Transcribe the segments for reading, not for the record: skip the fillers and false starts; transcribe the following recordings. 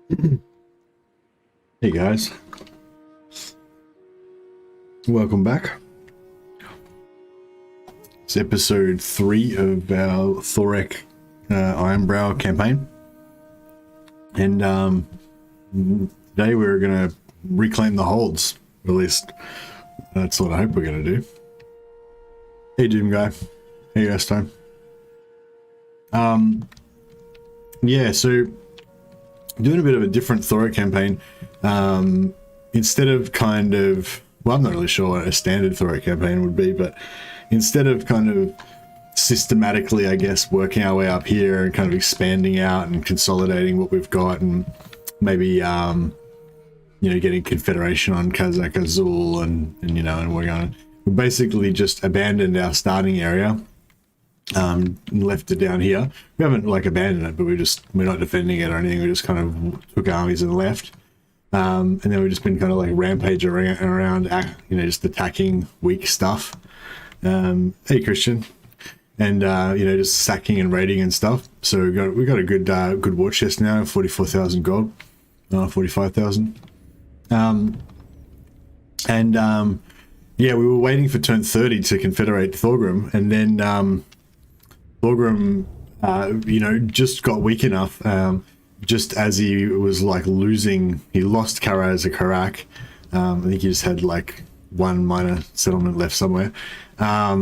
Hey guys, welcome back. It's episode 3 of our Thorek Ironbrow campaign, and today we're gonna reclaim the holds. At least that's what I hope we're gonna do. Hey Doom guy, hey guys, time. Yeah, so doing a bit of a different Thorek campaign. Instead of kind of, well, I'm not really sure what a standard Thorek campaign would be, but instead of kind of systematically, I guess, working our way up here and kind of expanding out and consolidating what we've got, and maybe you know, getting Confederation on Azul and you know, and we're going, we basically just abandoned our starting area, and left it down here. We haven't like abandoned it, but we're not defending it or anything. We just kind of took armies and left, and then we've just been kind of like rampage around, you know, just attacking weak stuff. Hey Christian, and you know, just sacking and raiding and stuff. So we got a good war chest now, 44,000 gold, 45,000. Yeah, we were waiting for turn 30 to confederate Thorgrim, and then Thorgrim, you know, just got weak enough, just as he was like losing, he lost Karaz-a-Karak. I think he just had like one minor settlement left somewhere. Yeah,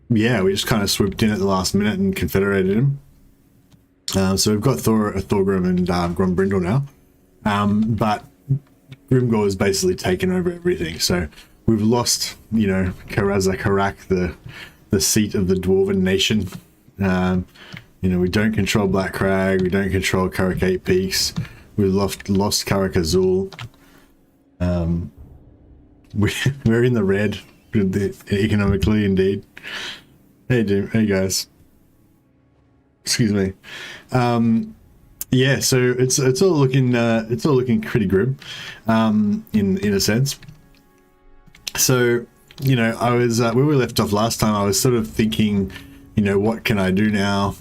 we just kind of swooped in at the last minute and confederated him. So we've got Thorgrim and Grombrindle now. But Grimgor has basically taken over everything. So we've lost, you know, Karaz-a-Karak, the seat of the Dwarven nation. You know, we don't control Black Crag, we don't control Karak 8 Peaks, we lost Karak-Azul. We're in the red, economically indeed. Hey dude, hey guys. Excuse me. Yeah, so it's all looking pretty grim, in a sense. So, you know, I was where we left off last time, I was sort of thinking, you know, what can I do now?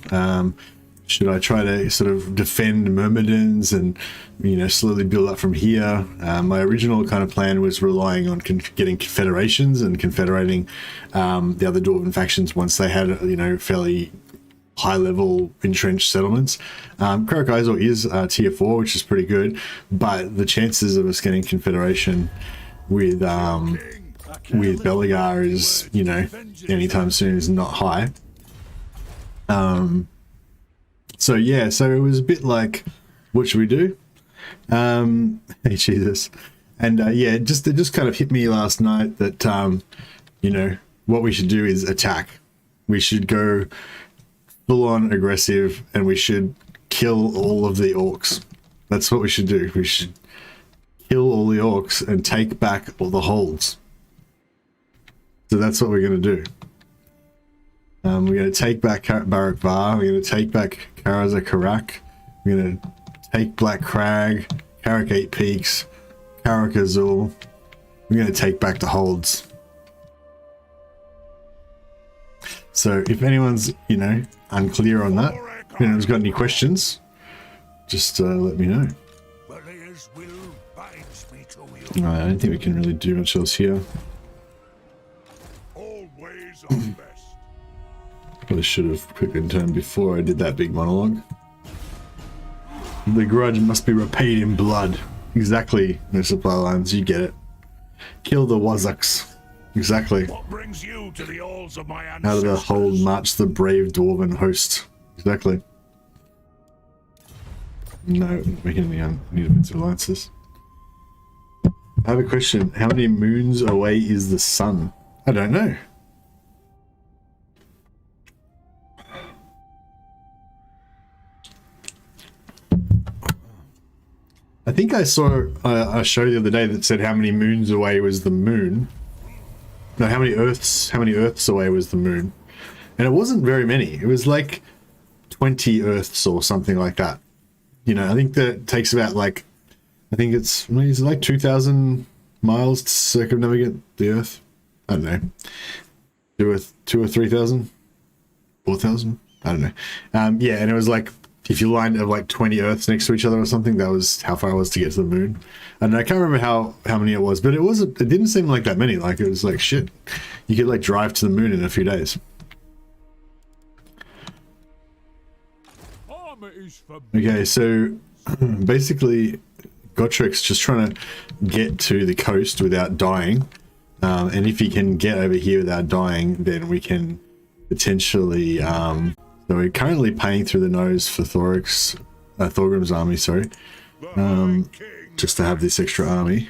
Should I try to sort of defend Myrmidons and, you know, slowly build up from here? My original kind of plan was relying on getting confederations and confederating the other Dwarven factions once they had, you know, fairly high-level entrenched settlements. Karak is tier 4, which is pretty good, but the chances of us getting confederation with Belegar is, you know, anytime soon is not high. So yeah, so it was a bit like, what should we do? Hey Jesus. And yeah, it just kind of hit me last night that you know, what we should do is attack. We should go full on aggressive, and we should kill all of the orcs. That's what we should do. We should kill all the orcs and take back all the holds. So that's what we're going to do. We're going to take back Barak Var. We're going to take back Karaz-a-Karak. We're going to take Black Crag, Karak 8 Peaks, Karak Azul. We're going to take back the holds. So if anyone's, you know, unclear on that, if anyone's got any questions, just let me know. I don't think we can really do much else here. Probably should have quickly turned before I did that big monologue. The grudge must be repaid in blood. Exactly, no supply lines, you get it. Kill the Wazuks. Exactly. What brings you to the halls of my ancestors? Out of the hold march the brave Dwarven host. Exactly. No, we need a bit of alliances. I have a question. How many moons away is the sun? I don't know. I think I saw a show the other day that said how many moons away was the moon. No, how many Earths away was the moon? And it wasn't very many. It was like 20 Earths or something like that. You know, I think that takes about like, I think it's like 2,000 miles to circumnavigate the Earth. I don't know. 2 or 3,000? 4,000? I don't know. Yeah, and it was like if you lined up like 20 Earths next to each other or something, that was how far I was to get to the moon. And I can't remember how many it was, but it didn't seem like that many. Like, it was like, shit, you could like drive to the moon in a few days. Okay, so basically Gotrek's just trying to get to the coast without dying. And if he can get over here without dying, then we can potentially... so we're currently paying through the nose for Thorgrim's army, sorry. Just to have this extra army.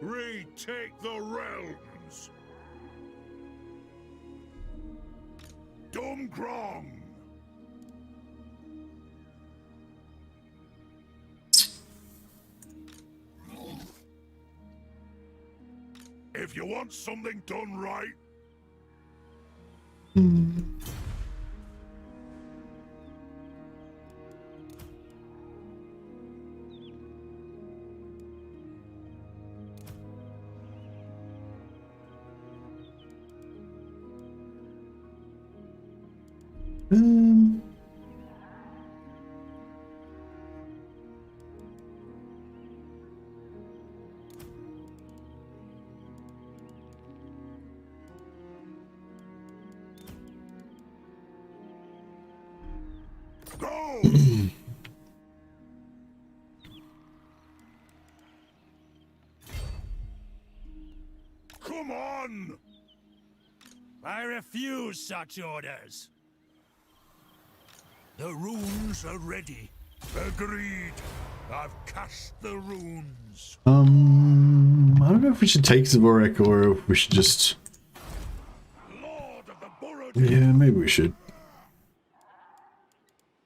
Retake the realms. Dumgrong. If you want something done right. Go! Come on! I refuse such orders. The runes are ready. Agreed. I've cast the runes. I don't know if we should take Zvorek or if we should just... Lord of the Burrow. Yeah, maybe we should.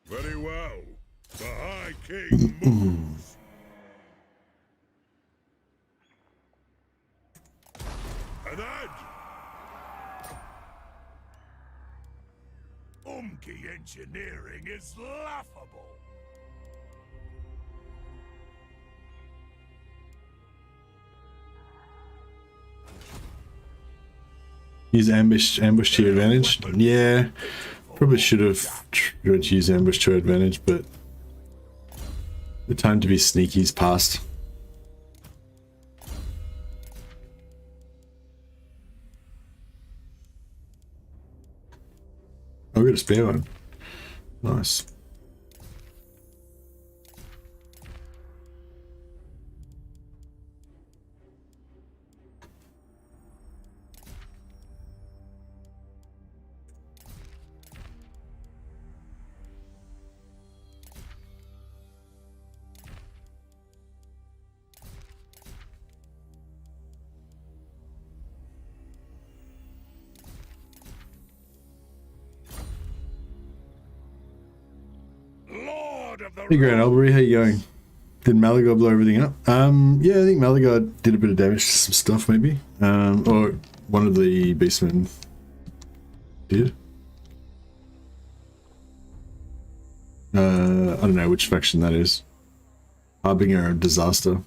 Very well. The High King moves. Adad! Umki engineering is laughable. Use ambush to your advantage. Yeah, probably should have tried to use ambush to our advantage, but the time to be sneaky's past. Oh, we got a spare one. Nice. Hey Grand Albury, how you going? Did Malagard blow everything up? Yeah, I think Malagard did a bit of damage to some stuff maybe. Or one of the beastmen did. I don't know which faction that is. Harbinger of disaster.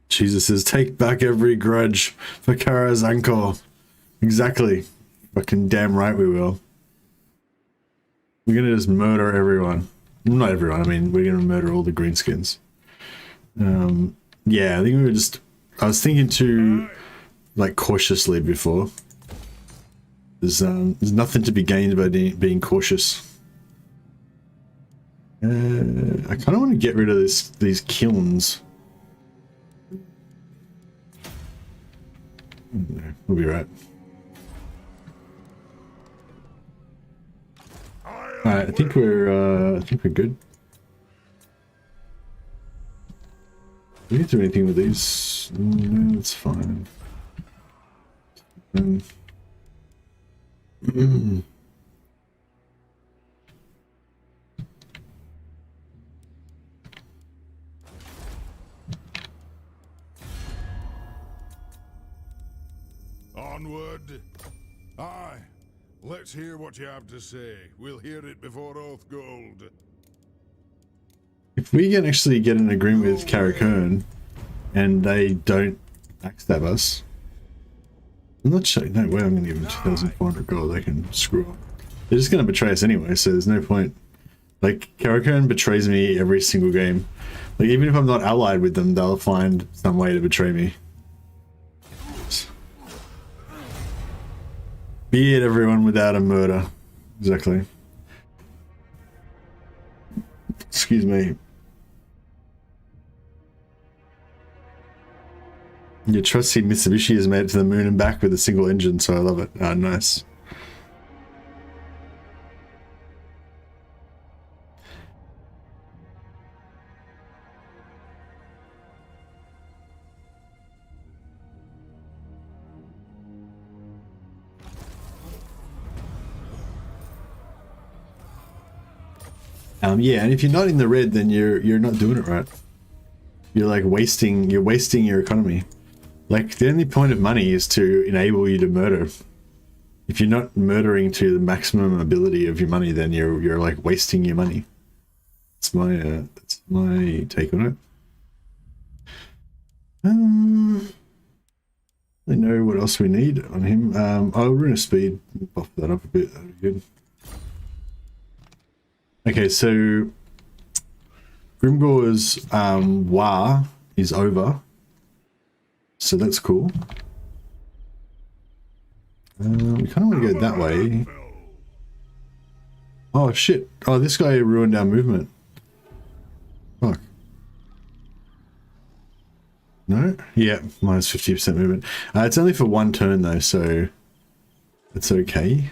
Jesus says, take back every grudge for Karaz-a-Karak. Exactly. Fucking damn right we will. We're gonna just murder everyone. Not everyone, I mean, we're gonna murder all the greenskins. Yeah, I think we were just... I was thinking too, like, cautiously before. There's nothing to be gained by being cautious. I kind of want to get rid of these kilns. We'll be right. Alright, I think we're good. Do we get to do anything with these? No, it's fine. Onward. Aye. Let's hear what you have to say. We'll hear it before Oath Gold. If we can actually get an agreement with Karak and they don't backstab us, I'm not sure. No way I'm going to give them 2,400 gold. They can screw up. They're just going to betray us anyway, so there's no point. Like, Karakhan betrays me every single game. Like, even if I'm not allied with them, they'll find some way to betray me. Be it everyone without a murder. Exactly. Excuse me. Your trusty Mitsubishi has made it to the moon and back with a single engine, so I love it. Ah, nice. Yeah, and if you're not in the red, then you're not doing it right. You're like wasting your economy. Like, the only point of money is to enable you to murder. If you're not murdering to the maximum ability of your money, then you're like wasting your money. That's my take on it. I know what else we need on him. Oh, we're in a speed. Buff that up a bit. That'd be good. Okay, so Grimgor's war is over, so that's cool. We kind of want to go that way. Oh shit! Oh, this guy ruined our movement. Fuck. No? Yeah, minus 50% movement. It's only for one turn though, so it's okay.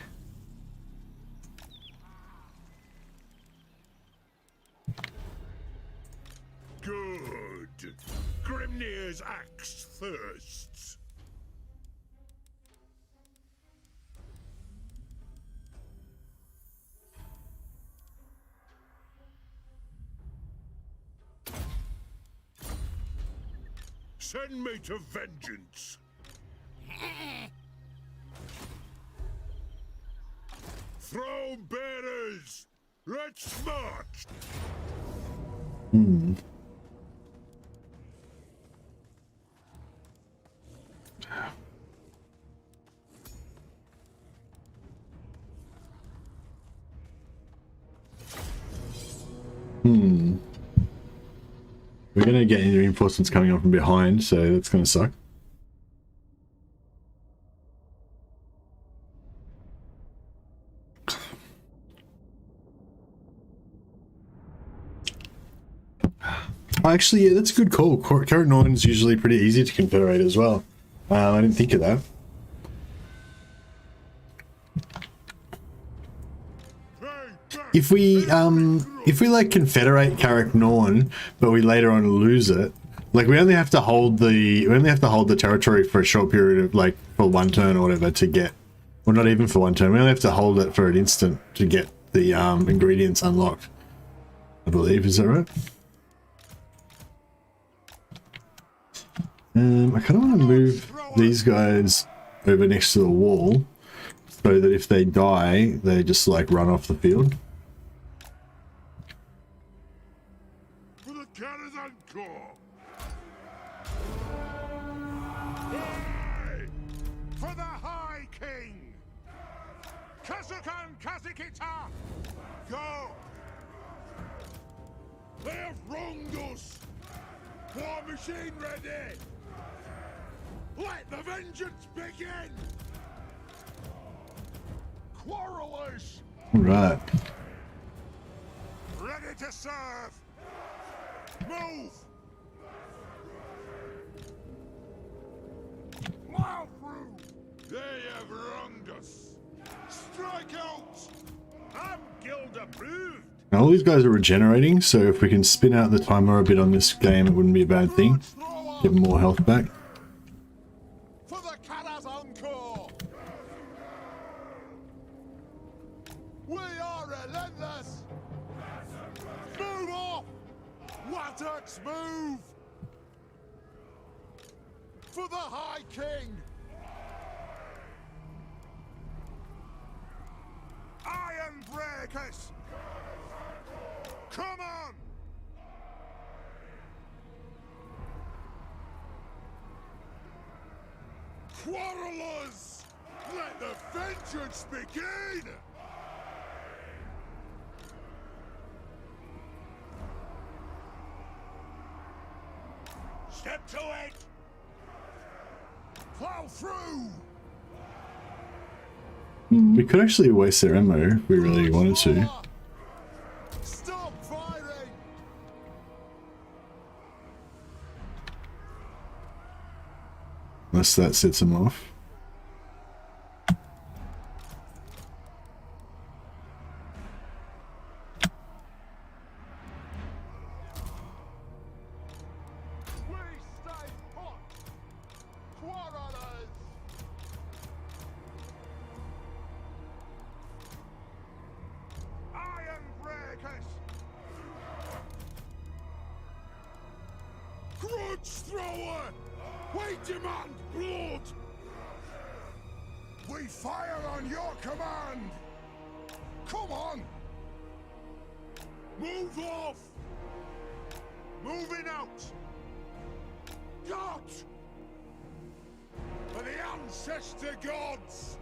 Grimnir's axe thirsts. Send me to vengeance. Throne bearers, let's march. We're gonna get any reinforcements coming on from behind, so that's gonna suck. Actually, yeah, that's a good call. Karak Norton's usually pretty easy to confederate as well. I didn't think of that. If we like confederate Karak Norn, but we later on lose it, like we only have to hold the territory for a short period of like for one turn or whatever to get, or not even for one turn. We only have to hold it for an instant to get the ingredients unlocked. I believe, is that right? I kind of want to move these guys over next to the wall so that if they die, they just like run off the field. For the Karaz-a-Karak. For the High King. Kazakan-Kazakita. Go. They have wronged us. War machine ready. Let the vengeance begin! Quarrelers! Right. Ready to serve! Move! Plow through! They have wronged us! Strike out! I'm guild approved! Now all these guys are regenerating, so if we can spin out the timer a bit on this game, it wouldn't be a bad thing. Get more health back. For the Karaz-a-Karak! We are relentless! Move off! Wattox, move! For the High King! Ironbreakers! Come on! Quarrelers! Let the vengeance begin! Step to it! Plow through! We could actually waste their ammo if we really wanted to. Stop fighting! Unless that sets them off. We stay put! Quarrelers! Ironbreakers! Grudge thrower! We demand blood! We fire on your command! Come on! Move off! Moving out! God! For the ancestor gods!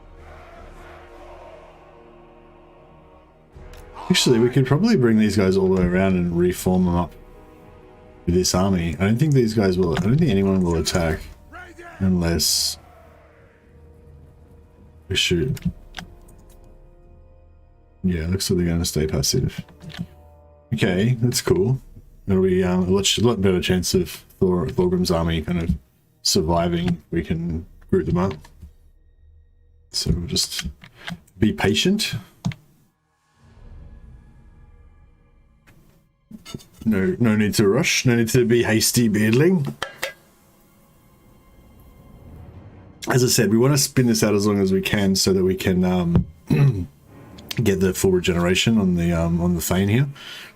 Actually, we could probably bring these guys all the way around and reform them up with this army. I don't think these guys will. I don't think anyone will attack unless we shoot. Yeah, looks like they're going to stay passive. Okay, that's cool. That'll be a lot better chance of Thorgrim's army kind of surviving. We can group them up. So we'll just be patient. No need to rush. No need to be hasty, beardling. As I said, we want to spin this out as long as we can so that we can get the full regeneration on the Thane here.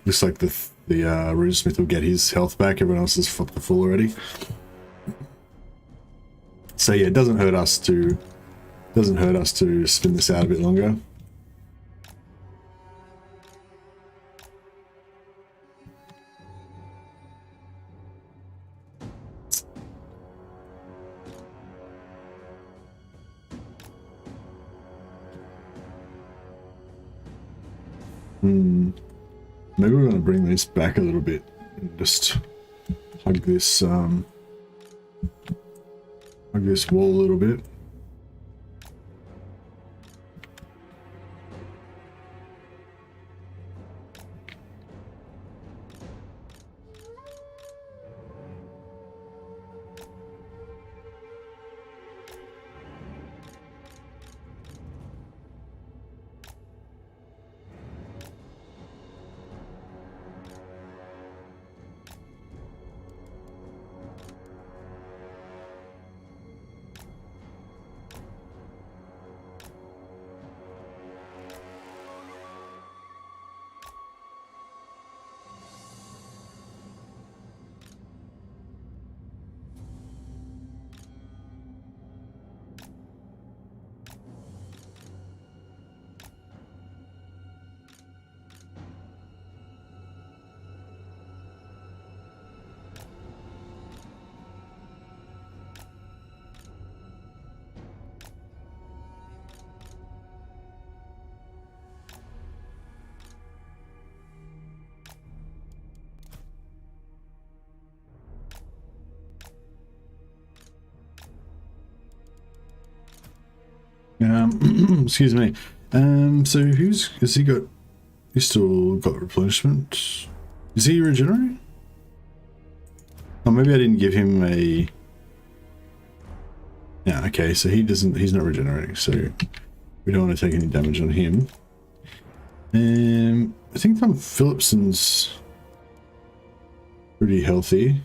Looks like the Runesmith will get his health back. Everyone else is full already. So yeah, it doesn't hurt us to spin this out a bit longer. Maybe we're going to bring this back a little bit and just hug this wall a little bit. Excuse me. So he's still got replenishment. Is he regenerating? Oh, maybe I didn't give him a... Yeah, okay, so he's not regenerating, so we don't want to take any damage on him. I think Tom Phillipson's pretty healthy.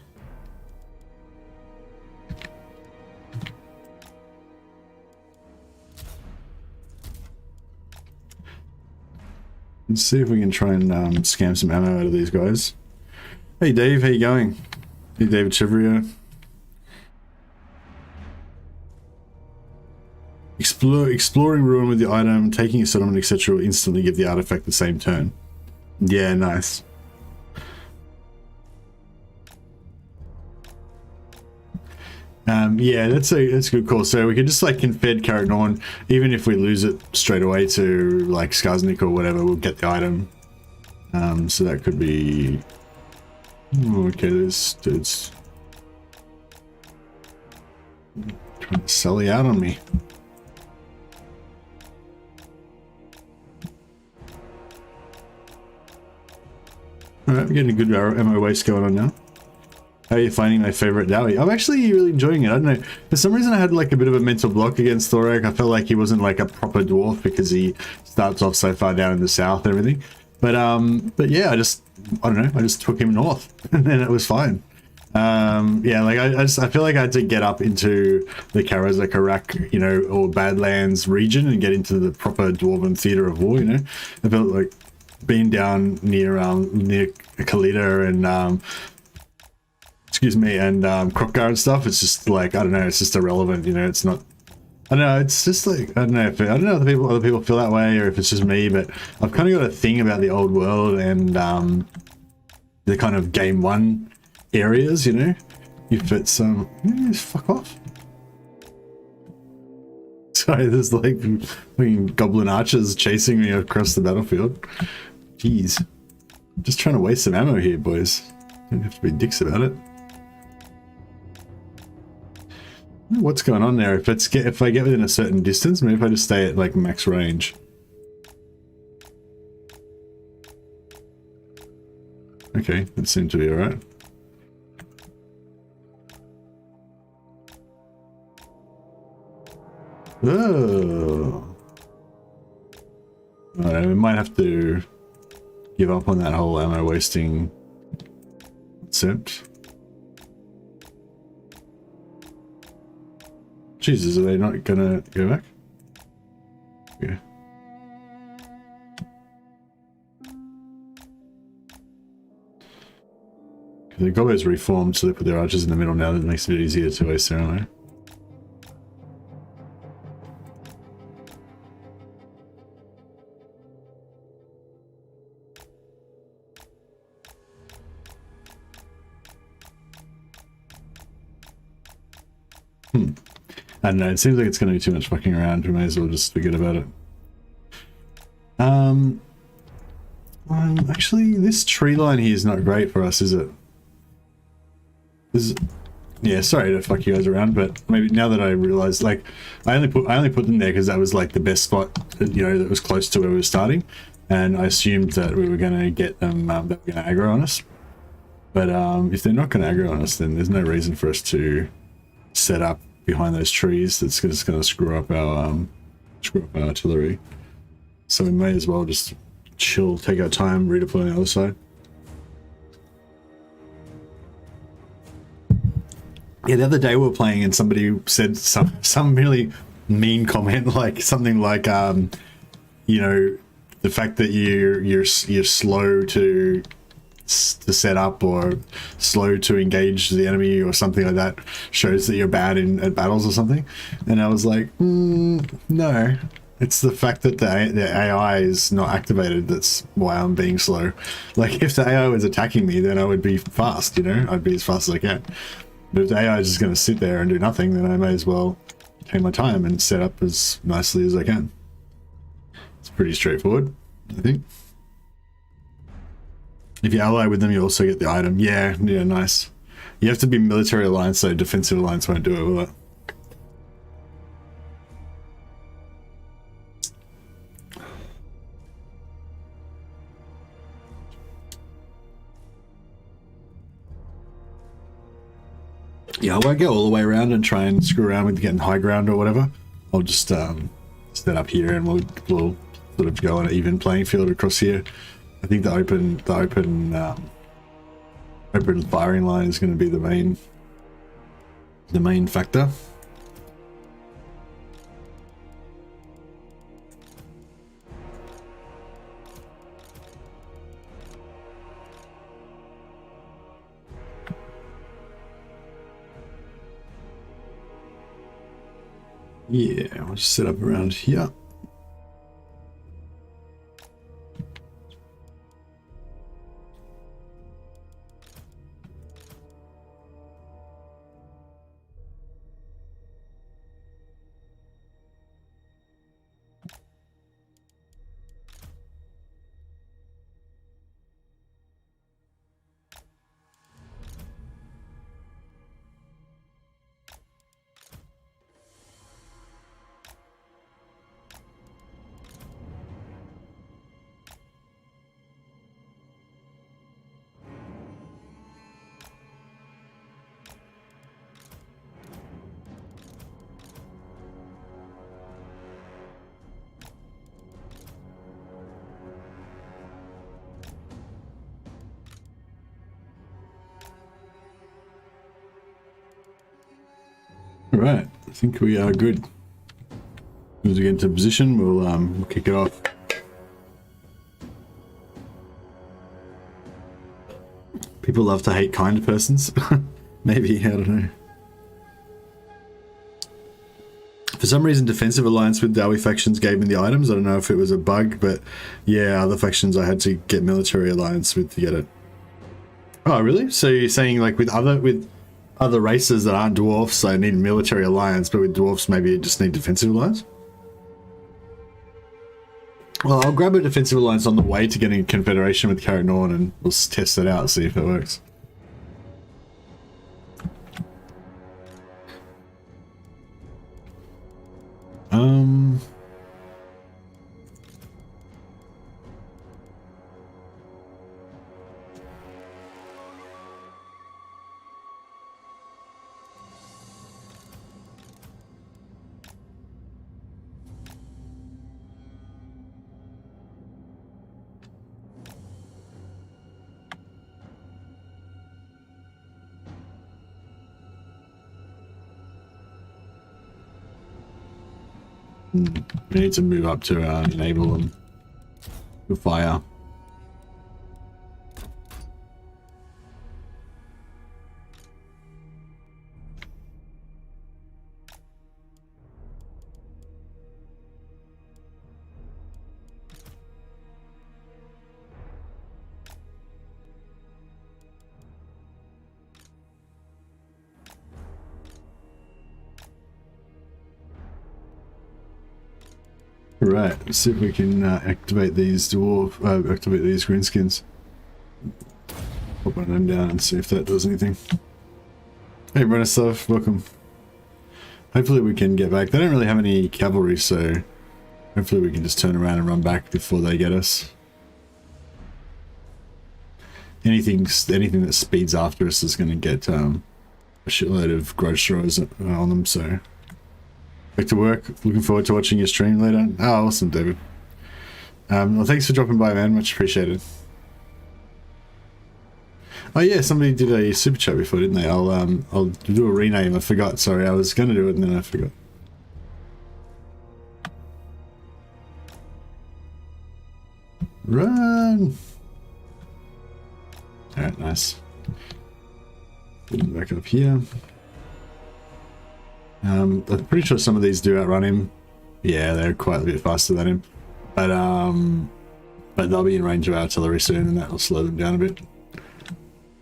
Let's see if we can try and scam some ammo out of these guys. Hey Dave, how you going? Hey David Chevrier. Exploring ruin with the item, taking a settlement, etc. will instantly give the artifact the same turn. Yeah, nice. Yeah, that's a good call. So we could just like confed Carragnorn, even if we lose it straight away to like Skarsnik or whatever, we'll get the item. So that could be... Ooh, okay, this dude's trying to sell you out on me. Alright, we're getting a good ammo waste going on now. How are you finding my favorite Dowie? I'm actually really enjoying it. I don't know. For some reason I had like a bit of a mental block against Thorek. I felt like he wasn't like a proper dwarf because he starts off so far down in the south and everything. But yeah, I don't know. I just took him north and then it was fine. Yeah, like I feel like I had to get up into the Karaz-a-Karak, you know, or Badlands region and get into the proper dwarven theater of war, you know. I felt like being down near Kalita and excuse me, and Krokgar and stuff, it's just like, I don't know, it's just irrelevant, you know. It's not, I don't know, it's just like, I don't know if other people feel that way or if it's just me, but I've kind of got a thing about the old world and the kind of game one areas, you know. If it's fuck off. Sorry, there's like fucking goblin archers chasing me across the battlefield. Jeez, just trying to waste some ammo here, boys. Don't have to be dicks about it. What's going on there? If I get within a certain distance, maybe if I just stay at like max range. Okay, that seemed to be alright. Oh. Alright, we might have to give up on that whole ammo wasting concept. Jesus, are they not gonna go back? Yeah. The Gobbo's reformed, so they put their archers in the middle now. That makes it a bit easier to waste their ammo. I don't know, it seems like it's going to be too much fucking around. We may as well just forget about it. Actually, this tree line here is not great for us, is it? Yeah, sorry to fuck you guys around, but maybe now that I realize, like, I only put them there because that was like the best spot, you know, that was close to where we were starting, and I assumed that we were going to get them that were going to aggro on us. But if they're not going to aggro on us, then there's no reason for us to set up behind those trees. That's just going to screw up our artillery. So we may as well just chill, take our time, redeploy on the other side. Yeah, the other day we were playing and somebody said some really mean comment, like something like you know, the fact that you're slow to set up or slow to engage the enemy or something like that shows that you're bad at battles or something. And I was like, no, it's the fact that the AI is not activated that's why I'm being slow. Like, if the AI was attacking me, then I would be fast, you know, I'd be as fast as I can. But if the AI is just going to sit there and do nothing, then I may as well take my time and set up as nicely as I can. It's pretty straightforward, I think. If you ally with them, you also get the item. Yeah, nice. You have to be military alliance, so defensive alliance won't do it, will it? Yeah, I won't go all the way around and try and screw around with getting high ground or whatever. I'll just set up here and we'll sort of go on an even playing field across here. I think the open firing line is going to be the main factor. Yeah, we'll just set up around here. Right, I think we are good. As we get into position, we'll kick it off. People love to hate kind persons. Maybe, I don't know. For some reason, defensive alliance with Dawi factions gave me the items. I don't know if it was a bug, but yeah, other factions I had to get military alliance with to get it. Oh, really? So you're saying like with other races that aren't dwarfs, I need military alliance, but with dwarfs, maybe you just need defensive alliance? Well, I'll grab a defensive alliance on the way to getting a confederation with Karak Norn, and we'll test it out and see if it works. We need to move up to enable them to fire. Right, let's see if we can activate these activate these greenskins. Pop one of them down and see if that does anything. Hey Branislav, welcome. Hopefully we can get back. They don't really have any cavalry, so hopefully we can just turn around and run back before they get us. Anything that speeds after us is going to get a shitload of grudge throwers on them, so... Back to work. Looking forward to watching your stream later. Oh, awesome, David. Well, thanks for dropping by, man. Much appreciated. Oh yeah, somebody did a super chat before, didn't they? I'll do a rename. I forgot. Sorry, I was going to do it and then I forgot. Run! Alright, nice. Get him back up here. I'm pretty sure some of these do outrun him. Yeah, they're quite a bit faster than him. But they'll be in range of artillery soon and that will slow them down a bit.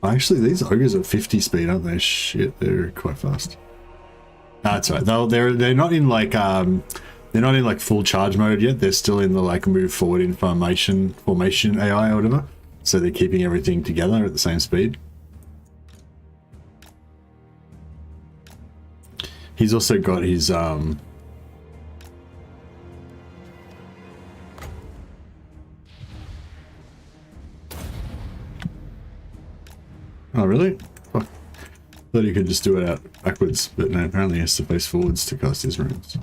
Actually, these ogres are 50 speed, aren't they? Shit, they're quite fast. That's right. They're not in like full charge mode yet. They're still in the like move forward in formation AI or whatever. So they're keeping everything together at the same speed. He's also got his oh really? Fuck. Thought he could just do it out backwards, but no, apparently he has to face forwards to cast his runes.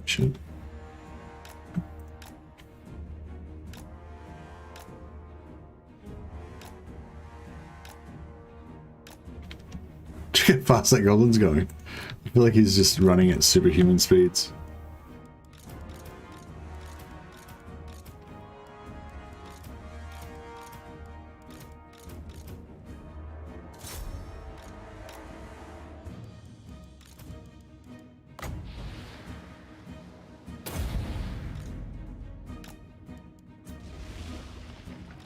Shit. Look how fast that goblin's going. I feel like he's just running at superhuman speeds.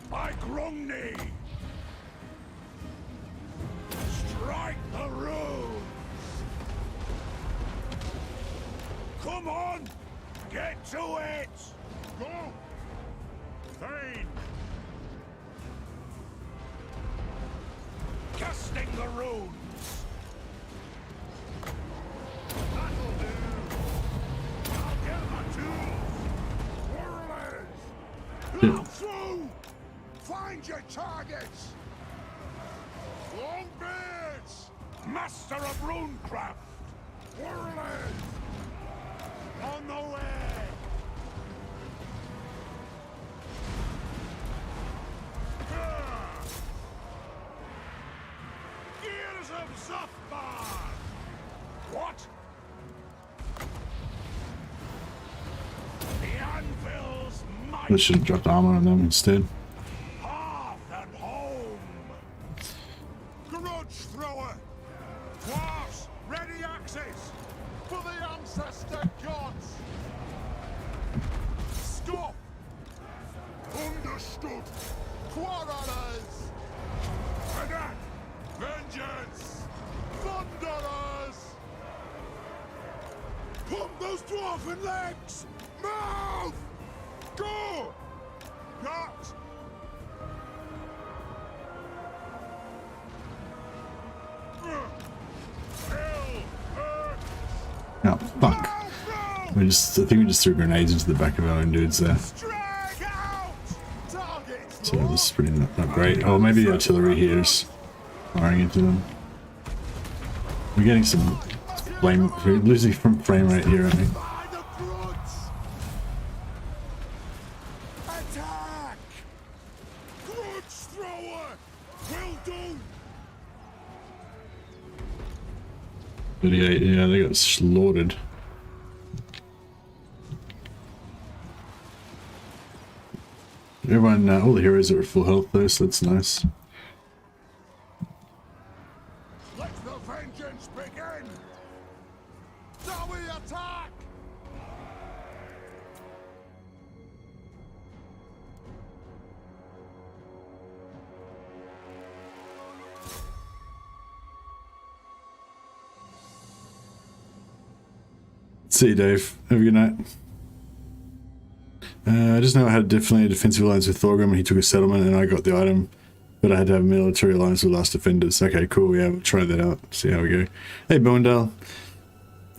By Grumney! Strike the runes! Come on! Get to it! Go! Thane! Casting the runes! That'll do! I'll get my tools! Whirlers! Look through! Find your targets! Longbeards! Master of runecraft! Whirlers! On the way! Gears of Zufbar! What? I should have dropped armor on them instead. Hearth and home. Grudge thrower. Dwarfs, ready access for the ancestor gods. Stop. Understood. Quarrelers. Attack. Vengeance. Thunderers. Pump those dwarven legs. Move. Go. Got. Oh, fuck. I think we just threw grenades into the back of our own dudes there. So this is pretty not great. Oh, maybe the artillery here is firing into them. We're getting some flame. We're losing from frame rate here, I think. Attack! Grudge thrower! Will do! 38, yeah, they got slaughtered. Everyone, all the heroes are at full health though, so that's nice. Let the vengeance begin! Shall we attack? See you, Dave. Have a good night. I just know I had definitely a defensive alliance with Thorgrim and he took a settlement and I got the item, but I had to have a military alliance with Last Defenders. Okay, cool. Yeah, we'll try that out. See how we go. Hey, Boondale.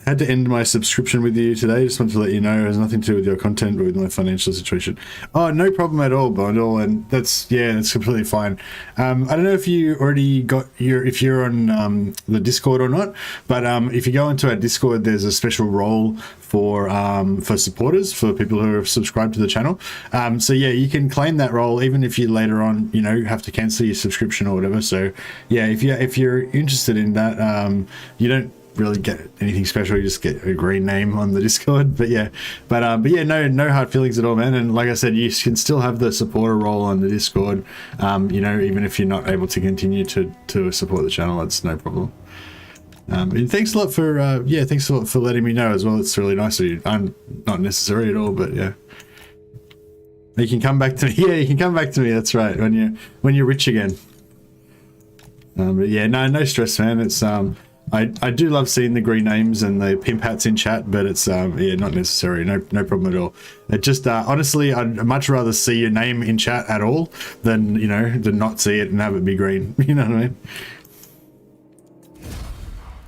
Had to end my subscription with you today. Just wanted to let you know it has nothing to do with your content, but with my financial situation. Oh, no problem at all, Bundle, and that's completely fine. I don't know if you already got if you're on the Discord or not, but if you go into our Discord, there's a special role for supporters, for people who have subscribed to the channel. So yeah, you can claim that role even if you later on, you know, have to cancel your subscription or whatever. So yeah, if you're interested in that, you don't really get anything special, you just get a green name on the Discord, but yeah, no hard feelings at all, man. And like I said, you can still have the supporter role on the Discord, you know, even if you're not able to continue to support the channel, that's no problem. And thanks a lot for thanks a lot for letting me know as well. It's really nice of you. I'm not necessary at all, but yeah, you can come back to me. Yeah, you can come back to me, that's right, when you're rich again. But yeah, no stress, man. It's I do love seeing the green names and the pimp hats in chat, but it's yeah, not necessary. No problem at all. It just honestly, I'd much rather see your name in chat at all than, you know, than not see it and have it be green. You know what I mean?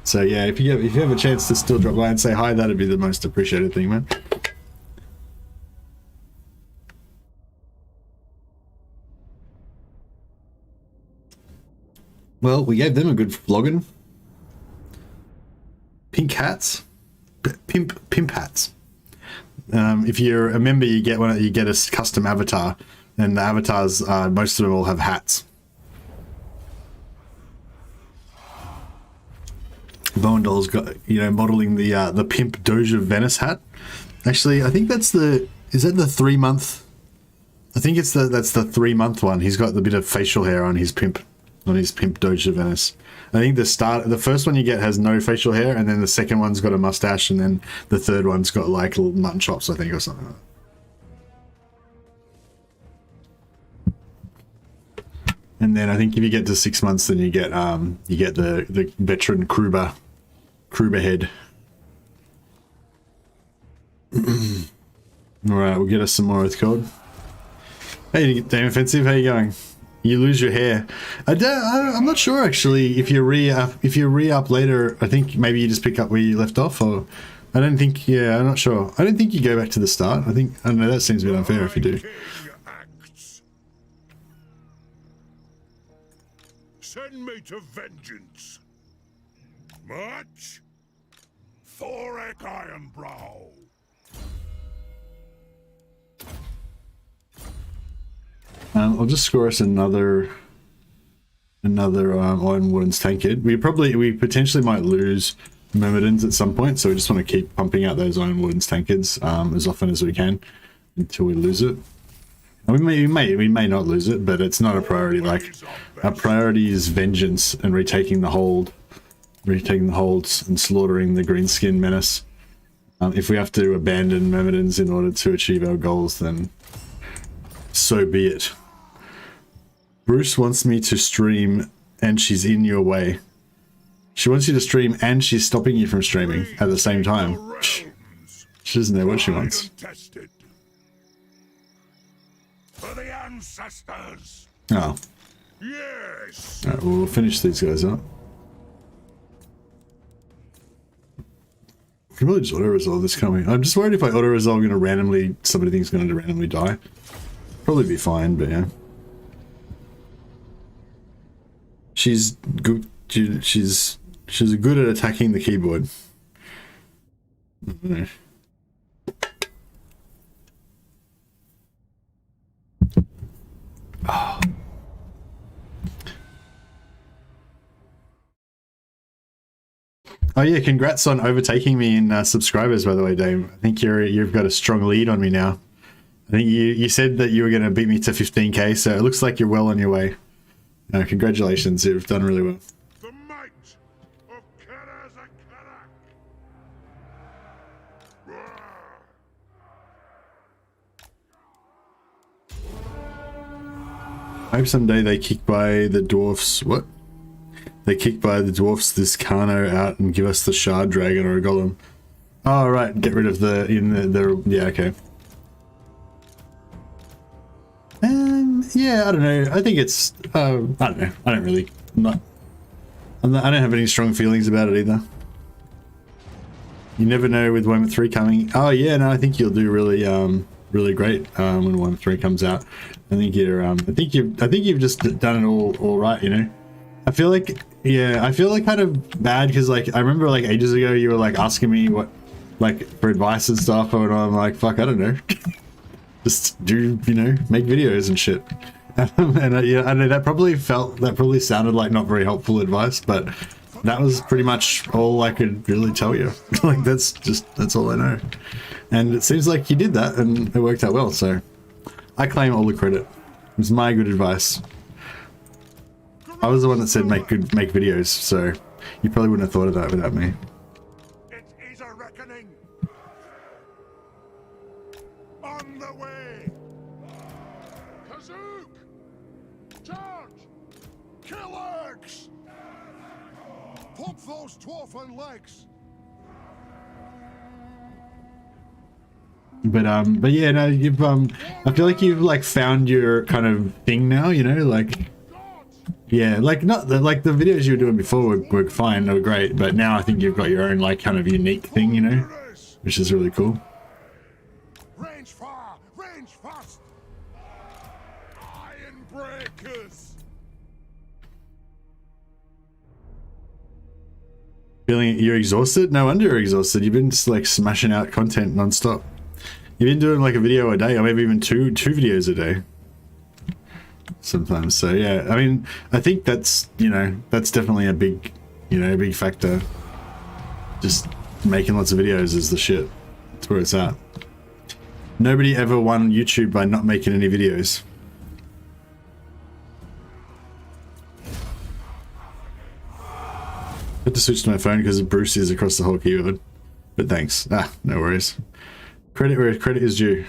So yeah, if you have a chance to still drop by and say hi, that'd be the most appreciated thing, man. Well, we gave them a good flogging. Pink hats, pimp hats. If you're a member, you get a custom avatar, and the avatars, most of them all have hats. Bowendoll's got, you know, modeling the pimp Doge of Venice hat. Actually, I think is that the 3 month? I think that's the 3 month one. He's got the bit of facial hair on his pimp Doge of Venice. I think the first one you get has no facial hair, and then the second one's got a mustache, and then the third one's got like little mutton chops, I think, or something like that. And then I think if you get to 6 months, then you get the veteran Kruber head. All right, we'll get us some more Earthcode. Hey, Damn Offensive, how you going? You lose your hair. I'm not sure actually. If you re-up later, I think maybe you just pick up where you left off, or I don't think. Yeah, I'm not sure. I don't think you go back to the start. I don't know. That seems a bit unfair if you do. Send me to vengeance. Much? Thorek Ironbrow. I'll just score us another Iron Warden's tankard. We potentially might lose Myrmidons at some point, so we just want to keep pumping out those Iron Warden's tankards as often as we can until we lose it. And we may not lose it, but it's not a priority. Like, our priority is vengeance and retaking the holds and slaughtering the Greenskin menace. If we have to abandon Myrmidons in order to achieve our goals, then so be it. Bruce wants me to stream and she's in your way. She wants you to stream and she's stopping you from streaming at the same time. She doesn't know what she wants. For the ancestors. Oh. Yes. Alright, well, we'll finish these guys up. I can really just auto-resolve this coming. I'm just worried if I auto-resolve, somebody thinks going to randomly die. Probably be fine, but yeah. She's good. She's good at attacking the keyboard. Oh. Oh yeah, congrats on overtaking me in subscribers, by the way, Dave. I think you've got a strong lead on me now. I think you said that you were going to beat me to 15k, so it looks like you're well on your way. Congratulations, you've done really well. The might of Karaz-a-Karak. I hope someday they kick by the dwarfs. What? They kick by the dwarfs this Carno out and give us the shard dragon or a golem. Oh right, get rid of the yeah, okay. Yeah, I don't know. I think it's I don't know. I don't really I don't have any strong feelings about it either. You never know with Warhammer 3 coming. Oh yeah, no, I think you'll do really really great when Warhammer 3 comes out. I think you're I think you've just done it all right, you know. I feel like, yeah, I feel like kind of bad because like I remember like ages ago you were like asking me what like for advice and stuff, and I'm like, fuck, I don't know. Just do, you know, make videos and shit. And yeah, I know that probably sounded like not very helpful advice, but that was pretty much all I could really tell you. Like that's all I know. And it seems like you did that and it worked out well, so I claim all the credit. It was my good advice. I was the one that said make videos, so you probably wouldn't have thought of that without me. It is a reckoning. On the way. Kazook! Charge! THOREK'S! Pump those dwarfen legs. But yeah, no, you've I feel like you've like found your kind of thing now, you know, like yeah, like not the like the videos you were doing before were fine, they were great, but now I think you've got your own like kind of unique thing, you know, which is really cool. Range far, range fast. Iron breakers. Feeling you're exhausted? No wonder you're exhausted. You've been just like smashing out content non-stop. You've been doing like a video a day, or maybe even two videos a day sometimes. So yeah, I mean, I think that's, you know, that's definitely a big, you know, a big factor. Just making lots of videos is the shit. That's where it's at. Nobody ever won YouTube by not making any videos. I had to switch to my phone because Bruce is across the whole keyboard. But thanks. Ah, no worries. Credit where credit is due.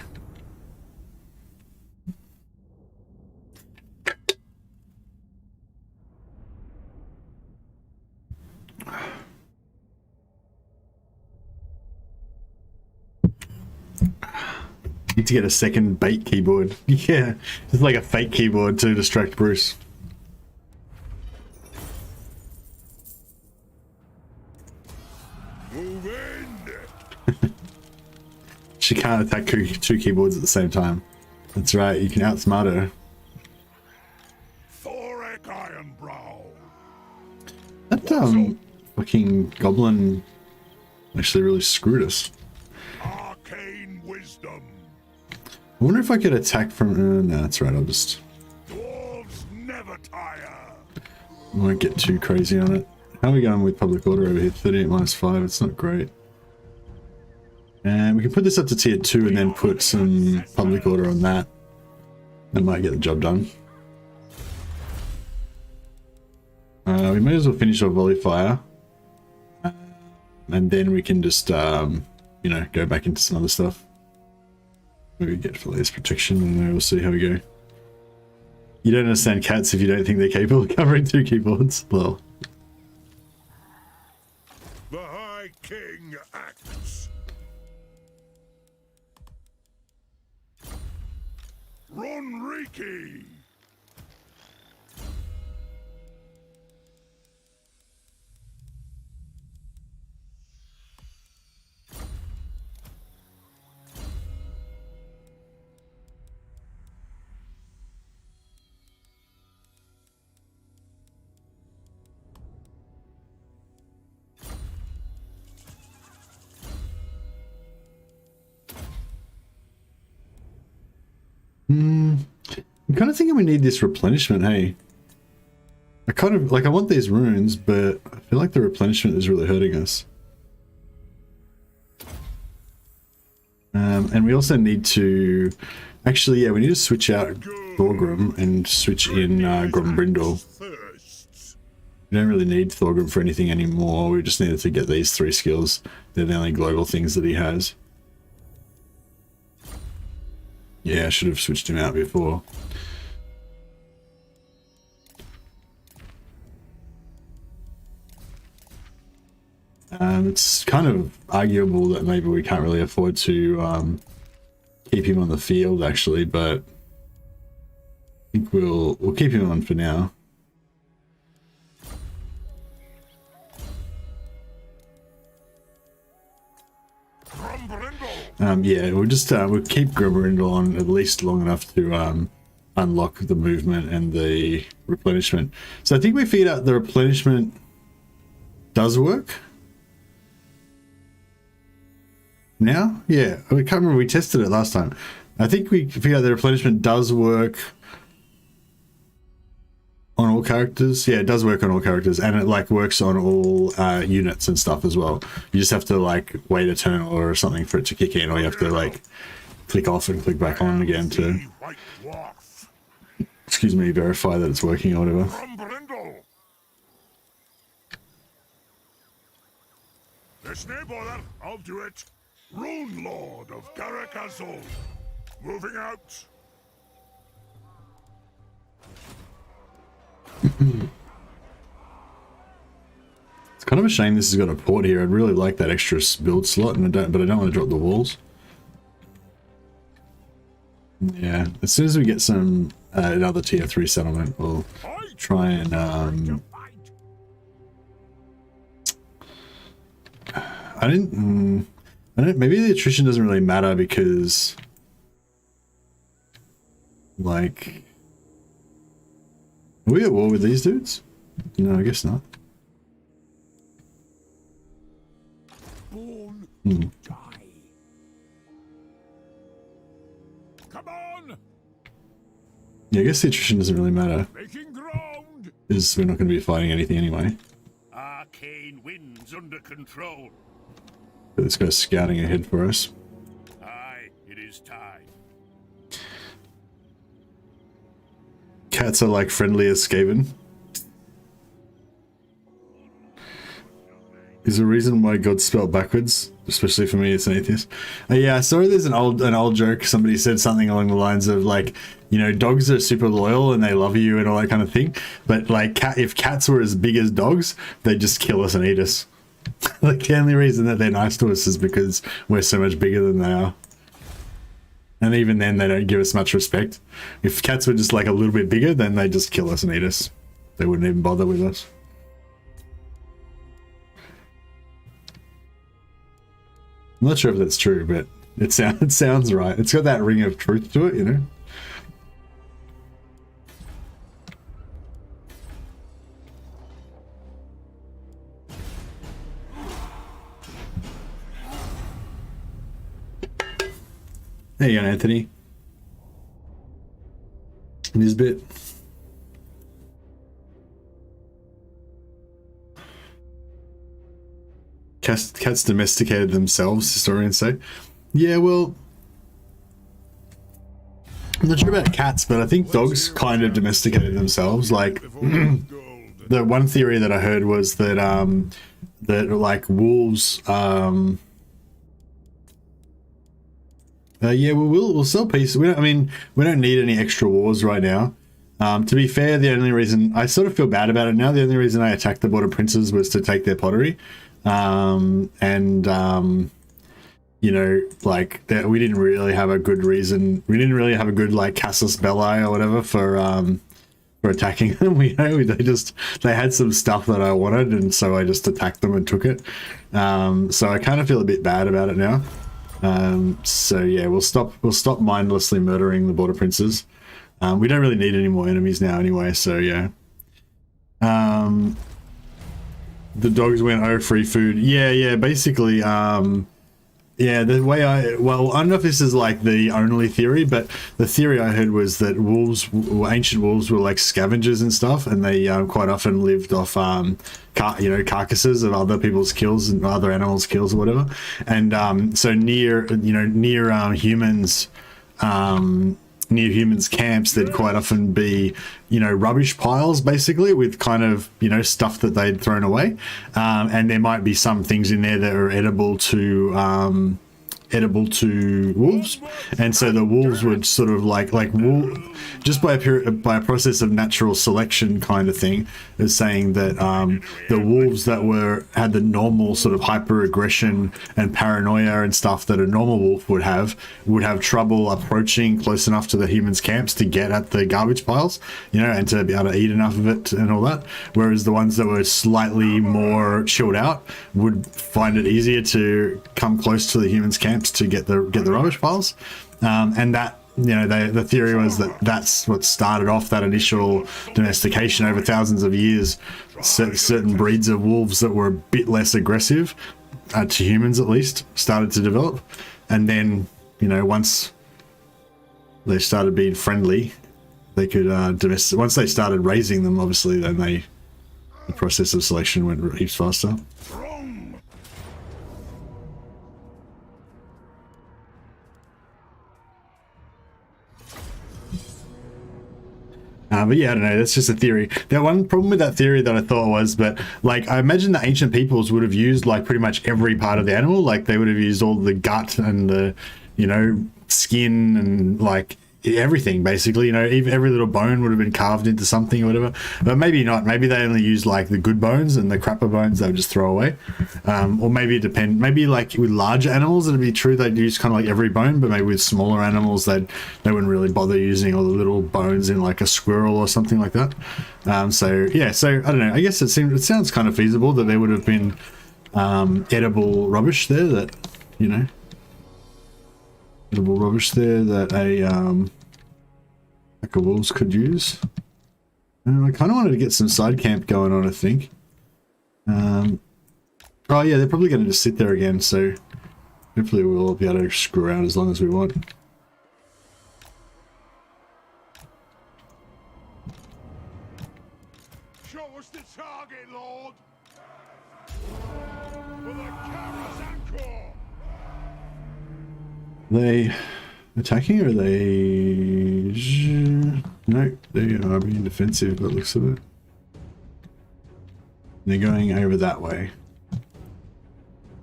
Need to get a second bait keyboard. Yeah, it's like a fake keyboard to distract Bruce. Move in. She can't attack two keyboards at the same time. That's right, you can outsmart her. THOREK Ironbrow. That fucking goblin actually really screwed us. Arcane wisdom. I wonder if I could attack from... no, that's right, I'll just... Dwarves never tire. I won't get too crazy on it. How are we going with public order over here? 38 minus 5, it's not great. And we can put this up to tier 2 and then put some public order on that. That might get the job done. We may as well finish our volley fire. And then we can just, you know, go back into some other stuff. Maybe get Falaise protection and then we'll see how we go. You don't understand cats if you don't think they're capable of covering 2 keyboards. Well. The High King acts. Ronriki! I'm kind of thinking we need this replenishment, hey? I kind of, like, I want these runes, but I feel like the replenishment is really hurting us. And we also need to, actually, yeah, we need to switch out Thorgrim and switch in Grombrindle. We don't really need Thorgrim for anything anymore, we just needed to get these 3 skills. They're the only global things that he has. Yeah, I should have switched him out before. It's kind of arguable that maybe we can't really afford to keep him on the field, actually, but I think we'll keep him on for now. Yeah, we'll just we'll keep Grombrindle on at least long enough to unlock the movement and the replenishment. So I think we figured out the replenishment does work. Now? Yeah, I can't remember, we tested it last time. I think we figured out the replenishment does work on all characters. Yeah, it does work on all characters, and it like works on all units and stuff as well. You just have to like wait a turn or something for it to kick in, or you have to like click off and click back on again to, excuse me, verify that it's working or whatever. There's no bother, I'll do it. Rune Lord of Azul. Moving out. It's kind of a shame this has got a port here. I'd really like that extra build slot, and but I don't want to drop the walls. Yeah, as soon as we get some another tier 3 settlement, we'll try and I don't, maybe the attrition doesn't really matter because like, are we at war with these dudes? No, I guess not. Born Hmm. die. Come on! Yeah, I guess the attrition doesn't really matter, Making ground! because we're not going to be fighting anything anyway. Arcane winds under control. But this guy's scouting ahead for us. Aye, it is time. Cats are like friendly as Skaven. Is a reason why God's spelled backwards, especially for me as an atheist. Yeah, I saw there's an old joke. Somebody said something along the lines of like, you know, dogs are super loyal and they love you and all that kind of thing. But like, if cats were as big as dogs, they'd just kill us and eat us. Like the only reason that they're nice to us is because we're so much bigger than they are. And even then, they don't give us much respect. If cats were just like a little bit bigger, then they just kill us and eat us. They wouldn't even bother with us. I'm not sure if that's true, but it sounds right. It's got that ring of truth to it, you know? There you go, Anthony. Nisbet. Cats domesticated themselves, historians say. Yeah, well, I'm not sure about cats, but I think dogs kind of domesticated themselves. Like the one theory that I heard was that that like wolves yeah, we'll sell pieces. We don't, I mean, we don't need any extra wars right now. To be fair, the only reason I sort of feel bad about it now, the only reason I attacked the Border Princes was to take their pottery. You know, like that, we didn't really have a good reason. We didn't really have a good like casus belli or whatever for attacking them. They had some stuff that I wanted, and so I just attacked them and took it. So I kind of feel a bit bad about it now. So yeah, we'll stop mindlessly murdering the Border Princes. We don't really need any more enemies now anyway, so yeah. The dogs went, oh, free food. Yeah, basically, yeah, the way I don't know if this is like the only theory, but the theory I heard was that ancient wolves were like scavengers and stuff, and they quite often lived off carcasses of other people's kills and other animals' kills or whatever. And so near humans camps, there'd quite often be rubbish piles basically with kind of stuff that they'd thrown away, and there might be some things in there that are edible to wolves, and so the wolves would sort of just by a process of natural selection kind of thing, is saying that the wolves that had the normal sort of hyper aggression and paranoia and stuff that a normal wolf would have trouble approaching close enough to the humans' camps to get at the garbage piles, and to be able to eat enough of it and all that, whereas the ones that were slightly more chilled out would find it easier to come close to the humans' camps to get the rubbish piles. And that, the theory was that that's what started off that initial domestication over thousands of years. Certain breeds of wolves that were a bit less aggressive, to humans at least, started to develop, and then once they started being friendly, they could once they started raising them, obviously, then the process of selection went heaps faster. But yeah, I don't know, that's just a theory. The one problem with that theory that I thought was, but like, I imagine the ancient peoples would have used like pretty much every part of the animal. Like they would have used all the gut and the, skin and like everything basically, even every little bone would have been carved into something or whatever. But maybe not. Maybe they only use like the good bones, and the crapper bones they would just throw away. Or maybe it depend. Maybe like with larger animals it'd be true they'd use kind of like every bone, but maybe with smaller animals they wouldn't really bother using all the little bones in like a squirrel or something like that. So yeah, so I don't know. I guess it sounds kind of feasible that there would have been edible rubbish there that edible rubbish there that like a wolves could use. I kind of wanted to get some side camp going on, I think. Oh yeah, they're probably going to just sit there again, so hopefully we'll be able to screw around as long as we want. Show us the target, Lord! For the Karaz-a-Karak! They attacking, or are they... No, they are being defensive by the looks of it. They're going over that way. I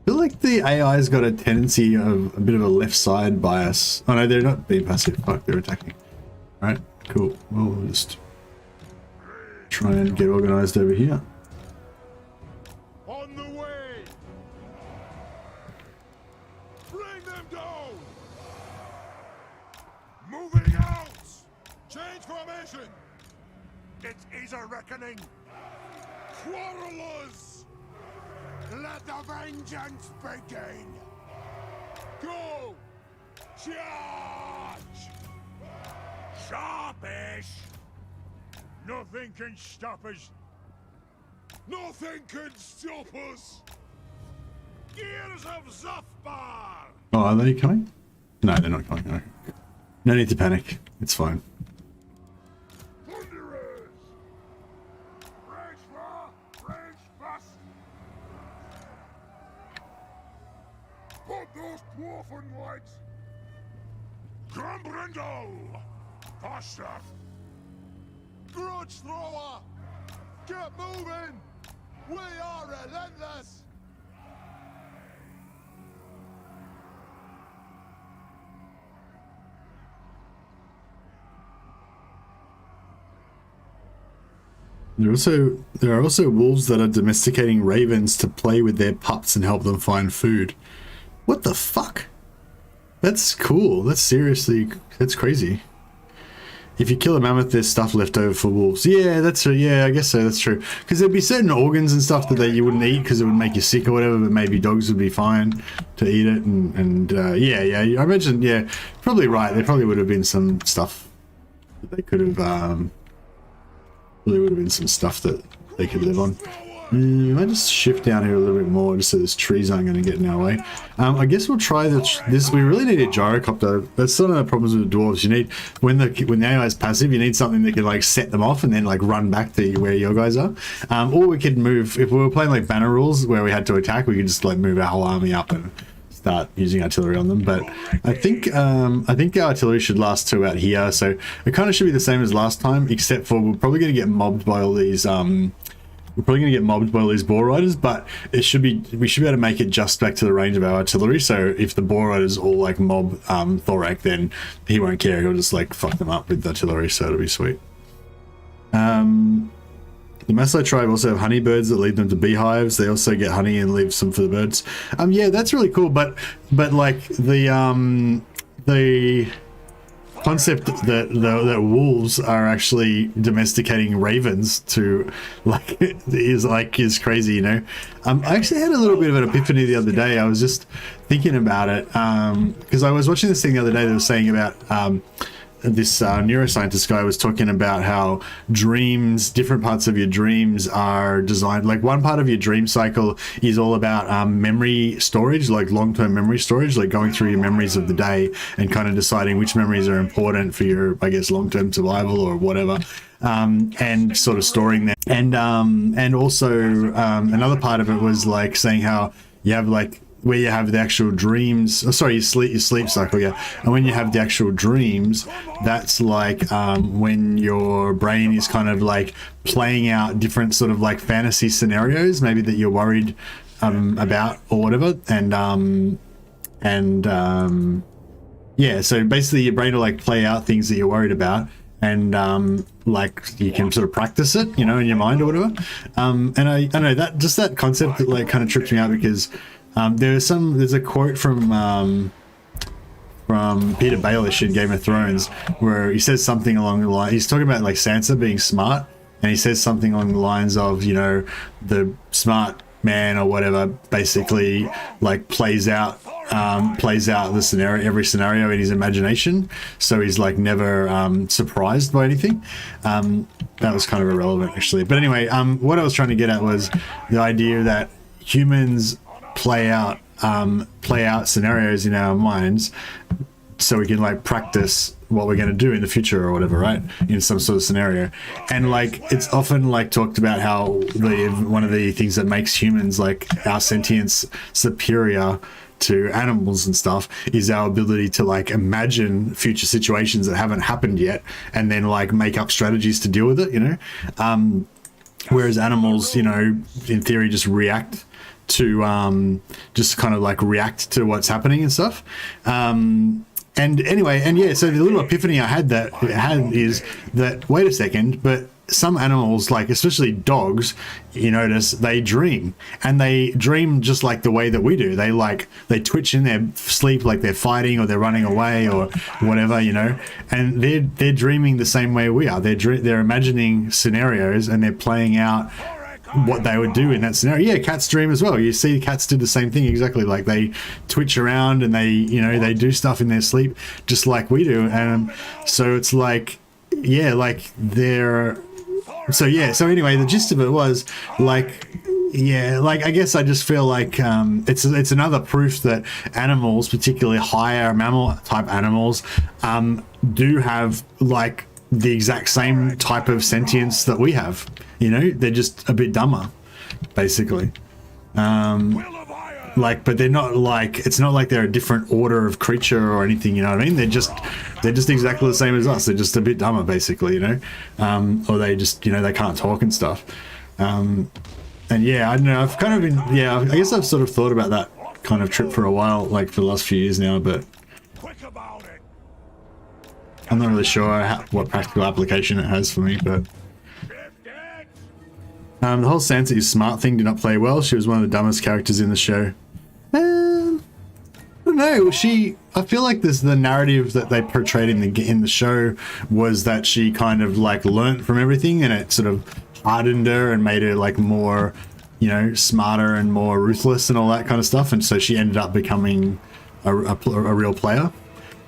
feel like the AI's got a tendency of a bit of a left side bias. Oh no, they're not being passive. Fuck, they're attacking. Alright, cool. Well, we'll just try and get organized over here. On the way! Bring them down! Moving out! Change formation! It is a reckoning. Quarrelers! Let the vengeance begin! Go! Charge! Sharpish. Nothing can stop us! Nothing can stop us! Gears of Zafbar! Oh, are they coming? No, they're not coming. No. No need to panic. It's fine. Thunderers! Rage far, rage fast! Put those dwarfen lights! Grumbrindle! Faster! Grudge thrower! Get moving! We are relentless! There are also wolves that are domesticating ravens to play with their pups and help them find food. What the fuck? That's cool. That's crazy. If you kill a mammoth, there's stuff left over for wolves. Yeah, that's true. Yeah, I guess so. That's true. Because there'd be certain organs and stuff that you wouldn't eat because it would make you sick or whatever, but maybe dogs would be fine to eat it. And yeah, I imagine, yeah, probably right. There probably would have been some stuff that they could have, there would have been some stuff that they could live on. I might just shift down here a little bit more just so these trees aren't going to get in our way. I guess we'll try this. We really need a gyrocopter. That's one of the problems with the dwarves. You need, when the AI is passive, you need something that can like set them off and then like run back to where your guys are. Or we could move, if we were playing like banner rules where we had to attack, we could just like move our whole army up and start using artillery on them. But I think our artillery should last to about here, so it kind of should be the same as last time, except for we're probably going to get mobbed by all these boar riders, but we should be able to make it just back to the range of our artillery. So if the boar riders all like mob Thorek, then he won't care, he'll just like fuck them up with the artillery, so it'll be sweet. The Maasai tribe also have honey birds that lead them to beehives. They also get honey and leave some for the birds. Yeah, that's really cool, but like the concept that wolves are actually domesticating ravens to is crazy, you know. I actually had a little bit of an epiphany the other day. I was just thinking about it because I was watching this thing the other day that was saying about this neuroscientist guy was talking about how dreams, different parts of your dreams are designed, like one part of your dream cycle is all about memory storage, like long-term memory storage, like going through your memories of the day and kind of deciding which memories are important for your, I guess, long-term survival or whatever, and sort of storing them. And also another part of it was like saying how you have like where you have the actual dreams, your sleep cycle, yeah. And when you have the actual dreams, that's like when your brain is kind of like playing out different sort of like fantasy scenarios, maybe that you're worried about or whatever. Yeah, so basically your brain will like play out things that you're worried about, and like you can sort of practice it, you know, in your mind or whatever. And I know that just that concept that like kind of trips me out, because there's a quote from Peter Baelish in Game of Thrones where he says something along the line, he's talking about like Sansa being smart, and he says something along the lines of, you know, the smart man or whatever basically like plays out the scenario, every scenario in his imagination, so he's like never surprised by anything. That was kind of irrelevant actually, but anyway, what I was trying to get at was the idea that humans play out scenarios in our minds so we can like practice what we're going to do in the future or whatever, right, in some sort of scenario. And like it's often like talked about how one of the things that makes humans, like our sentience, superior to animals and stuff is our ability to like imagine future situations that haven't happened yet and then like make up strategies to deal with it, you know. Whereas animals, you know, in theory just react to just kind of like react to what's happening and stuff. And anyway, and yeah, so the little epiphany I had is that, wait a second, but some animals, like especially dogs, you notice they dream, and they dream just like the way that we do. They twitch in their sleep like they're fighting or they're running away or whatever, you know, and they're dreaming the same way we are. They're imagining scenarios and they're playing out what they would do in that scenario. Yeah, cats dream as well. You see cats do the same thing exactly, like they twitch around and they, you know, they do stuff in their sleep just like we do. And so it's like, yeah, like they're, so yeah, so anyway, the gist of it was like, yeah, like I guess I just feel like it's another proof that animals, particularly higher mammal type animals, do have like the exact same type of sentience that we have. You know, they're just a bit dumber, basically. like, but they're not like, it's not like they're a different order of creature or anything, you know what I mean? They're just exactly the same as us. They're just a bit dumber, basically, you know, or they just, you know, they can't talk and stuff. And yeah, I don't know, I've kind of been, yeah, I guess I've sort of thought about that kind of trip for a while, like for the last few years now, but I'm not really sure what practical application it has for me, but the whole Sansa is smart thing did not play well. She was one of the dumbest characters in the show. I don't know. I feel like the narrative that they portrayed in the show was that she kind of like learnt from everything, and it sort of hardened her and made her like more, you know, smarter and more ruthless and all that kind of stuff. And so she ended up becoming a real player,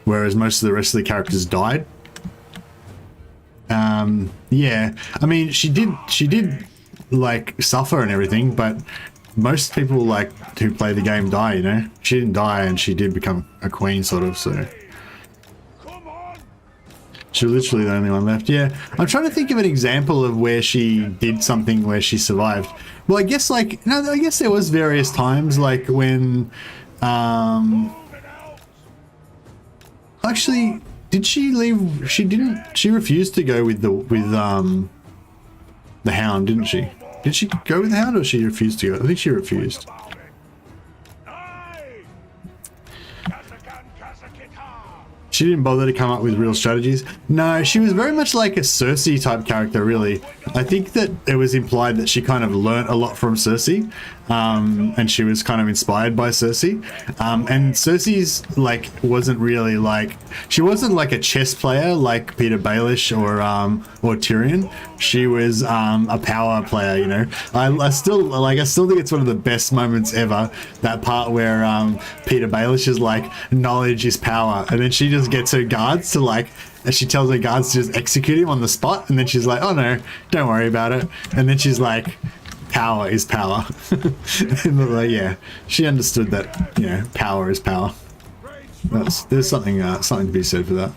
whereas most of the rest of the characters died. Yeah, I mean, she did like suffer and everything, but most people like who play the game die, you know. She didn't die, and she did become a queen, sort of, so she's literally the only one left. Yeah, I'm trying to think of an example of where she did something where she survived. Well, I guess like, no, I guess there was various times, like when actually, did she leave? She didn't. She refused to go with the Hound, didn't she? Did she go with the Hound, or she refused to go? I think she refused. She didn't bother to come up with real strategies. No, she was very much like a Cersei type character, really. I think that it was implied that she kind of learnt a lot from Cersei, and she was kind of inspired by Cersei. And Cersei's like wasn't really like, she wasn't like a chess player like Peter Baelish or Tyrion. She was a power player, you know. I still think it's one of the best moments ever. That part where Peter Baelish is like, knowledge is power, and then she just gets her guards to like, and she tells her guards to just execute him on the spot, and then she's like, oh no, don't worry about it. And then she's like, power is power. And like, yeah, she understood that, you know, power is power. There's something to be said for that.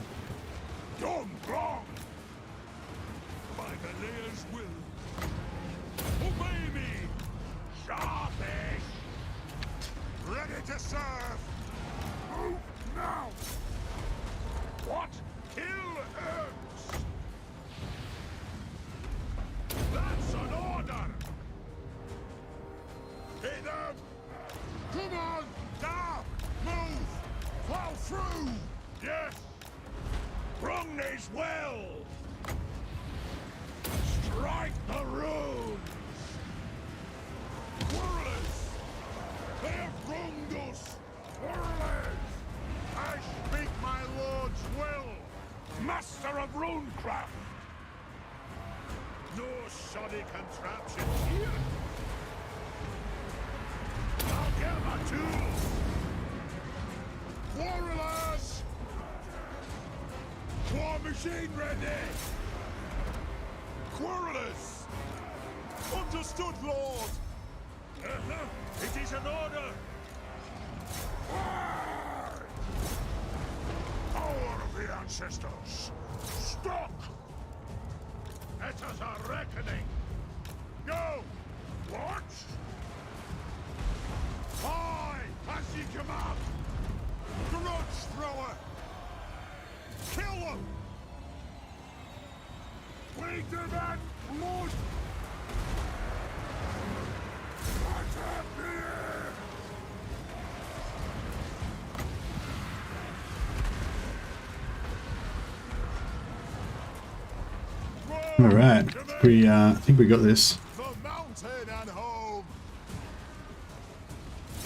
All right, I think we got this. The mountain and home.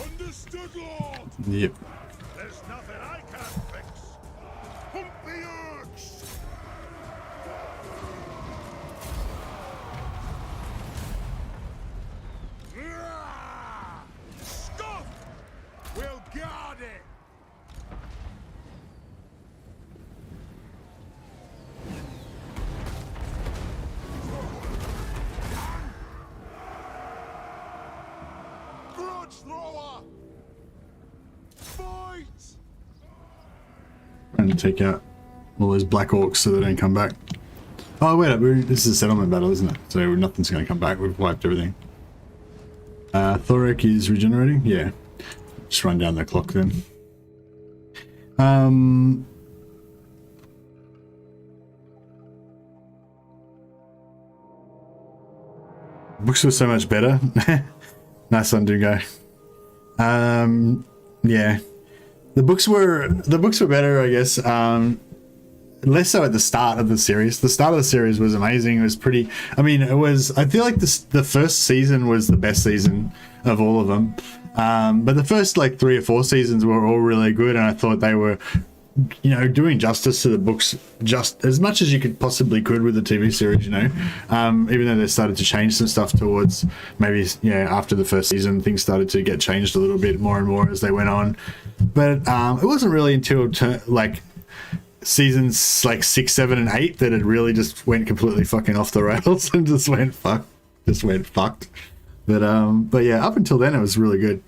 Understood, Lord. Yep. There's nothing I can't fix. Hump the urge. Stop! We'll guard it. Thrower! Fight! Trying to take out all those black orcs so they don't come back. Oh wait, this is a settlement battle, isn't it? So nothing's going to come back. We've wiped everything. Thorek is regenerating. Yeah. just run down the clock then. Books were so much better. Nice one, Dungo. Yeah, the books were better, I guess. Less so at the start of the series. The start of the series was amazing. It was pretty. I mean, it was. I feel like the first season was the best season of all of them. But the first like 3 or 4 seasons were all really good, and I thought they were, you know, doing justice to the books just as much as you could possibly could with the TV series, you know. Even though they started to change some stuff towards maybe, yeah, after the first season, things started to get changed a little bit more and more as they went on. But it wasn't really until like seasons like 6, 7, and 8 that it really just went completely fucking off the rails and just went fucked. But yeah, up until then it was really good.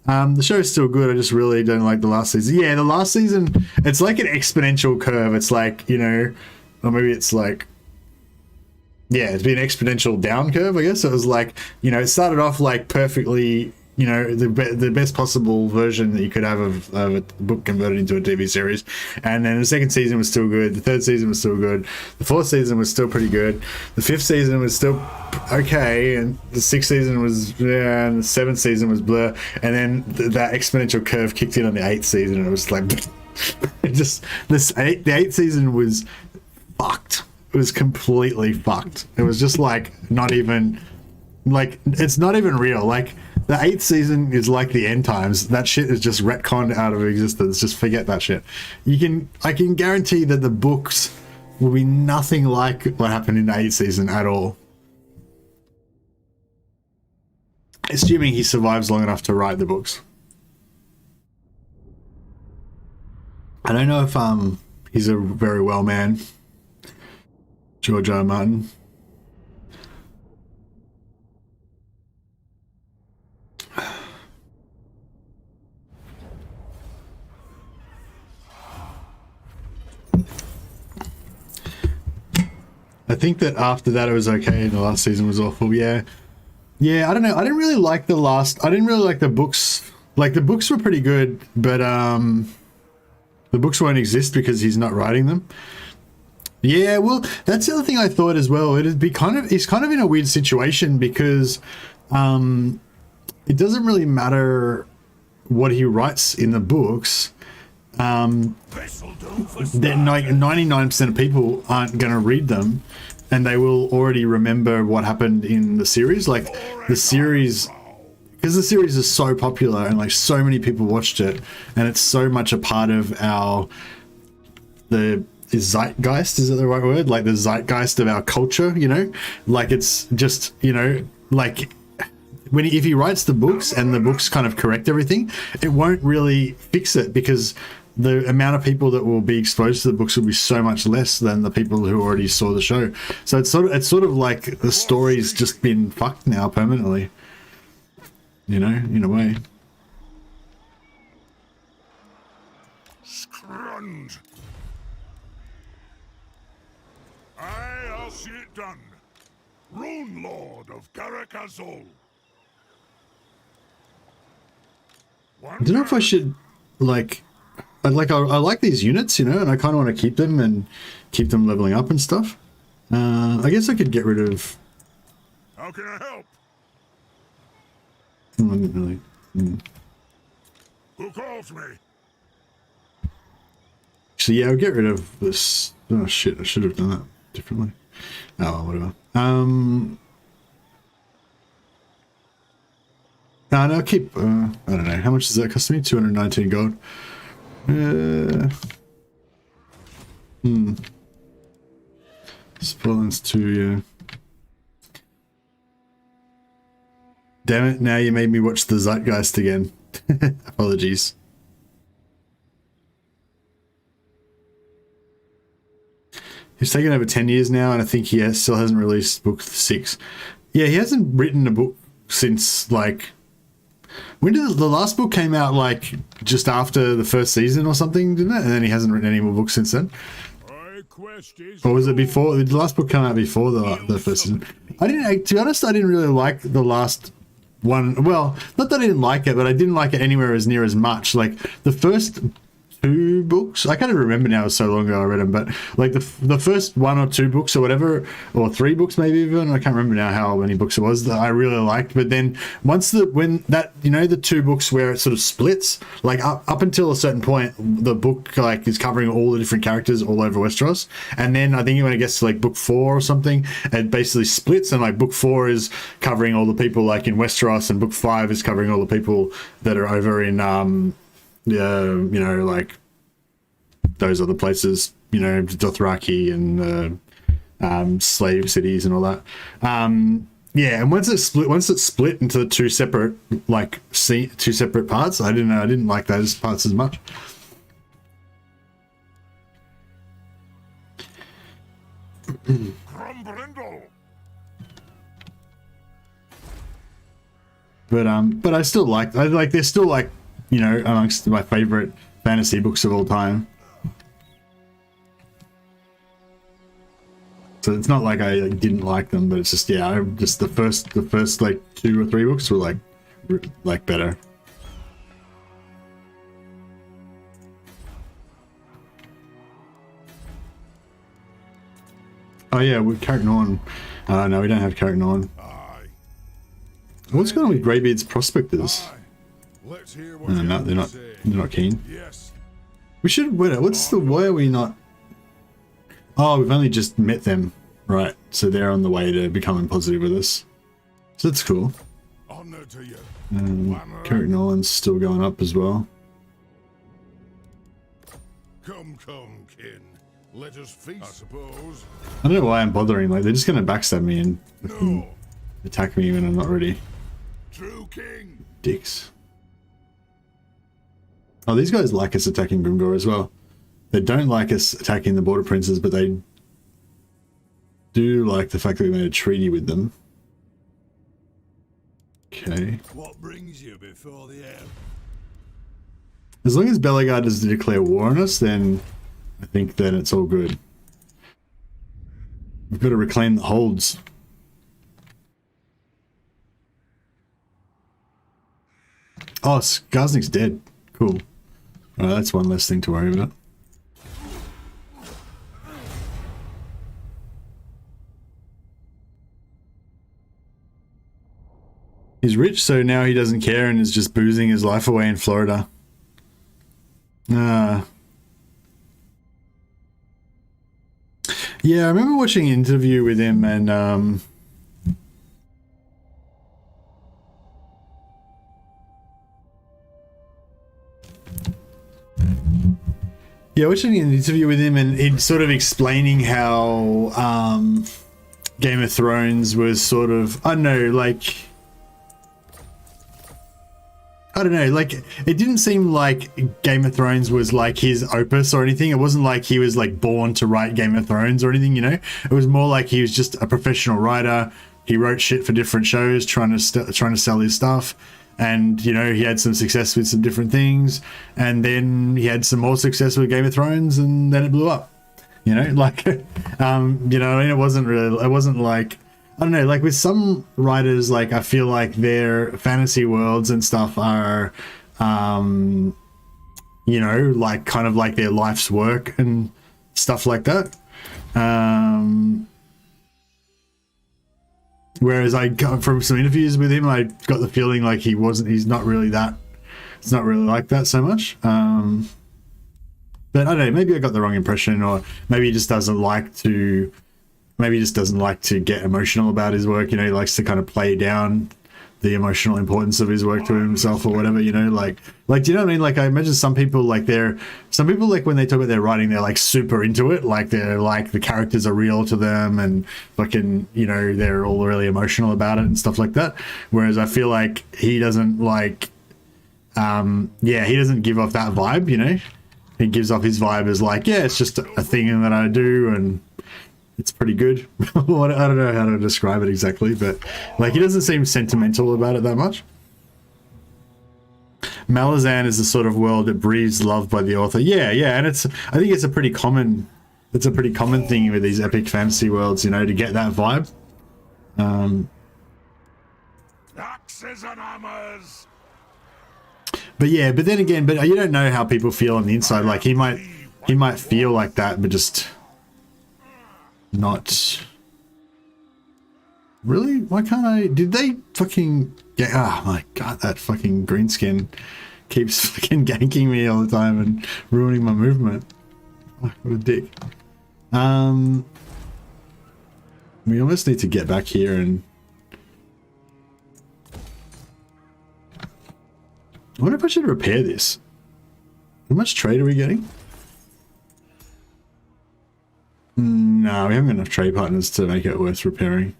The show's still good. I just really don't like the last season. Yeah, the last season, it's like an exponential curve. It's like, you know, or maybe it's like, yeah, it's been an exponential down curve, I guess. It was like, you know, it started off like perfectly, you know, the best possible version that you could have of a book converted into a TV series. And then the second season was still good. The third season was still good. The fourth season was still pretty good. The fifth season was still okay. And the sixth season was, yeah, and the seventh season was blur. And then that exponential curve kicked in on the eighth season. And it was like, it just, the eighth season was fucked. It was completely fucked. It was just like, not even, like, it's not even real. Like, the 8th season is like the end times. That shit is just retconned out of existence. Just forget that shit. I can guarantee that the books will be nothing like what happened in the 8th season at all. Assuming he survives long enough to write the books. I don't know if he's a very well man, George R. R. Martin. I think that after that it was okay and the last season was awful. Yeah, I don't know. I didn't really like the books. Like, the books were pretty good, but the books won't exist because he's not writing them. Yeah, well, that's the other thing I thought as well. He's kind of in a weird situation because it doesn't really matter what he writes in the books. Then like 99% of people aren't going to read them, and they will already remember what happened in the series. Like, the series, because the series is so popular and like so many people watched it, and it's so much a part of the zeitgeist, is that the right word? Like, the zeitgeist of our culture, you know? Like, it's just, you know, like, if he writes the books and the books kind of correct everything, it won't really fix it because the amount of people that will be exposed to the books will be so much less than the people who already saw the show. So it's sort of like the story's just been fucked now permanently, you know, in a way. Scrunge. I'll see it done. Rune Lord of Karaz-a-Karak. I don't know if I should, like, I like these units, you know, and I kind of want to keep them and keep them leveling up and stuff. I guess I could get rid of... How can I help? I didn't really... Who calls me? So yeah, I'll get rid of this. Oh shit, I should have done that differently. Oh, well, whatever. No, I'll keep, I don't know, how much does that cost me? 219 gold. Spoilers 2, yeah. Damn it, now you made me watch the Zeitgeist again. Apologies. He's taken over 10 years now, and I think he still hasn't released book 6. Yeah, he hasn't written a book since, like... When did the last book came out, like, just after the first season or something, didn't it? And then he hasn't written any more books since then. Or was it before? Did the last book come out before the first season? To be honest, I didn't really like the last one. Well, not that I didn't like it, but I didn't like it anywhere as near as much. Like the first 2 books, I can't even remember now, it was so long ago I read them, but like the first 1 or 2 books or whatever, or 3 books maybe even, I can't remember now how many books it was, that I really liked. But then once when that, you know, the 2 books where it sort of splits, like up until a certain point, the book like is covering all the different characters all over Westeros, and then I think when it gets to like book 4 or something, it basically splits, and like book 4 is covering all the people like in Westeros, and book 5 is covering all the people that are over in you know, like those other places, you know, Dothraki and slave cities and all that. Yeah, and once it split into 2 separate like 2 separate parts, I didn't like those parts as much. But I still like they're still like, you know, amongst my favorite fantasy books of all time. So it's not like I didn't like them, but it's just, yeah, just the first like 2 or 3 books were like better. Oh yeah, with Carrick Norn. No, we don't have Carrick Norn. What's going on with Greybeard's Prospectors? Let's hear what No, they're not keen. Yes. We should. Why are we not? Oh, we've only just met them, right? So they're on the way to becoming positive with us. So that's cool. Honor to you. Carrick Nolan's still going up as well. Come, kin. Let us feast, I suppose. I don't know why I'm bothering. Like they're just gonna backstab me and No. attack me when I'm not ready. True king. Dicks. Oh, these guys like us attacking Grimgor as well. They don't like us attacking the Border Princes, but they do like the fact that we made a treaty with them. Okay. What brings you before the end? As long as Bellegarde doesn't declare war on us, then I think then it's all good. We've got to reclaim the holds. Oh, Skarsnik's dead. Cool. Alright, that's one less thing to worry about. He's rich, so now he doesn't care and is just boozing his life away in Florida. Yeah, I remember watching an interview with him and watching an interview with him and it sort of explaining how Game of Thrones was sort of, I don't know, like it didn't seem like Game of Thrones was like his opus or anything. It wasn't like he was like born to write Game of Thrones or anything, you know? It was more like he was just a professional writer. He wrote shit for different shows, trying to sell his stuff. And, you know, he had some success with some different things. And then he had some more success with Game of Thrones and then it blew up. You know, like, you know, I mean, it wasn't like, I don't know, like with some writers, like I feel like their fantasy worlds and stuff are, you know, like kind of like their life's work and stuff like that. Whereas I got from some interviews with him, I got the feeling like he's not really like that so much. But I don't know, maybe I got the wrong impression, or maybe he just doesn't like to get emotional about his work. You know, he likes to kind of play down the emotional importance of his work to himself or whatever, you know, like, do you know what I mean? Like, I imagine some people like when they talk about their writing, they're like super into it. Like they're like, the characters are real to them and fucking, you know, they're all really emotional about it and stuff like that. Whereas I feel like he doesn't like, he doesn't give off that vibe, you know? He gives off his vibe as like, yeah, it's just a thing that I do and it's pretty good. I don't know how to describe it exactly, but like he doesn't seem sentimental about it that much. Malazan is the sort of world that breathes love by the author. Yeah, and I think it's a pretty common thing with these epic fantasy worlds, you know, to get that vibe. axes and hammers. But yeah, but then again, but you don't know how people feel on the inside. Like he might feel like that, but just not really. Why can't I? Did they fucking get? Oh my god, that fucking Greenskin keeps fucking ganking me all the time and ruining my movement. Oh, what a dick. We almost need to get back here and. I wonder if I should repair this. How much trade are we getting? No, we haven't got enough trade partners to make it worth repairing.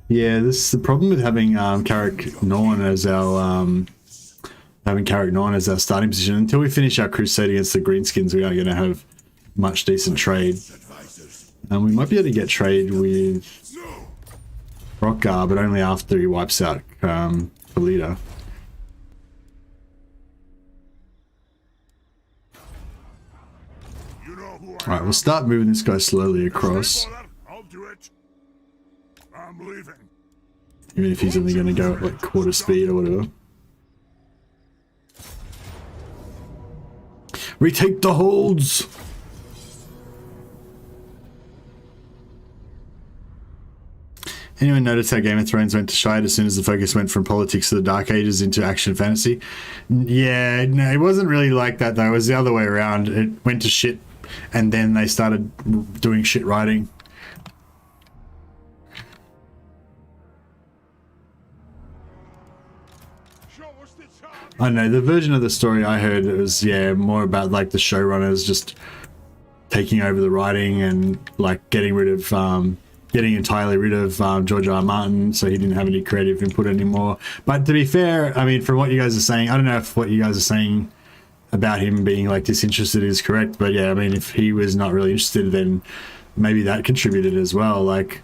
Yeah, this is the problem with having Karak Norn as our starting position. Until we finish our crusade against the Greenskins, we aren't going to have much decent trade. We might be able to get trade with Rockgar, but only after he wipes out the leader. Alright, we'll start moving this guy slowly across. I'll do it. I'm leaving. Even if he's only going to go at like quarter speed or whatever. Retake the holds! Anyone notice how Game of Thrones went to shite as soon as the focus went from politics to the Dark Ages into action fantasy? Yeah, no, it wasn't really like that though. It was the other way around. It went to shit and then they started doing shit writing. I don't know, the version of the story I heard, it was, yeah, more about like the showrunners just taking over the writing and like getting entirely rid of George R. R. Martin, so he didn't have any creative input anymore. But to be fair, I mean, from what you guys are saying, I don't know if what you guys are saying about him being like disinterested is correct, but yeah, I mean, if he was not really interested, then maybe that contributed as well. Like,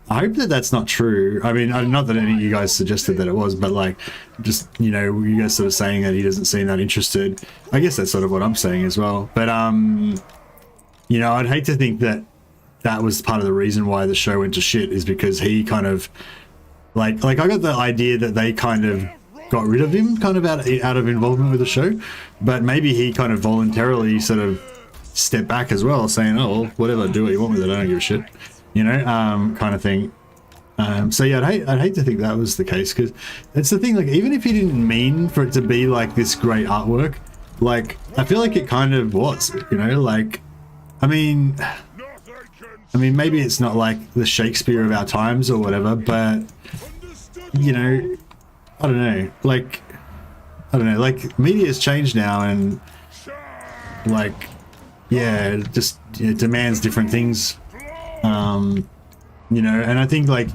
I hope that that's not true. I mean, not that any of you guys suggested that it was, but like, just, you know, you guys sort of saying that he doesn't seem that interested. I guess that's sort of what I'm saying as well. But, you know, I'd hate to think that that was part of the reason why the show went to shit, is because he kind of, like I got the idea that they kind of got rid of him kind of out of involvement with the show, but maybe he kind of voluntarily sort of stepped back as well, saying, oh, well, whatever, do what you want with it, I don't give a shit. You know, kind of thing. So yeah, I'd hate to think that was the case, because it's the thing, like, even if he didn't mean for it to be like this great artwork, like, I feel like it kind of was, you know, like, I mean, maybe it's not like the Shakespeare of our times or whatever, but, you know, I don't know, like, media's changed now, and, like, yeah, it just, it demands different things. You know, and I think, like,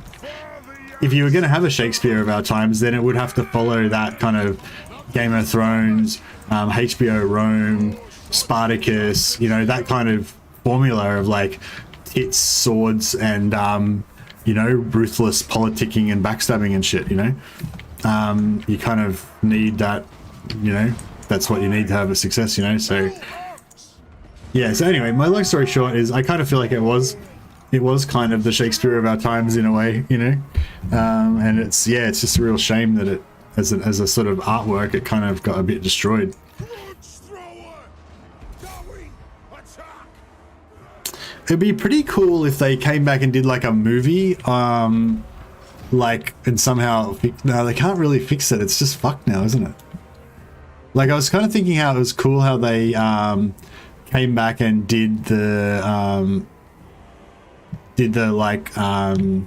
if you were going to have a Shakespeare of our times, then it would have to follow that kind of Game of Thrones, HBO Rome, Spartacus, you know, that kind of formula of like tits, swords, and you know, ruthless politicking and backstabbing and shit, you know. You kind of need that, you know, that's what you need to have a success, you know. So yeah, so anyway, my long story short is I kind of feel like it was kind of the Shakespeare of our times in a way, you know. And it's, yeah, it's just a real shame that it, as a sort of artwork, it kind of got a bit destroyed. It'd be pretty cool if they came back and did like a movie, like, and somehow, no, they can't really fix it. It's just fucked now, isn't it? Like, I was kind of thinking how it was cool how they came back and did the like the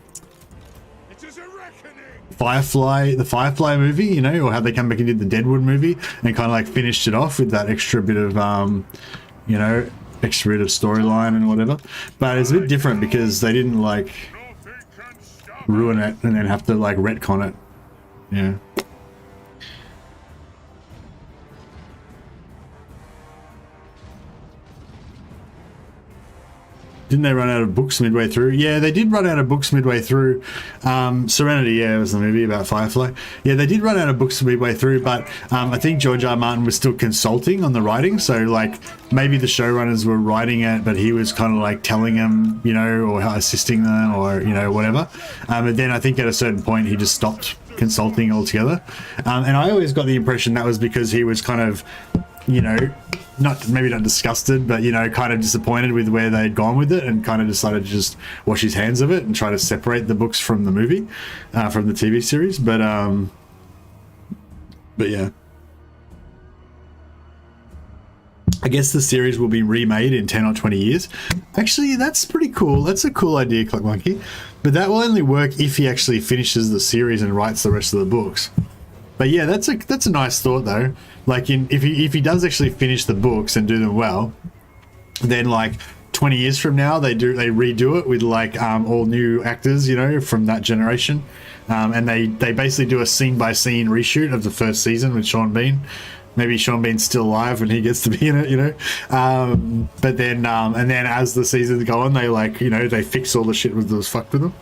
Firefly movie, you know, or how they come back and did the Deadwood movie and kind of like finished it off with that extra bit of you know, extra bit of storyline and whatever. But it's a bit different because they didn't like ruin it and then have to like retcon it. Yeah. Didn't they run out of books midway through? Yeah, they did run out of books midway through. Serenity, yeah, it was the movie about Firefly. Yeah, they did run out of books midway through, but I think George R. R. Martin was still consulting on the writing. So, like, maybe the showrunners were writing it, but he was kind of like telling them, you know, or assisting them, or, you know, whatever. But then I think at a certain point he just stopped consulting altogether. And I always got the impression that was because he was kind of, you know, maybe not disgusted, but, you know, kind of disappointed with where they'd gone with it, and kind of decided to just wash his hands of it and try to separate the books from the movie, from the TV series. But yeah, I guess the series will be remade in 10 or 20 years. Actually, that's pretty cool. That's a cool idea, Clock Monkey. But that will only work if he actually finishes the series and writes the rest of the books. But yeah, that's a nice thought though. Like, if he does actually finish the books and do them well, then like 20 years from now they redo it with like all new actors, you know, from that generation, and they basically do a scene by scene reshoot of the first season with Sean Bean. Maybe Sean Bean's still alive when he gets to be in it, you know. But then and then as the seasons go on, they, like, you know, they fix all the shit that was fucked with them.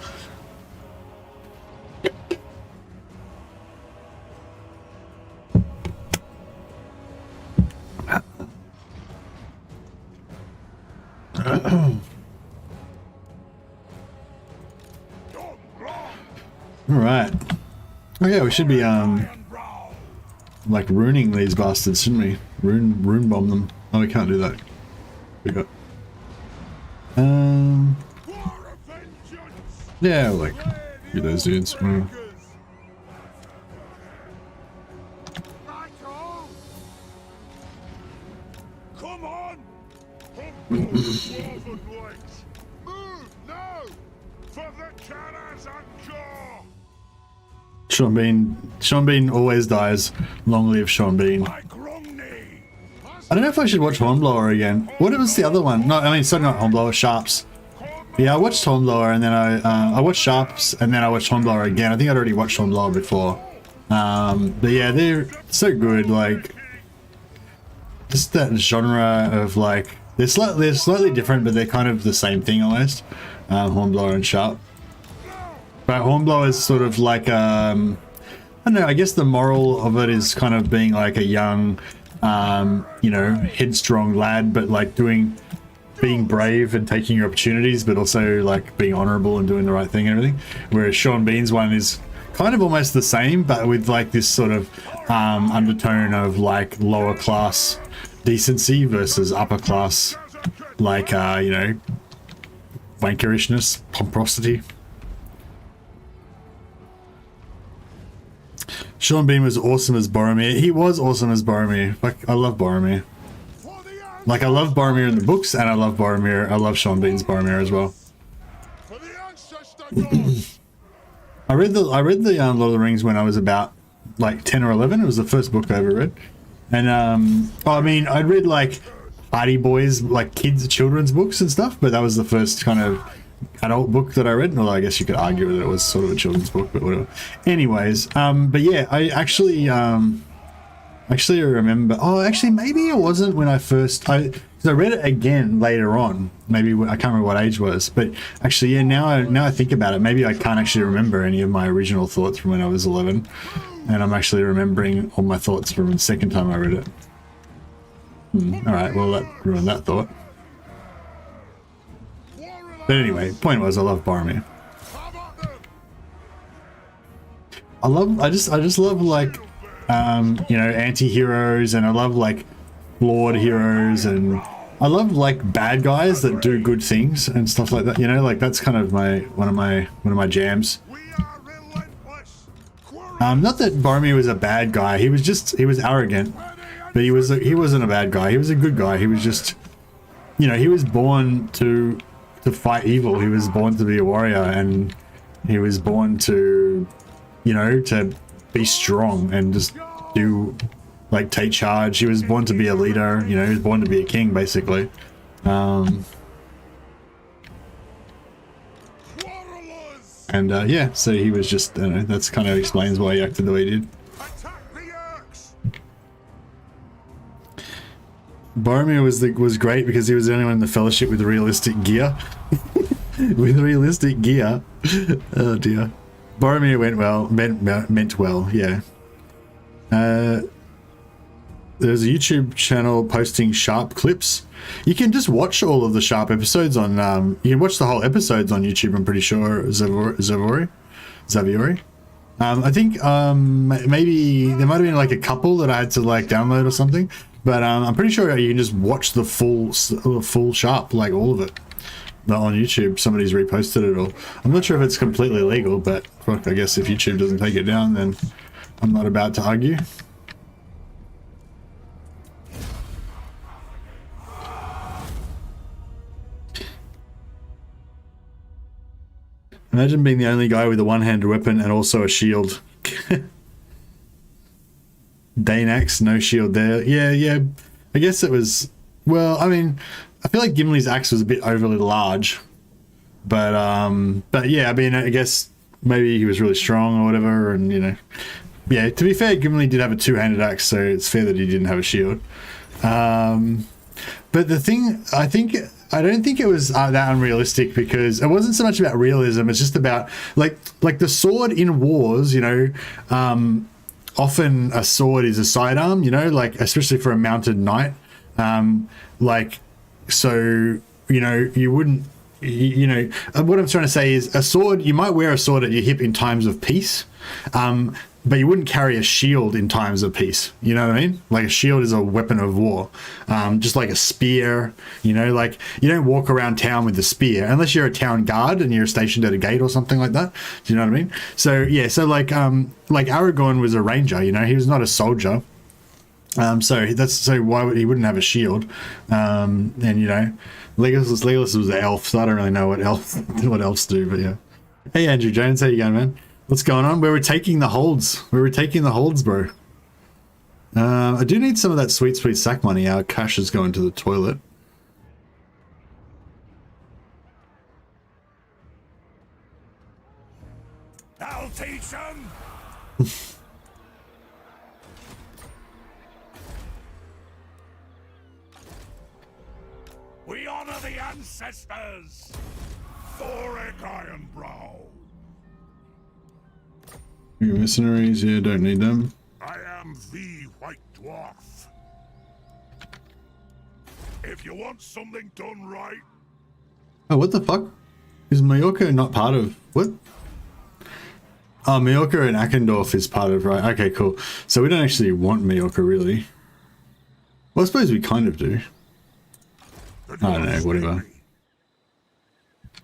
All right. Oh yeah, we should be like ruining these bastards, shouldn't we? Rune bomb them. Oh, we can't do that. We got yeah, like get those dudes. Come on! Move now! For the Karaz-a-Karak! Sean Bean always dies. Long live Sean Bean. I don't know if I should watch Hornblower again. What was the other one? No, I mean, sorry, not Hornblower, Sharps. Yeah, I watched Hornblower, and then I watched Sharps, and then I watched Hornblower again. I think I'd already watched Hornblower before. But yeah, they're so good. Like, just that genre of, like, they're slightly different, but they're kind of the same thing almost. Hornblower and Sharp. But Hornblower is sort of like, I don't know, I guess the moral of it is kind of being like a young, you know, headstrong lad, but like being brave and taking your opportunities, but also like being honorable and doing the right thing and everything. Whereas Sean Bean's one is kind of almost the same, but with like this sort of undertone of like lower class decency versus upper class, like, you know, wankerishness, pomposity. Sean Bean was awesome as Boromir. He was awesome as Boromir. Like, I love Boromir. Like, I love Boromir in the books, and I love Boromir. I love Sean Bean's Boromir as well. I read the Lord of the Rings when I was about like 10 or 11. It was the first book I ever read. And I mean, I'd read like Hardy Boys, like children's books and stuff, but that was the first kind of adult book that I read. Although I guess you could argue that it was sort of a children's book, but whatever. Anyways, but yeah, I actually remember. Oh, actually, maybe it wasn't when I first. I read it again later on. Maybe I can't remember what age it was, but actually, yeah. Now I think about it, maybe I can't actually remember any of my original thoughts from when I was 11, and I'm actually remembering all my thoughts from the second time I read it. All right, well, that ruined that thought. But anyway, point was, I love Boromir. I just love, like, you know, anti-heroes, and I love like flawed heroes, and I love like bad guys that do good things and stuff like that, you know, like that's kind of one of my jams. Not that Boromir was a bad guy, he was arrogant, but he wasn't a bad guy, he was a good guy. He was just, you know, he was born to fight evil. He was born to be a warrior, and he was born to, you know, to be strong and just like take charge. He was born to be a leader, you know, he was born to be a king, basically. And yeah, so he was just, I don't know, that's kind of explains why he acted the way he did. Boromir was great because he was the only one in the Fellowship with realistic gear. With realistic gear. Oh dear. Boromir meant well, yeah. There's a YouTube channel posting Sharp clips. You can just watch all of the Sharp episodes on, you can watch the whole episodes on YouTube, I'm pretty sure, Zaviori. I think maybe there might have been like a couple that I had to like download or something, but I'm pretty sure you can just watch the full Sharp, like all of it. On YouTube, somebody's reposted it all. I'm not sure if it's completely legal, but look, I guess if YouTube doesn't take it down, then I'm not about to argue. Imagine being the only guy with a one-handed weapon and also a shield. Danax, no shield there. Yeah. I guess it was... Well, I mean, I feel like Gimli's axe was a bit overly large. But yeah, I mean, I guess maybe he was really strong or whatever, and, you know... Yeah, to be fair, Gimli did have a two-handed axe, so it's fair that he didn't have a shield. But the thing, I don't think it was that unrealistic, because it wasn't so much about realism. It's just about like the sword in wars, you know, often a sword is a sidearm, you know, like especially for a mounted knight. Like, so, you know, you wouldn't, you know, what I'm trying to say is a sword, you might wear a sword at your hip in times of peace. But you wouldn't carry a shield in times of peace. You know what I mean? Like a shield is a weapon of war. Just like a spear, you know, like you don't walk around town with a spear unless you're a town guard and you're stationed at a gate or something like that. Do you know what I mean? So yeah, so like Aragorn was a ranger, you know, he was not a soldier. So why he wouldn't have a shield? And you know, Legolas was an elf, so I don't really know what elves do, but yeah. Hey Andrew Jones, how you going, man? What's going on? We're taking the holds. Bro. I do need some of that sweet sack money. Our cash is going to the toilet. I'll teach them. We honor the ancestors. Thorek Ironbrow. Your mercenaries, yeah, don't need them. I am the White Dwarf. If you want something done right... Oh, what the fuck? Is Majorca not part of... What? Oh, Majorca and Akendorf is part of... Right, okay, cool. So we don't actually want Majorca, really. Well, I suppose we kind of do. I don't know, whatever.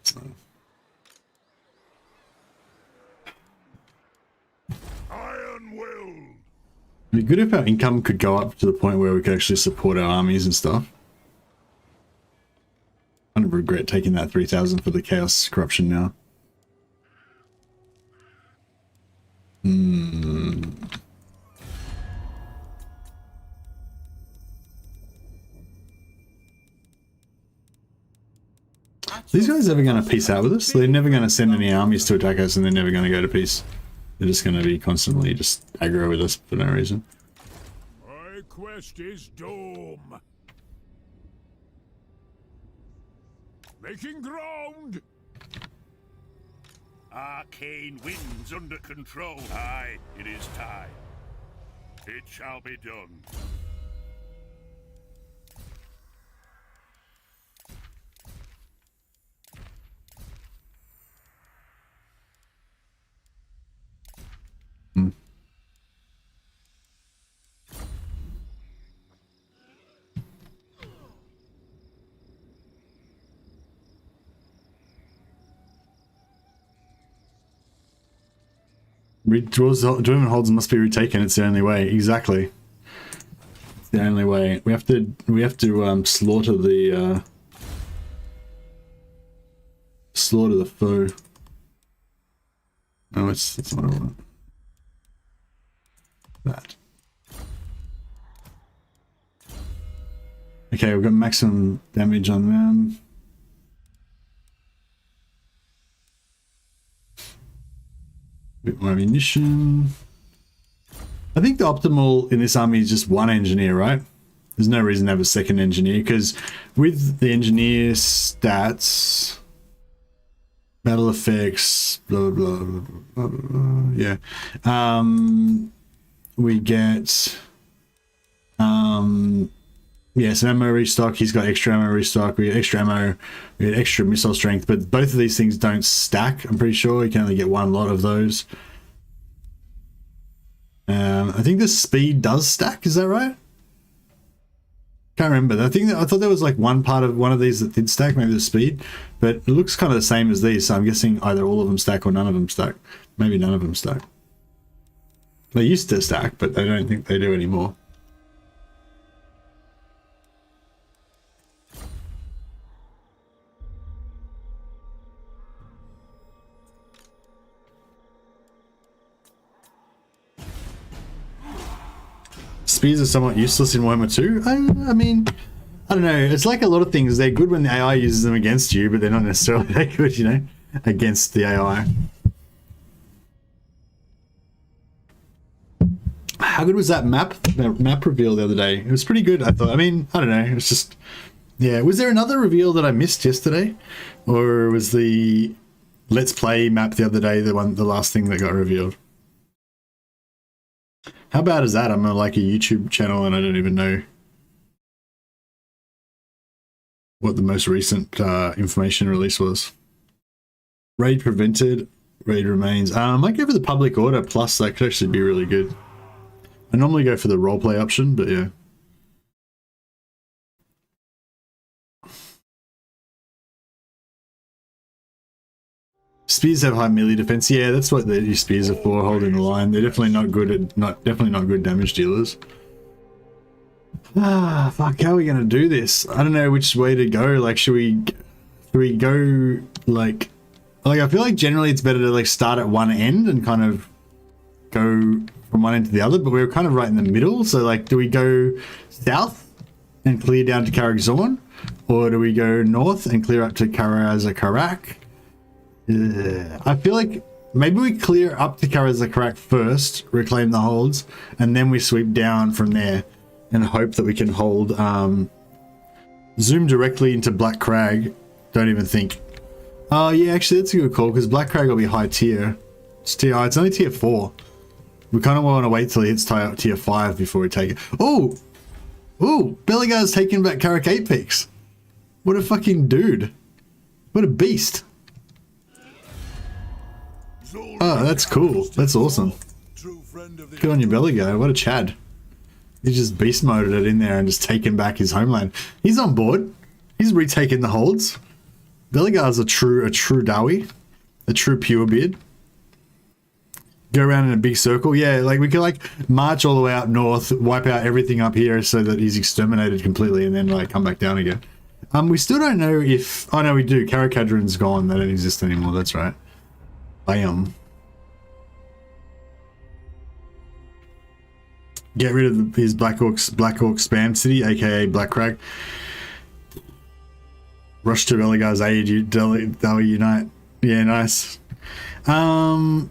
So. It'd be good if our income could go up to the point where we could actually support our armies and stuff. I kind of regret taking that 3,000 for the Chaos Corruption now. These guys ever going to peace out with us? They're never going to send any armies to attack us, and they're never going to go to peace. They're just going to be constantly just aggro with us for no reason. My quest is doom. Making ground. Arcane winds under control. Aye, it is time. It shall be done. Dwarven holds must be retaken. It's the only way. Exactly. It's the only way. We have to slaughter the foe. No, that's not what I want. That. Okay, we've got maximum damage on them. Bit more ammunition. I think the optimal in this army is just one engineer, right? There's no reason to have a second engineer, because with the engineer stats, battle effects, blah blah blah, blah, blah, blah, yeah, we get yeah, some ammo restock. He's got extra ammo restock. We get extra ammo. We get extra missile strength. But both of these things don't stack. I'm pretty sure you can only get one lot of those. I think the speed does stack. Is that right? Can't remember. I thought there was like one part of one of these that did stack, maybe the speed, but it looks kind of the same as these. So I'm guessing either all of them stack or none of them stack. Maybe none of them stack. They used to stack, but I don't think they do anymore. Spears are somewhat useless in Warhammer 2. I mean, I don't know. It's like a lot of things. They're good when the AI uses them against you, but they're not necessarily that good, you know, against the AI. How good was that map reveal the other day? It was pretty good, I thought. I mean, I don't know. It was just, yeah. Was there another reveal that I missed yesterday? Or was the Let's Play map the other day the last thing that got revealed? How bad is that? I'm on like a YouTube channel and I don't even know what the most recent information release was. Raid prevented, raid remains. I might go for the public order plus. That could actually be really good. I normally go for the roleplay option, but yeah. Spears have high melee defense. Yeah, that's what these spears are for, holding the line. They're definitely not good at definitely not good damage dealers. Ah, fuck, how are we gonna do this? I don't know which way to go. Like, should we go like I feel like generally it's better to like start at one end and kind of go from one end to the other, but we're kind of right in the middle. So like, do we go south and clear down to Karak, or do we go north and clear up to Karaz-a-Karak? I feel like maybe we clear up to Karaz-a-Karak first, reclaim the holds, and then we sweep down from there and hope that we can hold, zoom directly into Black Crag. Don't even think. Oh yeah, actually that's a good call, because Black Crag will be high tier. It's tier high, it's only tier 4. We kind of want to wait till he hits tier 5 before we take it. Oh! Ooh, Belligar's taking back Karak 8 peaks. What a fucking dude. What a beast. Oh, that's cool. That's awesome. Good on your Belligar. What a Chad. He just beast moded it in there and just taken back his homeland. He's on board. He's retaken the holds. Belligar's a true Dowie. A true purebeard. Go around in a big circle. Yeah, like we could like march all the way up north, wipe out everything up here so that he's exterminated completely, and then like come back down again. We still don't know if... Oh no, we do. Karak-Kadron's gone. They don't exist anymore. That's right. Bam. Get rid of his Black Orc spam city, aka Black Crag. Rush to Belligar's aid, Delhi unite. Yeah, nice. The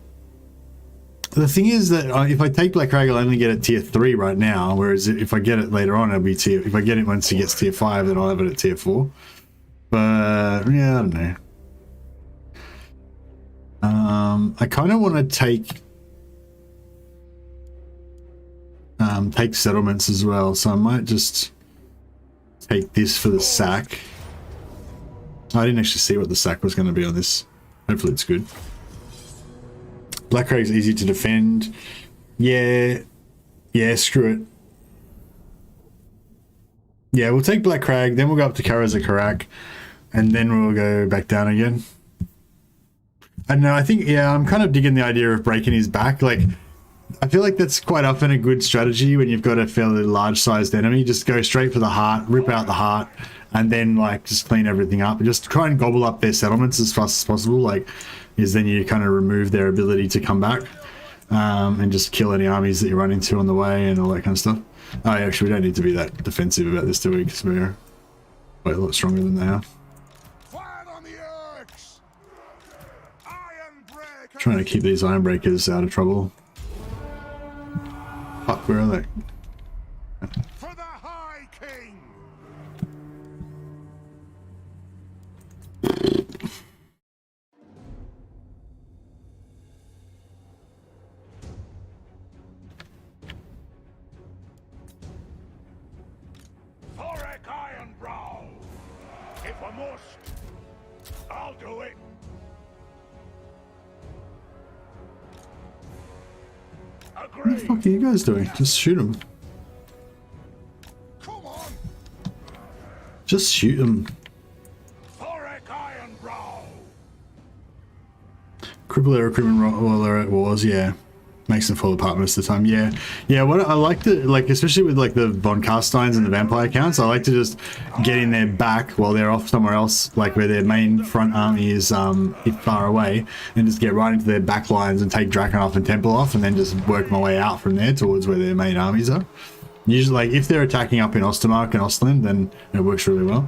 thing is that if I take Black Crag, I'll only get it tier 3 right now, whereas if I get it later on, it'll be tier... If I get it once he gets tier 5, then I'll have it at tier 4. But, yeah, I don't know. I kind of want to take settlements as well, so I might just take this for the sack. I didn't actually see what the sack was going to be on this. Hopefully it's good. Black Crag's easy to defend. Yeah, screw it. Yeah, we'll take Black Crag, then we'll go up to Karaz-a-Karak, and then we'll go back down again. I don't know, I think, yeah, I'm kind of digging the idea of breaking his back. Like, I feel like that's quite often a good strategy when you've got a fairly large-sized enemy. Just go straight for the heart, rip out the heart, and then, like, just clean everything up. And just try and gobble up their settlements as fast as possible, like, is then you kind of remove their ability to come back, and just kill any armies that you run into on the way and all that kind of stuff. Oh, actually, we don't need to be that defensive about this, do we? Because we're quite a lot stronger than they are. Trying to keep these Ironbreakers out of trouble. Fuck, where are they? the High King! Thorek Ironbrow! If I must, I'll do it. What the fuck are you guys doing? Just shoot him. Come on! Just shoot him. Thorek Ironbrow! Cripple their recruitment while they're at wars, yeah. Makes them fall apart most of the time, yeah. Yeah, what I like to, like, especially with, like, the Von Carsteins and the Vampire Counts, I like to just get in their back while they're off somewhere else, like, where their main front army is far away, and just get right into their back lines and take Drakenhof and Temple off, and then just work my way out from there towards where their main armies are. Usually, like, if they're attacking up in Ostermark and Ostland, then it works really well.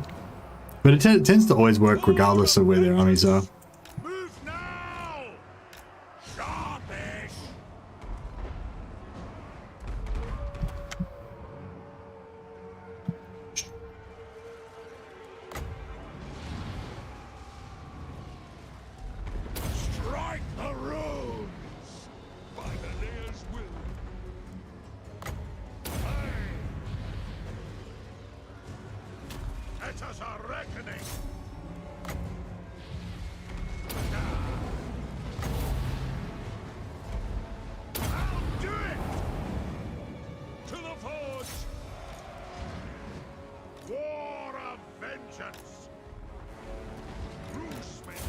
But it tends to always work regardless of where their armies are. Move now! Sharpish! Strike the runes! By the Lear's will. Hey! Let us a reckoning! I'll do it! To the forge! War of vengeance! Runesmiths!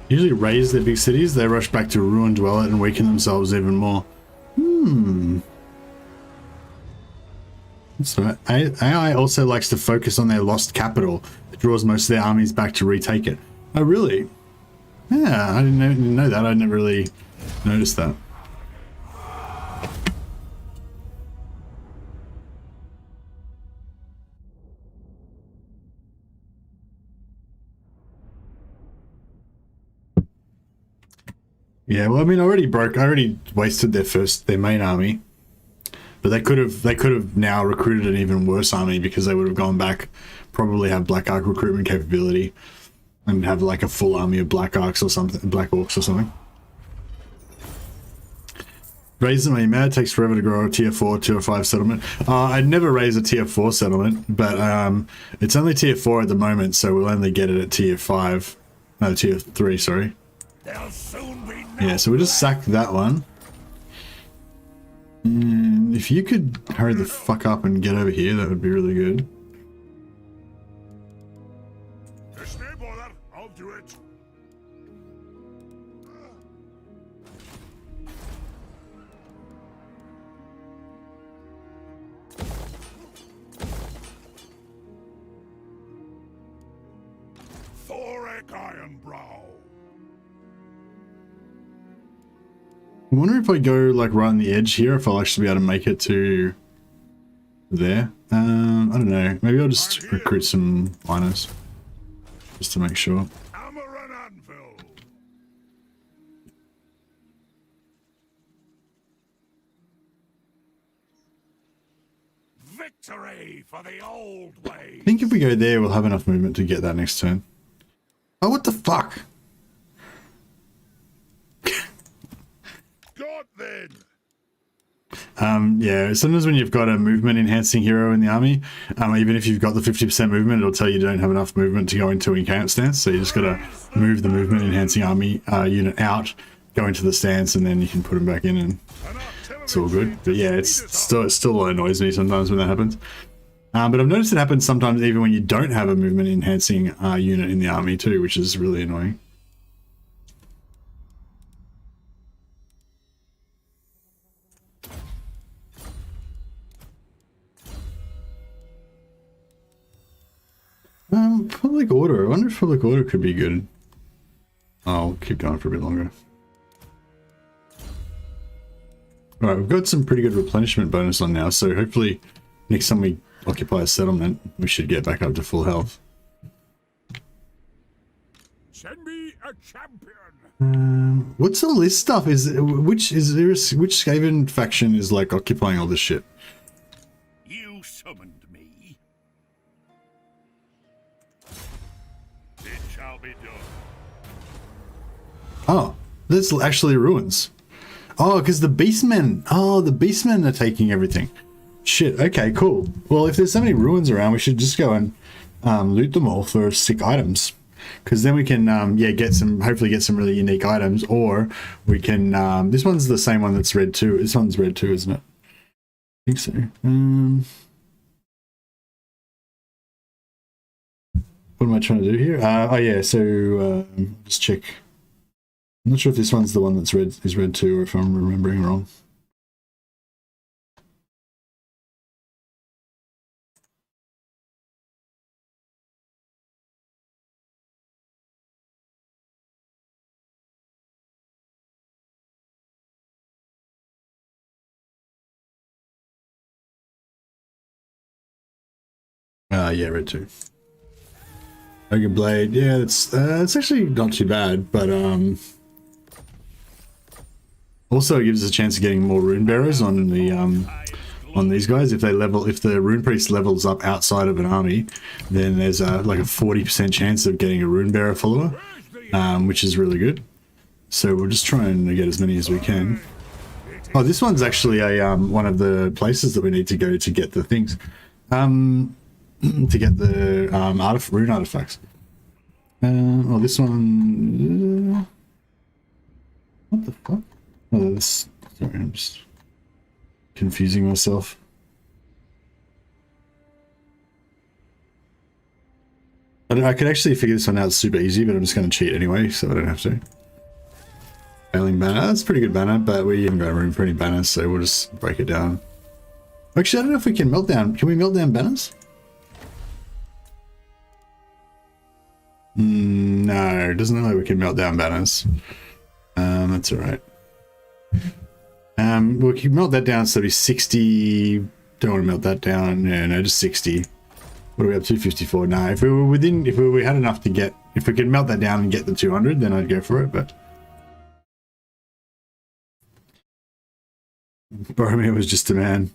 Usually raise their big cities, they rush back to ruin, dwell it, and weaken themselves even more. So AI also likes to focus on their lost capital. It draws most of their armies back to retake it. Oh, really? Yeah, I didn't know that. I never really noticed that. Yeah, well, I mean, I already wasted their main army. But they could have now recruited an even worse army because they would have gone back, probably have Black Ark recruitment capability, and have like a full army of Black Arks or something, Black Orcs or something. Raise them mad, takes forever to grow a tier 4, tier 5 settlement. I'd never raise a tier 4 settlement, but it's only tier 4 at the moment, so we'll only get it at tier 5. No, tier 3, sorry. There'll soon be no Yeah, so we'll just sack that one. And if you could hurry the fuck up and get over here, that would be really good. There's no bother. I'll do it. Thorek Ironbrow. I wonder if I go like right on the edge here, if I'll actually be able to make it to there. I don't know. Maybe I'll just recruit some miners just to make sure. Hammer and anvil. Victory for the old ways. I think if we go there, we'll have enough movement to get that next turn. Oh, what the fuck? God then. Yeah, sometimes when you've got a movement enhancing hero in the army, even if you've got the 50% movement, it'll tell you don't have enough movement to go into encamp stance, so you just gotta move the movement enhancing army unit out, go into the stance, and then you can put them back in, and it's all good. But yeah, it still annoys me sometimes when that happens. But I've noticed it happens sometimes even when you don't have a movement enhancing unit in the army too, which is really annoying. Public order. I wonder if public order could be good. I'll keep going for a bit longer. Alright, we've got some pretty good replenishment bonus on now, so hopefully next time we occupy a settlement, we should get back up to full health. Send me a champion. What's all this stuff? Which Skaven faction is like occupying all this shit? You summoned me. It shall be done. Oh, that's actually ruins. Oh, because the beastmen. Oh, the beastmen are taking everything. Shit. Okay, cool. Well, if there's so many ruins around, we should just go and loot them all for sick items. Because then we can, hopefully get some really unique items, or we can, this one's the same one that's red too. This one's red too, isn't it? I think so. What am I trying to do here? Oh yeah, so, just check. I'm not sure if this one's the one that's red, is red too, or if I'm remembering wrong. Yeah, red too. Ogre Blade, yeah, it's actually not too bad, but also it gives us a chance of getting more rune bearers on the on these guys. If the rune priest levels up outside of an army, then there's like a 40% chance of getting a rune bearer follower, which is really good. So we're just trying to get as many as we can. Oh, this one's actually a one of the places that we need to go to get the things. To get the rune artifacts. Oh, this one. What the fuck? Oh, this. Sorry, I'm just confusing myself. I could actually figure this one out super easy, but I'm just going to cheat anyway, so I don't have to. Failing banner. That's a pretty good banner, but we haven't got room for any banners, so we'll just break it down. Actually, I don't know if we can melt down. Can we melt down banners? No, it doesn't look like we can melt down banners. That's alright. We can melt that down so it'll be 60. Don't want to melt that down. Yeah, no, just 60. What are we up to? 54. No, if we had enough to get, if we could melt that down and get the 200, then I'd go for it, but. Boromir was just a man.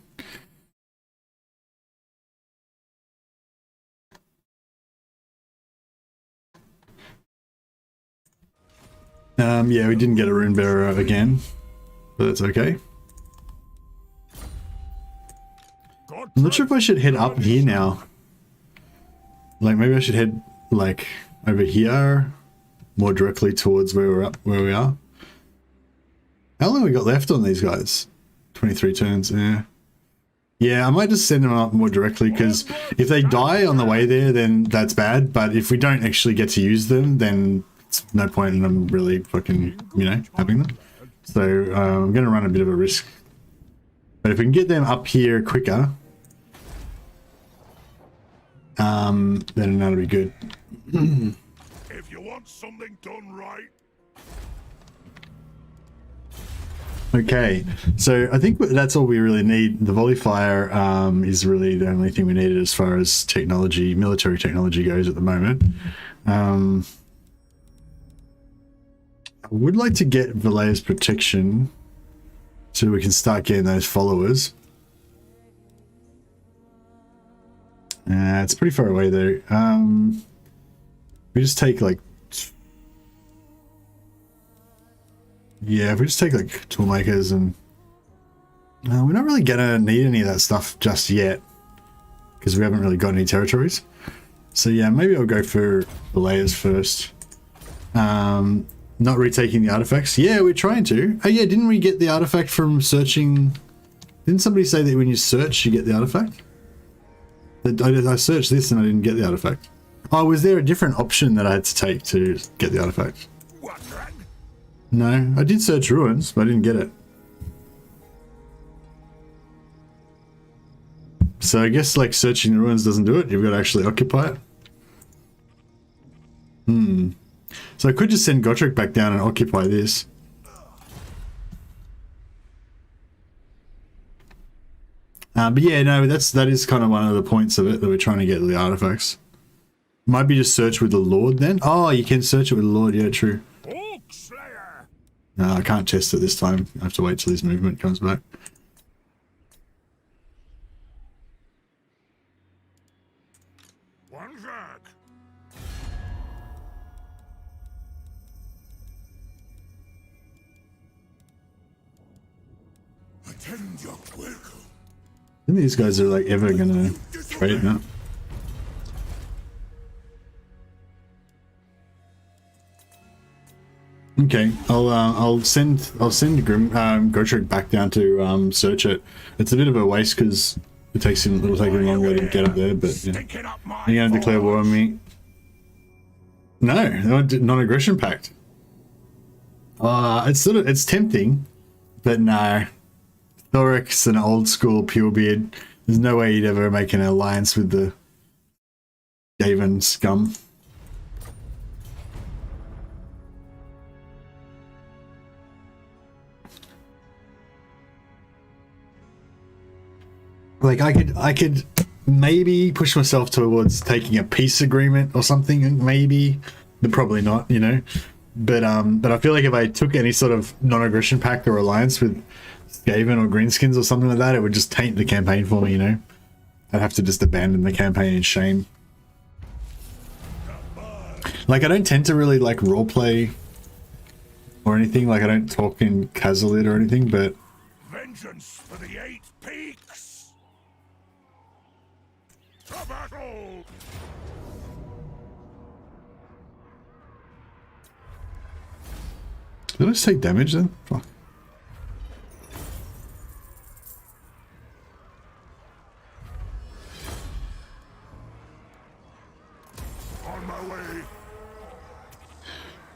Yeah, we didn't get a rune bearer again, but that's okay. I'm not sure if I should head up here now. Like maybe I should head like over here, more directly towards where we are. How long have we got left on these guys? 23 turns. Yeah, I might just send them up more directly, because if they die on the way there, then that's bad. But if we don't actually get to use them, then it's no point in them really fucking, you know, having them. So I'm going to run a bit of a risk. But if we can get them up here quicker, then that'll be good. If you want something done right. Okay, so I think that's all we really need. The volley fire is really the only thing we needed as far as technology, military technology goes at the moment. I would like to get Valea's protection so we can start getting those followers. It's pretty far away though. We just take like, yeah, if we just take like toolmakers and we're not really gonna need any of that stuff just yet because we haven't really got any territories. So yeah, maybe I'll go for the layers first. Not retaking the artifacts. Yeah, we're trying to. Oh yeah, didn't we get the artifact from searching? Didn't somebody say that when you search you get the artifact? I searched this and I didn't get the artifact. Oh, was there a different option that I had to take to get the artifact? No, I did search ruins, but I didn't get it. So I guess like searching the ruins doesn't do it. You've got to actually occupy it. So I could just send Gotrek back down and occupy this. But yeah, no, that is kind of one of the points of it, that we're trying to get the artifacts. Might be just search with the Lord then. Oh, you can search it with the Lord. Yeah, true. Oak Slayer! No, I can't test it this time. I have to wait till his movement comes back. One back. Attend your welcome. I think these guys are like ever gonna trade now. Okay, I'll send Gotrek back down to search it. It's a bit of a waste because it'll take him longer to get up there. But yeah, are you gonna declare war on me? No, non-aggression pact. It's tempting, but no. THOREK'S an old school purebeard. There's no way he'd ever make an alliance with the Gaven scum. Like I could maybe push myself towards taking a peace agreement or something, maybe, but probably not, you know. But I feel like if I took any sort of non-aggression pact or alliance with Skaven or Greenskins or something like that, it would just taint the campaign for me, you know. I'd have to just abandon the campaign in shame. Like I don't tend to really like roleplay or anything. Like I don't talk in Kazalit or anything, but Vengeance for the 8 peaks. To battle. did I just take damage then? Fuck. On my way.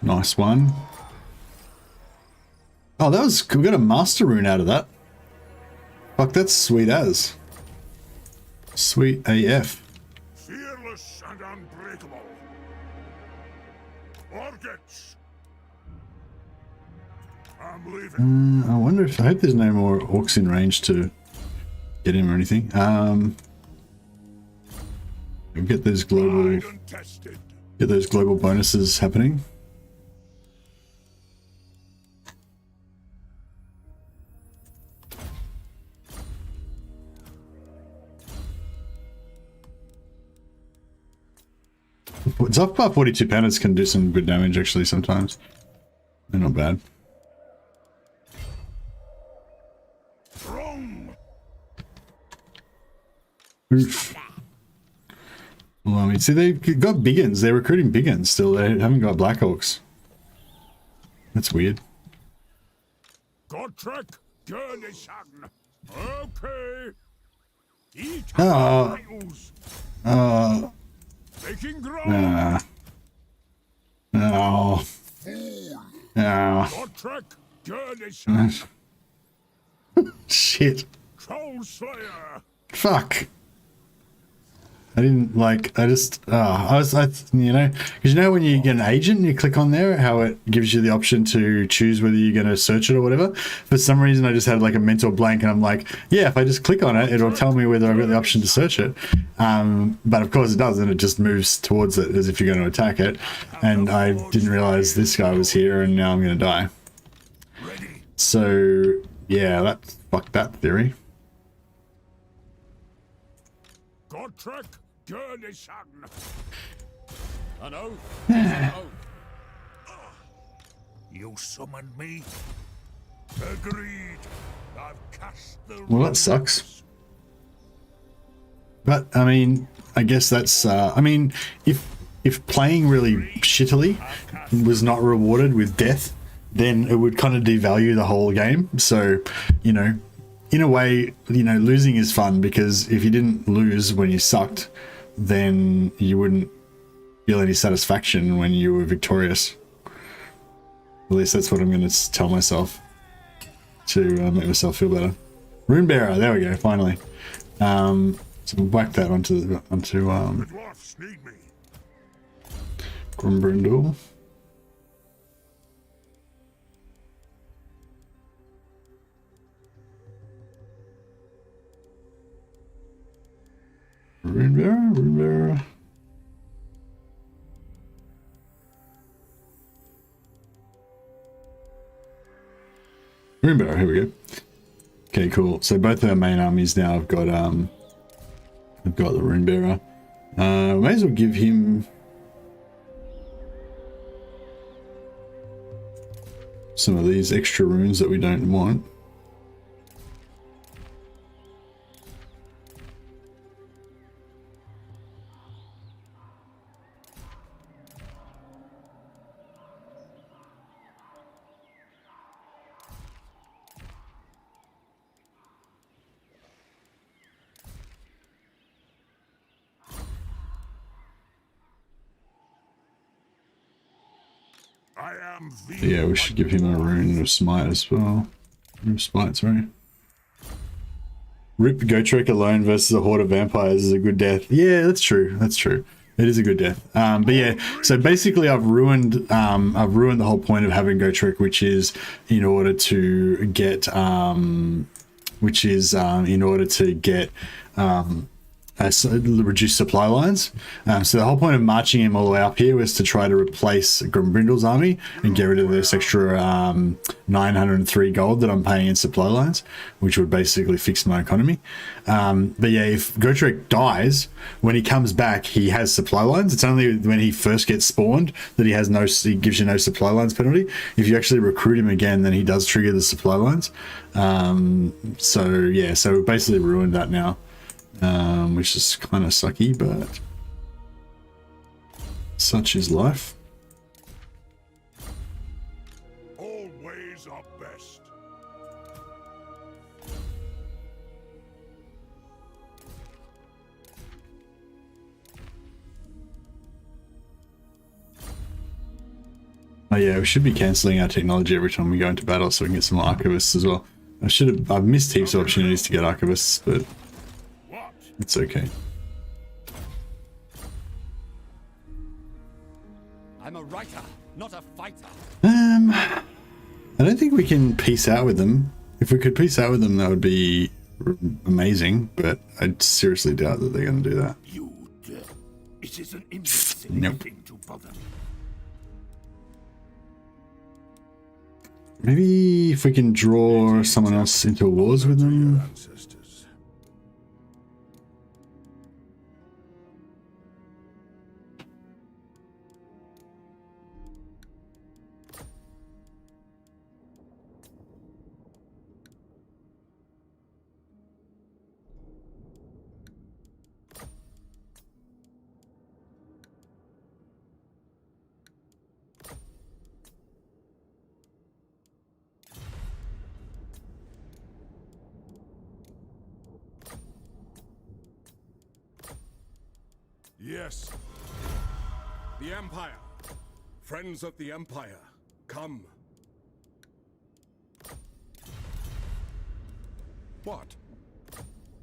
Nice one. Oh, that was we got a master rune out of that. Fuck, that's sweet as. Sweet AF. Fearless and unbreakable. Orgets. I'm leaving. I wonder if I hope there's no more orcs in range to get him or anything. We'll get those global bonuses happening. It's up by 42 pounders can do some good damage actually sometimes. They're not bad. Oof. Well, I mean, see, they've got big uns. They're recruiting big uns still. They haven't got Black Orcs. That's weird. Gotrek, Gurnishan. Okay. Eat Oh. Making ground. No. Gotrek, Gurnishan. Shit. Troll Slayer. Fuck. I didn't like, I you know, because you know when you get an agent and you click on there, how it gives you the option to choose whether you're going to search it or whatever. For some reason, I just had like a mental blank and I'm like, yeah, if I just click on it, it'll tell me whether I've got the option to search it. But of course it doesn't. It just moves towards it as if you're going to attack it. And I didn't realize this guy was here and now I'm going to die. So yeah, fuck that theory. Gotrek, Gurnishan. An oath. Yeah. You summoned me. Agreed. I've cast the Well, that sucks. But I mean, I guess that's I mean, if playing really shittily was not rewarded with death, then it would kind of devalue the whole game. So, you know, in a way, you know, losing is fun because if you didn't lose when you sucked, then you wouldn't feel any satisfaction when you were victorious. At least that's what I'm going to tell myself to make myself feel better. Runebearer, there we go, finally. So we'll whack that onto The dwarfs need me. Grumbrindle. Runebearer. Runebearer, here we go. Okay, cool. So both of our main armies now have got the Runebearer. May as well give him some of these extra runes that we don't want. I am Yeah, we should give him a rune of smite as well. Rune of smite, sorry. Rip Gotrek alone versus a horde of vampires is a good death. Yeah, that's true. That's true. It is a good death. But yeah, so basically I've ruined the whole point of having Gotrek, which is in order to get reduce supply lines. So the whole point of marching him all the way up here was to try to replace Grimbrindle's army and get rid of this extra 903 gold that I'm paying in supply lines, which would basically fix my economy. But yeah, if Gotrek dies, when he comes back, he has supply lines. It's only when he first gets spawned that he gives you no supply lines penalty. If you actually recruit him again, then he does trigger the supply lines. So yeah, so we basically ruined that now. Which is kind of sucky, but such is life. always are best. Oh yeah, we should be cancelling our technology every time we go into battle so we can get some more archivists as well. I've missed heaps of opportunities to get archivists, but it's okay. I'm a writer, not a fighter. I don't think we can peace out with them. If we could peace out with them, that would be amazing, but I seriously doubt that they're going to do that. You dare. It is an imbecile Nope. thing to bother me. Maybe if we can draw someone else into wars with them. Ancestors. Yes. The Empire. Friends of the Empire, come. What?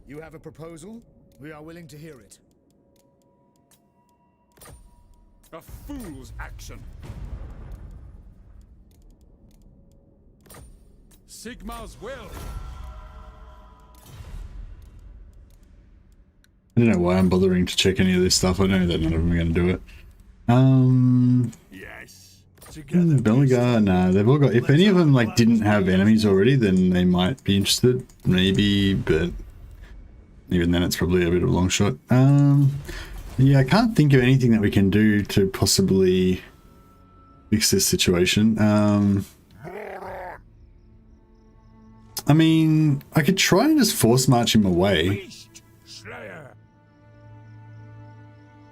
You have a proposal? We are willing to hear it. A fool's action. Sigma's will. I don't know why I'm bothering to check any of this stuff. I know that none of them are going to do it. Yes. Belagar, nah, they've all got. If any of them like didn't have enemies already, then they might be interested, maybe. But even then, it's probably a bit of a long shot. Yeah, I can't think of anything that we can do to possibly fix this situation. I mean, I could try and just force march him away. Beast Slayer.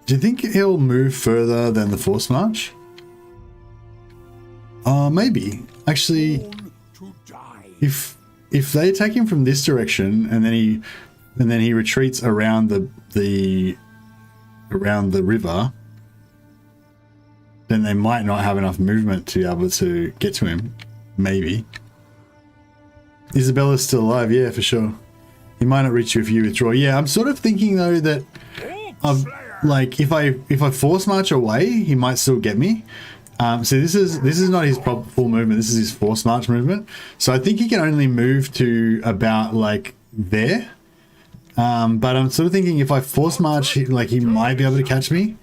Do you think he'll move further than the force march? Maybe. Actually, Born to die. if they attack him from this direction and then he retreats around the river, then they might not have enough movement to be able to get to him. Maybe. Isabella's still alive, yeah, for sure. He might not reach you if you withdraw. Yeah, I'm sort of thinking though that like if I force march away, he might still get me. So this is not his full movement. This is his force march movement. So I think he can only move to about like there. But I'm sort of thinking if I force march, he might be able to catch me.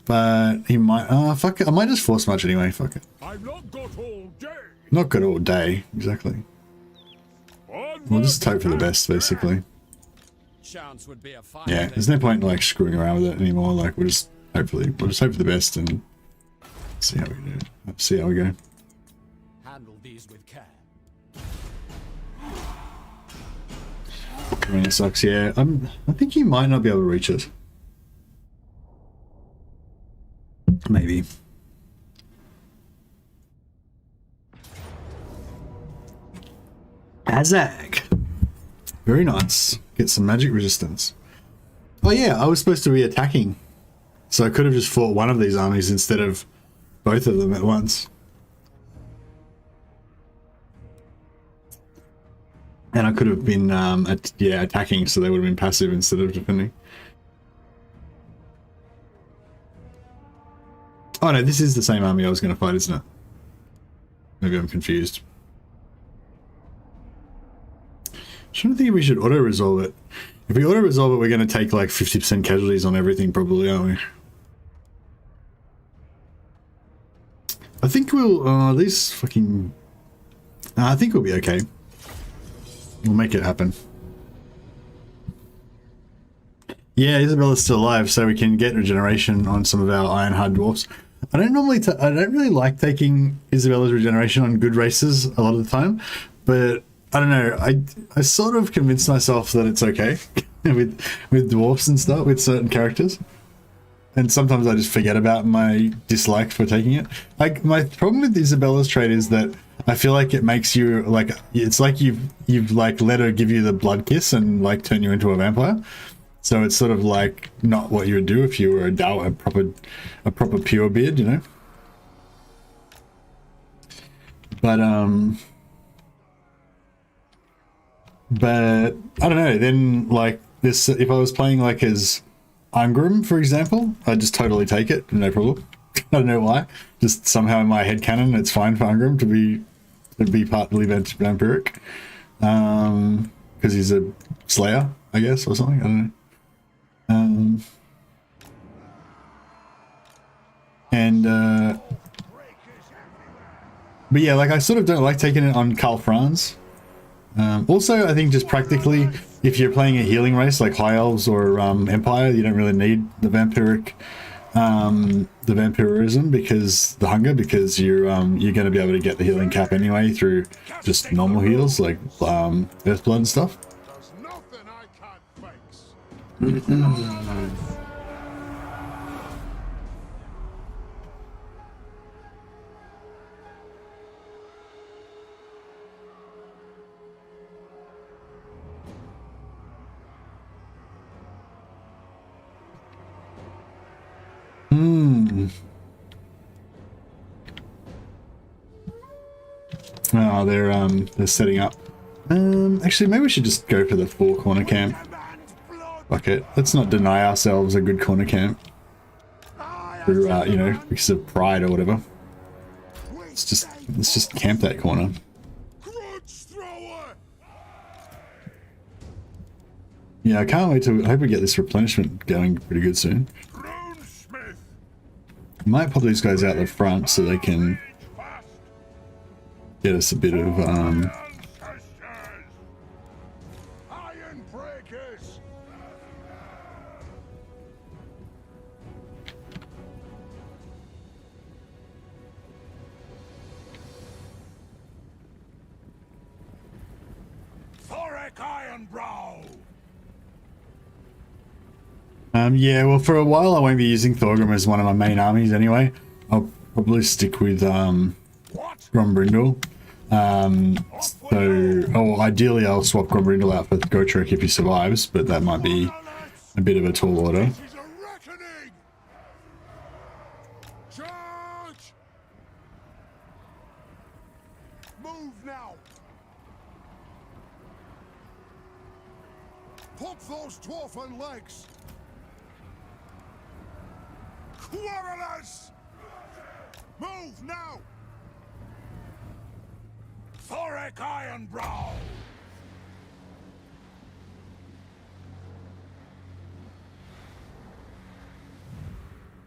But he might. Fuck it. I might just force march anyway. Fuck it. I've not got all day. Not good all day, exactly. We'll just hope for the best, basically. Chance would be a fine Yeah, thing. there's no point like screwing around with it anymore. Like we'll just hope for the best and see how we do. See how we go. Handle these with care. Arena sucks. Yeah, I think you might not be able to reach it. Maybe. Azag. Very nice. Get some magic resistance. Oh yeah, I was supposed to be attacking. So I could have just fought one of these armies instead of both of them at once. And I could have been attacking, so they would have been passive instead of defending. Oh no, this is the same army I was going to fight, isn't it? Maybe I'm confused. I'm trying to think if we should auto-resolve it. If we auto-resolve it, we're going to take like 50% casualties on everything probably, aren't we? I think we'll... these fucking... I think we'll be okay. We'll make it happen. Yeah, Isabella's still alive, so we can get regeneration on some of our Ironhard dwarfs. I don't really like taking Isabella's regeneration on good races a lot of the time, but I don't know. I sort of convinced myself that it's okay with dwarfs and stuff, with certain characters. And sometimes I just forget about my dislike for taking it. Like, my problem with Isabella's trait is that I feel like it makes you, like, it's like you've like let her give you the blood kiss and like turn you into a vampire. So it's sort of like not what you would do if you were a proper pure beard, you know? But I don't know, then like this, if I was playing like as Angrim, for example, I'd just totally take it, no problem. I don't know why. Just somehow in my headcanon, it's fine for Angrim to be partly vampiric. Because he's a slayer, I guess, or something, I don't know. But yeah, like I sort of don't like taking it on Karl Franz. Also, I think just practically, if you're playing a healing race like High Elves or Empire, you don't really need the vampirism because you're going to be able to get the healing cap anyway through just normal heals like Earthblood and stuff. There's nothing I can't fix. Oh, they're setting up. Actually, maybe we should just go for the 4 corner camp. Fuck it. Let's not deny ourselves a good corner camp. Through, you know, because of pride or whatever. Let's just camp that corner. Yeah, I can't wait to. I hope we get this replenishment going pretty good soon. Runesmiths. Might pop these guys out the front so they can get us a bit of Iron breakers. Thorek Ironbrow. Yeah, well, for a while I won't be using Thorgrim as one of my main armies anyway. I'll probably stick with Grombrindle. Ideally I'll swap Grombrindle out for Gotrek if he survives, but that might be a bit of a tall order. This is a reckoning. Charge! Move now. Pop those dwarfen legs. Quarrelers! Move now! Thorek Ironbrow.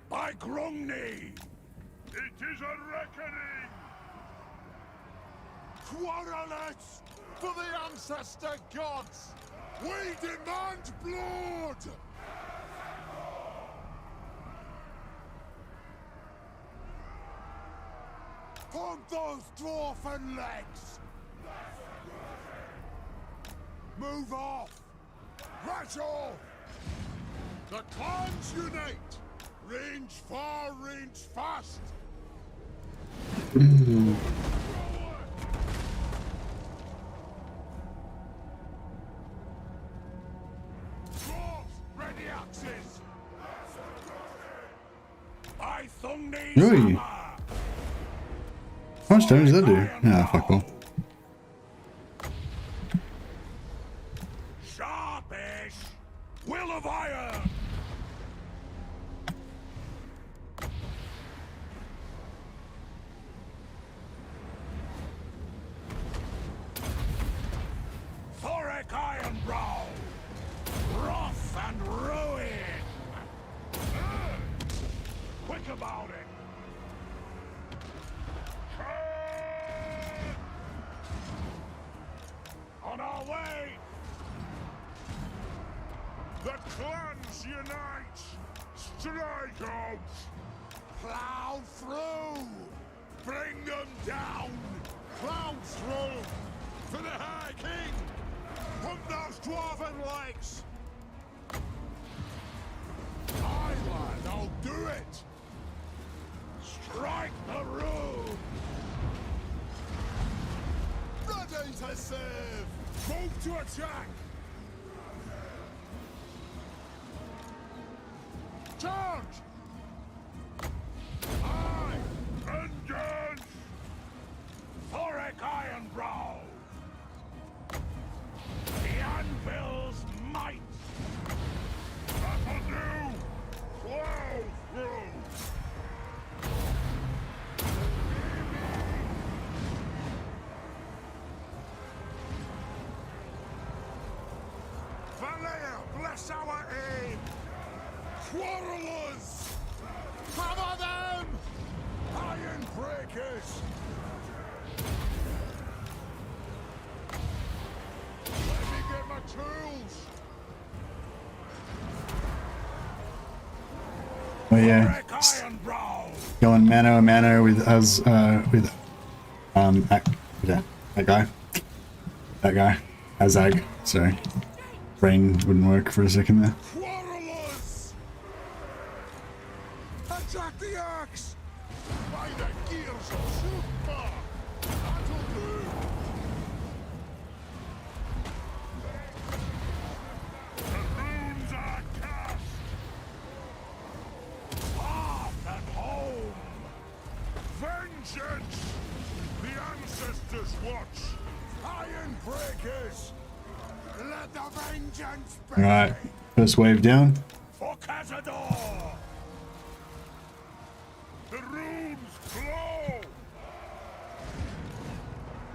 By Grungni. It is a reckoning. Quarrelers! For the ancestor gods! We demand blood! Hunt those dwarfen legs! Move off! Right off! The clans unite! Range far, range fast! Dwarves, ready axes! I thung these Oi. hammer! How much damage does that do? Ah, fuck all. Sharpish! Will of iron! Thorek Ironbrow! Wrath and ruin! Quick about it! On our way! The clans unite! Strike out! Plow through! Bring them down! Plow through! For the High King! Hunt those dwarven legs! Aye, lad, I'll do it! Strike the room! Ready to serve! Move to attack! Charge! Aye! Engage! Thorek Ironbrow! The anvil's might! That'll do! Plow through! Valea, bless our aim! Quarrelers! Hammer them! Iron breakers! Let me get my tools! Oh yeah, Thorek Ironbrow! going mano a mano with that guy, Azag. Sorry, brain wouldn't work for a second there. Quarrelers! Attack the axe! By the gears of super! That'll do! The runes are cast! Path and home! Vengeance! The ancestors watch! Iron breakers! Let the vengeance be! All right, first wave down. For Cazador! The runes glow!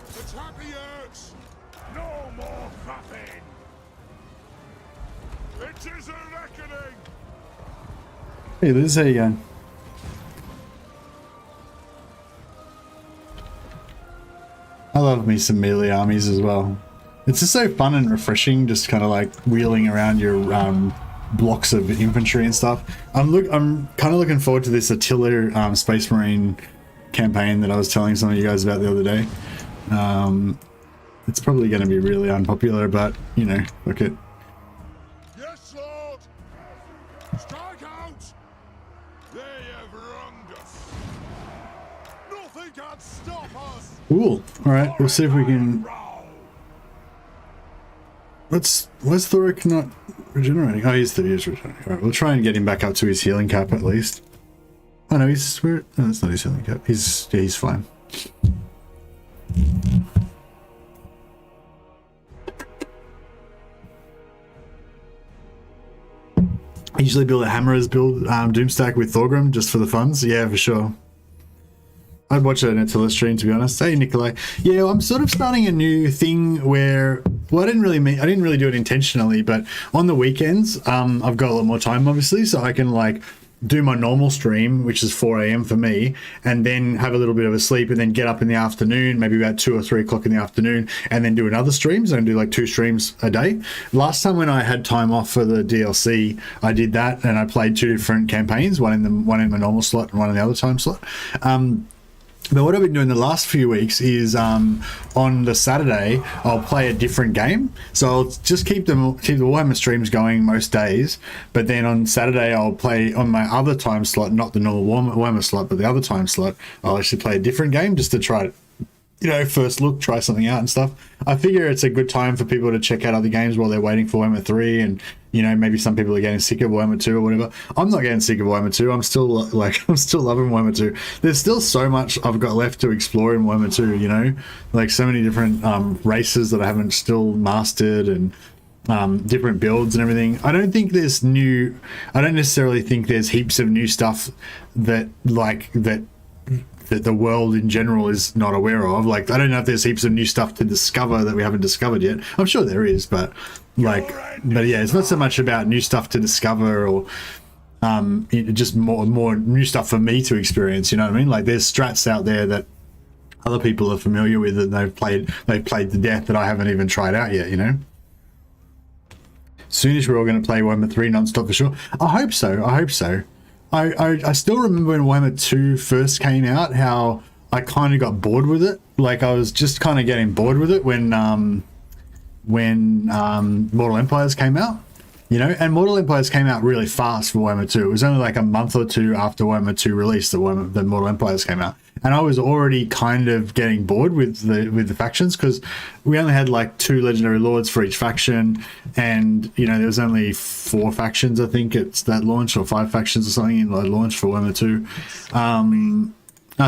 Attack the axe! No more fapping! It is a reckoning! Hey Liz, how you going? I love me some melee armies as well. It's just so fun and refreshing, just kind of like wheeling around your blocks of infantry and stuff. I'm kind of looking forward to this Attila Space Marine campaign that I was telling some of you guys about the other day. It's probably going to be really unpopular, but you know, look it. Yes, Lord! Strike out! They have wronged us! Nothing can stop us! Cool. All right, we'll see if we can. Where's Thorek not regenerating? Oh, he's regenerating. All right, we'll try and get him back up to his healing cap at least. Oh no, he's no, that's not his healing cap. He's fine. I usually build a hammerers build Doomstack with Thorgrim just for the funds. Yeah, for sure. I'd watch an Attila stream, to be honest. Hey, Nikolai. Yeah, I'm sort of starting a new thing where, well, I didn't really do it intentionally, but on the weekends, I've got a lot more time, obviously, so I can like do my normal stream, which is 4 a.m. for me, and then have a little bit of a sleep, and then get up in the afternoon, maybe about 2 or 3 o'clock in the afternoon, and then do another stream. So I do like 2 streams a day. Last time when I had time off for the DLC, I did that, and I played 2 different campaigns, one in the normal slot and one in the other time slot. But what I've been doing the last few weeks is on the Saturday, I'll play a different game. So I'll just keep the Warhammer streams going most days. But then on Saturday, I'll play on my other time slot, not the normal Warhammer slot, but the other time slot. I'll actually play a different game just to try it, first look, try something out and stuff. I figure it's a good time for people to check out other games while they're waiting for Warhammer 3, and maybe some people are getting sick of Warhammer 2 or whatever. I'm not getting sick of Warhammer 2. I'm still loving Warhammer 2. There's still so much I've got left to explore in Warhammer 2, like so many different races that I haven't still mastered, and different builds and everything. I don't necessarily think there's heaps of new stuff that the world in general is not aware of. Like, I don't know if there's heaps of new stuff to discover that we haven't discovered yet. I'm sure there is, but yeah, it's not so much about new stuff to discover or just more new stuff for me to experience. You know what I mean? Like, there's strats out there that other people are familiar with and they've played to death that I haven't even tried out yet. Soonish we're all going to play Warhammer 3 non-stop for sure. I hope so. I still remember when Warhammer 2 first came out, how I kind of got bored with it. Like, I was just kind of getting bored with it when Mortal Empires came out, and Mortal Empires came out really fast for Warhammer 2. It was only like a month or 2 after Warhammer 2 released that Mortal Empires came out. And I was already kind of getting bored with the factions, because we only had like 2 legendary lords for each faction, and there was only 4 factions, I think, it's that launch, or 5 factions or something in the launch for Warhammer 2.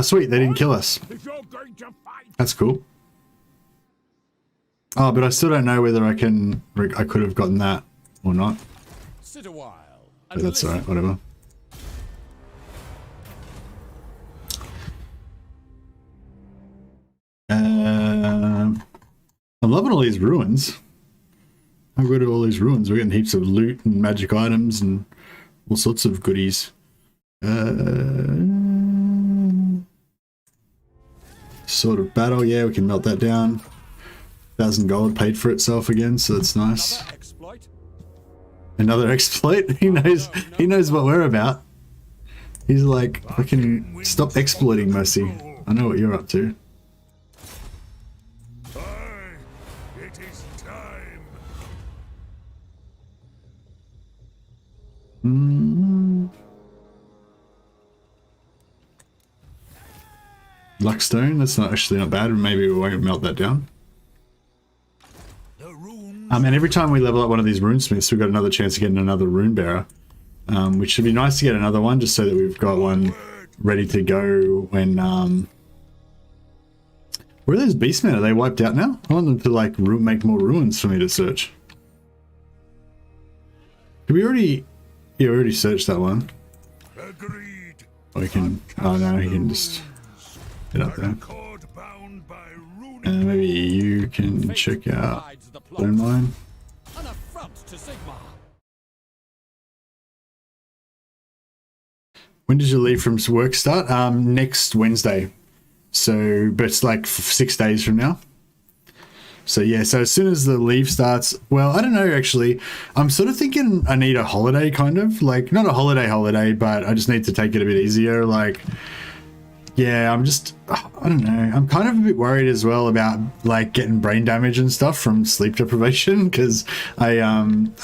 Sweet, they didn't kill us. That's cool. Oh, but I still don't know whether I could have gotten that or not. Sit a while. But that's alright, whatever. I'm loving all these ruins. How good are all these ruins? We're getting heaps of loot and magic items and all sorts of goodies. Sort of battle, yeah, we can melt that down. 1,000 gold paid for itself again, so that's nice. Another exploit. He knows what we're about. He's like, fucking stop exploiting, Mercy. I know what you're up to. It is time. Luckstone, that's not bad. Maybe we won't melt that down. And every time we level up one of these Runesmiths, we've got another chance of getting another Rune Bearer, which should be nice to get another one, just so that we've got one ready to go when... Where are those beastmen? Are they wiped out now? I want them to like make more ruins for me to search. Did we already... Yeah, we already searched that one. Agreed. Oh, we can... Oh no, he can just get up there. And maybe you can check out Bone Mine. An affront to Sigmar. When did you leave from work start? Next Wednesday. So, but it's like 6 days from now. So yeah, so as soon as the leave starts, well, I don't know, actually. I'm sort of thinking I need a holiday, kind of. Like, not a holiday, but I just need to take it a bit easier. Like, yeah, I don't know. I'm kind of a bit worried as well about like getting brain damage and stuff from sleep deprivation, because I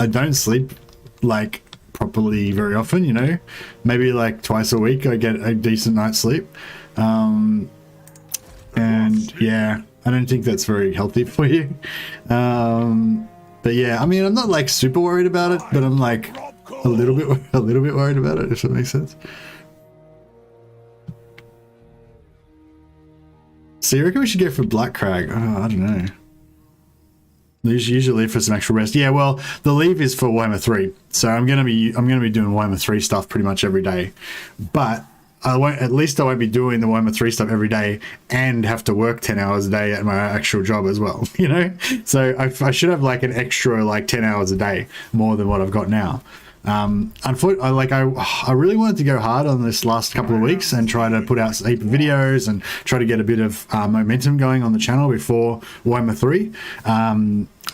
don't sleep like properly very often, Maybe like twice a week I get a decent night's sleep. And yeah, I don't think that's very healthy for you. But yeah, I mean, I'm not like super worried about it, but I'm like a little bit worried about it, if that makes sense. So you reckon we should go for Black Crag? Oh, I don't know. Usually for some actual rest. Yeah, well, the leave is for Warhammer 3, so I'm gonna be doing Warhammer 3 stuff pretty much every day. But I won't be doing the Warhammer 3 stuff every day and have to work 10 hours a day at my actual job as well, So I should have like an extra like 10 hours a day more than what I've got now. Unfortunately, I really wanted to go hard on this last couple of weeks and try to put out a heap of videos and try to get a bit of momentum going on the channel before Warhammer 3,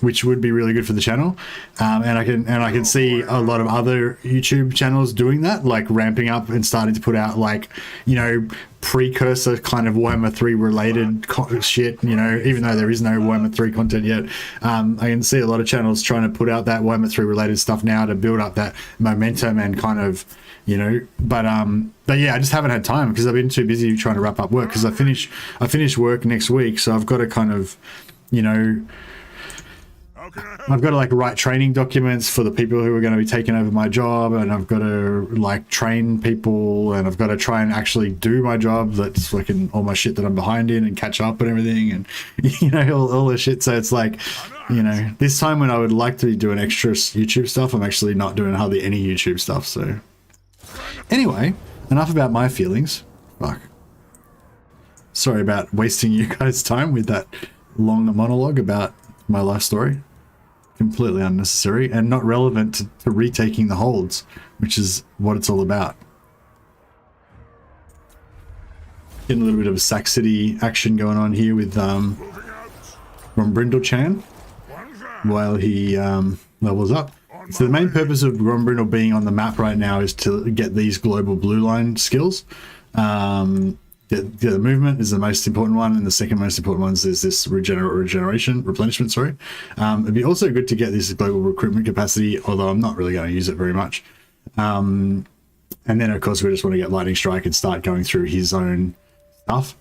which would be really good for the channel. And I can see a lot of other YouTube channels doing that, like ramping up and starting to put out, like, you know, precursor kind of Warhammer 3 related shit, you know, even though there is no Warhammer 3 content yet. I can see a lot of channels trying to put out that Warhammer 3 related stuff now to build up that momentum and kind of, you know, but yeah, I just haven't had time because I've been too busy trying to wrap up work, because I finish work next week, so I've got to kind of, you know, I've got to like write training documents for the people who are going to be taking over my job, and I've got to like train people, and I've got to try and actually do my job. That's fucking all my shit that I'm behind in, and catch up and everything, and you know, all the shit. So it's like, you know, this time when I would like to be doing extra YouTube stuff, I'm actually not doing hardly any YouTube stuff. So anyway, enough about my feelings. Fuck. Sorry about wasting you guys' time with that long monologue about my life story. Completely unnecessary and not relevant to retaking the holds, which is what it's all about. Getting a little bit of a Sack City action going on here with Grombrindle Chan while he levels up. So the main purpose of Grombrindle being on the map right now is to get these global blue line skills. The movement is the most important one, and the second most important one is this replenishment, sorry. It'd be also good to get this global recruitment capacity, although I'm not really going to use it very much. And then, of course, we just want to get Lightning Strike and start going through his own stuff.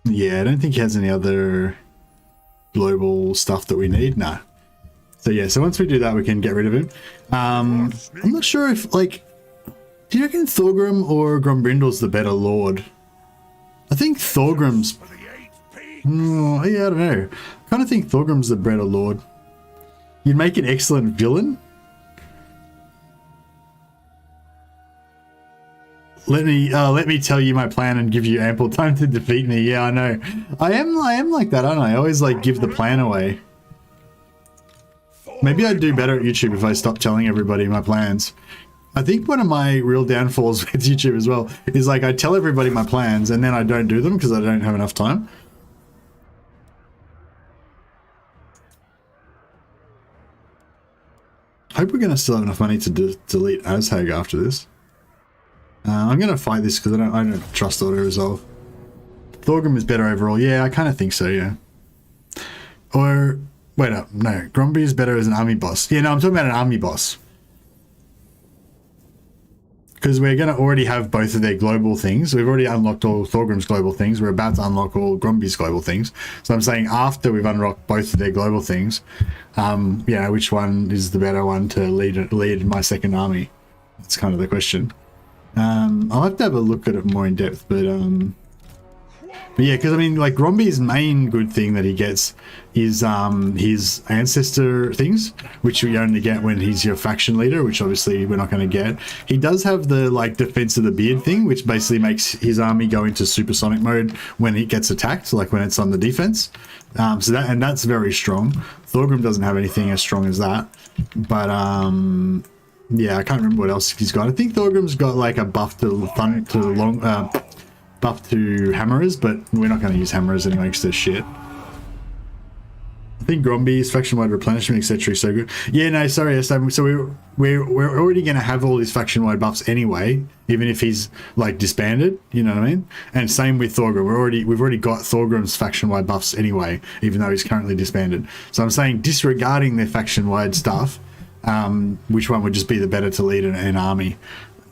Yeah, I don't think he has any other global stuff that we need. No. So yeah, so once we do that, we can get rid of him. I'm not sure if, like, do you reckon Thorgrim or Grombrindle's the better lord? I think Thorgrim's... Oh, yeah, I don't know. I kind of think Thorgrim's the better lord. You'd make an excellent villain. Let me tell you my plan and give you ample time to defeat me. Yeah, I know. I am like that, aren't I? I always like give the plan away. Maybe I'd do better at YouTube if I stopped telling everybody my plans. I think one of my real downfalls with YouTube as well is like I tell everybody my plans and then I don't do them because I don't have enough time. I hope we're going to still have enough money to delete Azhag after this. I'm going to fight this because I don't trust auto resolve. Thorgrim is better overall. Yeah, I kind of think so, yeah. Or... Wait up, no. Gromby is better as an army boss. Yeah, no, I'm talking about an army boss. Because we're going to already have both of their global things. We've already unlocked all Thorgrim's global things. We're about to unlock all Gromby's global things. So I'm saying after we've unlocked both of their global things, yeah, which one is the better one to lead my second army? That's kind of the question. I'll have to have a look at it more in depth, but yeah, because I mean, like Gromby's main good thing that he gets is his ancestor things, which we only get when he's your faction leader, which obviously we're not going to get. He does have the like defense of the beard thing, which basically makes his army go into supersonic mode when he gets attacked, like when it's on the defense. So that's very strong. Thorgrim doesn't have anything as strong as that, but yeah, I can't remember what else he's got. I think Thorgrim's got like a buff to buff to hammerers, but we're not going to use hammerers anyway because they're shit. I think Gromby's faction-wide replenishment, etc. is so good. Yeah, no, sorry. So we're already going to have all these faction-wide buffs anyway, even if he's like disbanded. You know what I mean? And same with Thorgrim. We've already got Thorgrim's faction-wide buffs anyway, even though he's currently disbanded. So I'm saying disregarding their faction-wide stuff, which one would just be the better to lead an army?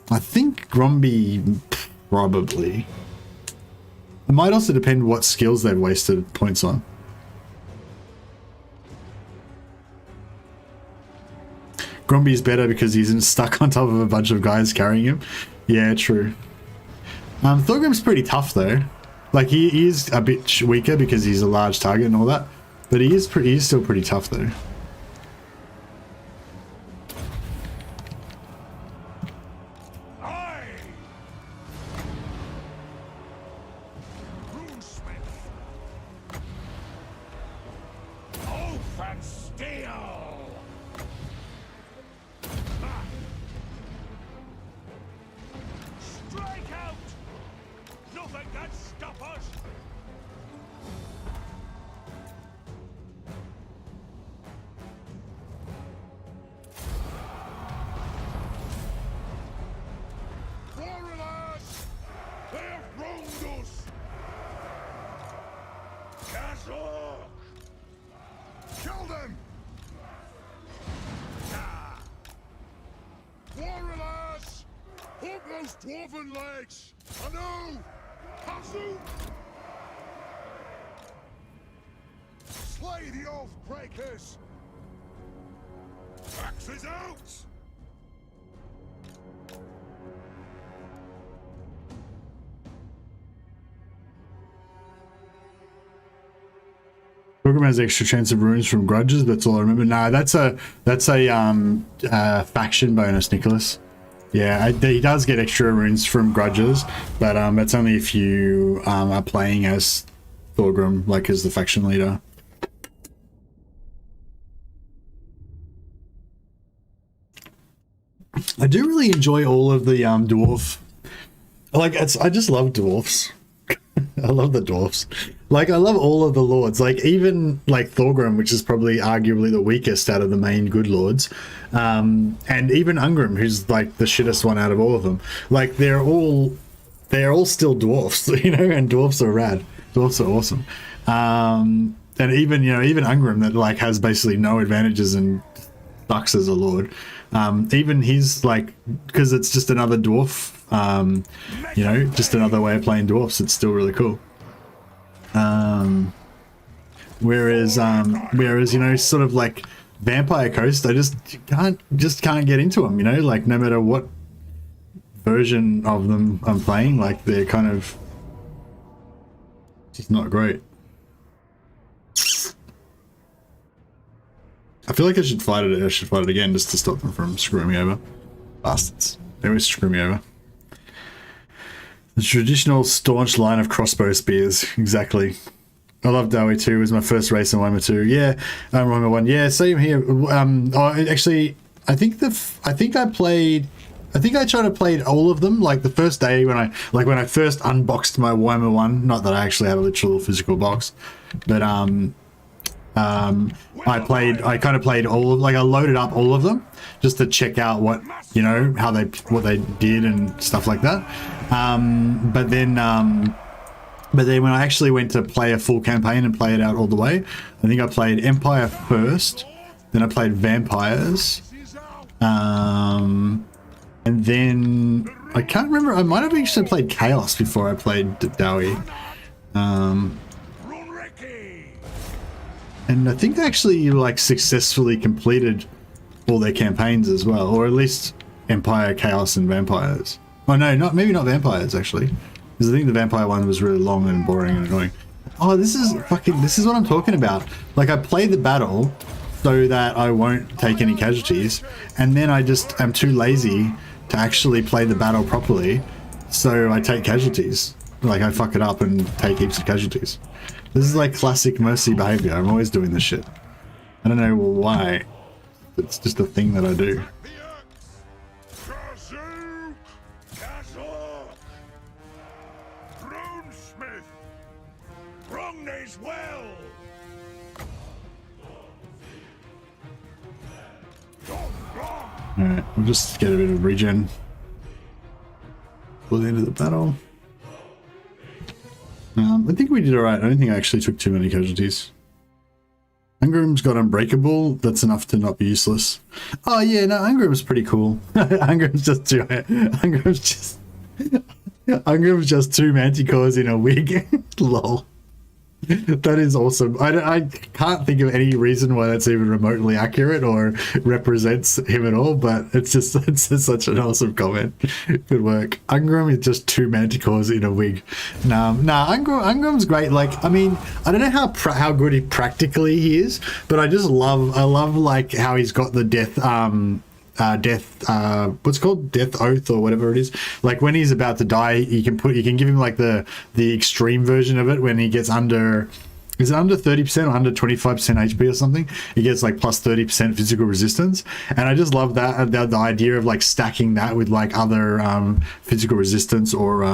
I think Gromby probably. It might also depend what skills they've wasted points on. Gromby's better because he's stuck on top of a bunch of guys carrying him. Yeah, true. Thorgrim's pretty tough though. Like he is a bit weaker because he's a large target and all that, but he is still pretty tough though. deal! Strike out! Nothing can stop us! Foreigners! They have wronged us! Karaz-a-Karak! Kill them! Warriors! Hook those dwarven legs! I know! Azul! Slay the oath breakers! Axes out! Program has extra chance of runes from grudges. That's all I remember. Nah, that's a faction bonus, Nicholas. Yeah, he does get extra runes from grudges, but that's only if you are playing as Thorgrim, like as the faction leader. I do really enjoy all of the dwarf. Like I just love dwarfs. I love the dwarfs. Like I love all of the lords. Like even like Thorgrim, which is probably arguably the weakest out of the main good lords, and even Ungrim, who's like the shittest one out of all of them. Like they're all still dwarfs, you know. And dwarfs are rad. Dwarfs are awesome. And even even Ungrim that like has basically no advantages and sucks as a lord. Even he's like, because it's just another dwarf. Just another way of playing dwarfs. It's still really cool. Whereas sort of like Vampire Coast, I just can't get into them. Like no matter what version of them I'm playing, like they're kind of just not great. I feel like I should fight it. I should fight it again just to stop them from screwing me over. Bastards. They always screw me over. The traditional staunch line of crossbow spears. Exactly. I love Dowie 2. It was my first race in Warhammer 2. Yeah, Warhammer 1. Yeah, same here. Actually, I think I tried to play all of them. Like the first day when I first unboxed my Warhammer 1. Not that I actually had a literal physical box, but I kind of played all of, like I loaded up all of them just to check out what what they did and stuff like that. But then when I actually went to play a full campaign and play it out all the way, I think I played Empire first, then I played Vampires, and then I can't remember. I might have actually played Chaos before I played Dowie. And I think actually like successfully completed all their campaigns as well, or at least Empire, Chaos, and Vampires. Oh no, maybe not Vampires actually, because I think the Vampire one was really long and boring and annoying. Oh, this is what I'm talking about. Like I play the battle so that I won't take any casualties, and then I just am too lazy to actually play the battle properly, so I take casualties. Like I fuck it up and take heaps of casualties. This is like classic mercy behavior. I'm always doing this shit. I don't know why. It's just a thing that I do. Runesmiths! Wrong as well! Alright, we'll just get a bit of regen for the end of the battle. I think we did alright. I don't think I actually took too many casualties. Ungrim's got Unbreakable. That's enough to not be useless. Oh yeah, no, Ungrim's pretty cool. Ungrim's just two manticores in a wig. Lol. That is awesome. I can't think of any reason why that's even remotely accurate or represents him at all, but it's just such an awesome comment. Good work. Ungrim is just two manticores in a wig. Nah, Ungrim's great. Like, I mean, I don't know how good he practically he is, but I love like how he's got the death what's it called, death oath or whatever it is. Like when he's about to die, you can give him like the extreme version of it when he gets under is it under 30% or under 25% HP or something? He gets like plus 30% physical resistance. And I just love that, the idea of like stacking that with like other physical resistance or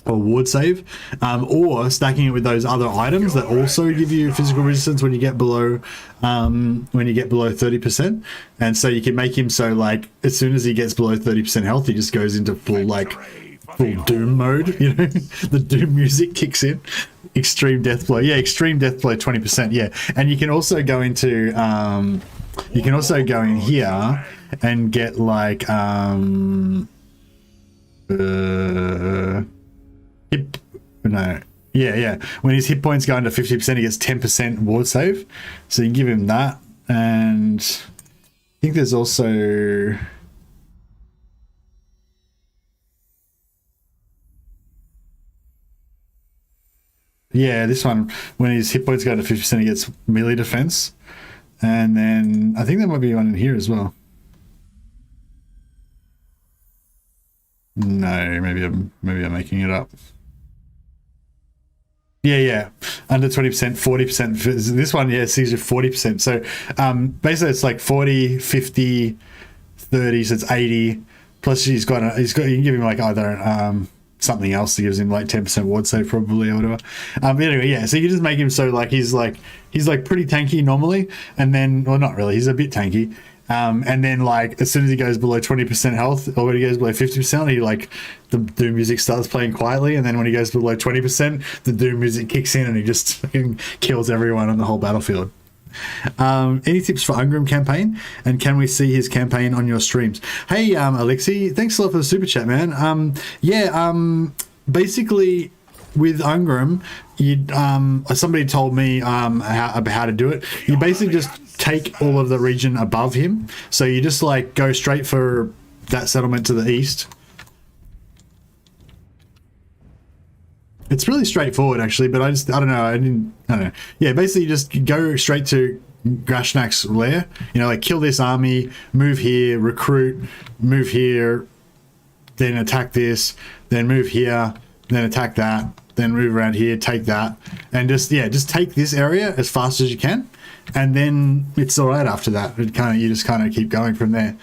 ward save, or stacking it with those other items that also give you physical resistance when you get below 30%. And so you can make him so like as soon as he gets below 30% health, he just goes into full Doom mode, you know. The Doom music kicks in. Extreme death blow, yeah, extreme death blow 20%, yeah. And you can also go into in here and get like when his hit points go under 50%, he gets 10% ward save, so you can give him that. And I think there's also this one, when his hit points go to 50%, he gets melee defense. And then I think there might be one in here as well. No, maybe I'm making it up. Yeah, under 20%, 40%. This one, yeah, sees you 40%. So basically it's like 40, 50, 30, so it's 80. Plus you can give him like either something else that gives him like 10% ward save probably or whatever. But anyway, yeah, so you just make him so like he's pretty tanky normally, and then, well, not really, he's a bit tanky. And then like as soon as he goes below 20% health, or when he goes below 50%, he like the Doom music starts playing quietly, and then when he goes below 20%, the Doom music kicks in and he just fucking kills everyone on the whole battlefield. Any tips for Ungrim campaign, and can we see his campaign on your streams? Hey Alexi, thanks a lot for the super chat, man. Basically with Ungrim, somebody told me how to do it. You basically just take all of the region above him, so you just like go straight for that settlement to the east. It's really straightforward actually, but I don't know. Yeah, basically you just go straight to Grashnak's lair, you know, like kill this army, move here, recruit, move here, then attack this, then move here, then attack that, then move around here, take that, and just take this area as fast as you can, and then it's all right after that. You just kind of keep going from there.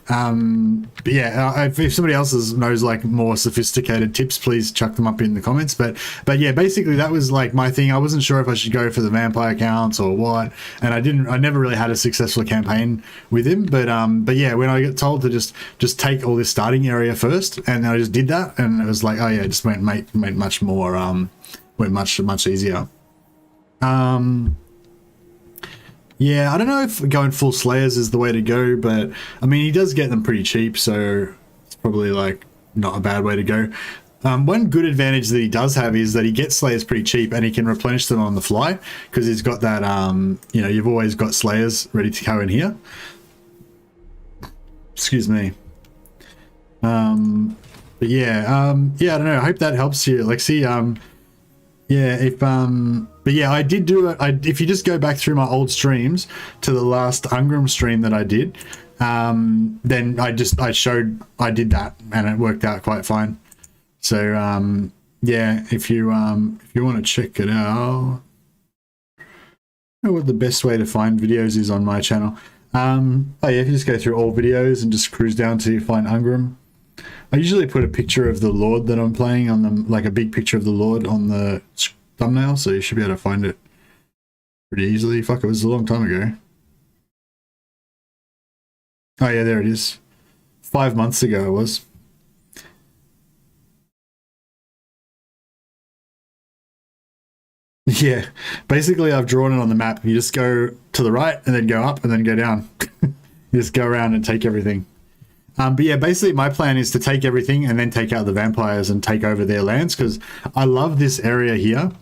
But yeah, if somebody else knows like more sophisticated tips, please chuck them up in the comments. But yeah, basically that was like my thing. I wasn't sure if I should go for the vampire counts or what, and I never really had a successful campaign with him. But yeah, when I got told to just take all this starting area first, and I just did that, and it was like, oh yeah, it just went much more went much easier. Yeah, I don't know if going full Slayers is the way to go, but I mean, he does get them pretty cheap, so it's probably like not a bad way to go. One good advantage that he does have is that he gets Slayers pretty cheap, and he can replenish them on the fly, because he's got that, you know, you've always got Slayers ready to go in here. Excuse me. But yeah, yeah, I don't know. I hope that helps you, Alexi. Yeah, but yeah, I did do it. If you just go back through my old streams to the last Ungrim stream that I did, then I did that, and it worked out quite fine. So yeah, if you want to check it out, I don't know what the best way to find videos is on my channel. Oh yeah, if you just go through all videos and just cruise down to find Ungrim. I usually put a picture of the Lord that I'm playing on them, like a big picture of the Lord on the thumbnail, so you should be able to find it pretty easily. Fuck, it was a long time ago. Oh yeah, there it is. 5 months ago it was. Yeah, basically I've drawn it on the map. You just go to the right and then go up and then go down. You just go around and take everything. But yeah, basically my plan is to take everything and then take out the vampires and take over their lands, because I love this area here.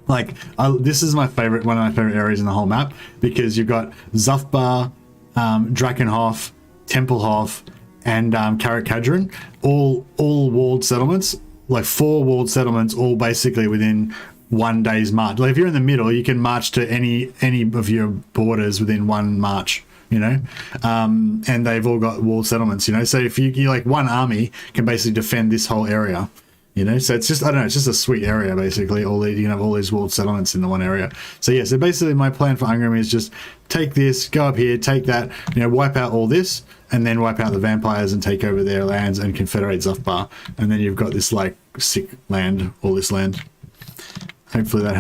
Like, this is one of my favorite areas in the whole map, because you've got Zufbar, Drakenhof, Templehof, and Karak-Kadron, all walled settlements, like 4 walled settlements, all basically within 1 day's march. Like if you're in the middle, you can march to any of your borders within 1 march. You know, and they've all got walled settlements, you know, so if you like, one army can basically defend this whole area. You know, so it's just, I don't know, it's just a sweet area basically. You can have all these walled settlements in the one area. So yeah, so basically my plan for Ungram is just take this, go up here, take that, you know, wipe out all this, and then wipe out the vampires and take over their lands and confederate Zufbar, and then you've got this like sick land, all this land. Hopefully that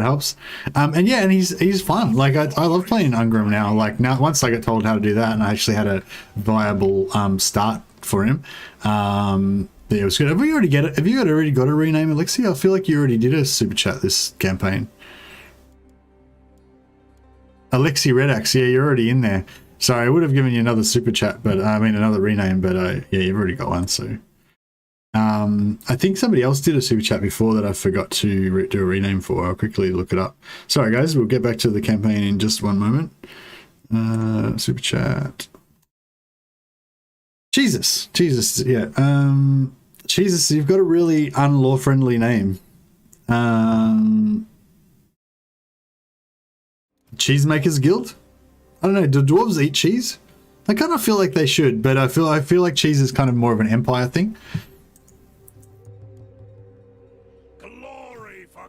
helps. And yeah, and he's fun. Like I love playing Ungram now. Like now, once I got told how to do that, and I actually had a viable start for him. Yeah, it was good. Have you already got a rename, Alexi? I feel like you already did a super chat this campaign. Alexi Redax, yeah, you're already in there. Sorry, I would have given you another super chat, but I mean another rename, but yeah, you've already got one. So I think somebody else did a super chat before that I forgot to do a rename for. I'll quickly look it up. Sorry guys, we'll get back to the campaign in just one moment. Super chat. Jesus, yeah. Jesus, you've got a really unlaw-friendly name. Cheesemakers Guild? I don't know, do dwarves eat cheese? I kind of feel like they should, but I feel like cheese is kind of more of an empire thing. Glory for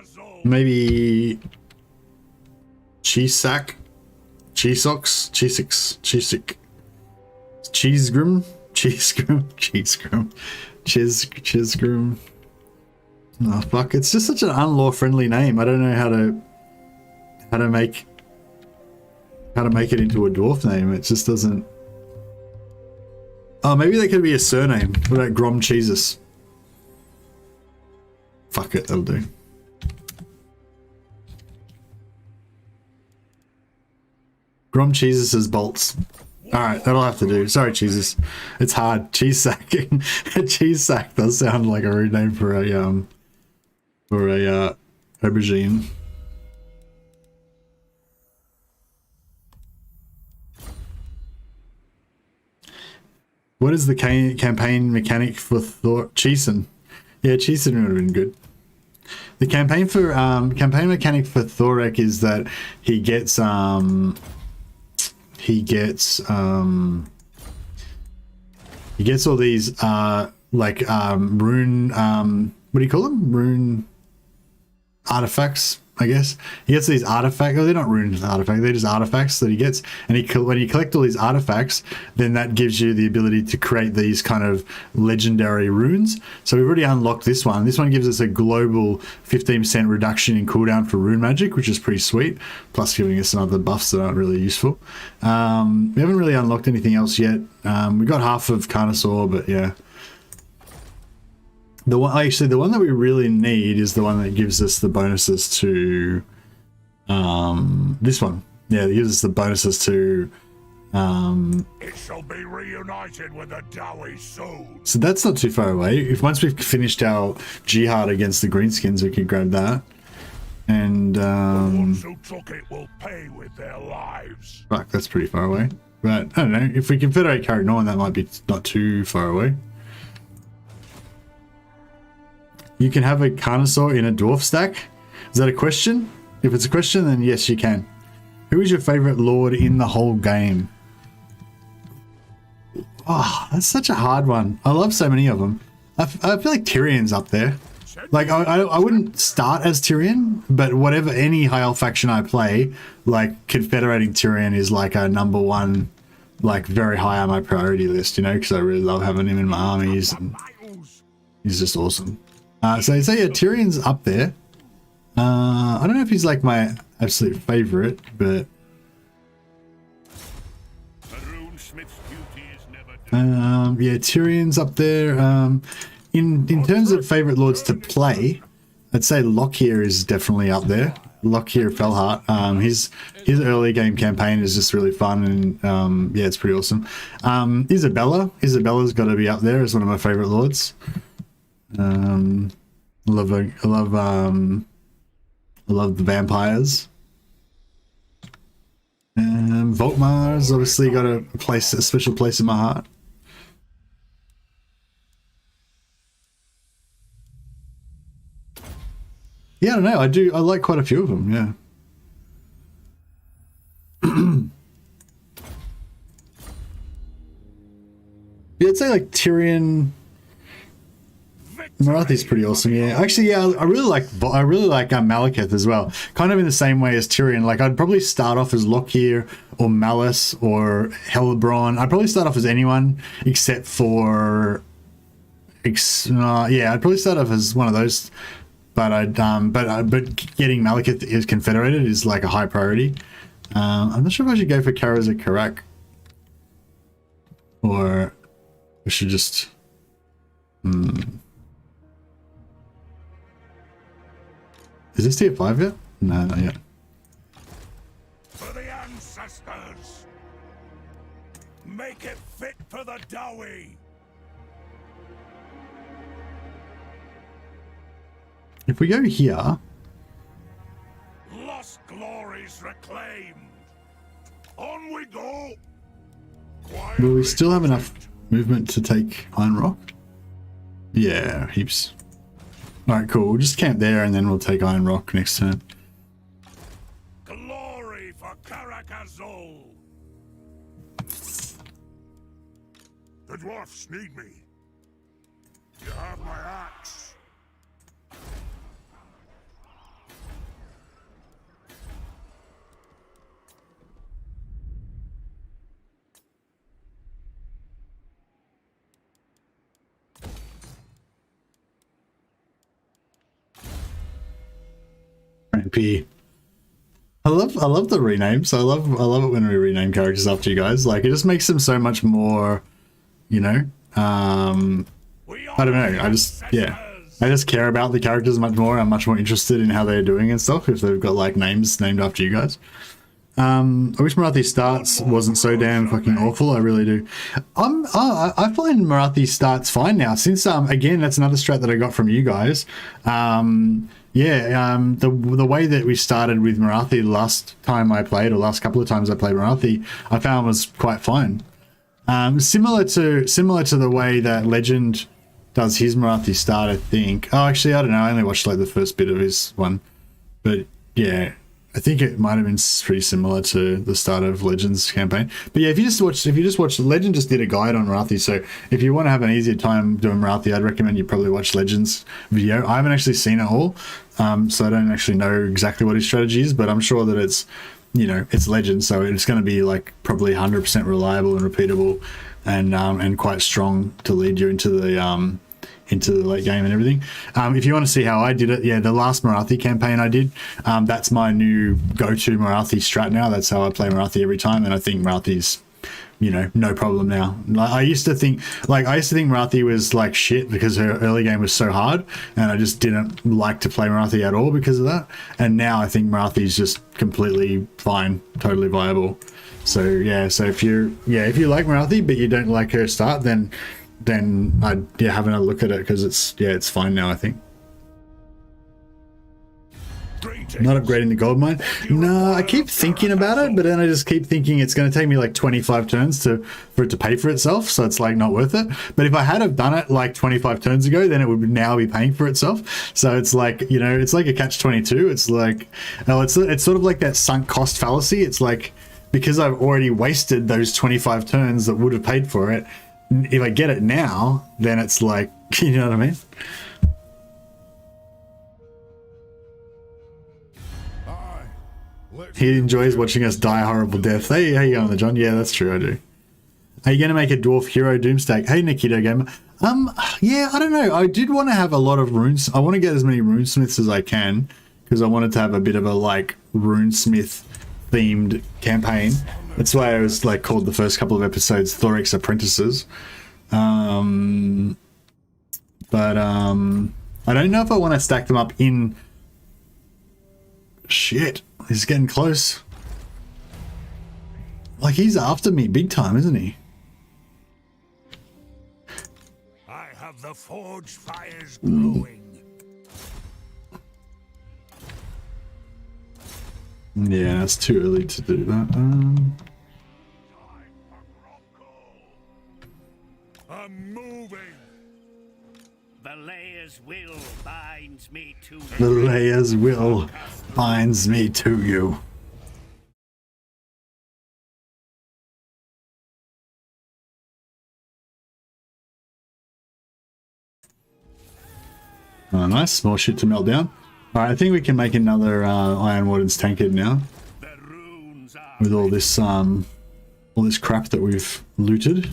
Azul. Maybe cheese sack, cheese socks, cheesegrim, cheesegrim. Oh fuck! It's just such an unlaw-friendly name. I don't know how to make it into a dwarf name. It just doesn't. Oh, maybe that could be a surname. What about Grom Cheeses? Fuck it, that'll do. Grom Cheeses as bolts. Alright, that'll have to do. Sorry, Cheeses. It's hard. Cheese sacking. Cheese sack does sound like a rude name for a aubergine. What is the campaign mechanic for Cheeson? Yeah, Cheeson would have been good. The campaign mechanic for THOREK is that he gets all these rune what do you call them? Rune artifacts, I guess. He gets these artifacts. Oh, they're not rune artifacts. They're just artifacts that he gets. And when you collect all these artifacts, then that gives you the ability to create these kind of legendary runes. So we've already unlocked this one. This one gives us a global 15% reduction in cooldown for rune magic, which is pretty sweet. Plus giving us some other buffs that aren't really useful. We haven't really unlocked anything else yet. We got half of Carnosaur, but yeah. The one that we really need is the one that gives us the bonuses to this one. Yeah, it gives us the bonuses to It shall be reunited with the Dowie soon. so that's not too far away. If once we've finished our jihad against the Greenskins, we can grab that. And The ones who took it will pay with their lives. fuck, that's pretty far away. But I don't know, if we confederate Caragnorn, that might be not too far away. You can have a Carnosaur in a dwarf stack? Is that a question? If it's a question, then yes, you can. Who is your favorite lord in the whole game? Oh, that's such a hard one. I love so many of them. I feel like Tyrion's up there. Like, I wouldn't start as Tyrion, but whatever, any high elf faction I play, like, confederating Tyrion is like a number one, like, very high on my priority list, you know, because I really love having him in my armies, and he's just awesome. So yeah, Tyrion's up there. I don't know if he's like my absolute favorite, but yeah, Tyrion's up there. In terms of favorite lords to play, I'd say Lockyer is definitely up there. Lockyer Fellheart. His early game campaign is just really fun, and yeah, it's pretty awesome. Isabella's got to be up there as one of my favorite lords. I love the vampires. Volkmar's obviously got a special place in my heart. Yeah, I don't know. I like quite a few of them. Yeah. Yeah, I'd say like Tyrion. Marathi's pretty awesome. Yeah, actually, yeah, I really like Malekith as well. Kind of in the same way as Tyrion. Like, I'd probably start off as Lockyer or Malice or Hellebron. I'd probably start off as anyone except for, yeah, I'd probably start off as one of those. But but getting Malekith is confederated is like a high priority. I'm not sure if I should go for Karaz-a-Karak or we should just. Is this tier 5 yet? No, not yet. For the ancestors! Make it fit for the Dowie! If we go here, Lost glories reclaimed! On we go! will we still have enough movement to take Iron Rock? Yeah, heaps. Alright, cool. We'll just camp there and then we'll take Iron Rock next turn. Glory for Azul! The dwarfs need me. You have my axe. P. I love the renames. I love it when we rename characters after you guys. Like, it just makes them so much more, you know. I don't know. I just care about the characters much more. I'm much more interested in how they're doing and stuff if they've got like names named after you guys. I wish Marathi starts wasn't so damn fucking awful. I really do. I find Marathi starts fine now since again that's another strat that I got from you guys. The way that we started with Marathi last time I played, or last couple of times I played Marathi, I found was quite fine. Similar to the way that Legend does his Marathi start, I think. Oh, actually, I don't know. I only watched like the first bit of his one, but yeah, I think it might have been pretty similar to the start of Legend's campaign. But yeah, if you just watch, Legend just did a guide on Marathi. So if you want to have an easier time doing Marathi, I'd recommend you probably watch Legend's video. I haven't actually seen it all, so I don't actually know exactly what his strategy is, but I'm sure that it's, you know, it's Legend, so it's going to be like probably 100% reliable and repeatable, and quite strong to lead you into the late game and everything. If you want to see how I did it, yeah, the last Marathi campaign I did, that's my new go-to Marathi strat now. That's how I play Marathi every time, and I think Marathi's, you know, no problem now. I used to think Marathi was like shit because her early game was so hard, and I just didn't like to play Marathi at all because of that. And now I think Marathi's just completely fine, totally viable. So yeah, so if you like Marathi but you don't like her start, then I'd have another look at it because it's fine now, I think. Not upgrading the gold mine. No, I keep thinking about it, but then I just keep thinking it's going to take me like 25 turns for it to pay for itself, so it's like not worth it. But if I had have done it like 25 turns ago, then it would now be paying for itself. So it's like, you know, it's like a catch-22. It's like, it's sort of like that sunk cost fallacy. It's like, because I've already wasted those 25 turns that would have paid for it, if I get it now, then it's like, you know what I mean? He enjoys watching us die horrible deaths. Hey, how you going, John? Yeah, that's true, I do. Are you going to make a dwarf hero doomstack? Hey, Nikito Gamer. Yeah, I don't know. I did want to have a lot of runes. I want to get as many runesmiths as I can because I wanted to have a bit of a like runesmith themed campaign. That's why I was like called the first couple of episodes THOREK'S Apprentices. But I don't know if I want to stack them up in. Shit, he's getting close. Like, he's after me big time, isn't he? I have the forge fires glowing. Yeah, it's too early to do that. I'm moving. The layer's will binds me to The layer's will binds me to you. Oh, nice. More shit to melt down. Alright, I think we can make another Iron Warden's tankard now. The runes are With all this crap that we've looted.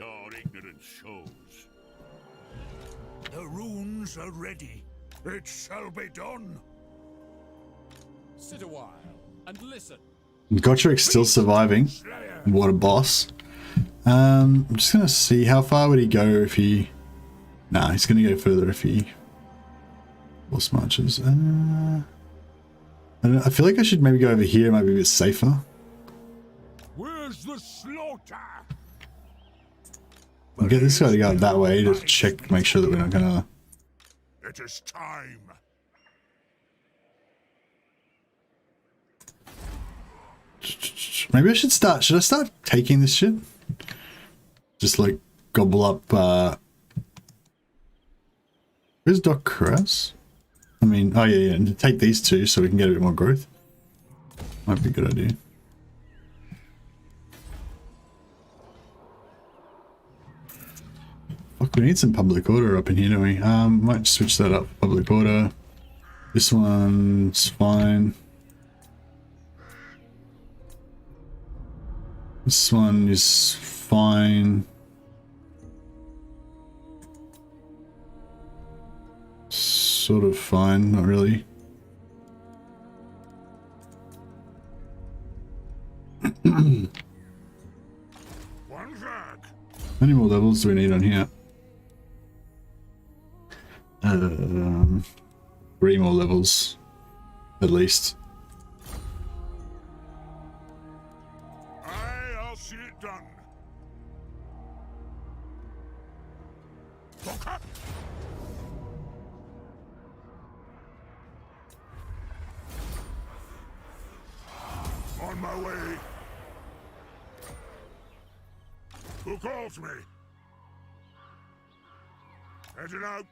your ignorance shows. The runes are ready. It shall be done. Sit a while and listen. Gotrik's still surviving. What a boss. I'm just gonna see how far would he go if he... Nah, he's gonna go further if he... boss marches. I don't know, I feel like I should maybe go over here, it might be a bit safer. Where's the slaughter? I'll get this guy to go up that way to check, make sure that we're not gonna... It is time. Maybe I should start... Should I start taking this shit? Just like gobble up... Where's Doc Karaz? I mean, oh yeah, and take these two so we can get a bit more growth. Might be a good idea. Fuck, we need some public order up in here, don't we? Might switch that up. Public order. This one's fine. This one is fine. Sort of fine, not really. One flag. How many more levels do we need on here? 3 more levels, at least. I'll see it done. Okay. On my way. Who calls me? Heading out.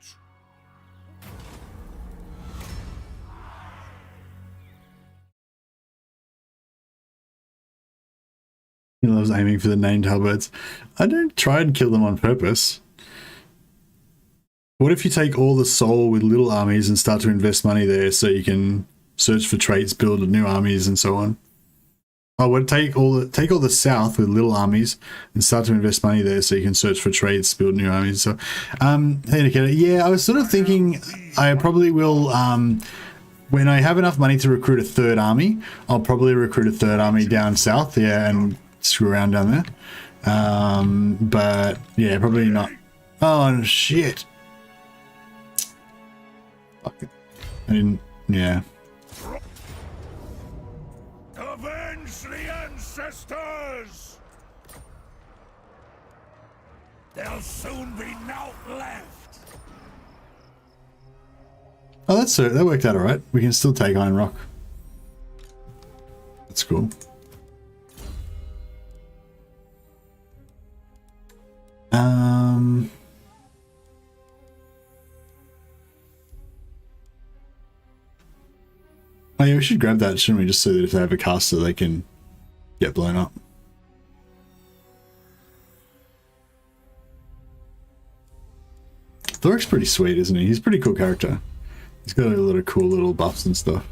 He loves aiming for the named halberds. I don't try and kill them on purpose. What if you take all the soul with little armies and start to invest money there so you can search for traits, build new armies and so on? I would take all the south with little armies and start to invest money there so you can search for trades, build new armies. So, hey Nikita, yeah, I was sort of thinking I probably will, when I have enough money to recruit a 3rd army, I'll probably recruit a 3rd army down south, yeah, and screw around down there. But yeah, probably not. Oh shit! Fuck it. I didn't. Yeah. Avenge the ancestors! There'll soon be naught left. Oh, that's it. That worked out alright. We can still take Iron Rock. That's cool. Oh yeah, we should grab that, shouldn't we? Just so that if they have a caster, they can get blown up. THOREK'S pretty sweet, isn't he? He's a pretty cool character. He's got a lot of cool little buffs and stuff.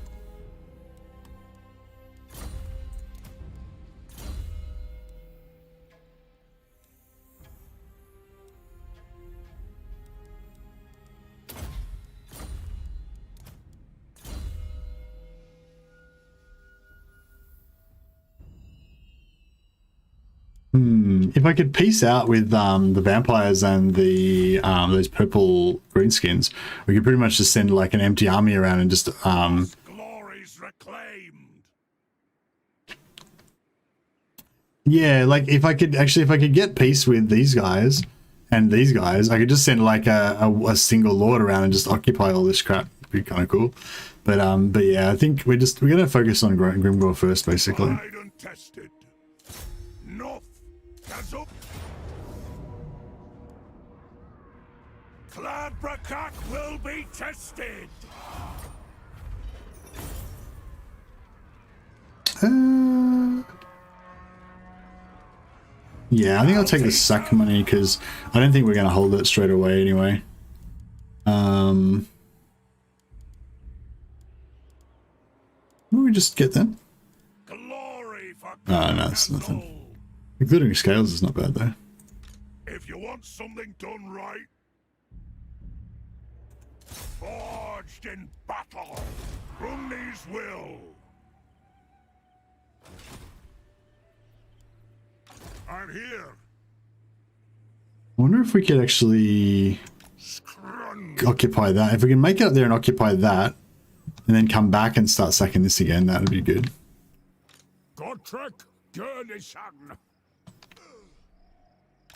If I could piece out with the vampires and the those purple greenskins, we could pretty much just send like an empty army around and just Glory's reclaimed. yeah, like if I could get peace with these guys and these guys, I could just send like a single lord around and just occupy all this crap. It'd be kind of cool. But yeah, I think we're gonna focus on Grimgor first, basically. Tried and tested. North Azul. Karaz-a-Karak will be tested. Yeah, I think I'll take the sack money because I don't think we're gonna hold it straight away anyway. What did we just get then? Glory for Oh, no, it's nothing. Including scales is not bad though. If you want something done right, forged in battle, Rumney's will. I'm here. I wonder if we could actually occupy that. If we can make it up there and occupy that, and then come back and start sacking this again, that would be good. Gotrek Gurnison.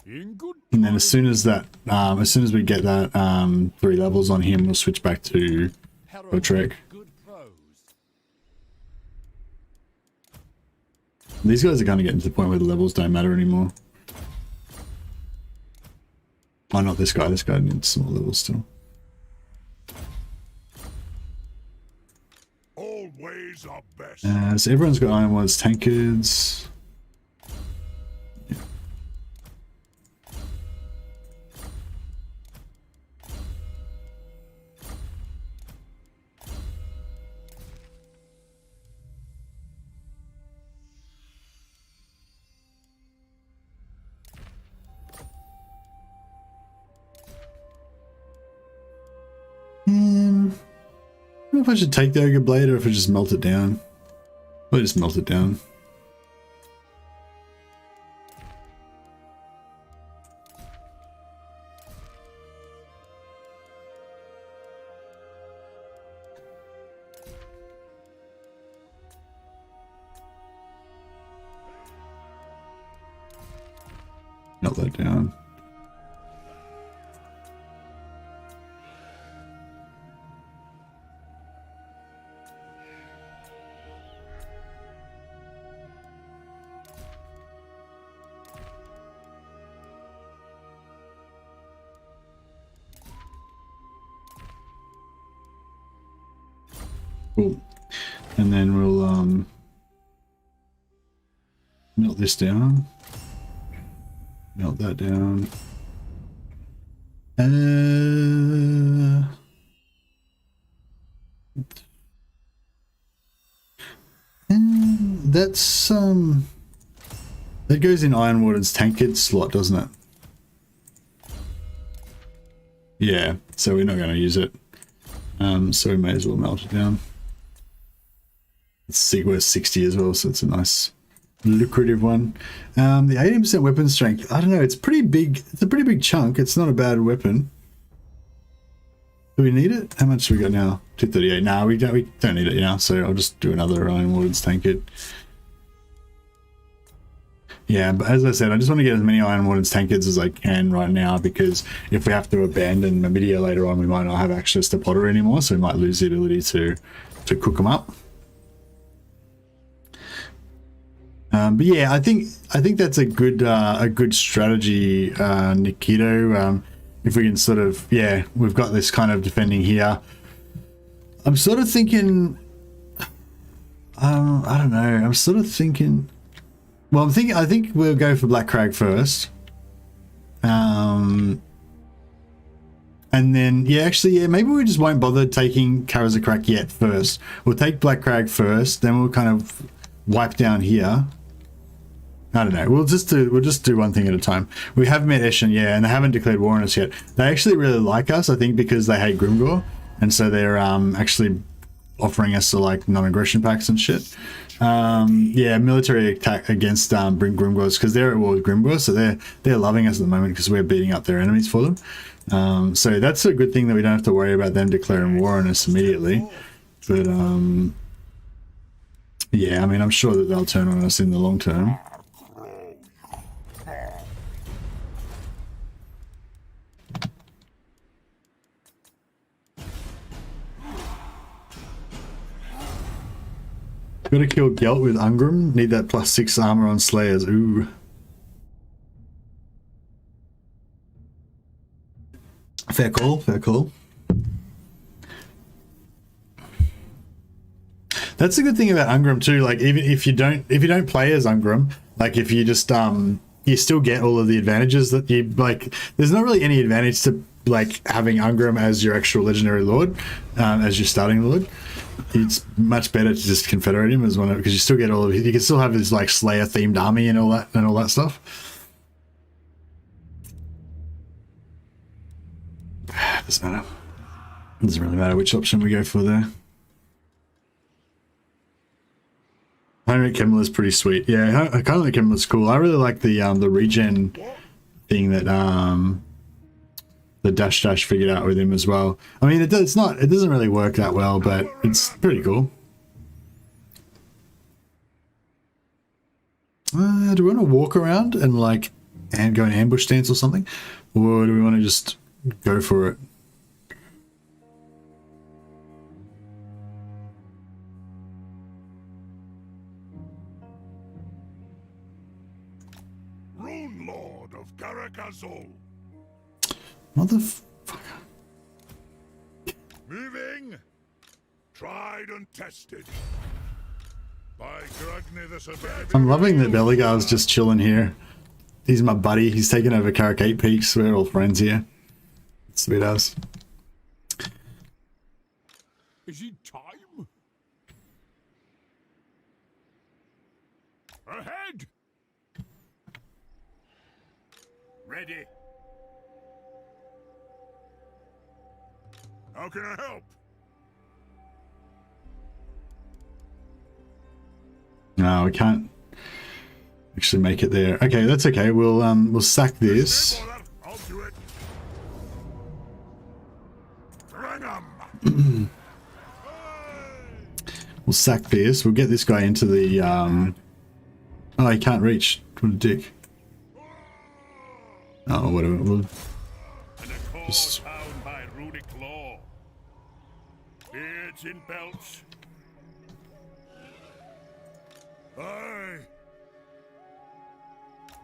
In good And then as soon as that, as soon as we get that 3 levels on him, we'll switch back to THOREK'S. Good prose. These guys are kind of getting to the point where the levels don't matter anymore. Oh, not this guy. This guy needs some more levels still. All ways are best. So everyone's got iron ones, tankards. Yeah. I don't know if I should take the Ogre Blade or if I just melt it down. I'll just melt it down. Melt that down. Cool. And then we'll melt this down. Melt that down. That's that goes in Ironwarden's tankard slot, doesn't it? Yeah, so we're not going to use it. So we may as well melt it down. It's worth 60 as well, so it's a nice lucrative one. The 18% weapon strength, I don't know, it's pretty big. It's a pretty big chunk. It's not a bad weapon. Do we need it? How much do we got now? 238. No, we don't need it now, so I'll just do another Ironwarden's tankard. Yeah, but as I said, I just want to get as many Ironwarden's tankards as I can right now, because if we have to abandon Mamidia later on, we might not have access to Potter anymore, so we might lose the ability to cook them up. But yeah, I think that's a good strategy, Nikito. If we can sort of, yeah, we've got this kind of defending here. I'm sort of thinking, I don't know. I'm sort of thinking. Well, I think we'll go for Black Crag first. And then, yeah, actually, yeah, maybe we just won't bother taking Karaz-a-Karak yet first. We'll take Black Crag first, then we'll kind of wipe down here. I don't know. We'll just do one thing at a time. We have met Eshin, yeah, and they haven't declared war on us yet. They actually really like us, I think, because they hate Grimgor, and so they're actually offering us like non-aggression packs and shit. Yeah, military attack against Grimgors, because they're at war with Grimgor, so they're loving us at the moment because we're beating up their enemies for them. So that's a good thing that we don't have to worry about them declaring war on us immediately. But yeah, I mean, I'm sure that they'll turn on us in the long term. Gotta kill Gelt with Ungrim. Need that +6 armor on Slayers. Ooh. Fair call, fair call. That's a good thing about Ungrim too. Like, even if you don't play as Ungrim, like if you just you still get all of the advantages that you like. There's not really any advantage to like having Ungram as your actual legendary lord, as your starting lord. It's much better to just confederate him as one, because you still get all of you can still have his like Slayer themed army and all that stuff. Doesn't matter. Doesn't really matter which option we go for there. Heinrich Kemmler is pretty sweet. Yeah, I kind of like Kemmler's cool. I really like the regen thing that the dash figured out with him as well. I mean, it doesn't really work that well, but it's pretty cool. Do we want to walk around and like go an ambush stance or something, or do we want to just go for it? Rune Lord of Azul. Motherfucker. Moving. Tried and tested. By Grugni the Severe. I'm loving that Belligar's just chilling here. He's my buddy. He's taken over Karak 8 Peaks. We're all friends here. Sweet ass. Is it time? Ahead! Ready. How can I help? No, we can't actually make it there. Okay, that's okay. We'll sack this. I'll do it. Bring 'em. We'll sack this. We'll get this guy into the oh, he can't reach. What a dick. Oh, whatever. We'll And a core Just- bound by runic law. Beards in belts. Aye.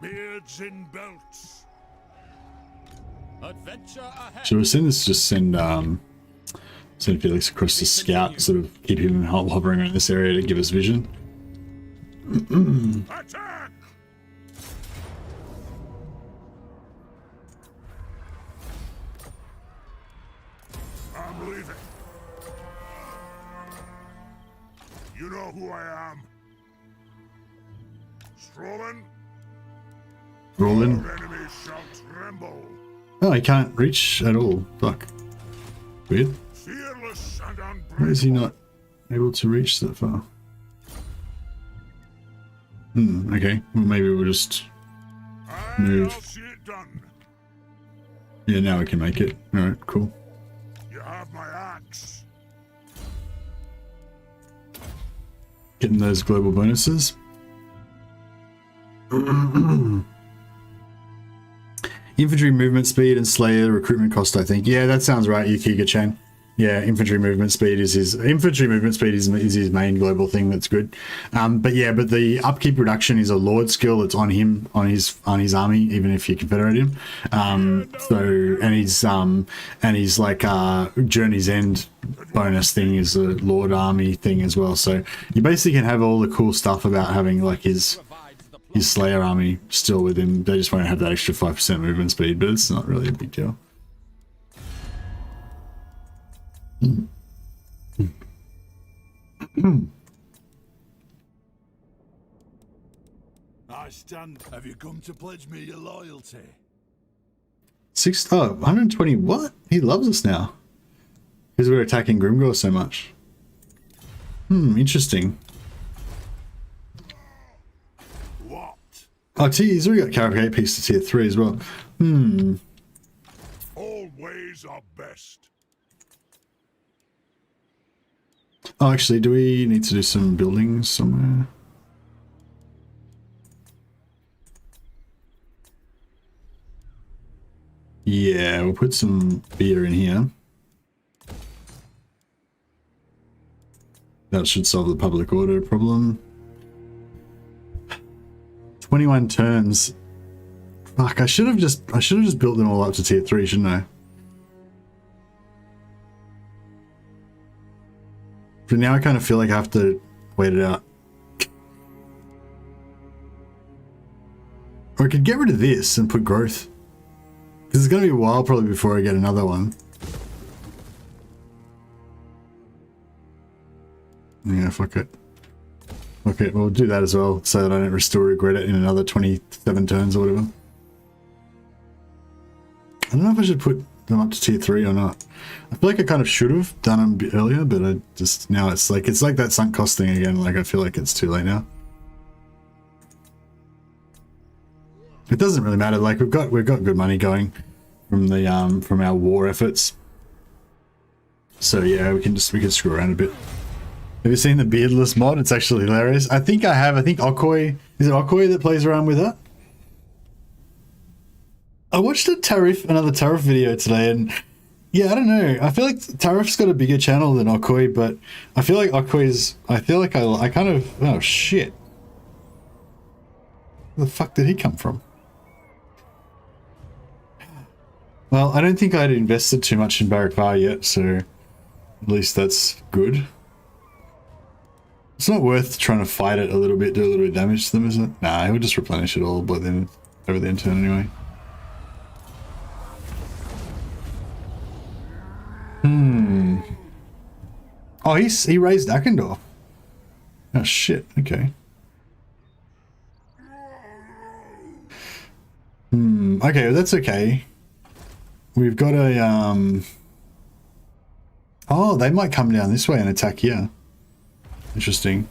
Beards in belts. Adventure ahead. so as soon as just send Felix across the scout, sort of keep him hovering around this area to give us vision. Attack! I'm leaving. You know who I am. Strolling, Rolling. our enemies shall tremble. Oh, he can't reach at all. Fuck. Weird. Fearless and unbreakable. Why is he not able to reach that far? Okay. Well, maybe we'll just move. I'll see it done. Yeah, now we can make it. Alright, cool. You have my axe. Getting those global bonuses. Infantry movement speed and Slayer recruitment cost, I think. Yeah, that sounds right, Yukiga-chan. Yeah, infantry movement speed is his his main global thing. That's good. But the upkeep reduction is a lord skill. It's on him, on his army, even if you confederate him. And he's like Journey's End bonus thing is a lord army thing as well. So you basically can have all the cool stuff about having like his Slayer army still with him. They just won't have that extra 5% movement speed, but it's not really a big deal. I stand. Have you come to pledge me your loyalty? 120. What? He loves us now because we're attacking Grimgor so much. Interesting. What? Oh, he's already got Karak 8 piece to tier 3 as well. All ways are best. Oh, actually, do we need to do some buildings somewhere? Yeah, we'll put some beer in here. That should solve the public order problem. 21 turns. Fuck, I should have just built them all up to tier 3, shouldn't I? But now I kind of feel like I have to wait it out. Or I could get rid of this and put growth. Because it's going to be a while probably before I get another one. Yeah, fuck it. Okay, we'll do that as well, so that I don't still regret it in another 27 turns or whatever. I don't know if I should put them up to tier 3 or not. I feel like I kind of should have done them a bit earlier, but I just, now it's like that sunk cost thing again, like I feel like it's too late now. It doesn't really matter, like we've got good money going from the from our war efforts. So yeah, we can screw around a bit. Have you seen the beardless mod? It's actually hilarious. I think I have. I think Okoi, is it Okoi that plays around with that? I watched another Tariff video today, and yeah, I don't know. I feel like Tariff's got a bigger channel than Okoi, but I feel like I kind of, oh shit. Where the fuck did he come from? Well, I don't think I'd invested too much in Barakvar yet, so at least that's good. It's not worth trying to fight it a little bit, do a little bit of damage to them, is it? Nah, it would just replenish it all, but then over the end turn anyway. Oh, he raised Akendorf. Oh shit, okay. Okay, well, that's okay. We've got a oh, they might come down this way and attack here. Interesting.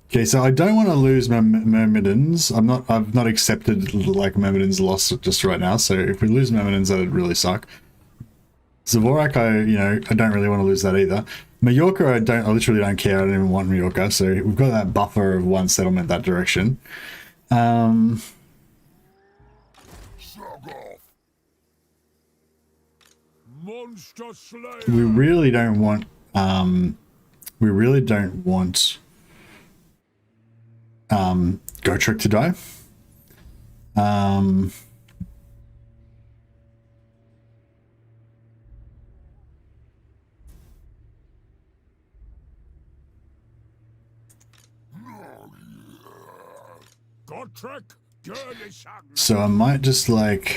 Okay, so I don't want to lose my Myrmidons. I've not accepted like Myrmidons loss just right now. So if we lose Myrmidons, that'd really suck. Zavorak, I don't really want to lose that either. Mallorca, I literally don't care. I don't even want Mallorca. So we've got that buffer of one settlement that direction. Monster Slayer. We really don't want Gotrek to die. Gotrek, So I might just like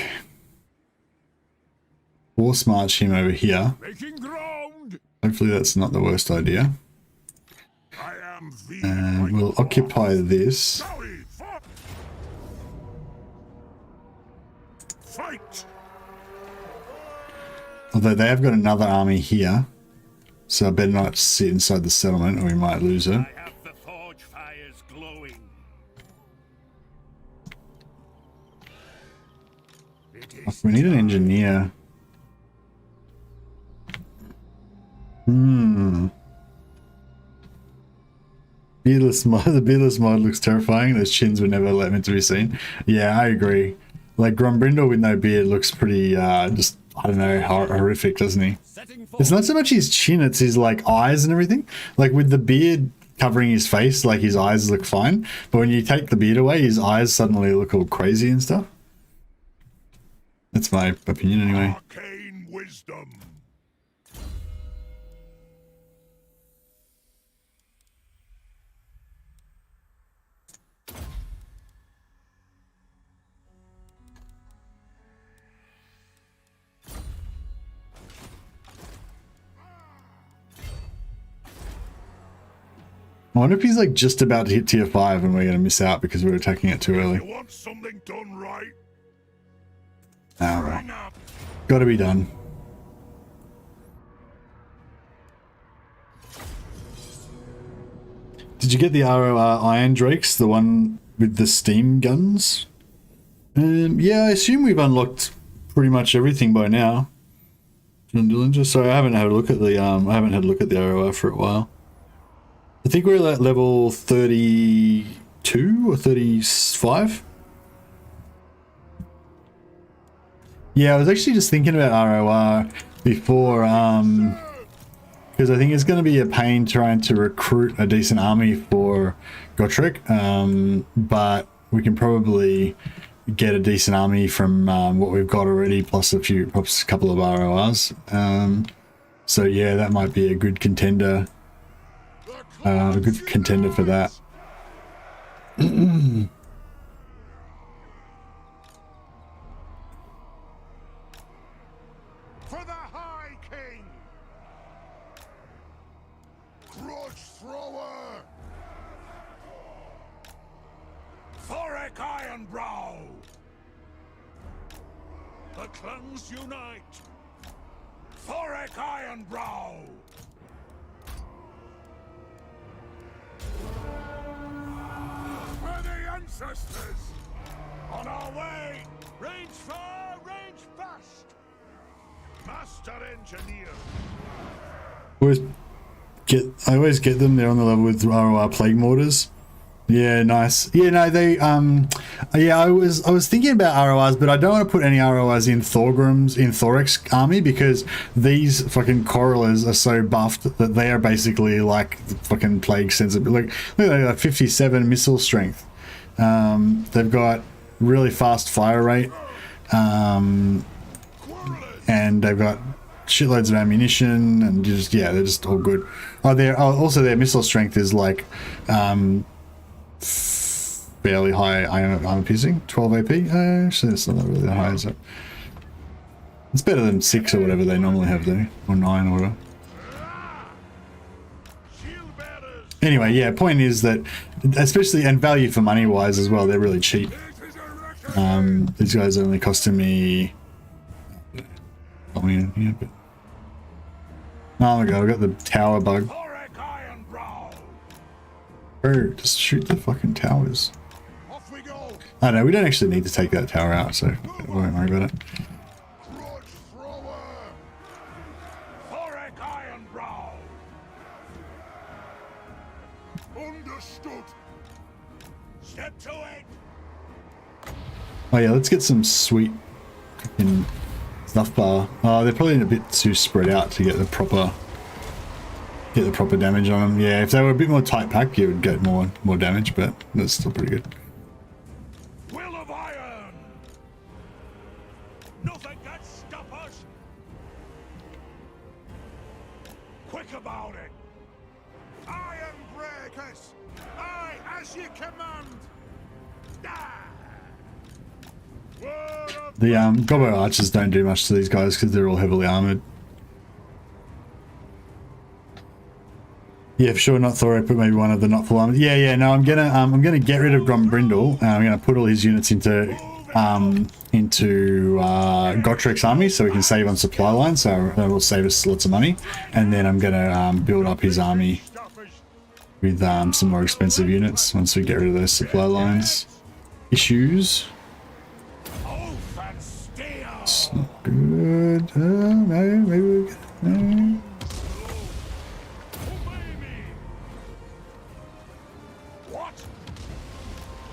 force march him over here. making ground. Hopefully that's not the worst idea. I am the And we'll occupy this. Fight. Although they have got another army here. So I better not sit inside the settlement or we might lose it. I have the forge fires glowing. We need an engineer. Beardless mod. The beardless mod looks terrifying. Those chins were never meant to be seen. Yeah, I agree. Like Grombrindle with no beard looks pretty, just, I don't know, horrific, doesn't he? It's not so much his chin, it's his like eyes and everything. Like with the beard covering his face, like his eyes look fine. But when you take the beard away, his eyes suddenly look all crazy and stuff. That's my opinion anyway. Arcane wisdom. I wonder if he's like just about to hit tier 5 and we're going to miss out because we're attacking it too early. You want something done right? Alright. Got to be done. Did you get the ROR Iron Drakes, the one with the steam guns? Yeah, I assume we've unlocked pretty much everything by now. Sorry, I haven't had a look at the ROR for a while. I think we're at level 32 or 35. Yeah, I was actually just thinking about ROR before, because I think it's going to be a pain trying to recruit a decent army for Gotrek, but we can probably get a decent army from what we've got already, plus a couple of RORs. So yeah, that might be a good contender. For that. For the High King! Grudge Thrower! Thorek Ironbrow! The clans unite! Thorek Ironbrow! For the ancestors! On our way! Range far, range fast! Master Engineer! I always get them. They're on the level with ROR Plague Mortars. Yeah, nice. Yeah, no, they yeah, I was thinking about RORs, but I don't want to put any RORs in THOREK'S army because these fucking Corralers are so buffed that they are basically like the fucking plague sensitive. Like, look, they got 57 missile strength. They've got really fast fire rate. And they've got shitloads of ammunition and just, yeah, they're just all good. Also their missile strength is like fairly high armor piercing, 12 AP. Actually, it's not really that high, is it? It's better than 6 or whatever they normally have though, or 9 or whatever. Anyway, yeah, point is that, especially, and value for money wise as well, they're really cheap. These guys are only costing me, oh my god, I got the tower bug. Bro, just shoot the fucking towers. Off we go! I know, we don't actually need to take that tower out, so I won't worry about it. Grudge Thrower! Thorek Ironbrow! Understood! Step to it! Oh yeah, let's get some sweet fucking stuff bar. Oh, they're probably a bit too spread out to get the proper damage on them. Yeah, if they were a bit more tight packed, you would get more damage, but that's still pretty good. Will of Iron! Nothing can stop us! Quick about it! Ironbreakers! Aye, as you command! Ah! Word of The Gobbo archers don't do much to these guys because they're all heavily armored. Yeah, for sure, not Thorek, but maybe one of the not full armored. Yeah, no, I'm gonna get rid of Grombrindle. I'm gonna put all his units into Gotrek's army so we can save on supply lines, so that will save us lots of money. And then I'm gonna build up his army with some more expensive units once we get rid of those supply lines issues. Oath and steel! It's not good. No, maybe we get no. What?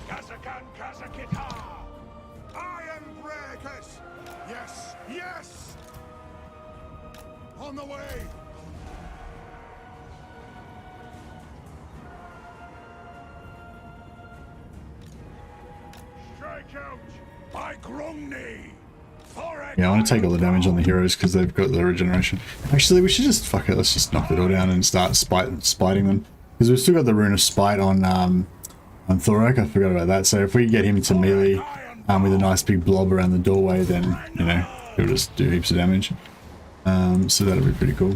Karaz-a-Karak! Ironbreakers! Yes, yes! On the way! Strike out! By Grumney! Thorek! Yeah, I want to take all the damage on the heroes because they've got the regeneration. Actually, we should just fuck it. Let's just knock it all down and start spiting them because we've still got the rune of spite on Thorek. I forgot about that. So if we get him to melee with a nice big blob around the doorway, then you know he'll just do heaps of damage. So that'll be pretty cool.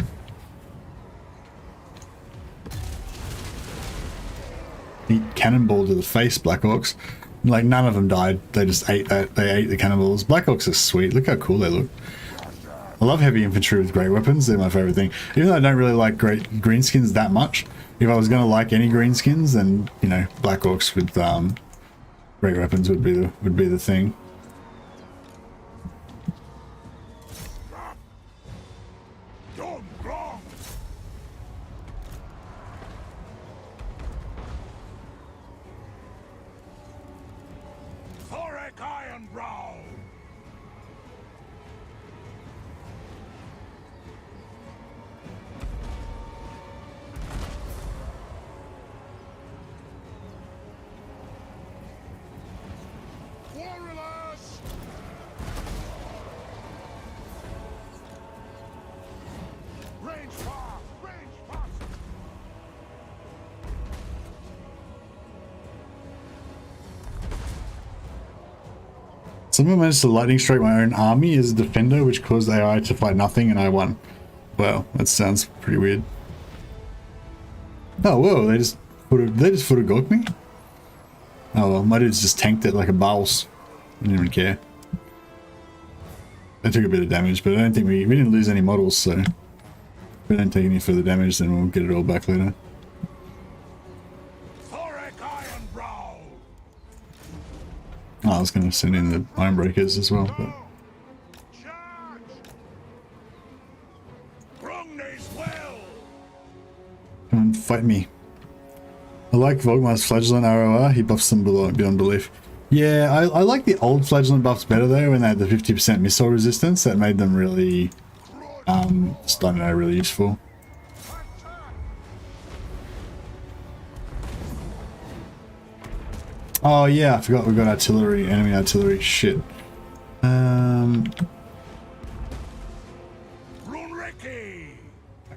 He cannonball to the face, Black Orcs. Like none of them died. They just ate that. They ate the cannonballs. Black Orcs are sweet. Look how cool they look. I love heavy infantry with great weapons. They're my favorite thing. Even though I don't really like greenskins that much. If I was going to like any greenskins, then you know Black Orcs with great weapons would be the thing. Done wrong! Thorek Ironbrow! Warrior! Somehow managed to lightning strike my own army as a defender, which caused AI to fight nothing, and I won. Wow, that sounds pretty weird. Oh, whoa, they just would have gawked me? Oh well, my dude's just tanked it like a boss. I didn't even care. I took a bit of damage, but I don't think we didn't lose any models, so if we don't take any further damage, then we'll get it all back later. Ironbrow! Oh, I was going to send in the Ironbreakers as well, but... Charge! Brungnes well! Come and fight me. I like Volkmar's Flagellant ROR, he buffs them beyond belief. Yeah, I like the old Flagellant buffs better though, when they had the 50% missile resistance. That made them really, just, I don't know, really useful. Oh yeah, I forgot we got artillery, enemy artillery, shit. Maybe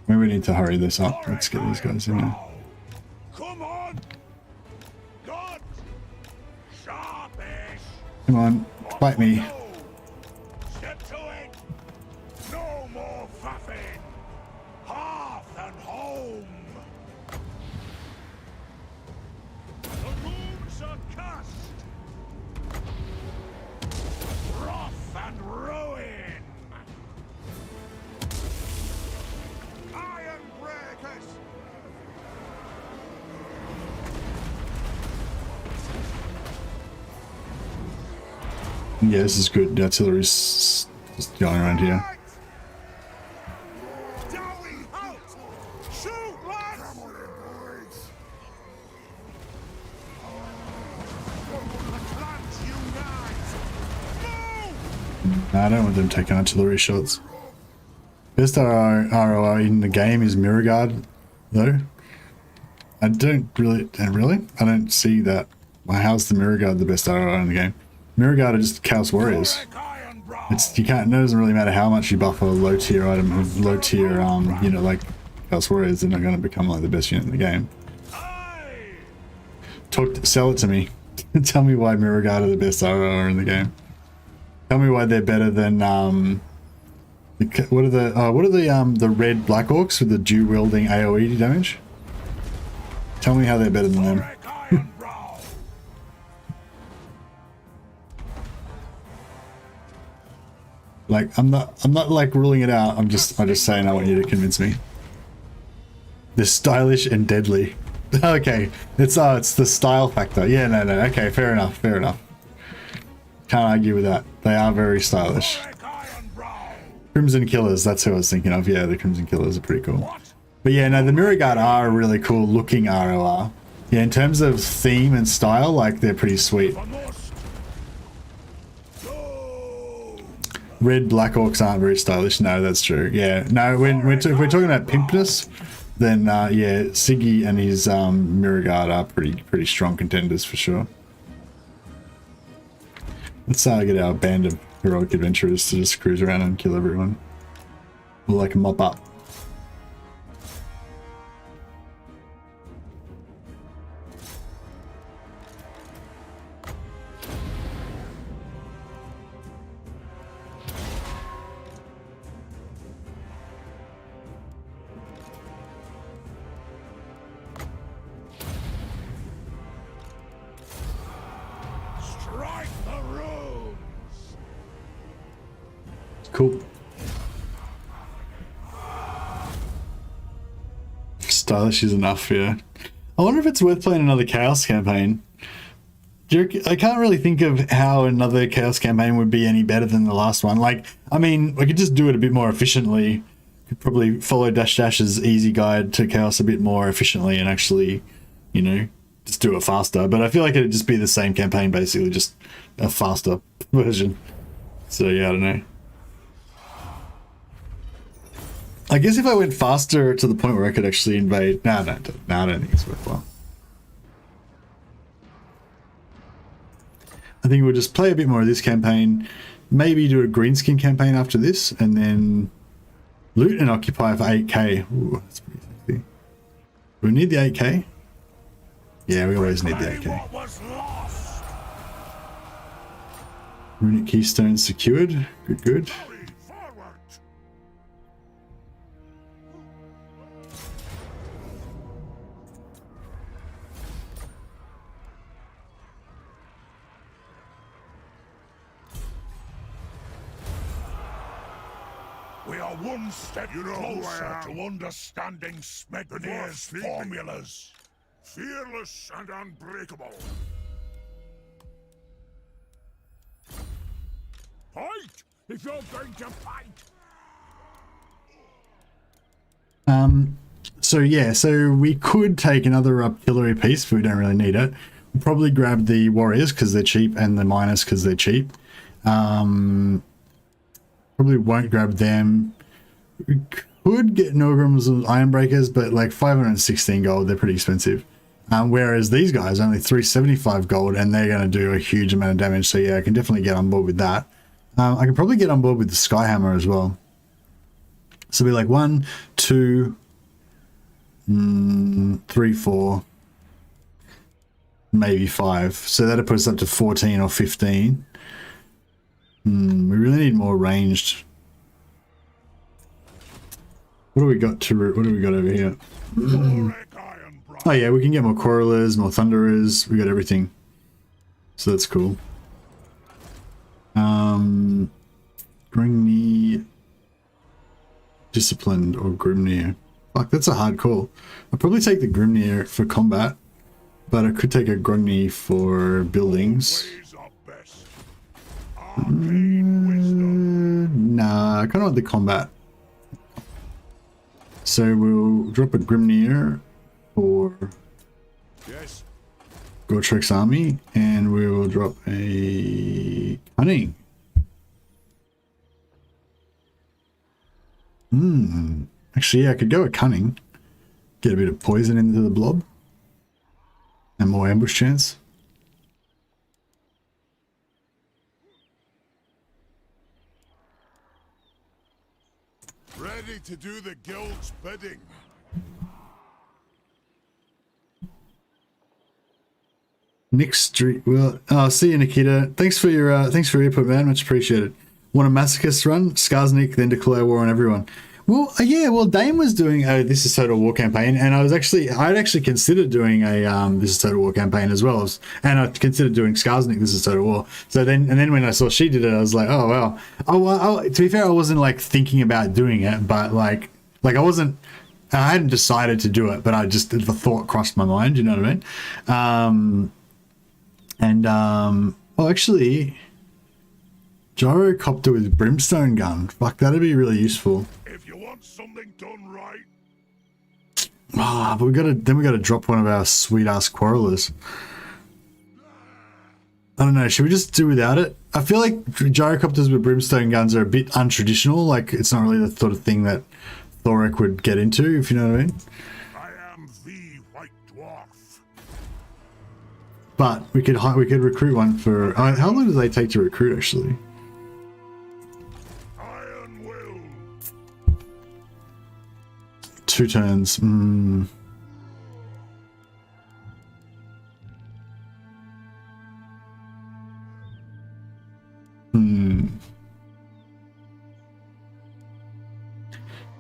we need to hurry this up. Let's get these guys in there. Come on! God! Sharpish! Come on, fight me. Step to it! No more faffing! Hearth and home! The rooms are cast! Wrath and ruin! Ironbreakers! Yeah, this is good. The artillery's just going around here. Dowie out! Shoot, lads! The clans unite! Move! I don't want them taking artillery shots. Best ROR in the game is Mirror Guard, though. I don't really, I don't see that. Well, how's the Mirror Guard the best ROR in the game? Mirror Guard are just Chaos Warriors. It's, you can't, it doesn't really matter how much you buff a low tier item with low tier, you know, like Chaos Warriors, they're not going to become like the best unit in the game. Sell it to me. Tell me why Mirror Guard are the best ROR in the game. Tell me why they're better than, what are the red Black Orcs with the dual wielding AoE damage? Tell me how they're better than them. Like, I'm not like ruling it out. I'm just saying I want you to convince me. They're stylish and deadly. Okay, it's the style factor. Yeah, no. Okay, fair enough. Can't argue with that. They are very stylish. Crimson Killers, that's who I was thinking of. Yeah, the Crimson Killers are pretty cool. But yeah, no, the Mirror Guard are a really cool looking ROR. Yeah, in terms of theme and style, like, they're pretty sweet. Red Black Orcs aren't very stylish. No, that's true. Yeah, no, if we're talking about pimpness, then yeah, Siggy and his Mirror Guard are pretty strong contenders for sure. Let's get our band of heroic adventurers to just cruise around and kill everyone. We'll like mop up. Cool. Stylish is enough, yeah. I wonder if it's worth playing another Chaos campaign. I can't really think of how another Chaos campaign would be any better than the last one. Like, I mean, we could just do it a bit more efficiently. Could probably follow Dash's easy guide to Chaos a bit more efficiently and actually, you know, just do it faster. But I feel like it'd just be the same campaign, basically, just a faster version. So, yeah, I don't know. I guess if I went faster to the point where I could actually invade... No, I don't think it's worthwhile. I think we'll just play a bit more of this campaign, maybe do a Greenskin campaign after this, and then loot and occupy for 8k. Ooh, that's pretty sexy. Do we need the 8k? Yeah, we always need the 8k. Runic keystone secured. Good, good. Hurry forward! We are one step closer to understanding Smednir's formulas. Fearless and unbreakable. Fight! If you're going to fight! So yeah, so we could take another artillery piece, but we don't really need it. We'll probably grab the warriors because they're cheap and the miners because they're cheap. Probably won't grab them. We could get Norgrams and Ironbreakers, but like 516 gold, they're pretty expensive. Whereas these guys only 375 gold, and they're going to do a huge amount of damage. So yeah, I can definitely get on board with that. I can probably get on board with the Skyhammer as well. So it'll be like 1, 2, 3, 4, maybe 5. So that'll put us up to 14 or 15. We really need more ranged. What do we got over here? Oh yeah, we can get more Quarrelers, more Thunderers. We got everything. So that's cool. Grimnir, Disciplined or Grimnir. Fuck, that's a hard call. I'll probably take the Grimnir for combat, but I could take a Grimnir for buildings. Nah, I kind of want the combat. So we'll drop a Grimnir for Gotrek's army, and we will drop a Cunning. Actually, yeah, I could go with Cunning. Get a bit of poison into the blob. And more ambush chance. Ready to do the guild's bidding. Nick Street. Well, oh, see you, Nikita. Thanks for your input, man. Much appreciated. Want a masochist run? Skarsnik, then declare war on everyone. Well, yeah. Well, Dane was doing a This Is Total War campaign, and I'd actually considered doing a This Is Total War campaign as well, and I considered doing Skarsnik This Is Total War. So then when I saw she did it, I was like, oh wow. To be fair, I wasn't like thinking about doing it, but like I hadn't decided to do it, but the thought crossed my mind. You know what I mean? Actually, gyrocopter with brimstone gun. Fuck, that'd be really useful. If you want something done right, But we gotta drop one of our sweet ass Quarrelers. I don't know, should we just do without it? I feel like gyrocopters with brimstone guns are a bit untraditional. Like, it's not really the sort of thing that Thorek would get into, if you know what I mean. I am the White Dwarf. But we could recruit one for. How long do they take to recruit, actually? Iron will. 2 turns.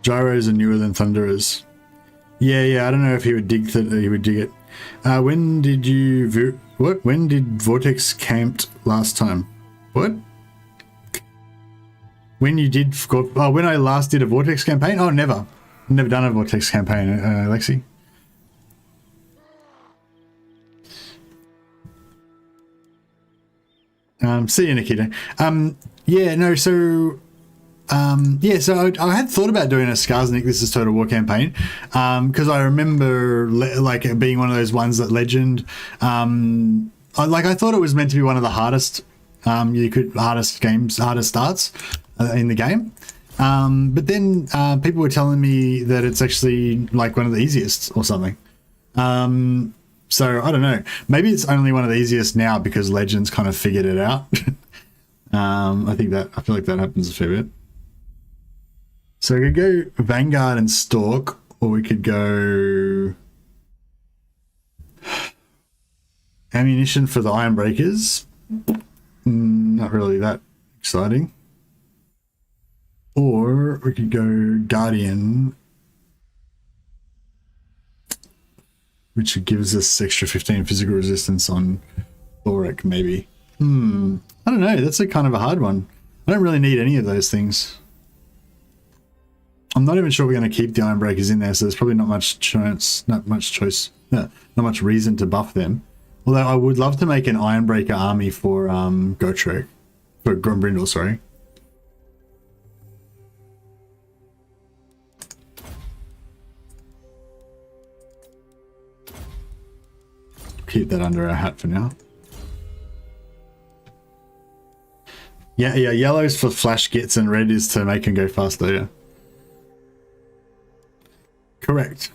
Gyros are newer than Thunderers. Yeah. I don't know if he would dig it. When did Vortex camped last time? What? When I last did a Vortex campaign? Oh, never. Never done a Vortex campaign, Lexi. See you, Nikita. So I had thought about doing a Skarsnik This Is Total War campaign, because I remember like it being one of those ones that Legend, I thought it was meant to be one of the hardest starts in the game. But then people were telling me that it's actually like one of the easiest or something. So I don't know. Maybe it's only one of the easiest now because Legends kind of figured it out. I feel like that happens a fair bit. So we could go Vanguard and Stalk, or we could go ammunition for the Ironbreakers. not really that exciting. Or we could go Guardian, which gives us extra 15 physical resistance on Thorek, maybe. I don't know. That's a kind of a hard one. I don't really need any of those things. I'm not even sure we're going to keep the Ironbreakers in there, so there's probably not much chance, not much reason to buff them. Although I would love to make an Ironbreaker army for Gotrek, for Grombrindle, sorry. Keep that under our hat for now. Yeah, yellow's for flash gits and red is to make him go faster, yeah. Correct.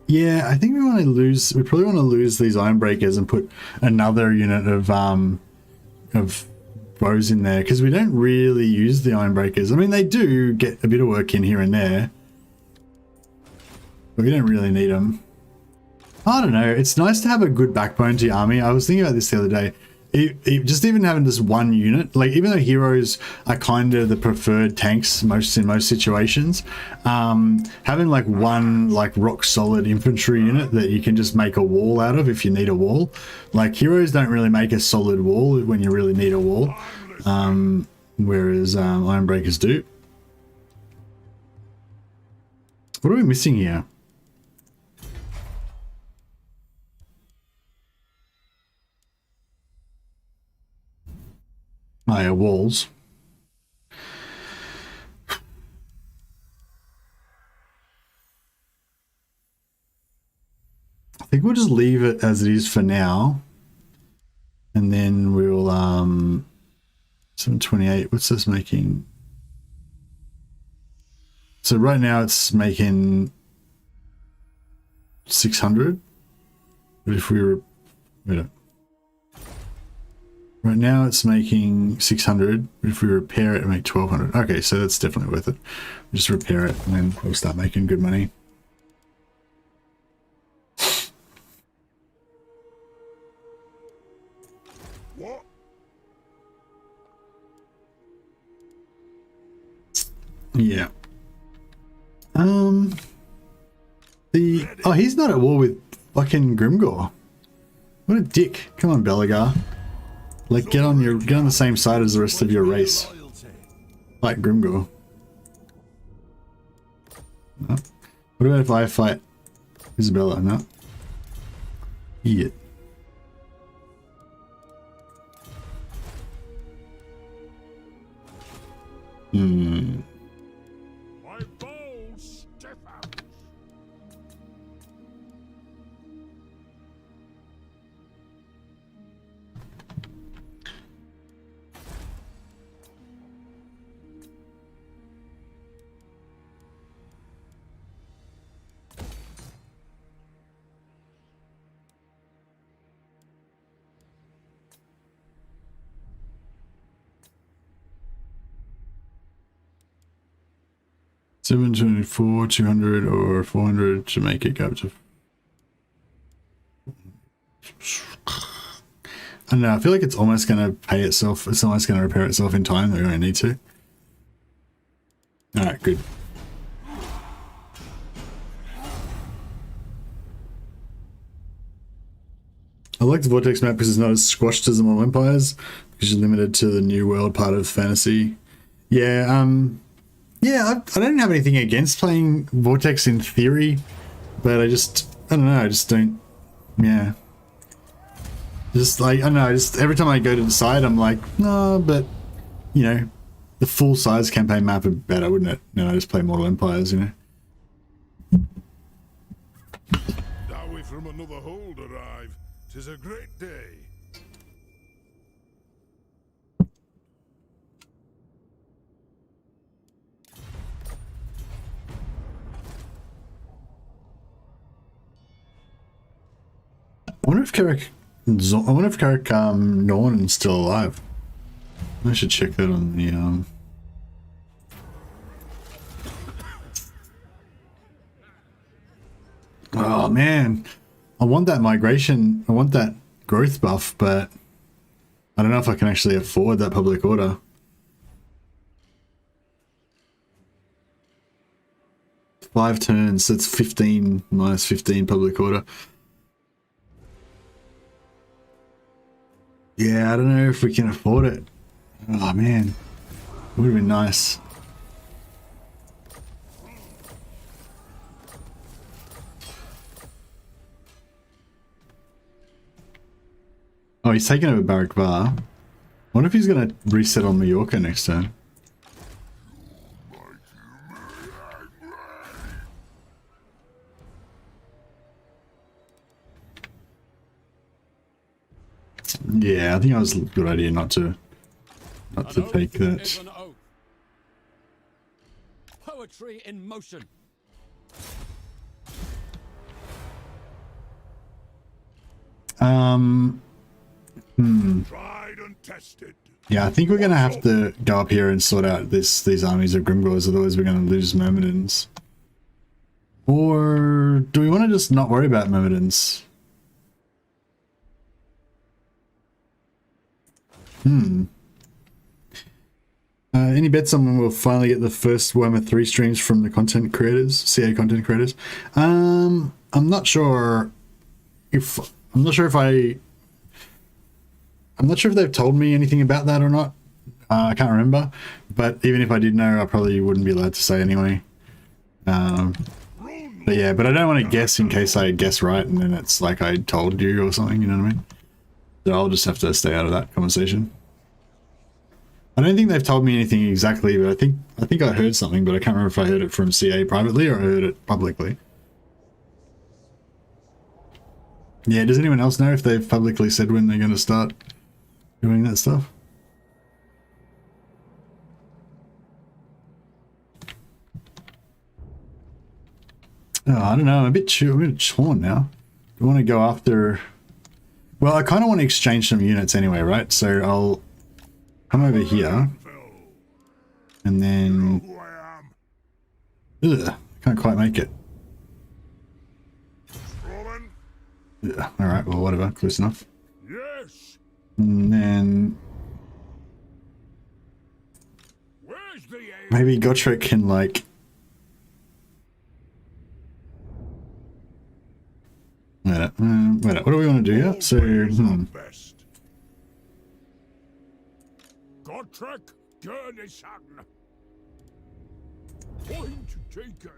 Yeah, I think we probably want to lose these Ironbreakers and put another unit of bows in there, because we don't really use the Ironbreakers. I mean, they do get a bit of work in here and there, but we don't really need them. I don't know. It's nice to have a good backbone to your army. I was thinking about this the other day. Just even having this one unit, like even though heroes are kind of the preferred tanks in most situations, having like one like rock solid infantry unit that you can just make a wall out of if you need a wall. Like heroes don't really make a solid wall when you really need a wall, whereas Ironbreakers do. What are we missing here? Oh yeah, walls. I think we'll just leave it as it is for now. And then we'll 728, what's this making? So right now it's making 600. But if we were, right now it's making 600, but if we repair it, it'll make 1200. Okay, so that's definitely worth it. Just repair it and then we'll start making good money. What? Yeah. Oh, he's not at war with fucking Grimgor. What a dick. Come on, Belagar. Like, get on the same side as the rest of your race. Fight Grimgor. No. What about if I fight Isabella? No. Idiot. My bow stiffens. $724, 200, or 400 to make it go up to. I don't know. I feel like it's almost going to pay itself. It's almost going to repair itself in time. They're going to need to. All right, good. I like the Vortex map because it's not as squashed as the Model Empires, because you're limited to the New World part of fantasy. Yeah, yeah, I don't have anything against playing Vortex in theory, but I don't know, I just don't, yeah. Just like, I don't know, every time I go to decide, I'm like, no, but, you know, the full size campaign map would be better, wouldn't it? No, I just play Mortal Empires, you know. Now we from another hold arrive. 'Tis a great day. I wonder if Karak Norn's still alive. I should check that on the Oh man, I want that migration, I want that growth buff, but I don't know if I can actually afford that public order. Five turns, that's 15 minus 15 public order. Yeah, I don't know if we can afford it. Oh man, it would have been nice. Oh, he's taking over Barrack Bar. What if he's going to reset on Mallorca next turn? Yeah, I think it was a good idea not to take that. Is an oath. Poetry in motion. Tried and tested. Yeah, I think we're gonna have to go up here and sort out these armies of Grimgors, otherwise we're gonna lose Myrmidons. Or do we want to just not worry about Myrmidons? Any bets on when we'll finally get the first Warhammer 3 streams from the content creators, CA content creators? I'm not sure if they've told me anything about that or not. I can't remember, but even if I did know, I probably wouldn't be allowed to say anyway. But yeah, but I don't want to guess in case I guess right and then it's like I told you or something, you know what I mean? So I'll just have to stay out of that conversation. I don't think they've told me anything exactly, but I think I heard something, but I can't remember if I heard it from CA privately or I heard it publicly. Yeah, does anyone else know if they've publicly said when they're going to start doing that stuff? Oh, I don't know. I'm a bit torn now. I want to go after... Well, I kind of want to exchange some units anyway, right? So I'll come over here. And then... Who I am. Ugh, can't quite make it. Roman? Ugh, alright, well, whatever. Close enough. Yes. And then... Where's the aim? maybe Gotrek can, like... Wait, what do we want to do here? So, Best. Gotrek, Gurnison. Point taken.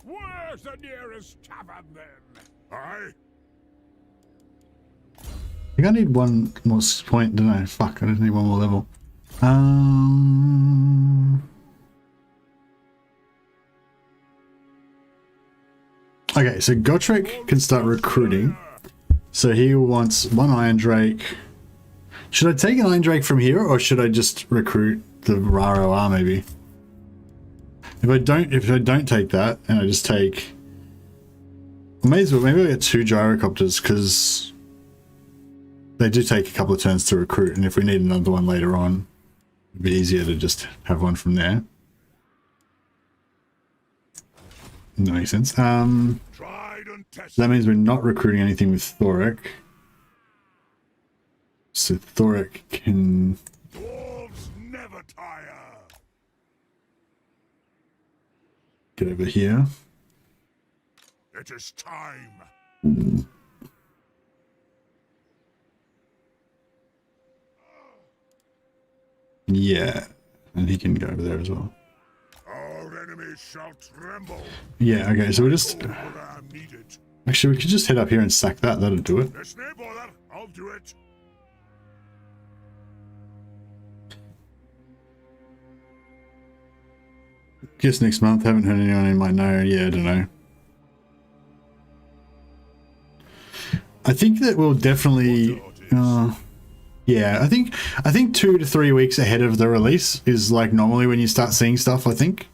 Where's the nearest tavern then? Aye. I think I need one more point, don't I? Fuck, I just need one more level. Okay, so Gotrek can start recruiting. So he wants one Iron Drake. Should I take an Iron Drake from here, or should I just recruit the Raro R maybe? If I don't take that, and I just take... I may as well, maybe I'll get 2 gyrocopters, because they do take a couple of turns to recruit, and if we need another one later on, it'd be easier to just have one from there. That makes sense. Tried and tested. That means we're not recruiting anything with Thorek. So Thorek can... Dwarves never tire. get over here. It is time. Yeah, and he can go over there as well. Our enemies shall tremble. Yeah, okay, so we're just... But I am needed. Actually, we could just head up here and sack that. That'll do it. There's no bother. I'll do it. Guess next month. Haven't heard anyone who might know. Yeah, I don't know. I think that we'll definitely... yeah, I think 2 to 3 weeks ahead of the release is like normally when you start seeing stuff, I think.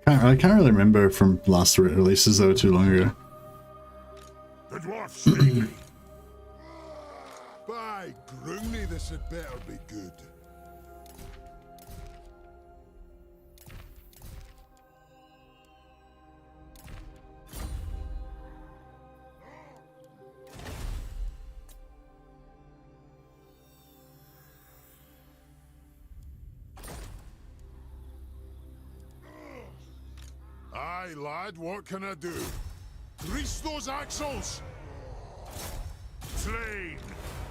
I can't really remember from last releases, they were too long ago. The dwarf speak. By Grunny, this had better be good. Aye, lad, what can I do? Grease those axles! Slain.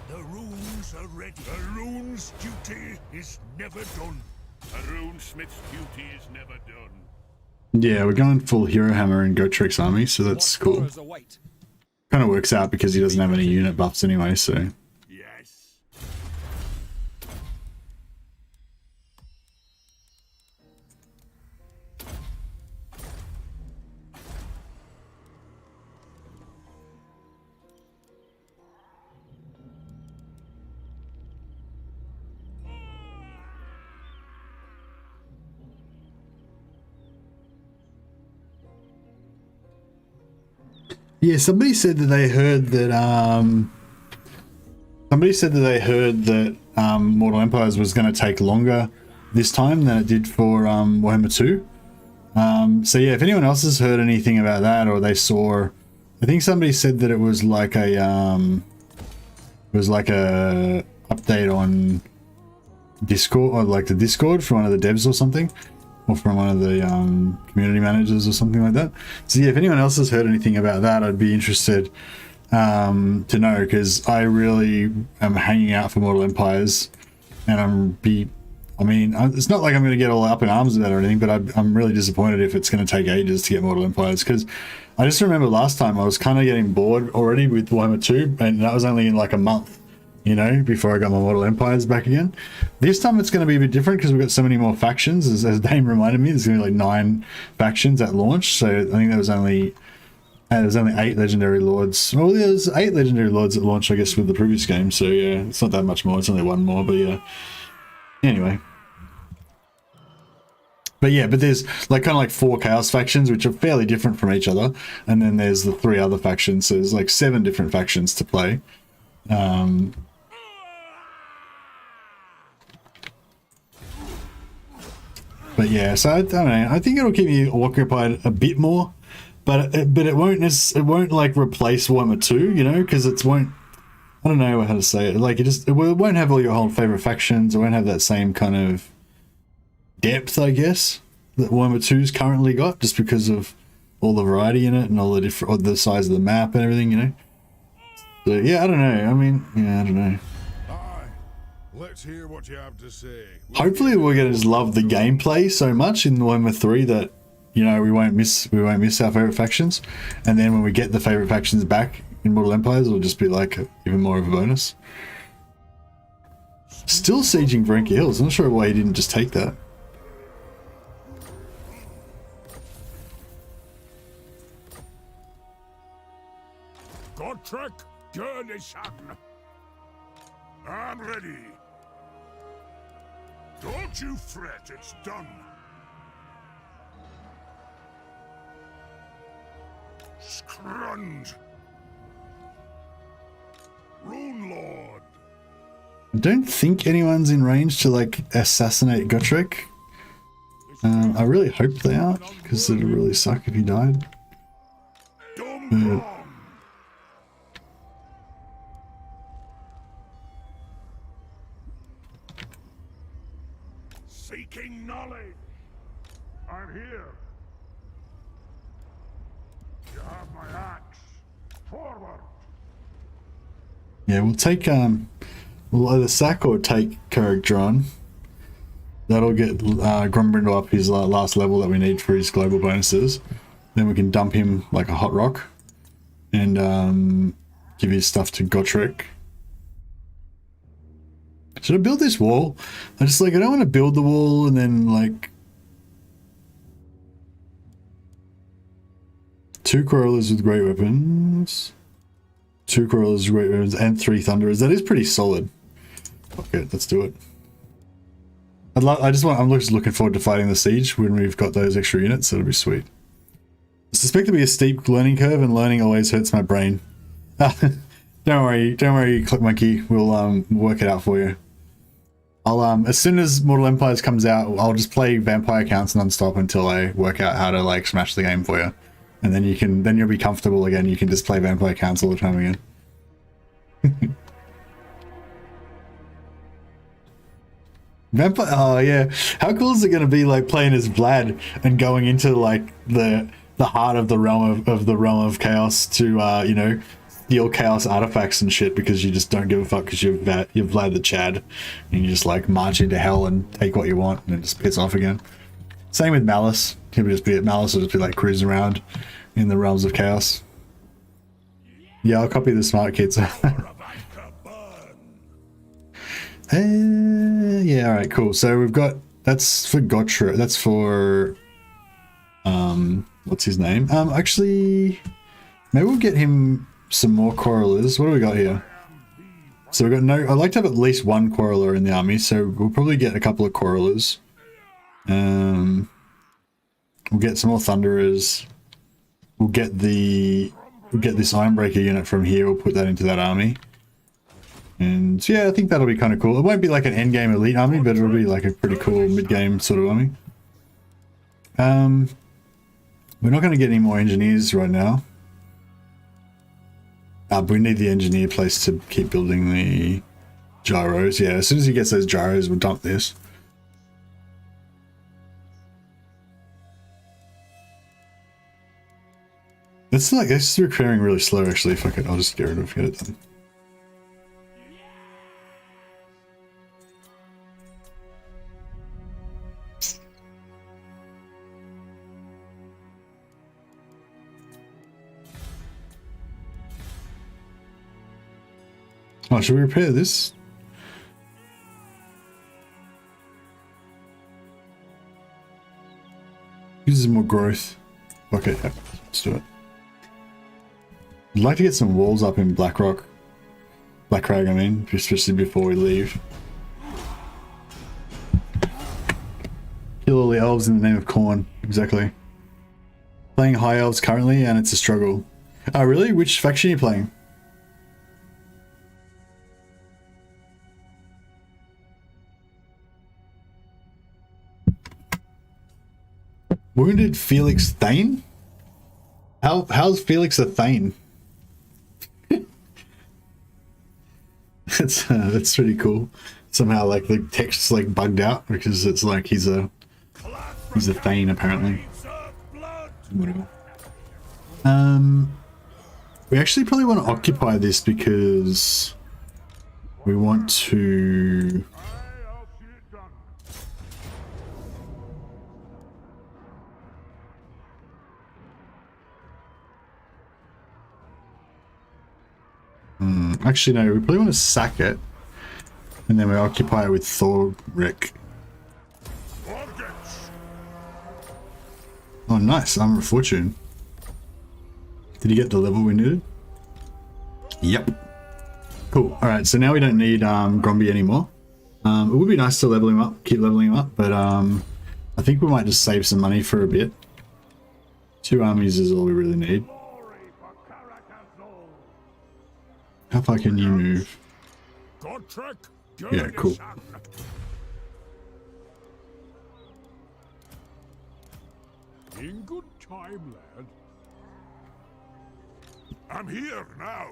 The runes are ready. The rune's duty is never done. A runesmith's duty is never done. Yeah, we're going full Hero Hammer and Gotrek's army, so that's What cool. horrors await? Kind of works out because he doesn't have any unit buffs anyway, so. Yes. Yeah, somebody said that they heard that Mortal Empires was going to take longer this time than it did for Warhammer 2. So yeah, if anyone else has heard anything about that, or they saw, I think somebody said that it was like a update on Discord, or like the Discord for one of the devs or something, or from one of the community managers or something like that. So yeah, if anyone else has heard anything about that, I'd be interested to know, because I really am hanging out for Mortal Empires, and it's not like I'm going to get all up in arms about it or anything, but I'm really disappointed if it's going to take ages to get Mortal Empires, because I just remember last time I was kind of getting bored already with Warhammer 2, and that was only in like a month, you know, before I got my Mortal Empires back again. This time it's going to be a bit different because we've got so many more factions. As Dame reminded me, there's going to be like 9 factions at launch. So I think there was only 8 Legendary Lords. Well, there's 8 Legendary Lords at launch, I guess, with the previous game. So yeah, it's not that much more. It's only 1 more, but yeah. Anyway. But yeah, but there's like kind of like 4 Chaos factions, which are fairly different from each other. And then there's the 3 other factions. So there's like 7 different factions to play. But yeah, so I don't know. I think it'll keep me occupied a bit more, but it won't like replace Warhammer 2, you know, because it won't. I don't know how to say it. Like it won't have all your whole favorite factions. It won't have that same kind of depth, I guess, that Warhammer 2's currently got, just because of all the variety in it and all the different, the size of the map and everything, you know. So yeah, I don't know. I mean, yeah, I don't know. Let's hear what you have to say. Hopefully we're going to just love the gameplay so much in Warhammer 3 that, you know, we won't miss our favorite factions, and then when we get the favorite factions back in Mortal Empires, it'll just be like even more of a bonus. Still sieging Varenka Hills. I'm not sure why he didn't just take that. Gotrek, Gurnishan. I'm ready. Don't you fret, it's done. Scrunge. Rune Lord. I don't think anyone's in range to like assassinate Gotrek. I really hope they aren't, because it would really suck if he died. Seeking knowledge. I'm here. You have my axe. Forward. Yeah, we'll take we'll either sack or take Karak. That'll get Grombrindle up his last level that we need for his global bonuses. Then we can dump him like a hot rock and give his stuff to Gotrek. Should I build this wall? I don't want to build the wall and then like 2 Corollas with great weapons, 2 Corollas with great weapons, and 3 Thunderers. That is pretty solid. Okay, let's do it. I'm just looking forward to fighting the siege when we've got those extra units. That'll be sweet. I suspect there'll be a steep learning curve, and learning always hurts my brain. Don't worry, Click Monkey. We'll work it out for you. I'll as soon as Mortal Empires comes out, I'll just play vampire counts non-stop until I work out how to like smash the game for you, and then you'll be comfortable again. You can just play vampire counts all the time again. Vampire, oh yeah, how cool is it going to be like playing as Vlad and going into like the heart of the realm of chaos to you know, steal chaos artifacts and shit because you just don't give a fuck because you're Vlad the Chad, and you just like march into hell and take what you want and then just piss off again. Same with Malice. Malice will just be like cruising around in the realms of chaos. Yeah, I'll copy the smart kids. Yeah, alright, cool. So we've got, that's for Gotra, that's for what's his name? Actually, maybe we'll get him some more quarrelers. What do we got here? So we've got I'd like to have at least one quarreler in the army, so we'll probably get a couple of quarrelers. We'll get some more thunderers. We'll get this Ironbreaker unit from here, we'll put that into that army. And yeah, I think that'll be kind of cool. It won't be like an endgame elite army, but it'll be like a pretty cool mid-game sort of army. We're not going to get any more engineers right now. But we need the engineer place to keep building the gyros. Yeah, as soon as he gets those gyros, we'll dump this. It's like, it's repairing really slow actually. Fuck it, I'll just get it done. Oh, should we repair this? Uses more growth. Okay, yeah, let's do it. I'd like to get some walls up in Blackcrag, I mean, especially before we leave. Kill all the elves in the name of corn, exactly. Playing high elves currently, and it's a struggle. Oh, really? Which faction are you playing? Wounded Felix Thane? How's Felix a Thane? That's pretty cool. Somehow like the text's like bugged out because it's like he's a Thane apparently. Whatever. We actually probably want to occupy this because we want to actually, no, we probably want to sack it, and then we occupy it with THOREK'S. Oh, nice, Armor of Fortune. Did you get the level we needed? Yep. Cool. Alright, so now we don't need Gromby anymore. It would be nice to level him up, keep leveling him up, but I think we might just save some money for a bit. 2 armies is all we really need. How far can you move? Yeah, cool. In good time, lad. I'm here now.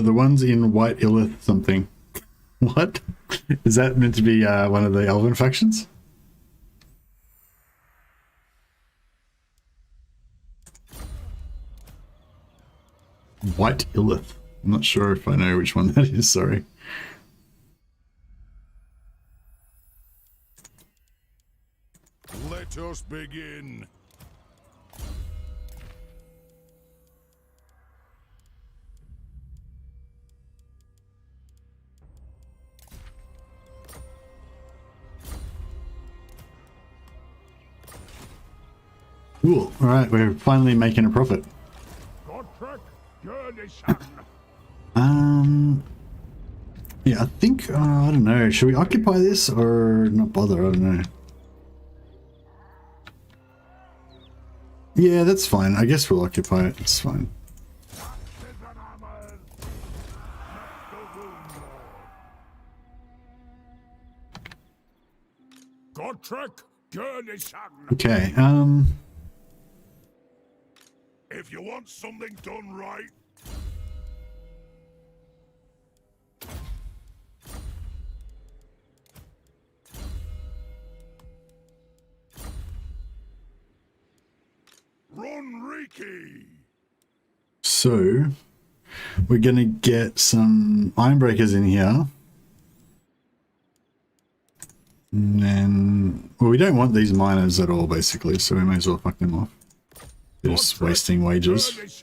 The ones in White Illith something. What? Is that meant to be one of the Elven factions? White Illith. I'm not sure if I know which one that is, sorry. Let Let us begin. Cool. All right, we're finally making a profit. Yeah, I think I don't know. Should we occupy this or not bother? I don't know. Yeah, that's fine. I guess we'll occupy it. It's fine. Okay. If you want something done right, run Riki. So we're gonna get some Ironbreakers in here. And then, well, we don't want these miners at all, basically, so we may as well fuck them off. They're just wasting wages.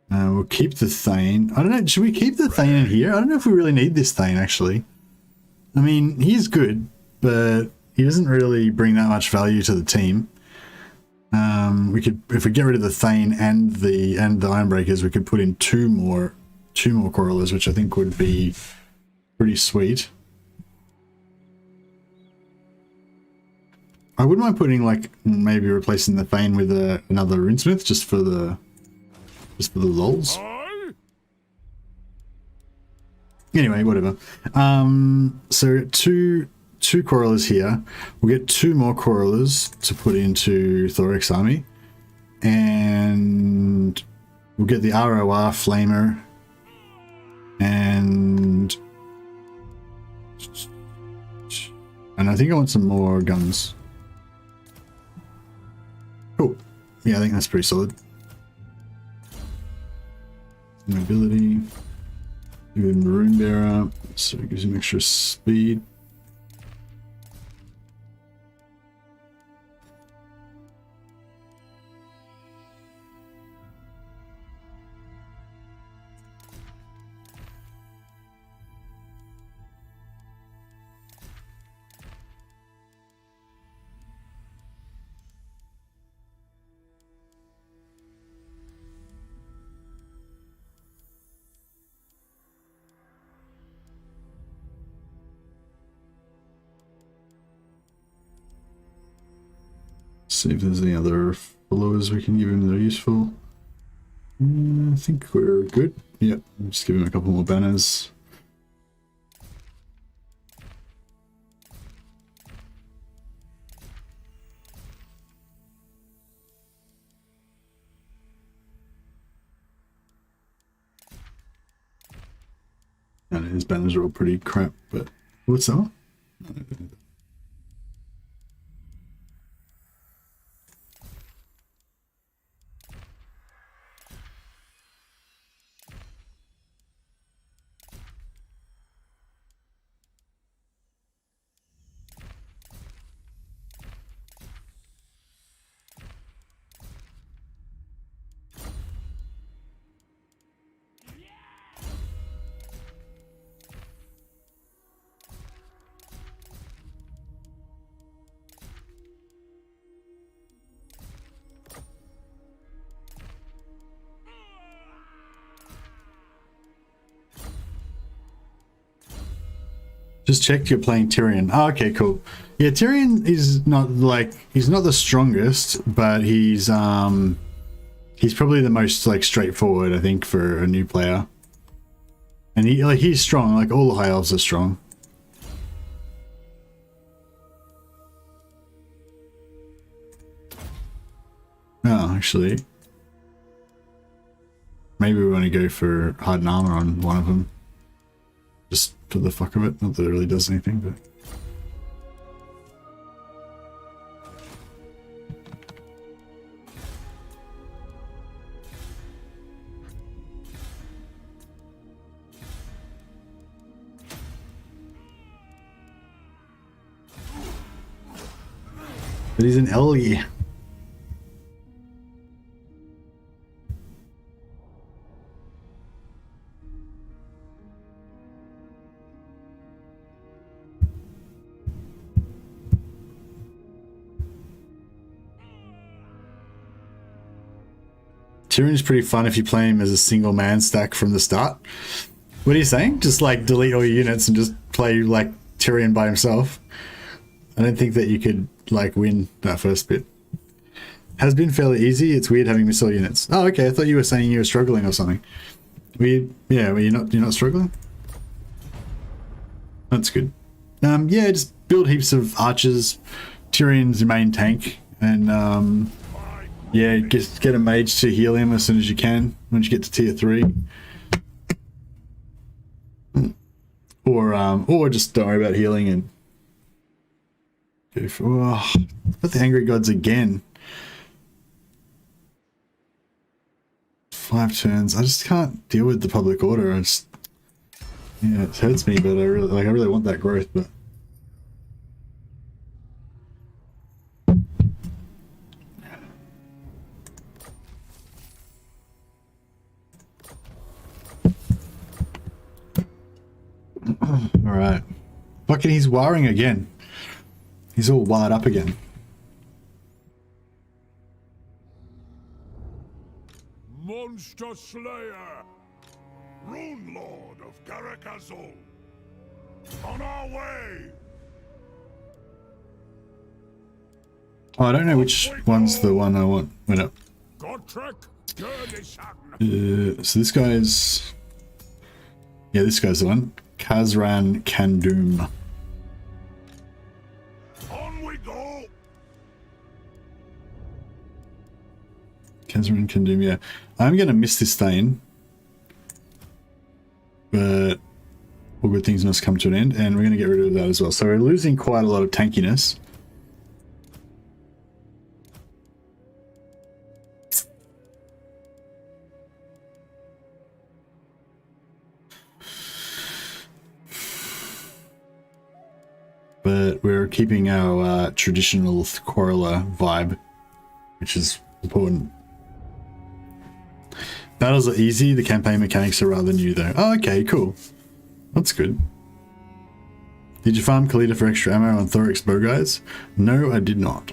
We'll keep the Thane. I don't know, should we keep the Thane in here? I don't know if we really need this Thane, actually. I mean, he's good, but he doesn't really bring that much value to the team. We could, if we get rid of the Thane and the Ironbreakers, we could put in two more Corralers, which I think would be pretty sweet. I wouldn't mind putting, like, maybe replacing the Thane with another Runesmith just for the lols. Anyway, whatever. So two Corralers here. We'll get two more Corralers to put into THOREK'S army. And we'll get the ROR Flamer. And I think I want some more guns. Cool. Yeah, I think that's pretty solid. Mobility. Give him Maroon Bearer, so it gives him extra speed. See if there's any other followers we can give him that are useful. I think we're good. Yep, just give him a couple more banners. And his banners are all pretty crap, but what's that? Just checked you're playing Tyrion. Oh, okay, cool. Yeah, Tyrion is not like, he's not the strongest, but he's probably the most like straightforward, I think, for a new player. And he's strong, like all the high elves are strong. Oh, actually. Maybe we want to go for hardened armor on one of them. Just for the fuck of it. Not that it really does anything, but... But he's an Ellie. Tyrion's pretty fun if you play him as a single man stack from the start. What are you saying? Just like delete all your units and just play like Tyrion by himself? I don't think that you could like win that first bit. Has been fairly easy. It's weird having missile units. Oh, okay. I thought you were saying you were struggling or something. Weird. Yeah, well, you're not struggling? That's good. Yeah, just build heaps of archers. Tyrion's your main tank, and yeah, get a mage to heal him as soon as you can once you get to tier 3. Or just don't worry about healing and go for, oh, got the angry gods again. 5 turns. I just can't deal with the public order. Yeah, it hurts me, but I really want that growth, but all right. Fucking, he's wiring again. He's all wired up again. Monster Slayer, Rune Lord of Karaz-a-Karak. On our way. Oh, I don't know which one's the one I want. Wait up. So this guy's... Yeah, this guy's the one. Kazran Kandum. On we go. Kazran Kandum, yeah. I'm going to miss this Thane. But all good things must come to an end, and we're going to get rid of that as well. So we're losing quite a lot of tankiness. But we're keeping our traditional quarreler vibe, which is important. Battles are easy, the campaign mechanics are rather new though. Oh, okay, cool. That's good. Did you farm Kalita for extra ammo on THOREK'S bow guys? No, I did not.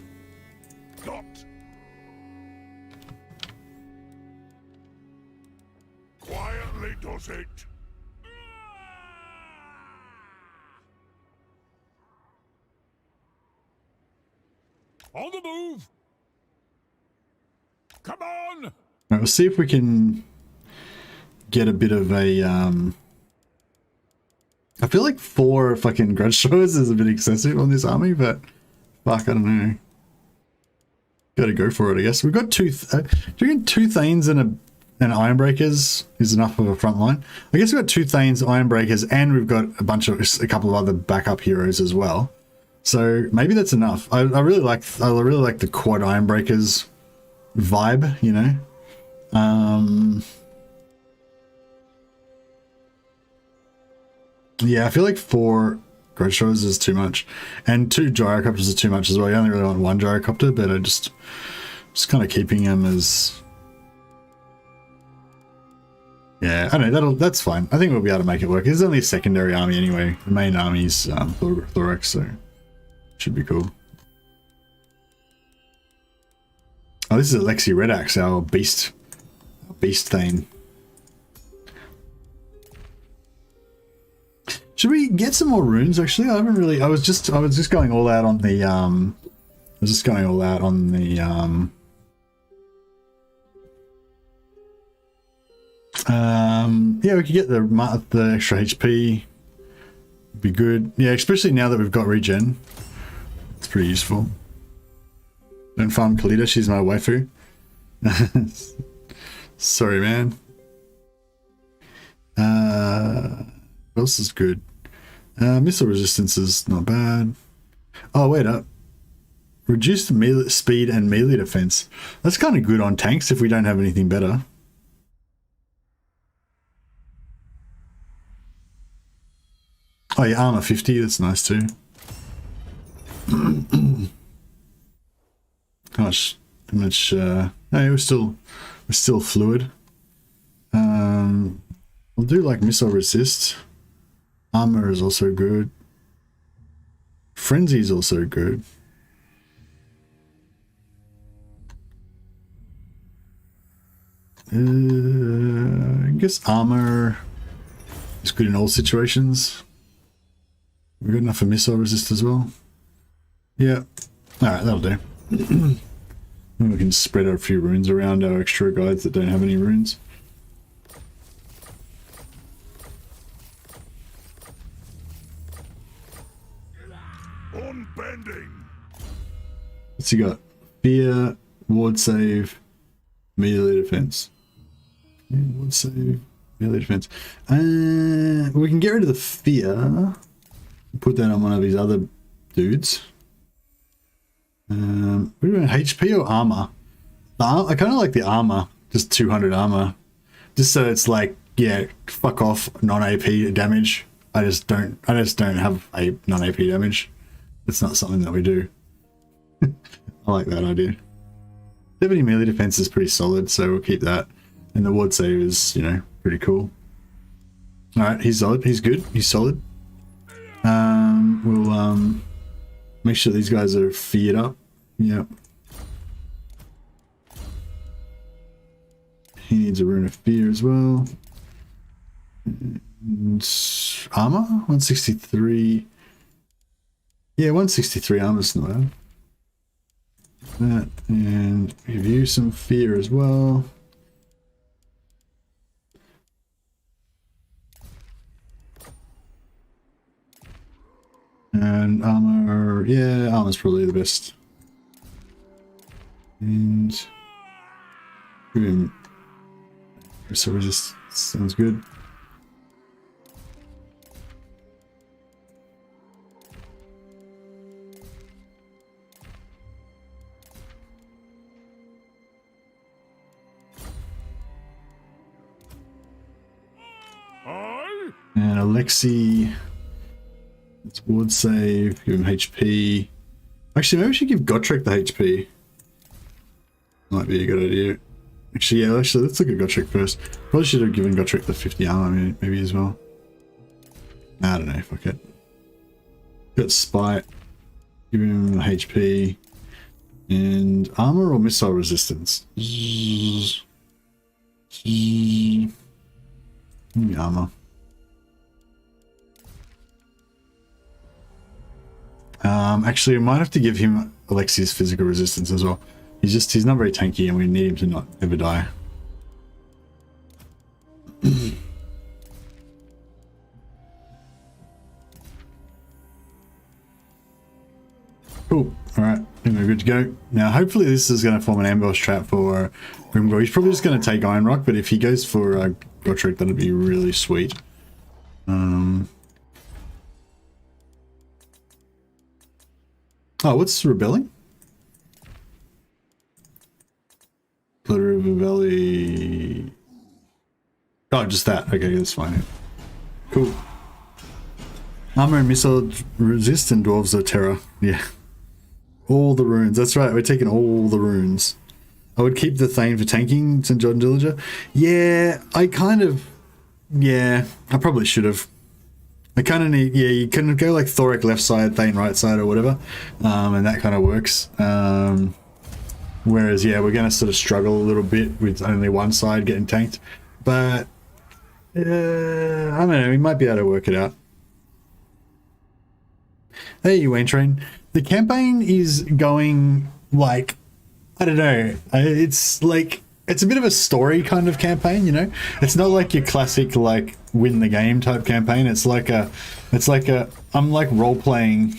Got. Quietly does it. On the move. Come on. All right, we'll see if we can get a bit of a I feel like 4 fucking grudge showers is a bit excessive on this army, but fuck, I don't know. Gotta go for it, I guess. We've got 2 do you reckon 2 Thanes and an Ironbreakers is enough of a front line? I guess we've got 2 Thanes, Ironbreakers, and we've got a couple of other backup heroes as well. So maybe that's enough. I really like the quad Ironbreakers vibe, you know. Yeah, I feel like 4 grudge showers is too much, and 2 gyrocopters is too much as well. You only really want 1 gyrocopter, but I just kind of keeping them as, yeah, I don't know, that's fine. I think we'll be able to make it work. It's only a secondary army anyway. The main army's THOREK'S, so should be cool. Oh, this is Alexi Red Axe, our beast Thane. Should we get some more runes? Actually, I haven't really. I was just going all out on the. Yeah, we could get the extra HP. Be good. Yeah, especially now that we've got regen. It's pretty useful. Don't farm Kalita, she's my waifu. Sorry, man. What else is good? Missile resistance is not bad. Oh, wait up. Reduced melee speed and melee defense. That's kind of good on tanks if we don't have anything better. Oh yeah, armor 50, that's nice too. No, we're still fluid. We'll do like missile resist. Armor is also good. Frenzy is also good. I guess armor is good in all situations. We're good enough for missile resist as well. Yeah. Alright, that'll do. And we can spread out a few runes around our extra guides that don't have any runes. Unbending. What's he got? Fear, ward save, melee defense. Yeah, ward save, melee defense. We can get rid of the fear. Put that on one of these other dudes. What do we want, HP or armor? I kind of like the armor, just 200 armor, just so it's like, yeah, fuck off non-AP damage. I just don't have a non-AP damage. It's not something that we do. I like that idea. 70 melee defense is pretty solid, so we'll keep that. And the ward save is, you know, pretty cool. All right, he's solid. He's good. He's solid. We'll make sure these guys are feared up. Yep. He needs a rune of fear as well. And armor 163. Yeah, 163 armor's not bad. That, and give you some fear as well. And armor, yeah, armor's probably the best. And give him so resist, sounds good. And Alexi, it's ward save, give him HP. Actually, maybe we should give Gotrek the HP. Might be a good idea. Actually, yeah, let's look at Gotrek first. Probably should have given Gotrek the 50 armor, maybe as well. Nah, I don't know, fuck it. Got Spite, give him HP. And armor or missile resistance? Give me armor. Actually, we might have to give him Alexi's physical resistance as well. He's not very tanky and we need him to not ever die. Cool. Alright, I think we're good to go. Now, hopefully this is going to form an ambush trap for Grimgor. He's probably just going to take Iron Rock, but if he goes for Gotrek, that'd be really sweet. Oh, what's rebelling? Blood River Valley. Oh, just that. Okay, that's fine. Cool. Armor and missile resist and dwarves are terror. Yeah. All the runes. That's right. We're taking all the runes. I would keep the Thane for tanking, St. John Dillinger. Yeah, I probably should have. I kind of need, yeah, you can go like Thorek left side, Thane right side or whatever, and that kind of works. Whereas, yeah, we're going to sort of struggle a little bit with only one side getting tanked. But, I don't know, we might be able to work it out. Hey, Wayne Train. The campaign is going, like, I don't know, it's like, it's a bit of a story kind of campaign, you know? It's not like your classic, like, win the game type campaign. I'm like role-playing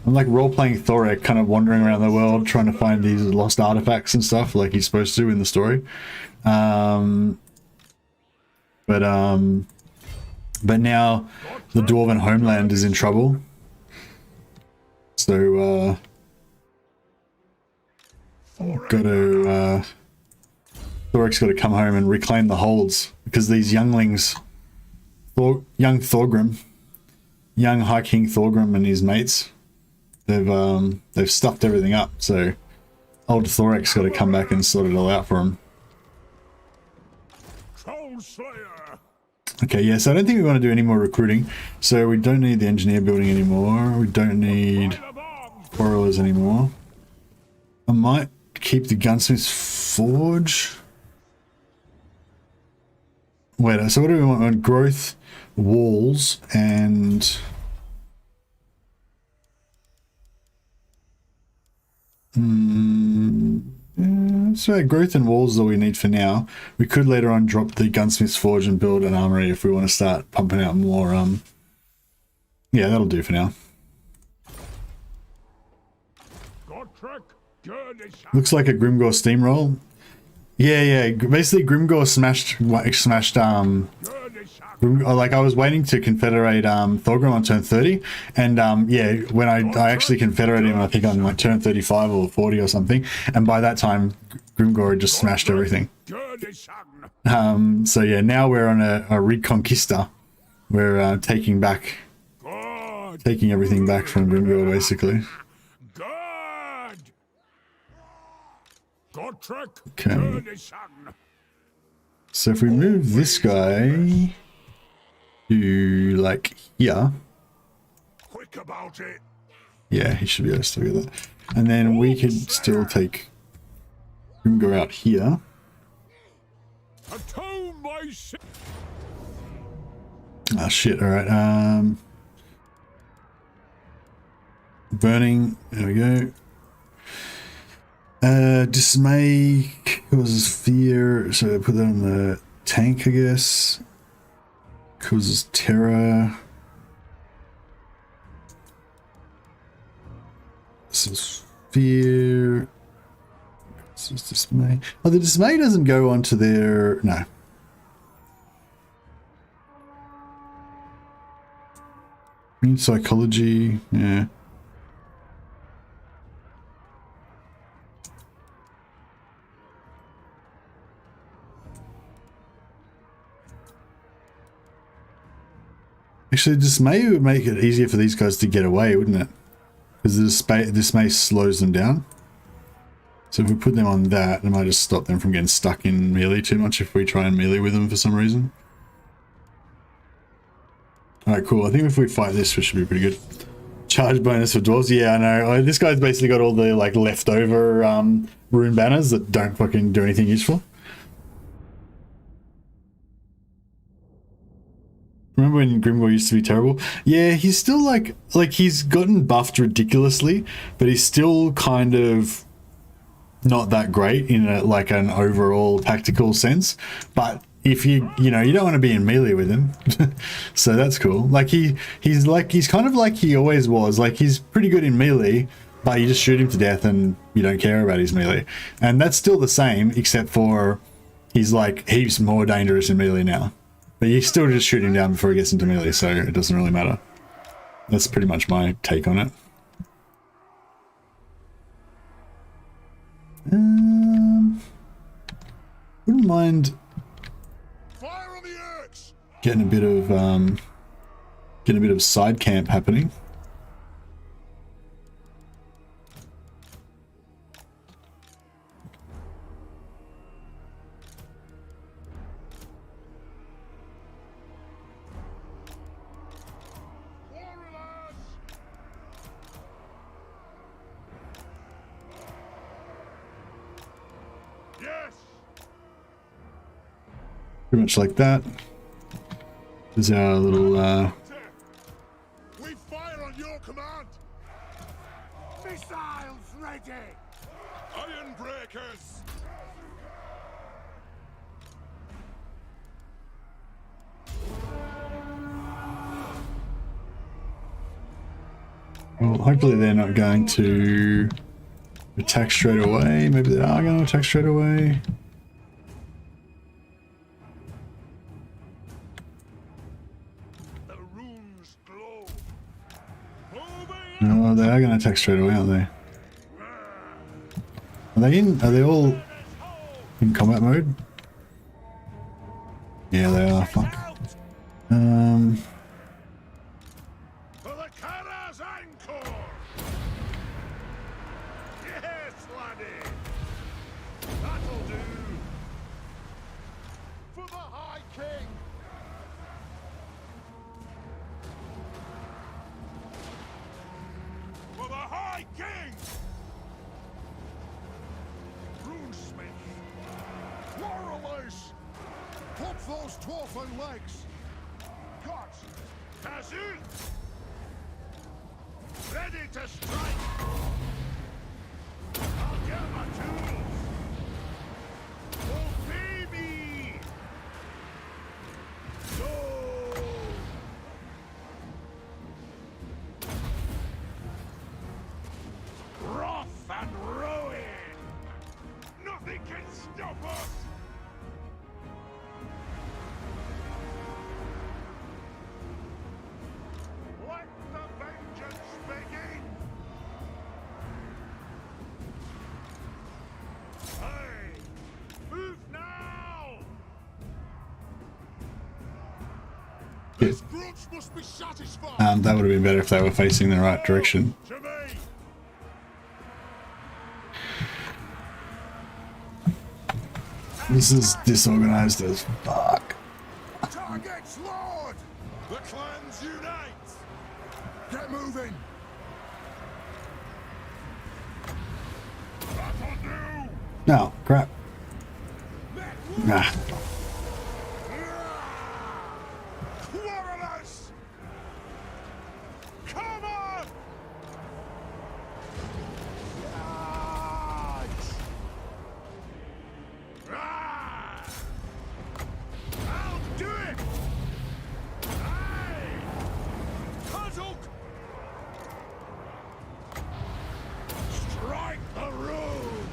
Thorek, kind of wandering around the world trying to find these lost artifacts and stuff like he's supposed to in the story. But now the Dwarven homeland is in trouble. So, Thorek's got to come home and reclaim the holds because these younglings, young Thorgrim, young High King Thorgrim and his mates, they've stuffed everything up. So old THOREK'S got to come back and sort it all out for him. Troll Slayer. Okay, yeah, so I don't think we want to do any more recruiting. So we don't need the engineer building anymore. We don't need quarrelers anymore. I might keep the gunsmith's forge. Wait, so what do we want? We want growth, walls, and... So growth and walls is all we need for now. We could later on drop the gunsmith's forge and build an armory if we want to start pumping out more. Yeah, that'll do for now. Looks like a Grimgor steamroll. Yeah. Basically, Grimgor smashed. Like I was waiting to confederate Thorgrim on turn 30, and yeah, when I actually confederated him, I think on like turn 35 or 40 or something, and by that time, Grimgor had just smashed everything. So yeah, now we're on a Reconquista. We're taking everything back from Grimgor, basically. Okay. So if we move this guy to like here, Quick about it. yeah, he should be able to still get that. And then we could still take Grimgor out here. Atone my sin. Ah, shit. All right. Burning. There we go. Dismay causes fear, so I put that on the tank, I guess. Causes terror. This is fear. This is dismay. Oh, the dismay doesn't go onto their... No. Psychology, yeah. Actually, dismay would make it easier for these guys to get away, wouldn't it? Because the dismay slows them down. So if we put them on that, it might just stop them from getting stuck in melee too much if we try and melee with them for some reason. Alright, cool. I think if we fight this, we should be pretty good. Charge bonus for dwarves. Yeah, I know. This guy's basically got all the like leftover rune banners that don't fucking do anything useful. Remember when Grimgor used to be terrible? Yeah, he's still like he's gotten buffed ridiculously, but he's still kind of not that great in like an overall tactical sense. But if you don't want to be in melee with him, so that's cool. Like he's kind of like he always was. Like he's pretty good in melee, but you just shoot him to death and you don't care about his melee. And that's still the same, except for he's like heaps more dangerous in melee now. But you still just shoot him down before he gets into melee, so it doesn't really matter. That's pretty much my take on it. Wouldn't mind getting a bit of side camp happening. Pretty much like that. This is our little We fire on your command. Missiles ready! Ironbreakers! well, hopefully they're not going to attack straight away. Maybe they are going to attack straight away. No, they are going to attack straight away, aren't they? Are they all in combat mode? Yeah, they are. Fuck. For the Karaz-a-Karak. Yes, laddie. king! Runesmiths! Warhammer! Pop those dwarfen legs! Cut! Azul! Ready to strike! I'll get my tools! Obey me! Go! Wrath and ruin! Nothing can stop us! Let the vengeance begin! Hey! Move now! This grudge must be satisfied! That would have been better if they were facing the right direction. To me! This is disorganized as fuck. Targets, Lord! The clans unite! Get moving! That'll do! No, crap. Nah. Quarrelers! Come on! Ah! I'll do it! Aye! Azul! Strike the room!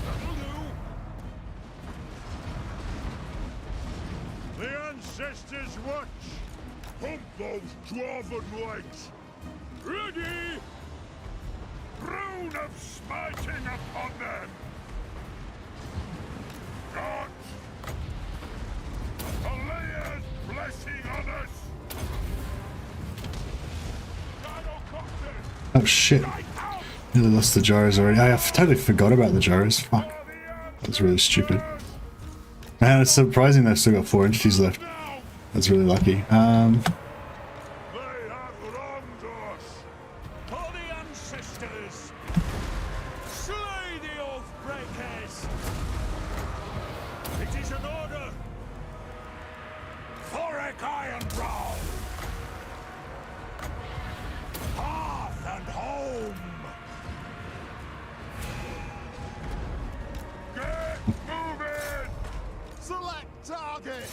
That'll do! The ancestors watch! Pump those dwarven legs! Ready! Rune of smiting upon them! God! Alea's blessing on us! Oh shit. Nearly lost the gyros already. I totally forgot about the gyros. Fuck. That's really stupid. Man, it's surprising they've still got 4 entities left. That's really lucky. They have wronged us! For the ancestors! Slay the Oathbreakers! It is an order! Thorek Ironbrow! Hearth and home! Get moving! Select target!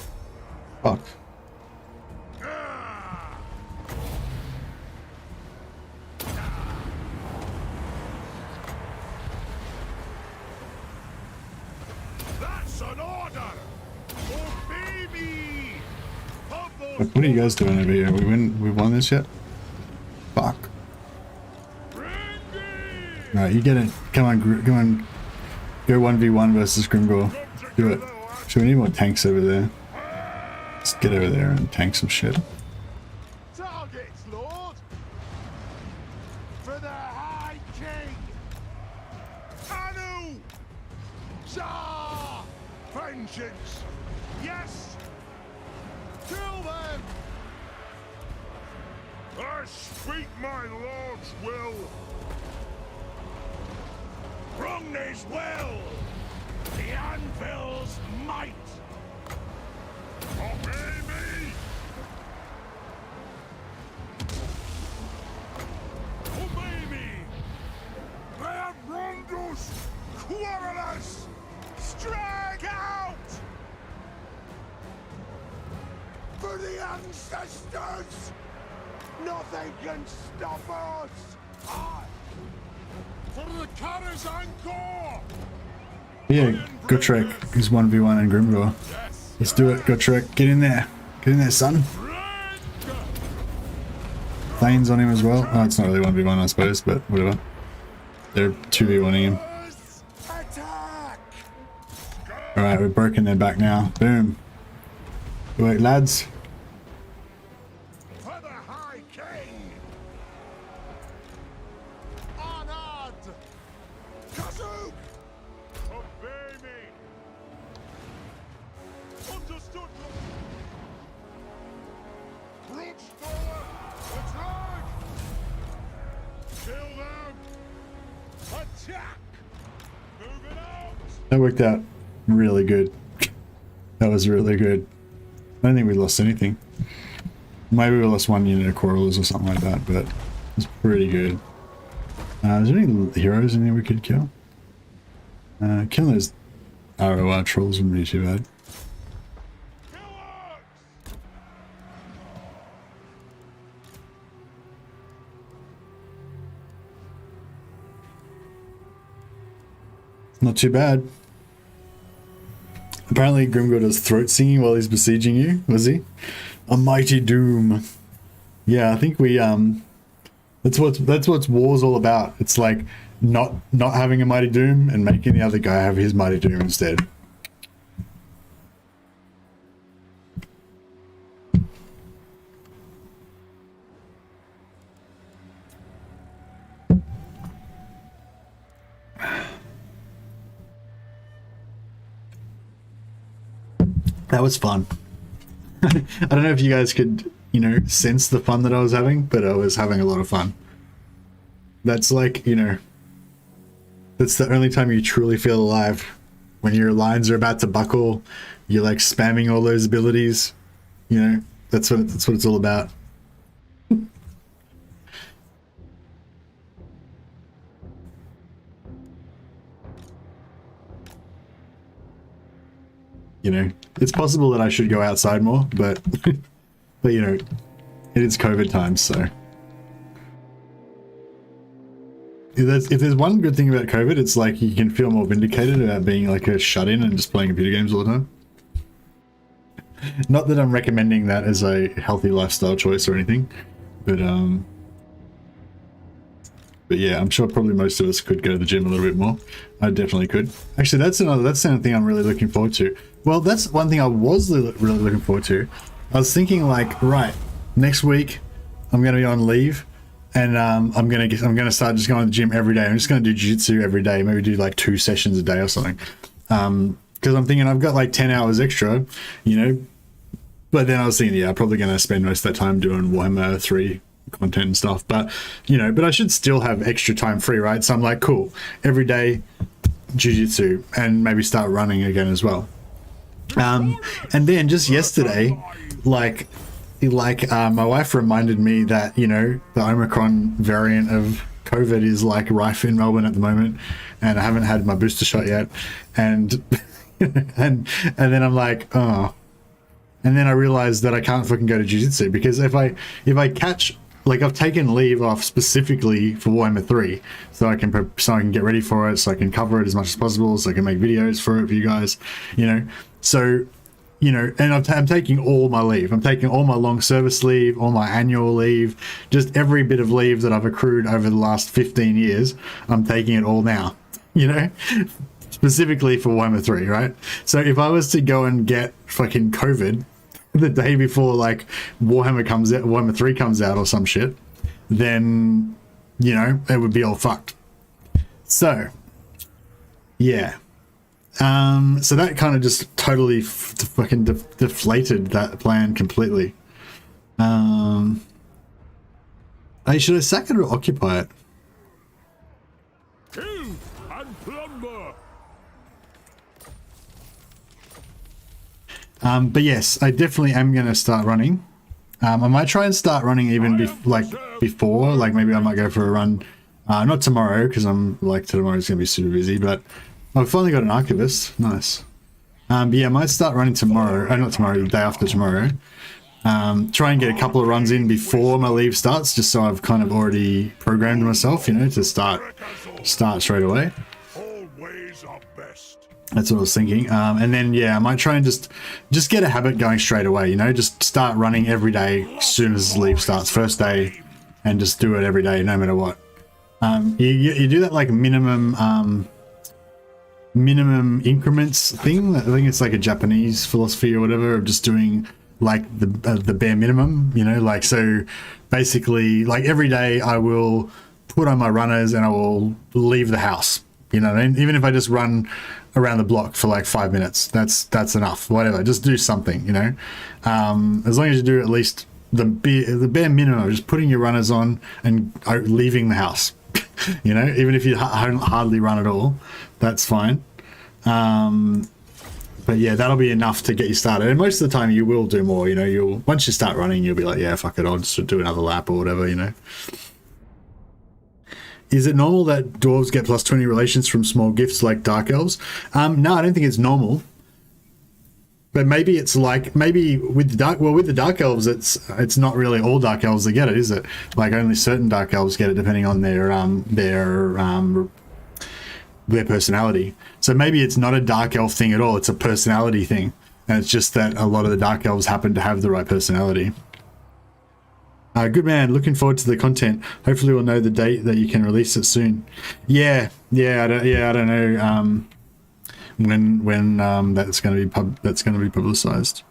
Fuck. Ah! That's an order! Obey me! Pump those What are you guys doing over here? We won this yet? Fuck. Brandy! Alright, you get it. Come on, come on. Go 1v1 versus Grimgor. Do it. So we need more tanks over there. Let's get over there and tank some shit. Targets, Lord! For the High King! Anu! Tsar! Vengeance! Yes! Kill them! I speak my lord's will! Brungner's will! The anvil's might! Obey me! Obey me! They have wronged us! Quarrelers! Strike out! For the ancestors! Nothing can stop us! I! For the Karaz-a-Karak! Yeah, Gotrek is 1v1 and Grimgor. Let's do it, Gotrek. Get in there. Get in there, son. Thane's on him as well. Oh, it's not really 1v1, I suppose, but whatever. They're 2v1ing him. Attack! Alright, we're broken their back now. Boom. Good work, lads. For the High King! Honored! Kazuk! Obey me! Understood, Lord! Brooch forward! Attack! Attack! Moving out! That worked out really good. That was really good. I don't think we lost anything. Maybe we lost one unit of corals or something like that, but it's pretty good. Is there any heroes in here we could kill? Killing those ROR trolls wouldn't be too bad. Not too bad. Apparently Grimgor does throat singing while he's besieging you, was he? A mighty doom. Yeah, I think we that's what war's all about. It's like not having a mighty doom and making the other guy have his mighty doom instead. That was fun. I don't know if you guys could, you know, sense the fun that I was having, but I was having a lot of fun. That's like, you know, that's the only time you truly feel alive. When your lines are about to buckle, you're like spamming all those abilities, you know, that's what it's all about. You know, it's possible that I should go outside more, but but you know, it is COVID times, so if there's one good thing about COVID, it's like you can feel more vindicated about being like a shut-in and just playing computer games all the time. Not that I'm recommending that as a healthy lifestyle choice or anything, but yeah, I'm sure probably most of us could go to the gym a little bit more. I definitely could. Actually, that's another thing I'm really looking forward to. Well, that's one thing I was really looking forward to. I was thinking like, right, next week I'm going to be on leave, and I'm going to start just going to the gym every day. I'm just going to do jiu-jitsu every day, maybe do like 2 sessions a day or something. Because I'm thinking I've got like 10 hours extra, you know. But then I was thinking, yeah, I'm probably going to spend most of that time doing Warhammer 3 content and stuff, but you know, but I should still have extra time free, right? So I'm like, cool, every day jiu-jitsu and maybe start running again as well. And then just yesterday, like my wife reminded me that, you know, the Omicron variant of COVID is like rife in Melbourne at the moment, and I haven't had my booster shot yet, and and then I'm like, oh, and then I realized that I can't fucking go to jiu-jitsu, because if I catch, like, I've taken leave off specifically for Warhammer 3, so I can get ready for it, so I can cover it as much as possible, so I can make videos for it for you guys, you know. So, you know, and I'm taking all my leave. I'm taking all my long service leave, all my annual leave, just every bit of leave that I've accrued over the last 15 years. I'm taking it all now, you know, specifically for Warhammer 3, right? So if I was to go and get fucking COVID the day before like Warhammer 3 comes out or some shit, then, you know, it would be all fucked. So yeah, so that kind of just totally fucking deflated that plan completely. Should I sack it or occupy it? Kill and plunder. But yes, I definitely am going to start running. I might try and start running even before, like maybe I might go for a run, not tomorrow, because I'm like, tomorrow's going to be super busy, but I've finally got an archivist. Nice. But yeah, I might start running tomorrow. Not tomorrow, the day after tomorrow. Try and get a couple of runs in before my leave starts, just so I've kind of already programmed myself, you know, to start straight away. Always our best. That's what I was thinking. And then, yeah, I might try and just get a habit going straight away, you know, just start running every day as soon as leave starts, first day, and just do it every day, no matter what. You do that like minimum increments thing. I think it's like a Japanese philosophy or whatever of just doing like the bare minimum, you know, like, so basically like every day I will put on my runners and I will leave the house, you know, and even if I just run around the block for like 5 minutes, that's enough, whatever, just do something, you know, as long as you do at least the bare minimum of just putting your runners on and leaving the house. You know, even if you hardly run at all, that's fine. But yeah, that'll be enough to get you started. And most of the time you will do more, you know, once you start running, you'll be like, yeah, fuck it, I'll just do another lap or whatever, you know. Is it normal that dwarves get plus 20 relations from small gifts like dark elves? No, I don't think it's normal. But maybe it's like, maybe with the dark elves, it's not really all dark elves that get it, is it? Like only certain dark elves get it depending on their personality. So maybe it's not a dark elf thing at all, it's a personality thing. And it's just that a lot of the dark elves happen to have the right personality. Good man, looking forward to the content. Hopefully we'll know the date that you can release it soon. I don't know when that's going to be publicized.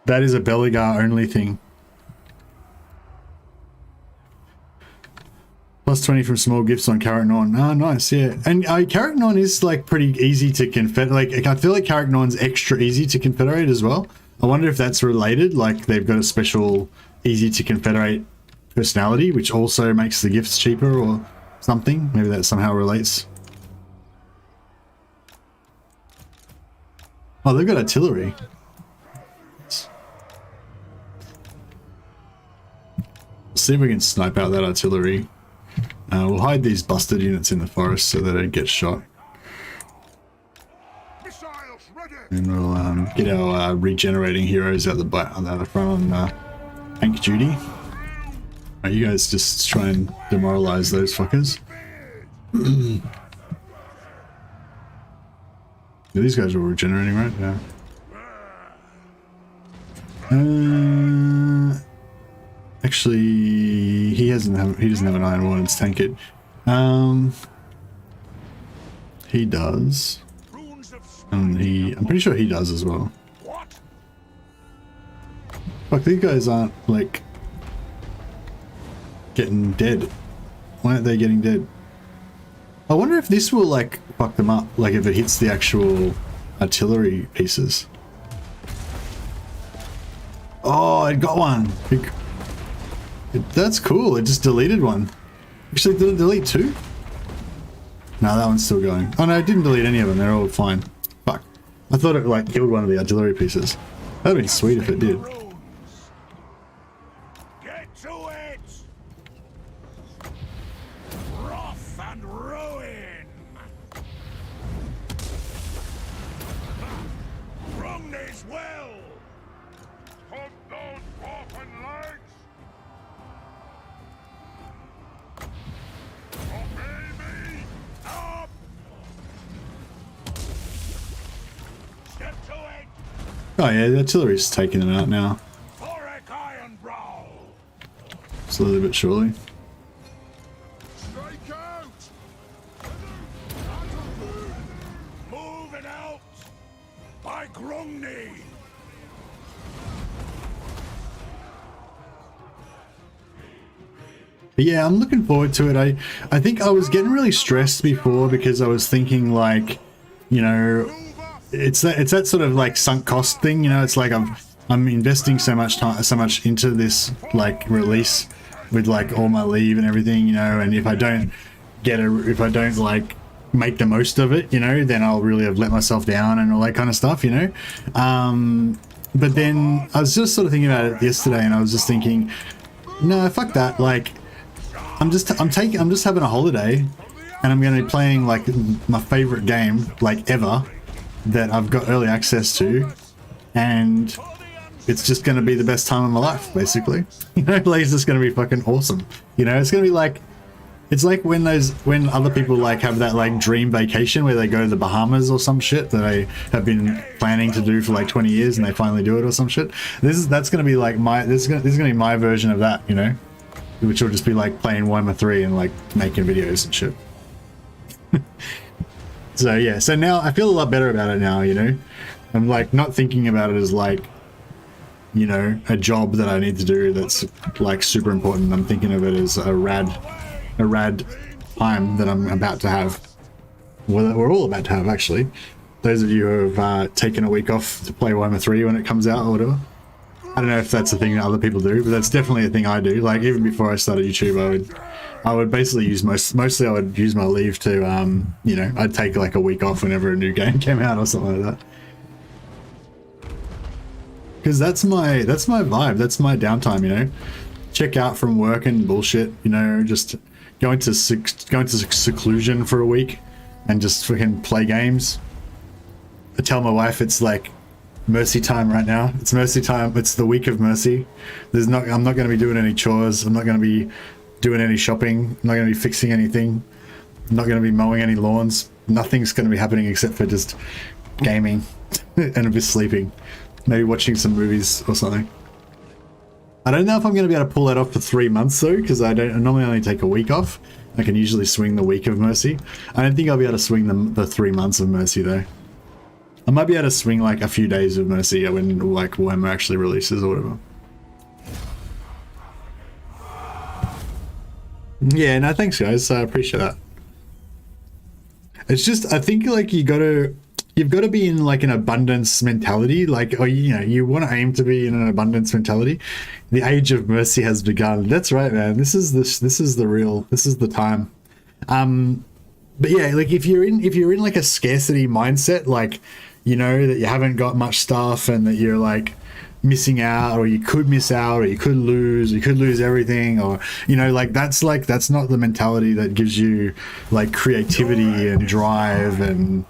That is a Beligar only thing. Plus 20 from small gifts on Karak-Norn. Oh, nice, yeah. And Karak-Norn is like pretty easy to confederate. Like I feel like Karak-Norn's extra easy to confederate as well. I wonder if that's related, like they've got a special easy to confederate personality, which also makes the gifts cheaper or something. Maybe that somehow relates. Oh, they've got artillery. Let's see if we can snipe out that artillery. We'll hide these busted units in the forest so they don't get shot. And we'll get our regenerating heroes out the front on tank duty. Right, you guys just try and demoralize those fuckers. Yeah, these guys are regenerating, right? Yeah. Actually, he doesn't have an iron one. It's tanked. He does. And I'm pretty sure he does as well. Fuck, these guys aren't, like, getting dead. Why aren't they getting dead? I wonder if this will, like, fuck them up, like if it hits the actual artillery pieces. Oh, it got one! That's cool, it just deleted one. Actually, did it delete two? No, that one's still going. Oh no, it didn't delete any of them, they're all fine. Fuck. I thought it like killed one of the artillery pieces. That'd be sweet if it did. Get to it! Wrath and ruin! Wrong as well! Pump those orphan legs! Obey me! Up! Step to it! Oh yeah, the artillery's taking them out now. Ironbrow! Slowly but surely. Strike out! Moving out! By Grumney! But yeah, I'm looking forward to it. I think I was getting really stressed before because I was thinking like, you know, it's that sort of like sunk cost thing, you know. It's like I'm investing so much time, so much into this like release with like all my leave and everything, you know. And if I don't like make the most of it, you know, then I'll really have let myself down and all that kind of stuff, you know. But then I was just sort of thinking about it yesterday, and I was just thinking, no, fuck that. Like, I'm just having a holiday, and I'm going to be playing like my favorite game like ever that I've got early access to, and it's just going to be the best time of my life, basically. You know, like it's just going to be fucking awesome. You know, it's going to be like, it's like when other people like have that like dream vacation where they go to the Bahamas or some shit that they have been planning to do for like 20 years and they finally do it or some shit. That's going to be like this is going to be my version of that, you know, which will just be like playing Warhammer 3 and like making videos and shit. So yeah, so now I feel a lot better about it now, you know. I'm like not thinking about it as like, you know, a job that I need to do that's like super important. I'm thinking of it as a rad time that I'm about to have. Well, we're all about to have, actually. Those of you who have taken a week off to play Warhammer 3 when it comes out or whatever. I don't know if that's a thing that other people do, but that's definitely a thing I do. Like even before I started YouTube, I would basically use mostly I would use my leave to you know, I'd take like a week off whenever a new game came out or something like that. Because that's my vibe, that's my downtime, you know. Check out from work and bullshit, you know, just go into seclusion for a week and just fucking play games. I tell my wife it's like mercy time right now. It's mercy time. It's the week of mercy. I'm not going to be doing any chores. I'm not going to be doing any shopping. I'm not going to be fixing anything. I'm not going to be mowing any lawns. Nothing's going to be happening except for just gaming and a bit sleeping. Maybe watching some movies or something. I don't know if I'm going to be able to pull that off for 3 months though, because I normally only take a week off. I can usually swing the week of mercy. I don't think I'll be able to swing the 3 months of mercy though. I might be able to swing like a few days of mercy when like Warhammer actually releases or whatever. Yeah, no, thanks guys. I appreciate that. It's just, I think like you've got to be in like an abundance mentality, like, or you know, you want to aim to be in an abundance mentality. The age of mercy has begun. That's right, man. This is the time. But yeah, like if you're in like a scarcity mindset, like, you know, that you haven't got much stuff and that you're like missing out, or you could miss out, or you could lose everything, or, you know, like that's not the mentality that gives you like creativity and drive and,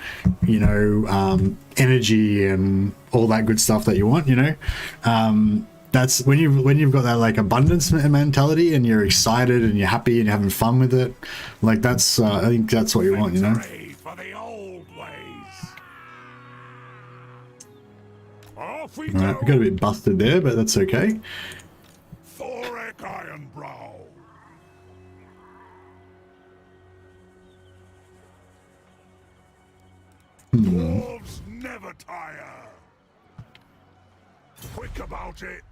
you know, energy and all that good stuff that you want, you know. That's when you've got that like abundance mentality and you're excited and you're happy and you're having fun with it. Like that's I think that's what you want, you know. For the old ways. Off we Right, we got a bit busted there, but that's okay. THOREK'S Ironbrow. Dwarves never tire. Quick about it.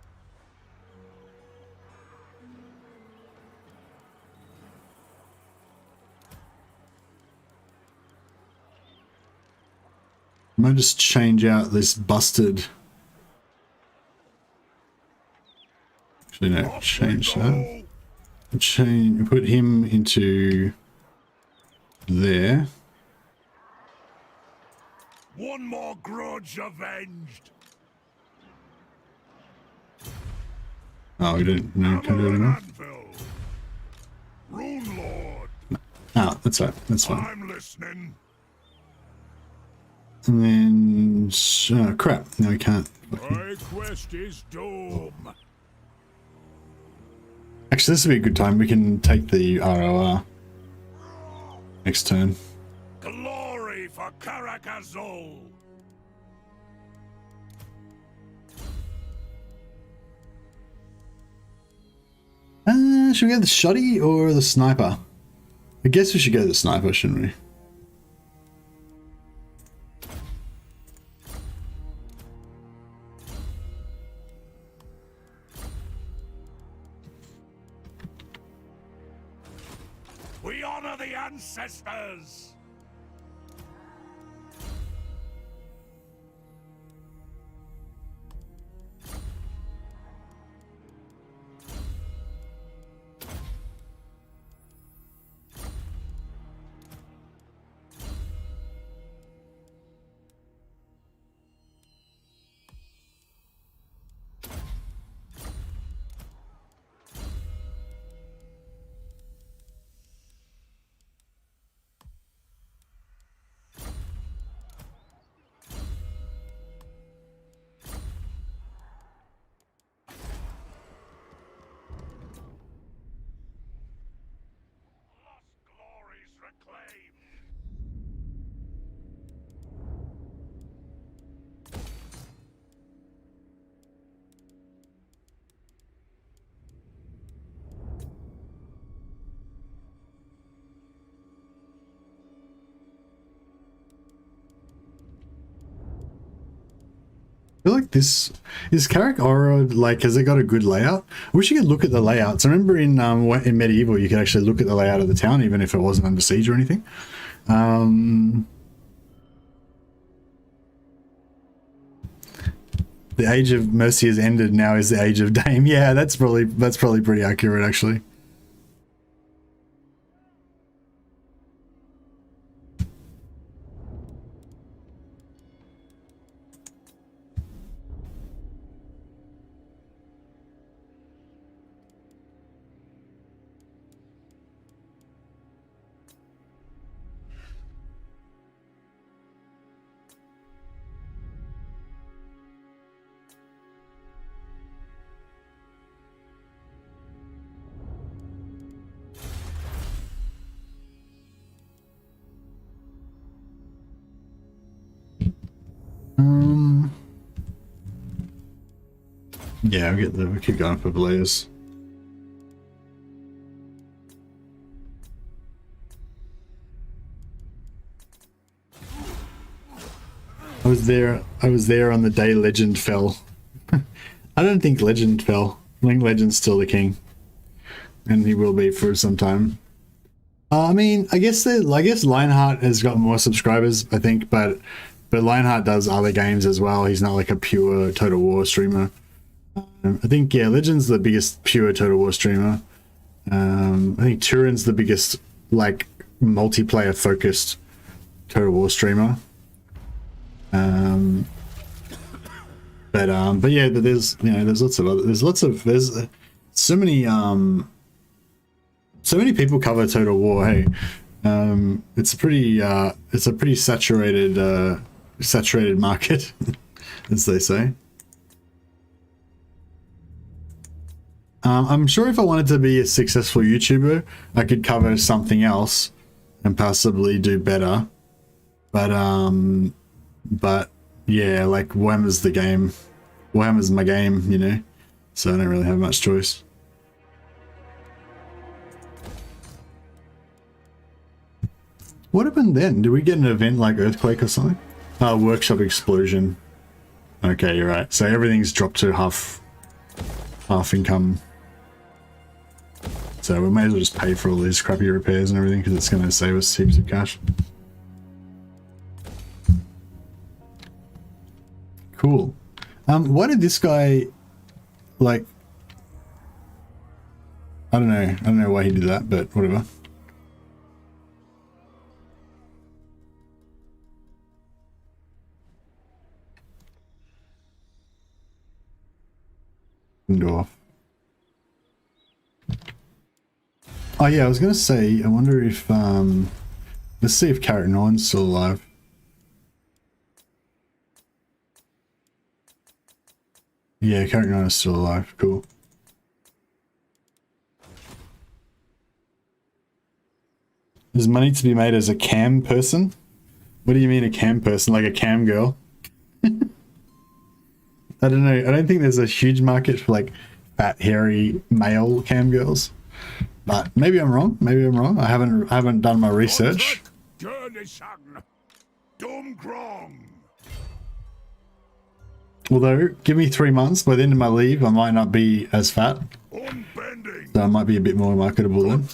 I might just change out this busted. Actually, no, change that. Put him into there. One more grudge avenged. Oh, we didn't. No, can't do it anymore. Rune Lord. Oh, that's right. That's fine. I'm listening. And then, oh, crap. No, we can't. My quest is doom. Actually, this would be a good time. We can take the ROR next turn. Glory for Azul. Should we go the shoddy or the sniper? I guess we should go the sniper, shouldn't we? We honor the ancestors. I feel like this is Karak Aura, like, has it got a good layout? I wish you could look at the layouts. I remember in Medieval you could actually look at the layout of the town even if it wasn't under siege or anything. The age of mercy has ended. Now is the age of Dame. Yeah, that's probably pretty accurate, actually. Yeah, we'll keep going for layers. I was there on the day Legend fell. I don't think Legend fell. I think Legend's still the king. And he will be for some time. I mean, I guess Lionheart has got more subscribers, I think, but Lionheart does other games as well. He's not like a pure Total War streamer. I think, yeah, Legend's the biggest pure Total War streamer. I think Turin's the biggest, like, multiplayer focused Total War streamer. But yeah, but there's, you know, there's so many people cover Total War. Hey, it's a pretty saturated market, as they say. I'm sure if I wanted to be a successful YouTuber, I could cover something else and possibly do better. But yeah, like Warhammer's the game. Warhammer's my game, you know, so I don't really have much choice. What happened then? Did we get an event like Earthquake or something? Oh, workshop explosion. Okay, you're right. So everything's dropped to half income. So we may as well just pay for all these crappy repairs and everything because it's going to save us heaps of cash. Cool. Why did this guy, like, I don't know why he did that, but whatever. Dwarf. Oh yeah, I was gonna say, I wonder if let's see if Karak-9's still alive. Yeah, Karak-9 is still alive. Cool. There's money to be made as a cam person? What do you mean a cam person? Like a cam girl? I don't know. I don't think there's a huge market for like fat, hairy male cam girls. But maybe I'm wrong. Maybe I'm wrong. I haven't done my research. Although, give me 3 months. By the end of my leave, I might not be as fat. So I might be a bit more marketable then.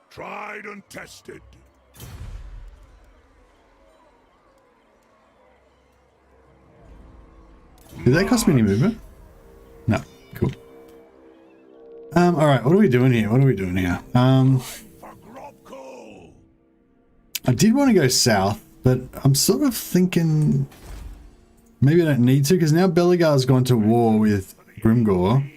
Tried and tested. Did that cost me any movement? No. Cool. Alright, what are we doing here? I did want to go south, but I'm sort of thinking maybe I don't need to, because now Belegar's gone to war with Grimgor,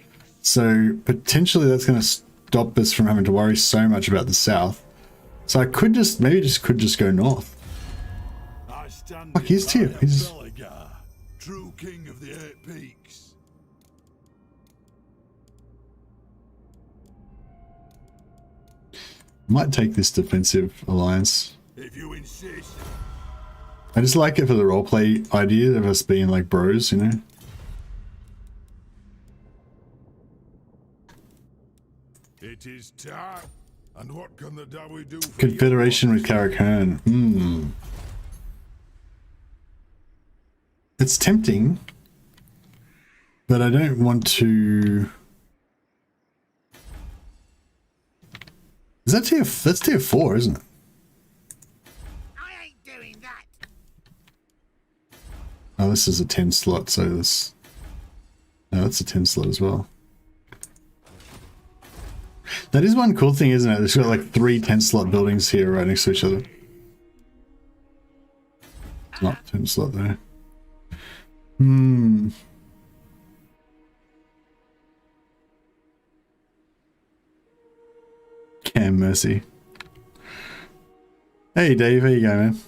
so potentially that's going to stop us from having to worry so much about the south. So I could just could just go north. Fuck, he's here. He's True king of the 8 peaks. might take this defensive alliance. If you insist. I just like it for the roleplay idea of us being like bros, you know? It is time. And what can the Dawi do for Confederation with Karak-a. It's tempting, but I don't want to. Is that that's tier 4, isn't it? I ain't doing that. Oh, this is a 10 slot, so this... No, that's a 10 slot as well. That is one cool thing, isn't it? It's got like 3 10 slot buildings here right next to each other. It's not 10 slot there. Hmm. Cam Mercy. Hey Dave, how you going, man?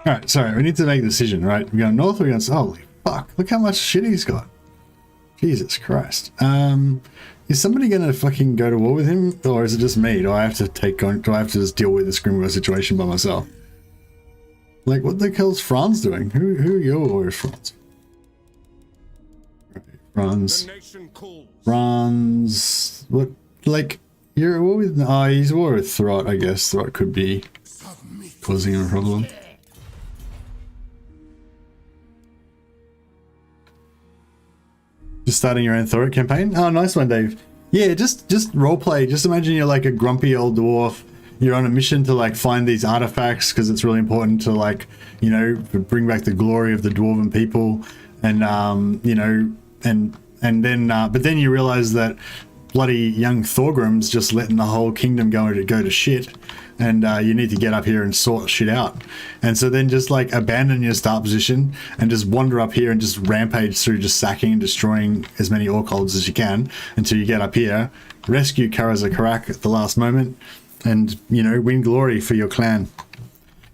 Alright, sorry, we need to make a decision, right? We're going north, we're going south. Holy fuck, look how much shit he's got. Jesus Christ. Is somebody gonna fucking go to war with him? Or is it just me? Do I have to just deal with this Grimgar situation by myself? Like, what the hell's Franz doing? Who are your warriors, Franz? Right, Franz, what, like, you're at war with, oh, he's at war with Throt, I guess. Throt could be causing a problem. Just starting your own Thorek campaign? Oh, nice one, Dave. Yeah, just roleplay. Just imagine you're like a grumpy old dwarf. You're on a mission to like find these artifacts because it's really important to like, you know, bring back the glory of the dwarven people. And, you know, and then, but then you realize that bloody young Thorgrim's just letting the whole kingdom go to shit. And you need to get up here and sort shit out. And so then just like abandon your start position and just wander up here and just rampage through, just sacking and destroying as many orc holds as you can until you get up here, rescue Karaz-a-Karak at the last moment, and, you know, win glory for your clan.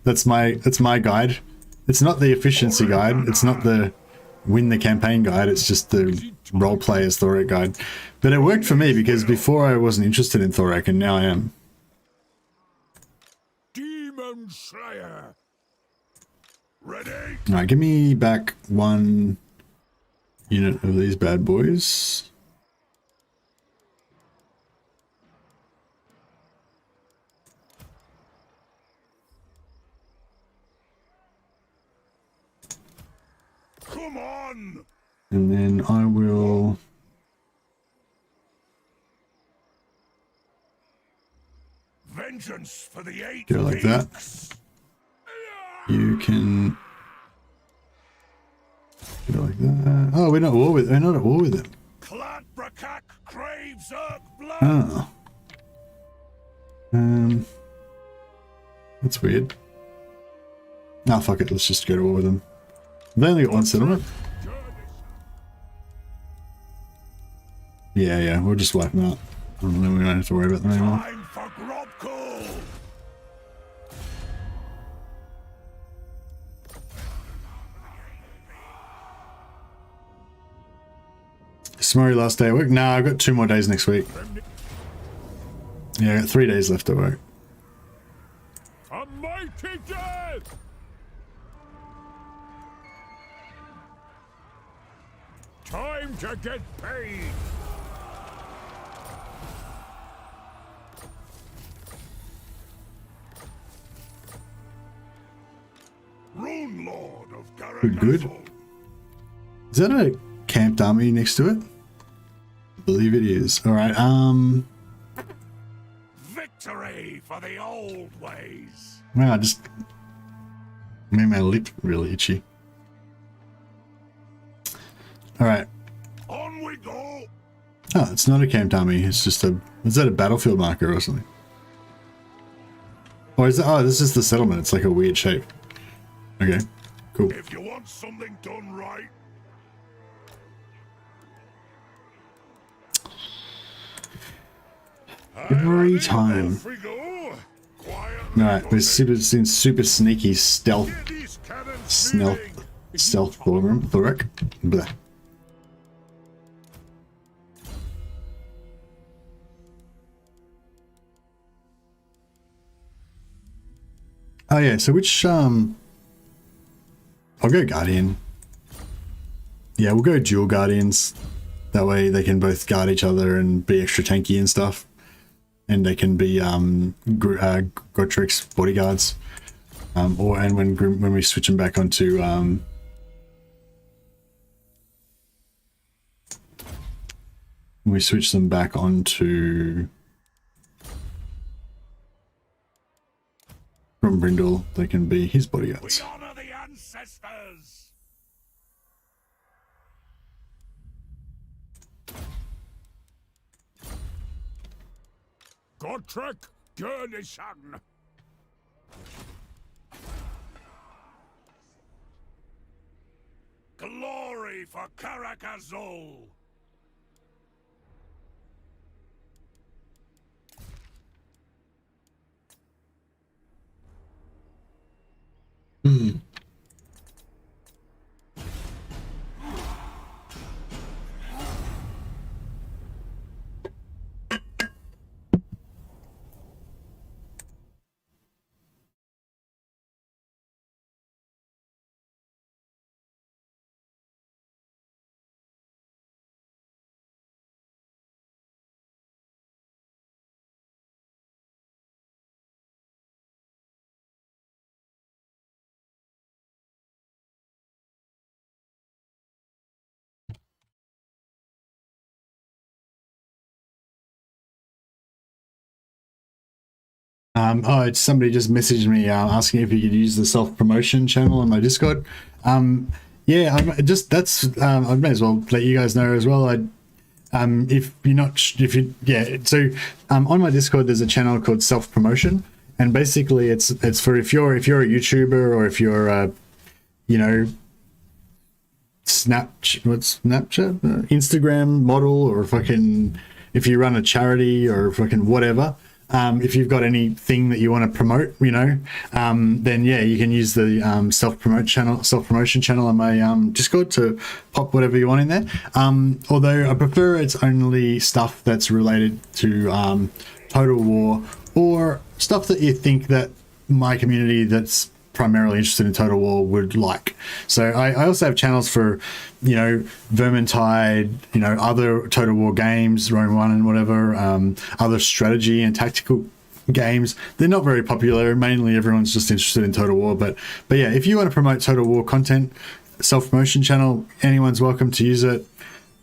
That's my guide. It's not the efficiency guide. It's not the win the campaign guide. It's just the roleplay as Thorek guide. But it worked for me because before I wasn't interested in Thorek and now I am. Slayer. Ready? Alright, give me back 1 unit of these bad boys. Come on. And then I will vengeance for the 8 go like that. You can go like that. Oh, we're not at war with them. Oh. That's weird. Nah, fuck it. Let's just go to war with them. They only got 1 settlement. Yeah, we'll just wipe them out. And then we don't have to worry about them anymore. Tomorrow last day at work? Nah, I've got 2 more days next week. Yeah, I got 3 days left at work. A mighty death! Time to get paid! Rune Lord of Garrett. Good. Is that a camped army next to it? I believe it is. Alright, Victory for the old ways. Wow, I just made my lip really itchy. Alright. On we go. Oh, it's not a camped army, it's just a... Is that a battlefield marker or something? Or is it... Oh, this is the settlement. It's like a weird shape. Okay, cool. If you want something done right. Every time. Alright, we're super sneaky stealth Thorek. Blah. Oh yeah, so which I'll go Guardian. Yeah, we'll go dual Guardians. That way they can both guard each other and be extra tanky and stuff. And they can be Godric's bodyguards. And when we switch them back onto We switch them back onto from Brindle. They can be his bodyguards. We honor the ancestors. Godtrek Gurnishan. Glory for Karaz-a-Karak. It's somebody just messaged me asking if you could use the self-promotion channel on my Discord. Yeah, I may as well let you guys know as well. If you're not, so on my Discord there's a channel called self-promotion, and basically it's for if you're a YouTuber, or if you're Snapchat, Instagram model, or fucking if you run a charity or fucking whatever. If you've got anything that you want to promote, then yeah, you can use the self-promotion channel on my Discord to pop whatever you want in there. Although I prefer it's only stuff that's related to Total War, or stuff that you think that my community that's primarily interested in Total War would like. So I also have channels for, Vermintide, other Total War games, Rome 1 and whatever, other strategy and tactical games. They're not very popular. Mainly everyone's just interested in Total War. But yeah, if you want to promote Total War content, self-promotion channel, anyone's welcome to use it.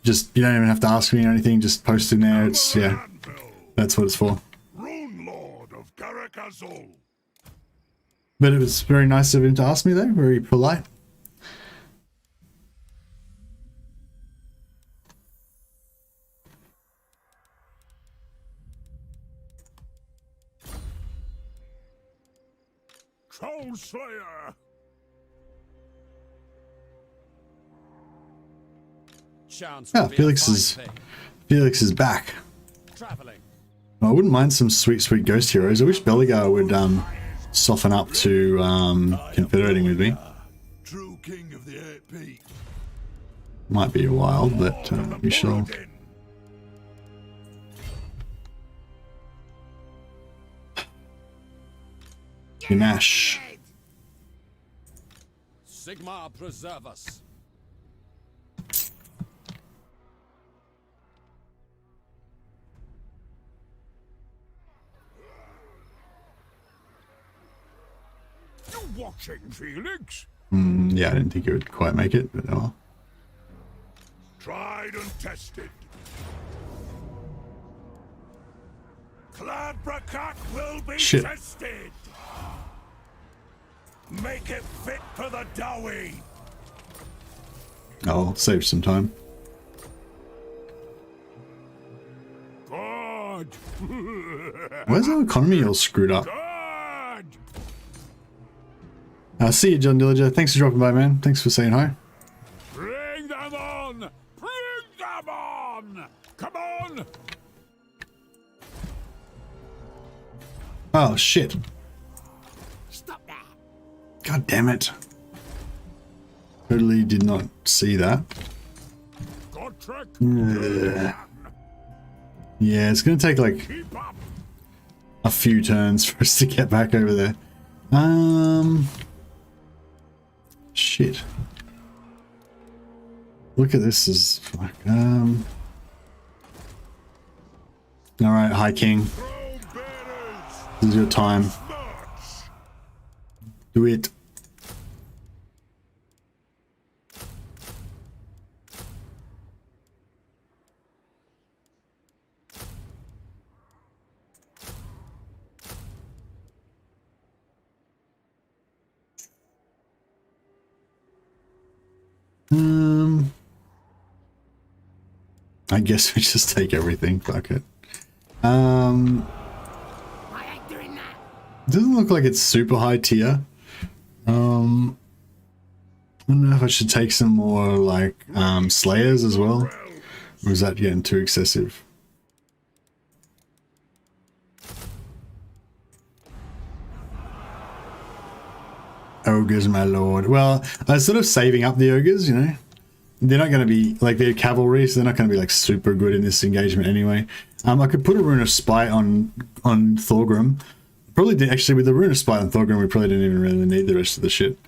Just, you don't even have to ask me or anything. Just post in there. It's, yeah, that's what it's for. Rune Lord of Karak-Azul. But it was very nice of him to ask me, though. Very polite. Troll Slayer. Chance Ah, would be a Felix fine is thing. Felix is back. Traveling. I wouldn't mind some sweet ghost heroes. I wish Beligar would soften up to confederating with me. True king of the 8 peak. Might be a while, but we shall. Ganache. Sigmar preserve us. You watching, Felix? Yeah, I didn't think it would quite make it, but oh well. Tried and tested. Cladbrakak will be Shit. tested. Make it fit for the doughy. I'll save some time. Good. Where's our economy all screwed up? Good. See you, John Dillinger. Thanks for dropping by, man. Thanks for saying hi. Bring them on. Bring them on. Come on. Oh, shit. Stop that. God damn it. Totally did not see that. Godtrek. Yeah, it's going to take like Keep up. a few turns for us to get back over there. Shit. Look at this as fuck. Alright, High King. Throw bearers. This is your time. March. Do it. I guess we just take everything. Fuck it. Doesn't look like it's super high tier. I don't know if I should take some more like slayers as well, or is that getting too excessive? Ogres, my lord. Well, I was sort of saving up the ogres, you know. They're not going to be like, they're cavalry, so they're not going to be like super good in this engagement anyway. I could put a rune of spite on Thorgrim. Probably did, actually, with the rune of spite on Thorgrim, we probably didn't even really need the rest of the shit.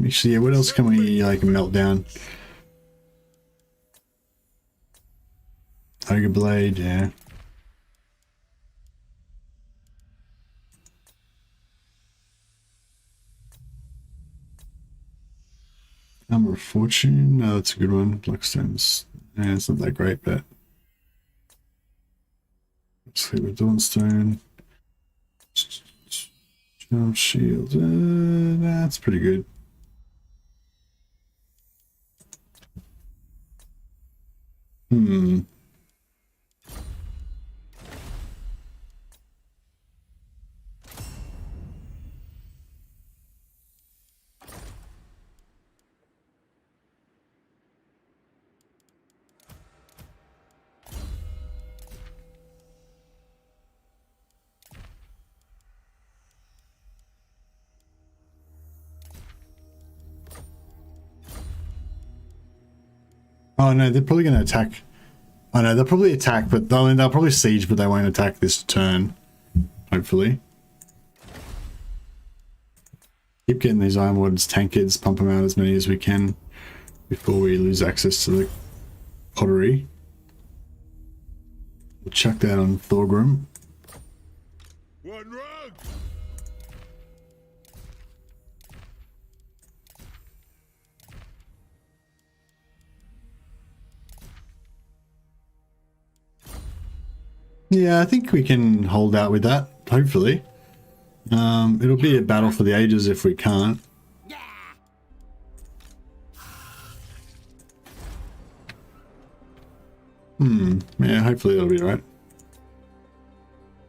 Actually, yeah, what else can we like melt down? Ogre blade, yeah. Number of fortune, no, that's a good one. Blackstone's, yeah, it's not that great, but let's see with Dawnstone. Jump shield, that's pretty good. Oh no, they're probably going to attack. Oh no, they'll probably attack, but they'll probably siege, but they won't attack this turn. Hopefully. Keep getting these Iron Wardens tankards, pump them out as many as we can before we lose access to the pottery. We'll chuck that on Thorgrim. One rug. Yeah, I think we can hold out with that, hopefully. It'll be a battle for the ages if we can't. Yeah, hopefully it'll be alright.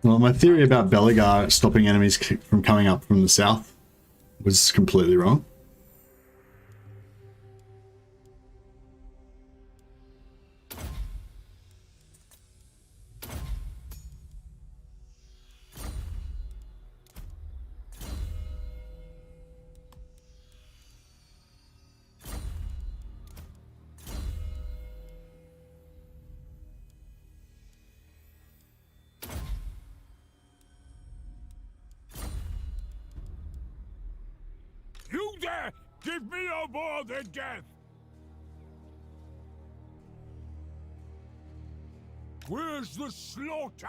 Well, my theory about Belegar stopping enemies from coming up from the south was completely wrong. You dare give me no more than death! Where's the slaughter?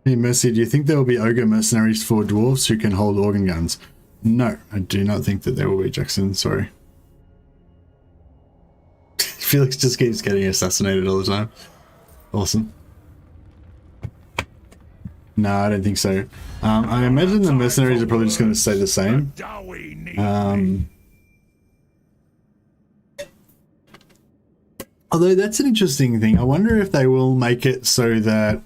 Hey Mercy, do you think there will be ogre mercenaries for dwarves who can hold organ guns? No, I do not think that there will be, Jackson, sorry. Felix just keeps getting assassinated all the time. Awesome. No, I don't think so. I imagine the mercenaries are probably just going to stay the same. Although that's an interesting thing. I wonder if they will make it so that...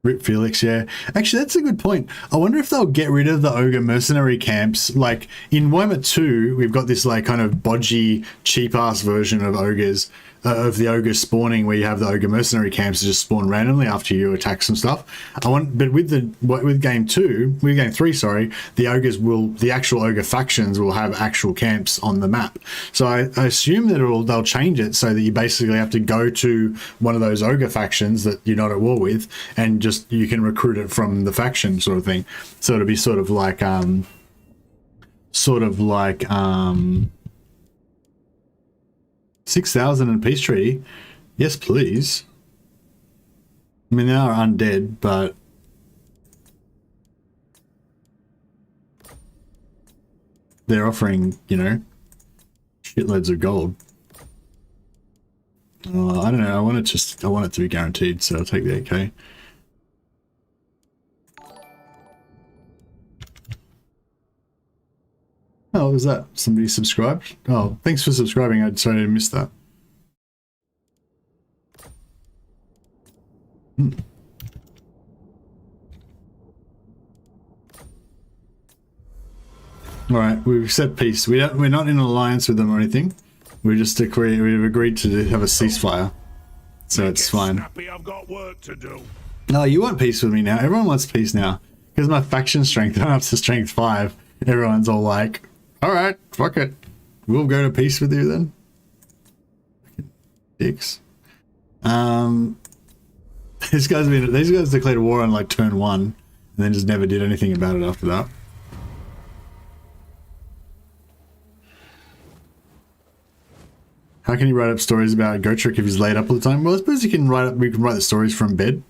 Rip Felix, yeah. Actually, that's a good point. I wonder if they'll get rid of the ogre mercenary camps. Like, in Warhammer 2, we've got this, like, kind of bodgy, cheap-ass version of ogres, of the ogres spawning, where you have the ogre mercenary camps that just spawn randomly after you attack some stuff. But with game 3, sorry, the actual ogre factions will have actual camps on the map. So I assume that they'll change it so that you basically have to go to one of those ogre factions that you're not at war with, and just you can recruit it from the faction sort of thing. So it'll be sort of like sort of like 6,000 in peace treaty. Yes, please. I mean, they are undead, but they're offering, you know, shitloads of gold. I don't know. I want it to be guaranteed, so I'll take the 8k. Oh, what was that? Somebody subscribed? Oh, thanks for subscribing. I'm sorry I missed that. All right, we've set peace. We're not in an alliance with them or anything. We've agreed to have a ceasefire, so it's fine. Snappy, I've got work to do. No, you want peace with me now. Everyone wants peace now because my faction strength. I'm up to strength 5. Everyone's all like, "All right, fuck it, we'll go to peace with you then." Dicks. These guys declared war on like turn 1, and then just never did anything about it after that. How can you write up stories about Gotrek if he's laid up all the time? Well, I suppose we can write the stories from bed.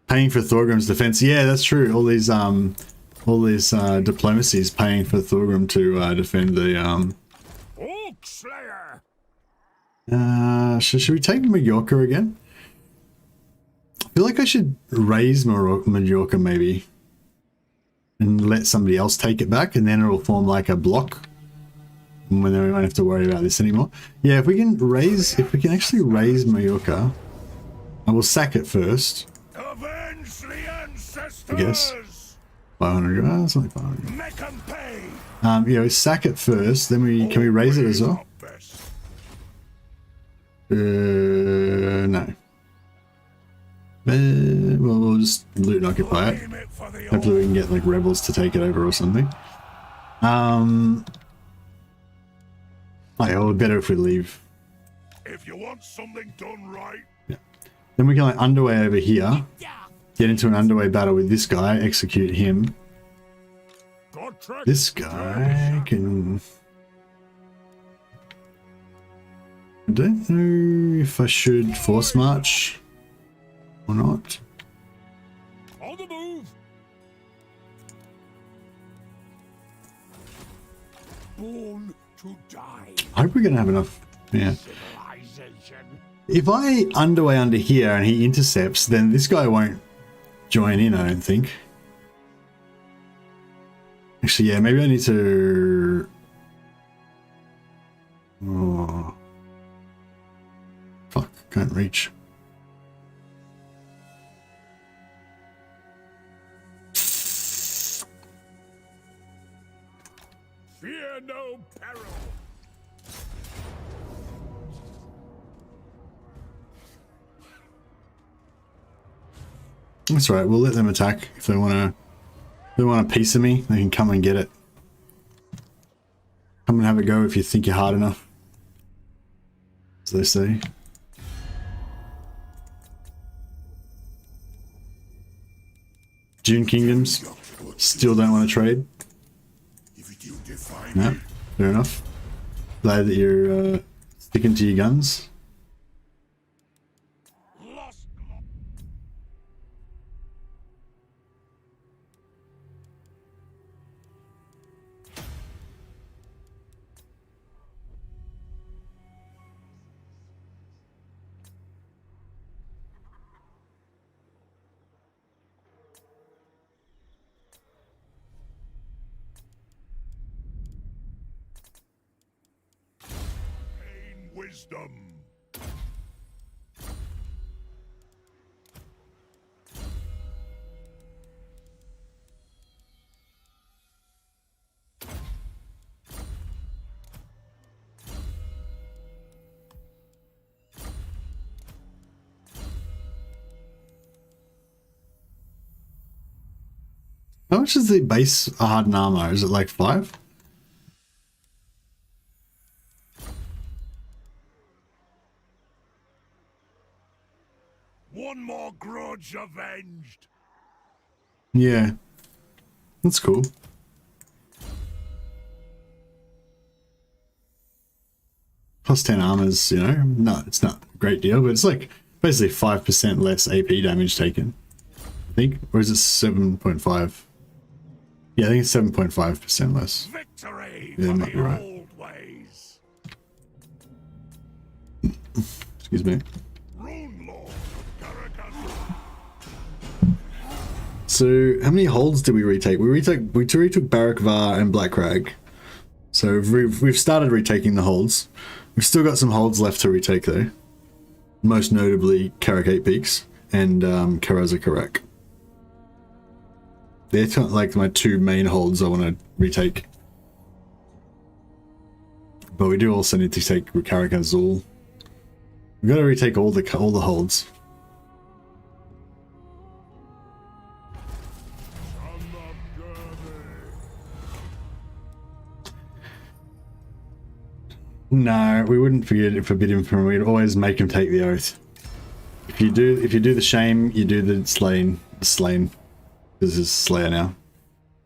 Paying for Thorgrim's defense. Yeah, that's true. All these diplomacies paying for Thorgrim to defend the Oak Slayer. should we take Mallorca again? I feel like I should raise Mallorca maybe and let somebody else take it back, and then it'll form like a block. And then we won't have to worry about this anymore. Yeah, if we can actually raise Mallorca, I will sack it first. Avenge the ancestors. I guess 500. Oh, it's only 500. Make 'em pay. Yeah, we sack it first. Then can we raise it as well? No. Well, we'll just loot and occupy it. Hopefully we can get like rebels to take it over or something. Okay, well, better if we leave. If you want something done right. Yeah. Then we can like underway over here. Get into an underway battle with this guy. Execute him. This guy can... I don't know if I should force march or not. On the move. Born to die. I hope we're gonna have enough. Yeah. If I underway under here and he intercepts, then this guy won't join in, I don't think. Actually, yeah, maybe I need to... Oh. Fuck, can't reach. Fear no peril. That's right, we'll let them attack if they want to. If they want a piece of me, they can come and get it. Come and have a go if you think you're hard enough, as they say. Dune Kingdoms still don't want to trade. No, fair enough. Glad that you're sticking to your guns. Wisdom. How much is the base hardened armor? Is it like 5? One more grudge avenged. Yeah. That's cool. Plus 10 armors, you know, no, it's not a great deal, but it's like basically 5% less AP damage taken, I think. Or is it 7.5? Yeah, I think it's 7.5% less. Victory Yeah, for might be the right. old ways. Excuse me. Rune Lord of Karaz-a-Karak. So, how many holds did we retake? We retook Barak-Var and Black Crag. So we've started retaking the holds. We've still got some holds left to retake though. Most notably Karak 8 Peaks and Karaz-a-Karak. They're like my two main holds I want to retake. But we do also need to take Karak Azul. We've got to retake all the holds. No, we wouldn't forbid him from. We'd always make him take the oath. If you do the shame, you do the slain. The slain. This is Slayer now.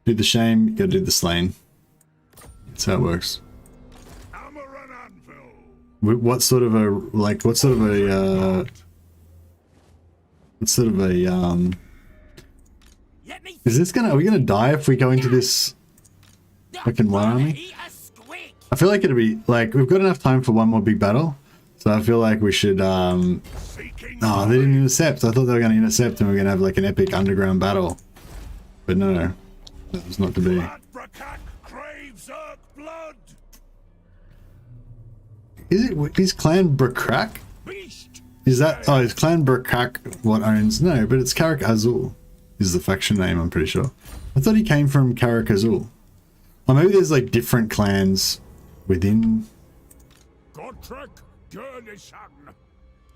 Do the shame, you gotta do the slain. That's how it works. Hammer and anvil. What sort of a is this gonna? Are we gonna die if we go into this fucking war army? I feel like it'll be like we've got enough time for one more big battle, so I feel like we should. Seeking Oh, they didn't intercept. I thought they were going to intercept and we are going to have like an epic underground battle, but no, that was not to be. Brakak craves Urk blood. Is Clan Brakak? Beast. Is that? Oh, is Clan Brakak what owns? No, but it's Karak-Azul is the faction name. I'm pretty sure. I thought he came from Karak-Azul. Or maybe there's like different clans within. Gotrek Gurnisan.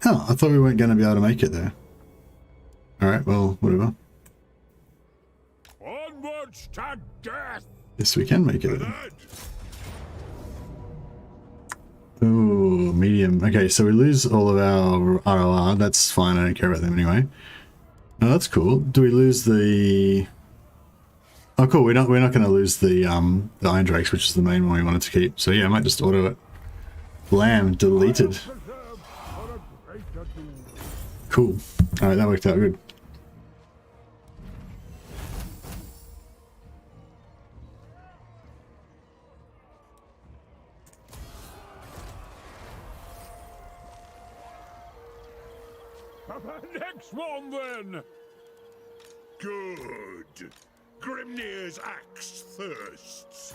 Oh, I thought we weren't going to be able to make it there. Alright, well, whatever. Onwards to death. Yes, we can make it there. Dead. Oh, medium. Okay, so we lose all of our RLR. That's fine, I don't care about them anyway. No, that's cool. Do we lose the... Oh, cool, we're not going to lose the Iron Drakes, which is the main one we wanted to keep. So yeah, I might just auto it. Blam, deleted. Cool. Alright, that worked out good. Next one then. Good. Grimnir's axe thirsts.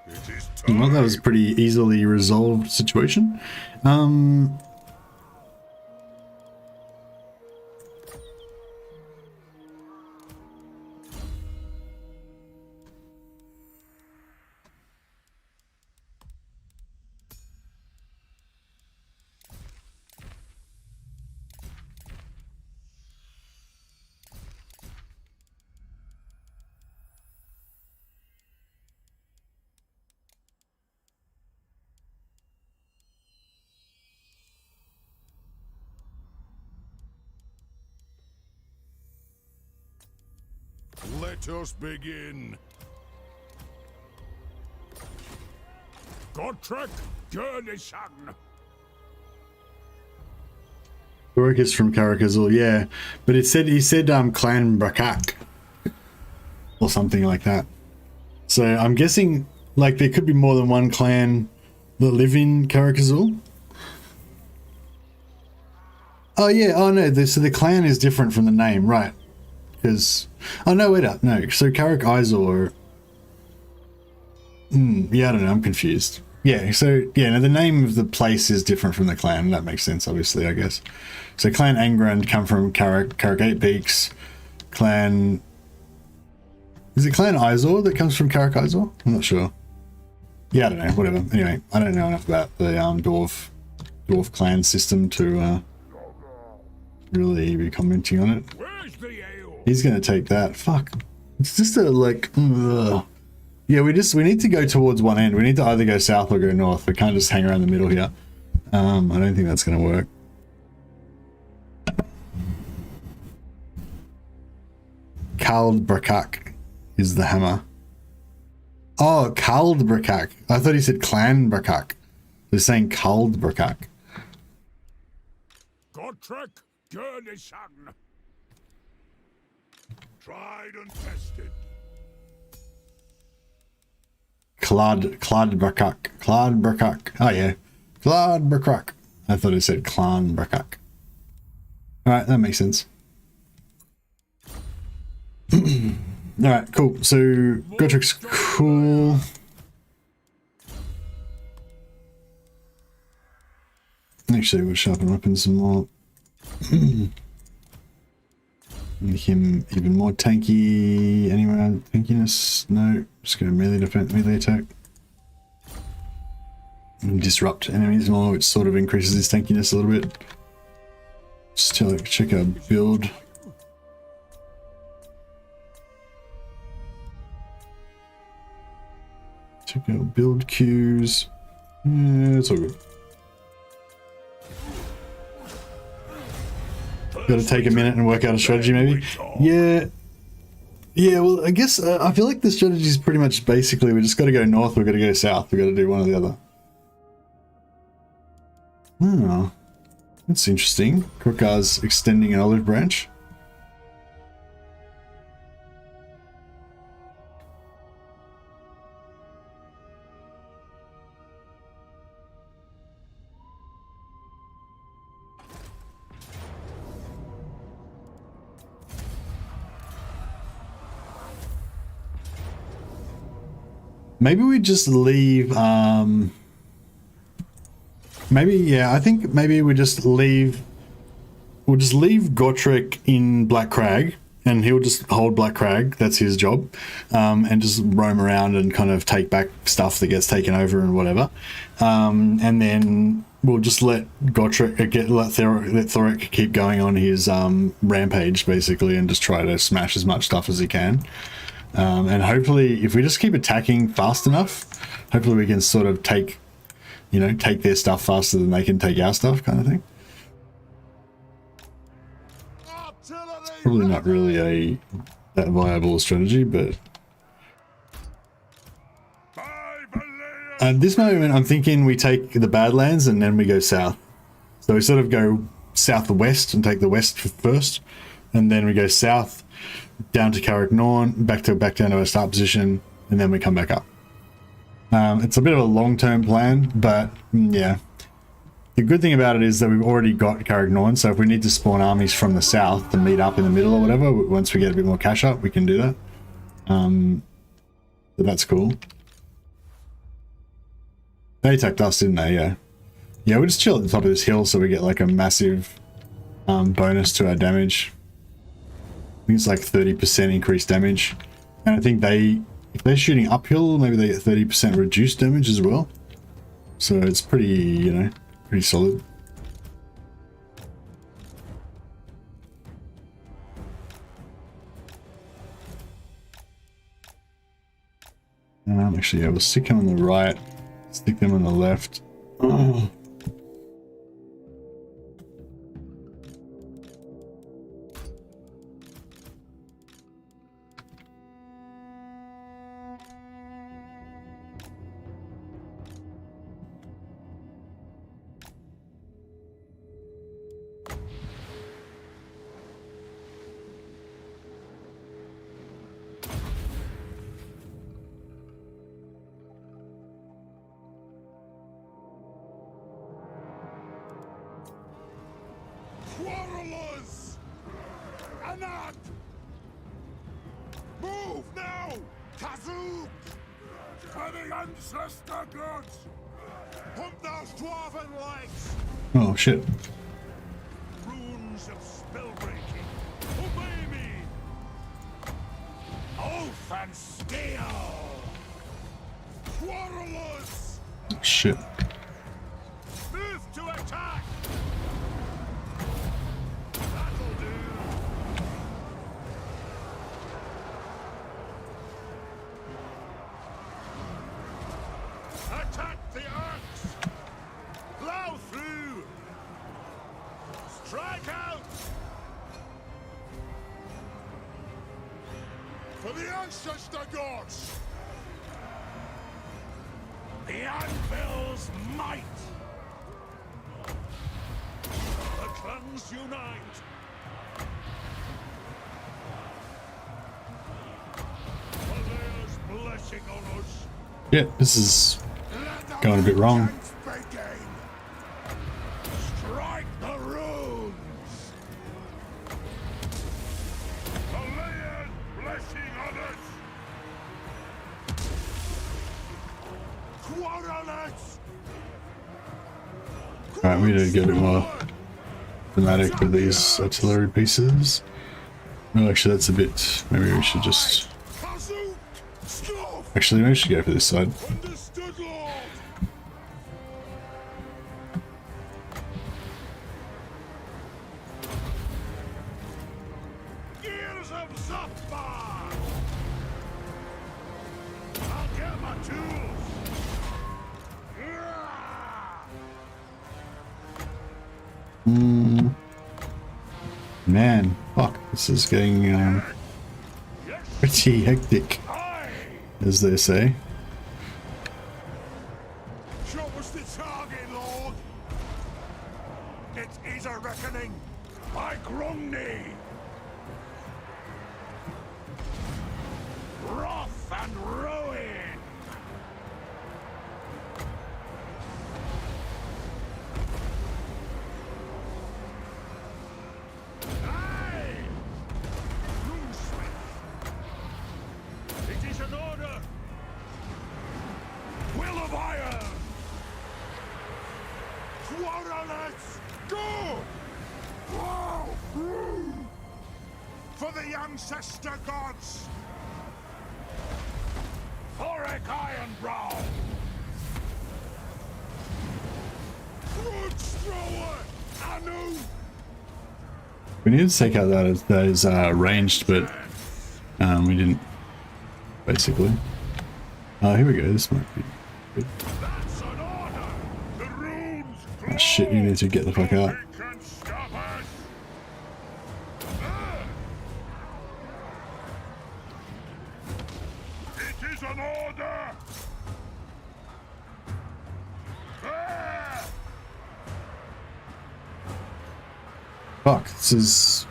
It is time. Well, that was a pretty easily resolved situation. Let us begin. Gotrek Gurnisan. Thorek is from Karak-Azul, yeah. But he said Clan Brakak. Or something like that. So I'm guessing like there could be more than one clan that live in Karak-Azul. Oh yeah, oh no, so the clan is different from the name, right? Because, oh no, wait up, no. So Karak-Azul, yeah, I don't know, I'm confused. Yeah, so, yeah, no, the name of the place is different from the clan. That makes sense, obviously, I guess. So Clan Angrand come from Karak 8 Peaks. Clan... Is it Clan Izor that comes from Karak-Izor? I'm not sure. Yeah, I don't know, whatever. Anyway, I don't know enough about the Dwarf clan system to really be commenting on it. Where's the ale? He's gonna take that. Fuck. It's just a like. Ugh. Yeah, we need to go towards one end. We need to either go south or go north. We can't just hang around the middle here. I don't think that's gonna work. Karaz-a-Karak is the hammer. Oh, Karaz-a-Karak. I thought he said Clan-Brakak. They're saying Karaz-a-Karak. Gotrek, Gurnison. Tried and tested. Clan-Brakak. Oh yeah, Clan-Brakak. I thought it said Clan-Brakak. All right, that makes sense. All right, cool. So Gotrek's cool. Actually, we'll sharpen weapons some more. Make him even more tanky. Anywhere tankiness? No. Just go melee defense, melee attack. And disrupt enemies more, which sort of increases his tankiness a little bit. Just to like check our build. Check out build queues. Yeah, it's all good. Got to take a minute and work out a strategy, maybe. Yeah. Yeah, well, I guess I feel like the strategy is pretty much basically we just got to go north, we've got to go south, we've got to do one or the other. Oh, that's interesting. THOREK'S extending an olive branch. Maybe we just leave, maybe, yeah, I think maybe we just leave, we'll just leave Gotrek in Black Crag, and he'll just hold Black Crag, that's his job, and just roam around and kind of take back stuff that gets taken over and whatever. And then we'll just let Gotrek, let Thorek keep going on his rampage, basically, and just try to smash as much stuff as he can. And hopefully, if we just keep attacking fast enough, hopefully we can sort of take, you know, take their stuff faster than they can take our stuff, kind of thing. It's probably not really that viable strategy, but at this moment, I'm thinking we take the Badlands and then we go south. So we sort of go southwest and take the west first, and then we go south down to Carrick Norn, back down to our start position, and then we come back up. It's a bit of a long-term plan, but yeah. The good thing about it is that we've already got Carrick Norn, so if we need to spawn armies from the south to meet up in the middle or whatever, once we get a bit more cash up, we can do that. So that's cool. They attacked us, didn't they? Yeah. Yeah, we'll just chill at the top of this hill so we get like a massive bonus to our damage. I think it's like 30% increased damage, and I think if they're shooting uphill, maybe they get 30% reduced damage as well. So it's pretty, you know, pretty solid. Actually, yeah, we'll stick them on the right, stick them on the left. Oh. Quarrelers! Anad! Move now! Kazoo! For the ancestor gods! Pump those dwarven legs! Oh shit. Runes of spellbreaking! Obey me! Oath and steel! Quarrelers! Shit. Move to attack! That'll do! Attack the arcs! Blow through! Strike out! For the ancestor gods! The anvil's might! The clans unite! Valea's blessing on us! Yeah, this is Let the going a bit wrong. vengeance begin. Strike the runes! Valea's blessing on us! Quarterlets! Alright, we need to get a bit more thematic with these artillery pieces. Well, actually, that's a bit. Maybe we should just. Azul! Scoff! Actually, maybe we should go for this side. Understood, Lord! Gears of Zoppa! I'll get my tools! Man, fuck, this is getting pretty hectic, Aye! as they say. Show us the target, Lord! It is a reckoning! By Grumney! Wrath and ruin! Aye! Runesmiths! It is an order! Will of iron! Quarterlets! Go! Whoa! For the ancestor gods! THOREK'S Ironbrow! Grudge thrower! Anu! We need to take out that is ranged, but we didn't. Basically. Here we go. This might be good. That's an order! The runes Oh, shit, you need to get the fuck out. Nothing can stop us! It is an order! Fuck, this is.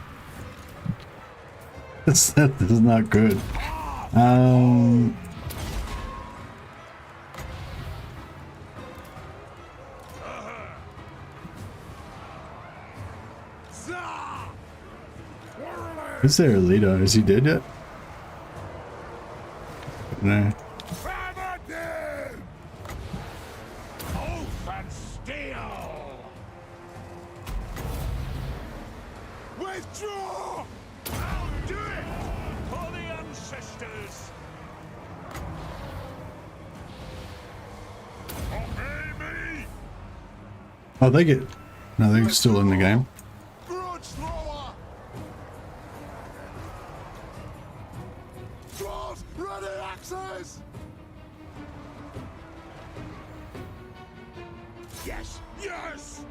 This is not good. Is there a leader? Is he dead yet? No. Famine! Oath and steel! Withdraw! I'll do it! For the ancestors! Obey me! Oh, they get. No, they're still in the game. Grudge thrower! Dwarf, ready access! Yes! Yes!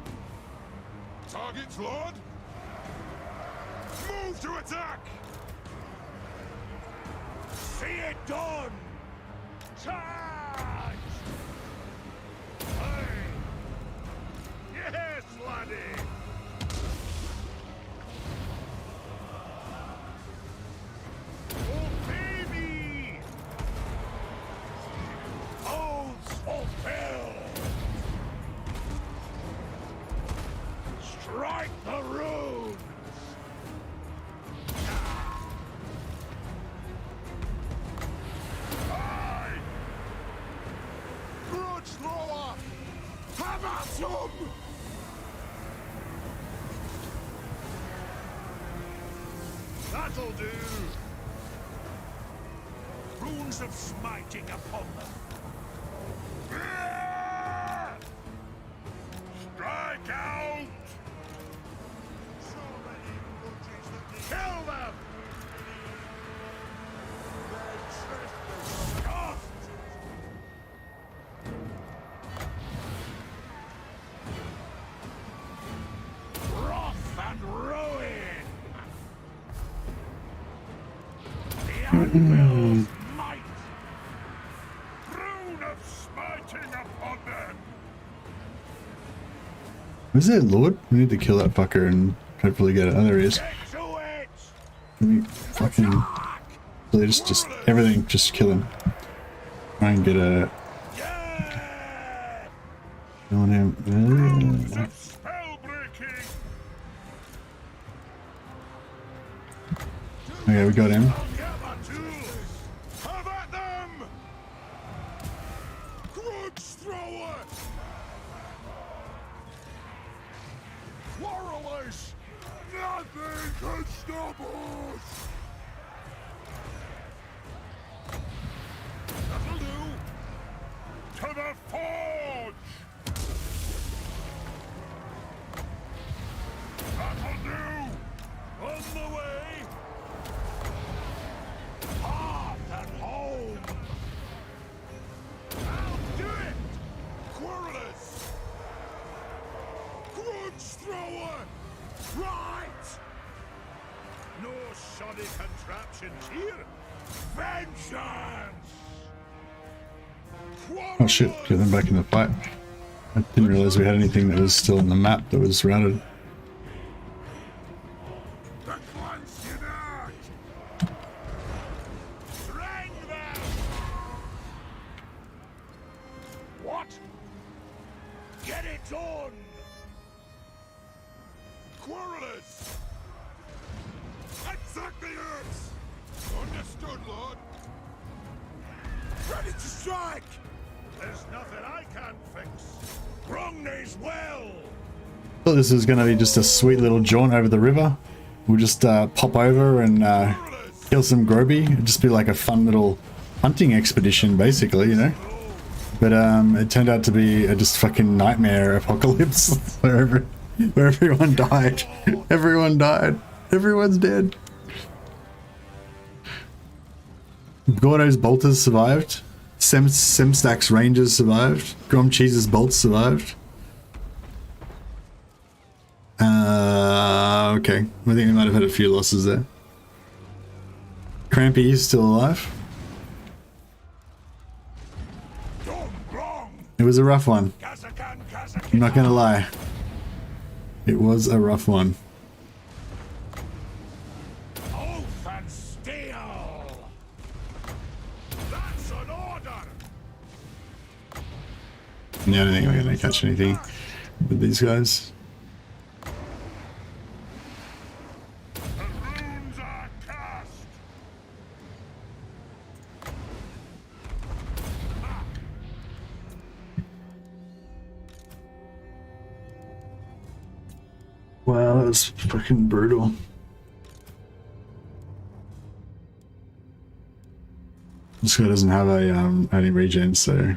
Targets, Lord! Move to attack! See it done! Charge! Hey! Yes, laddie! Obey me! Oaths fulfilled! Strike the runes! Aye! Grudge thrower! Have at some! That'll do! Runes of smiting upon them. Strike out! Kill them! Scoffed! Wrath and ruin! The Might. Rune of smiting upon them. Where's that Lord? We need to kill that fucker and hopefully get it. Oh, there he is. Get to it. Can we fucking... Really just everything, just kill him. Try and get a... Yeah. On him. Runes of spell breaking. Okay, we got him. Have at them! Grudge thrower! Quarrelers! Nothing can stop us! That'll do! To the forge. That'll do. On the way. Hearth at home! I'll do it! Quarrelers! Grudge thrower! Right! No shoddy contraptions here. Vengeance! Oh shit, get them back in the fight. I didn't realize we had anything that was still on the map that was routed. The cleanse unite! Drang them. What? Get it done. Quarrelers! Attack the earth! Understood, Lord. Ready to strike! There's nothing I can't fix. Brongne's well. Thought this was gonna be just a sweet little jaunt over the river. We'll just pop over and kill some Groby. It'd just be like a fun little hunting expedition, basically, you know. But it turned out to be a just fucking nightmare apocalypse where everyone died. Everyone died. Everyone's dead. Gordo's bolters survived. Semstack's rangers survived. Grom Cheese's bolts survived. Okay. I think we might have had a few losses there. Crampy is still alive. It was a rough one. I'm not gonna lie. It was a rough one. Oath and steel. That's an order. Yeah, I don't think we're gonna catch anything with these guys. The runes are cast. Wow, that was fucking brutal. This guy doesn't have a any regen, so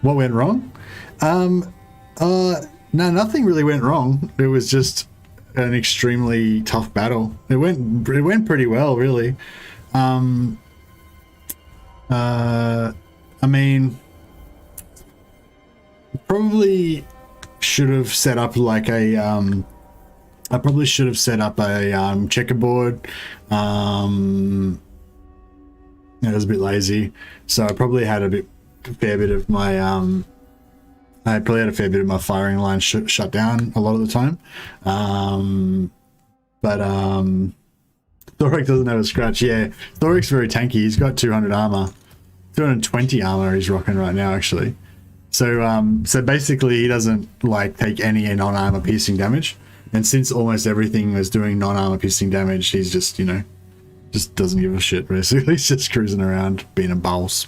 what went wrong? No, nothing really went wrong. It was just an extremely tough battle. It went pretty well, really. I mean, probably should have set up like a I probably should have set up a checkerboard. I was a bit lazy, so I probably had a fair bit of my I probably had a fair bit of my firing line shut down a lot of the time. But Thorek doesn't have a scratch. Yeah, Thorek's very tanky. He's got 200 armor, 220 armor he's rocking right now, actually. So so basically he doesn't like take any non-armor piercing damage, and since almost everything is doing non-armor piercing damage, he's just, you know, just doesn't give a shit, basically. He's just cruising around being a boss.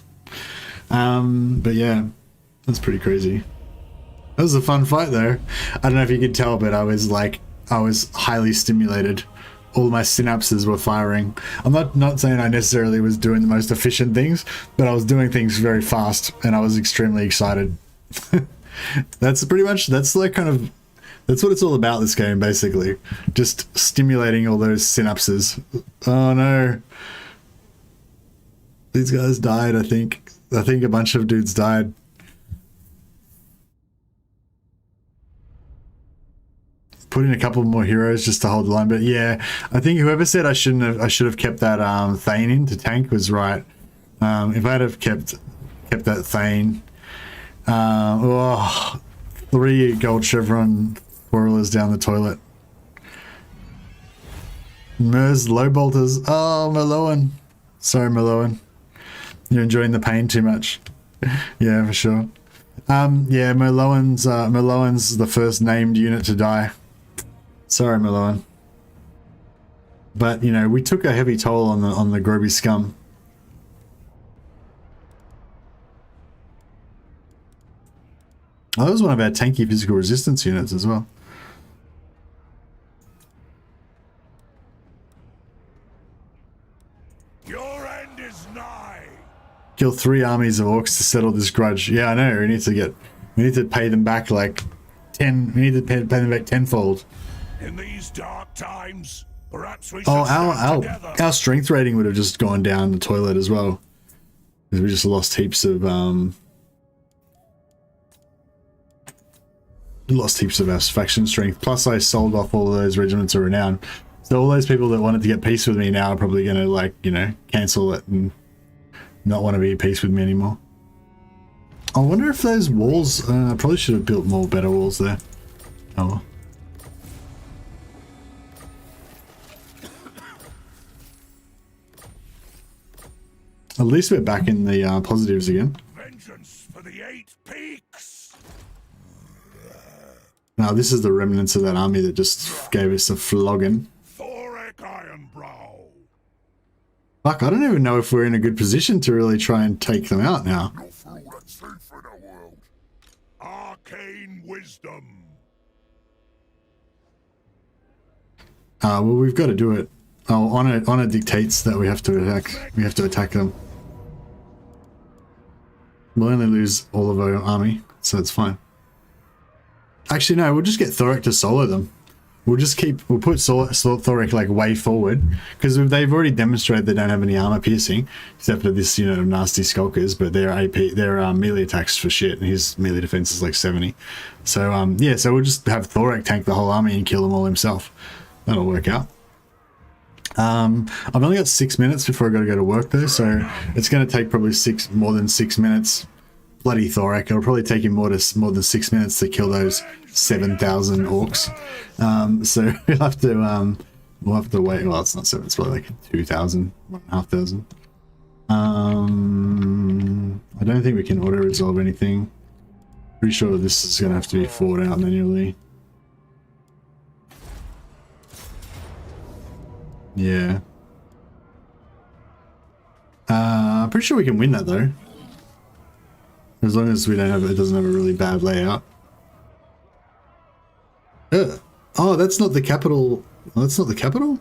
But yeah, that's pretty crazy. That was a fun fight though. I don't know if you could tell, but I was highly stimulated. All my synapses were firing. I'm not saying I necessarily was doing the most efficient things, but I was doing things very fast and I was extremely excited. That's pretty much, that's what it's all about, this game, basically. Just stimulating all those synapses. Oh no. These guys died, I think. I think a bunch of dudes died. put in a couple more heroes just to hold the line. But yeah, I think whoever said I should have kept that Thane in to tank was right. If I'd have kept that Thane, 3 gold chevron spoilers down the toilet. Mers low bolters. Oh, Merloan. Sorry, Merloan. You're enjoying the pain too much. Yeah, for sure. Yeah, Merloan's the first named unit to die. Sorry, Merloan. But you know, we took a heavy toll on the Groby scum. Oh, that was one of our tanky physical resistance units as well. Your end is nigh. Kill 3 armies of orcs to settle this grudge. Yeah, I know. We need to pay them back like 10. We need to pay them back tenfold. In these dark times, perhaps we should stand together. Our strength rating would have just gone down the toilet as well, because we just lost heaps of our faction strength. Plus, I sold off all of those regiments of renown. So all those people that wanted to get peace with me now are probably going to, like, you know, cancel it and not want to be at peace with me anymore. I wonder if those walls, I probably should have built more better walls there. Oh well. At least we're back in the positives again. Vengeance for the 8 peaks. Now this is the remnants of that army that just gave us a flogging. Thorek Ironbrow. Fuck, I don't even know if we're in a good position to really try and take them out now. No fool that's safe in the world. Arcane wisdom. Well, we've got to do it. Oh, honor dictates that we have to attack. We have to attack them. We'll only lose all of our army, so it's fine. Actually, no, we'll just get Thorek to solo them. We'll put Thorek like way forward, because they've already demonstrated they don't have any armor piercing, except for this unit of nasty skulkers, but their melee attacks for shit, and his melee defense is like 70. So yeah, so we'll just have Thorek tank the whole army and kill them all himself. That'll work out. I've only got 6 minutes before I got to go to work though, so it's going to take probably more than 6 minutes. Bloody Thorek! It'll probably take him more than 6 minutes to kill those 7,000 orcs. So we'll have to wait. Well, it's not 7; it's probably like 2,000, 1,500. I don't think we can auto resolve anything. Pretty sure this is going to have to be fought out manually. Yeah. I'm pretty sure we can win that though. As long as we don't have it doesn't have a really bad layout. Oh, that's not the capital. Oh, that's not the capital?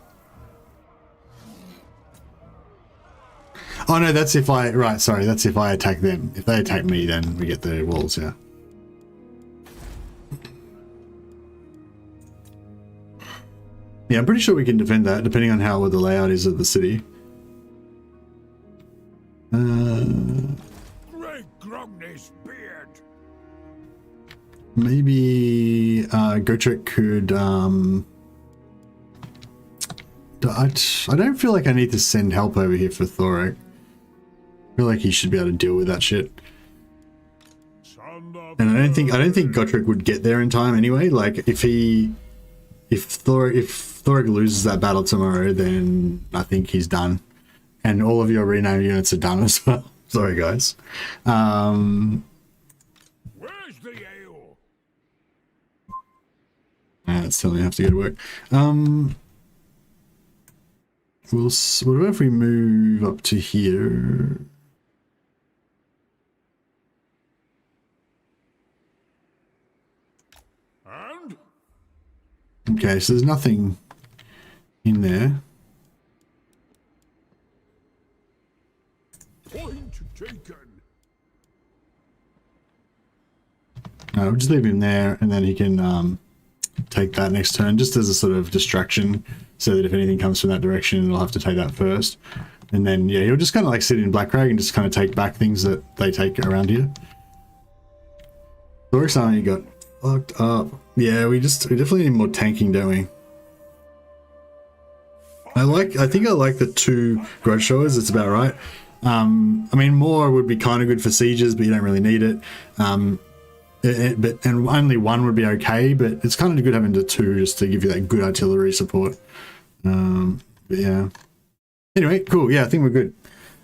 Oh no, that's if I that's if I attack them. If they attack me, then we get the walls, yeah. Yeah, I'm pretty sure we can defend that, depending on how the layout is of the city. Greg Grumney's beard. Maybe Gotrek could. I don't feel like I need to send help over here for Thorek. I feel like he should be able to deal with that shit. And I don't think Gotrek would get there in time anyway. Like if Thorek loses that battle tomorrow, then I think he's done. And all of your renamed units are done as well. Sorry, guys. Where's the ale? It's telling me I have to go to work. What about if we move up to here? And? Okay, so there's nothing in there. Point taken. No, we'll just leave him there, and then he can take that next turn, just as a sort of distraction, so that if anything comes from that direction, it'll have to take that first. And then, yeah, he'll just kind of like sit in Black Crag and just kind of take back things that they take around here. Thorek's army got fucked up. Yeah, we definitely need more tanking, don't we? I think I like the 2 growth showers. It's about right. I mean, more would be kind of good for sieges, but you don't really need it. But only 1 would be okay, but it's kind of good having the 2 just to give you that good artillery support. But yeah. Anyway, cool. Yeah, I think we're good.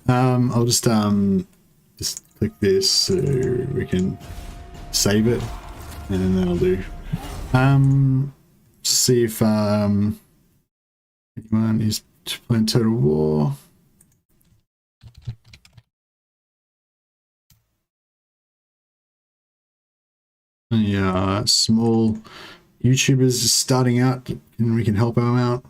I'll just click this so we can save it, and then that'll do. See if anyone is playing Total War. Yeah, small YouTubers starting out, and we can help them out.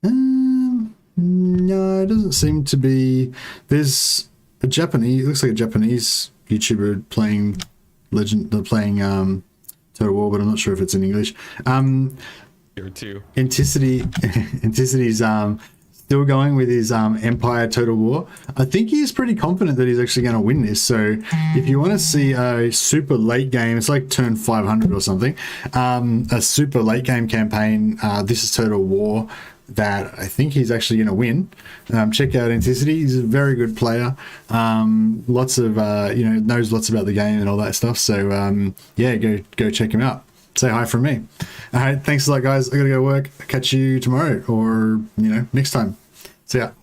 No, it doesn't seem to be. There's a Japanese. It looks like a Japanese YouTuber playing Total War, but I'm not sure if it's in English. Here too. Intensiti's still going with his Empire Total War. I think he's pretty confident that he's actually going to win this. So if you want to see a super late game, it's like turn 500 or something. A super late game campaign. This is Total War that I think he's actually going to win. Check out Intensity. He's a very good player. Lots of knows lots about the game and all that stuff. So yeah, go check him out. Say hi from me. All right, thanks a lot, guys. I gotta go work. Catch you tomorrow or next time. See ya.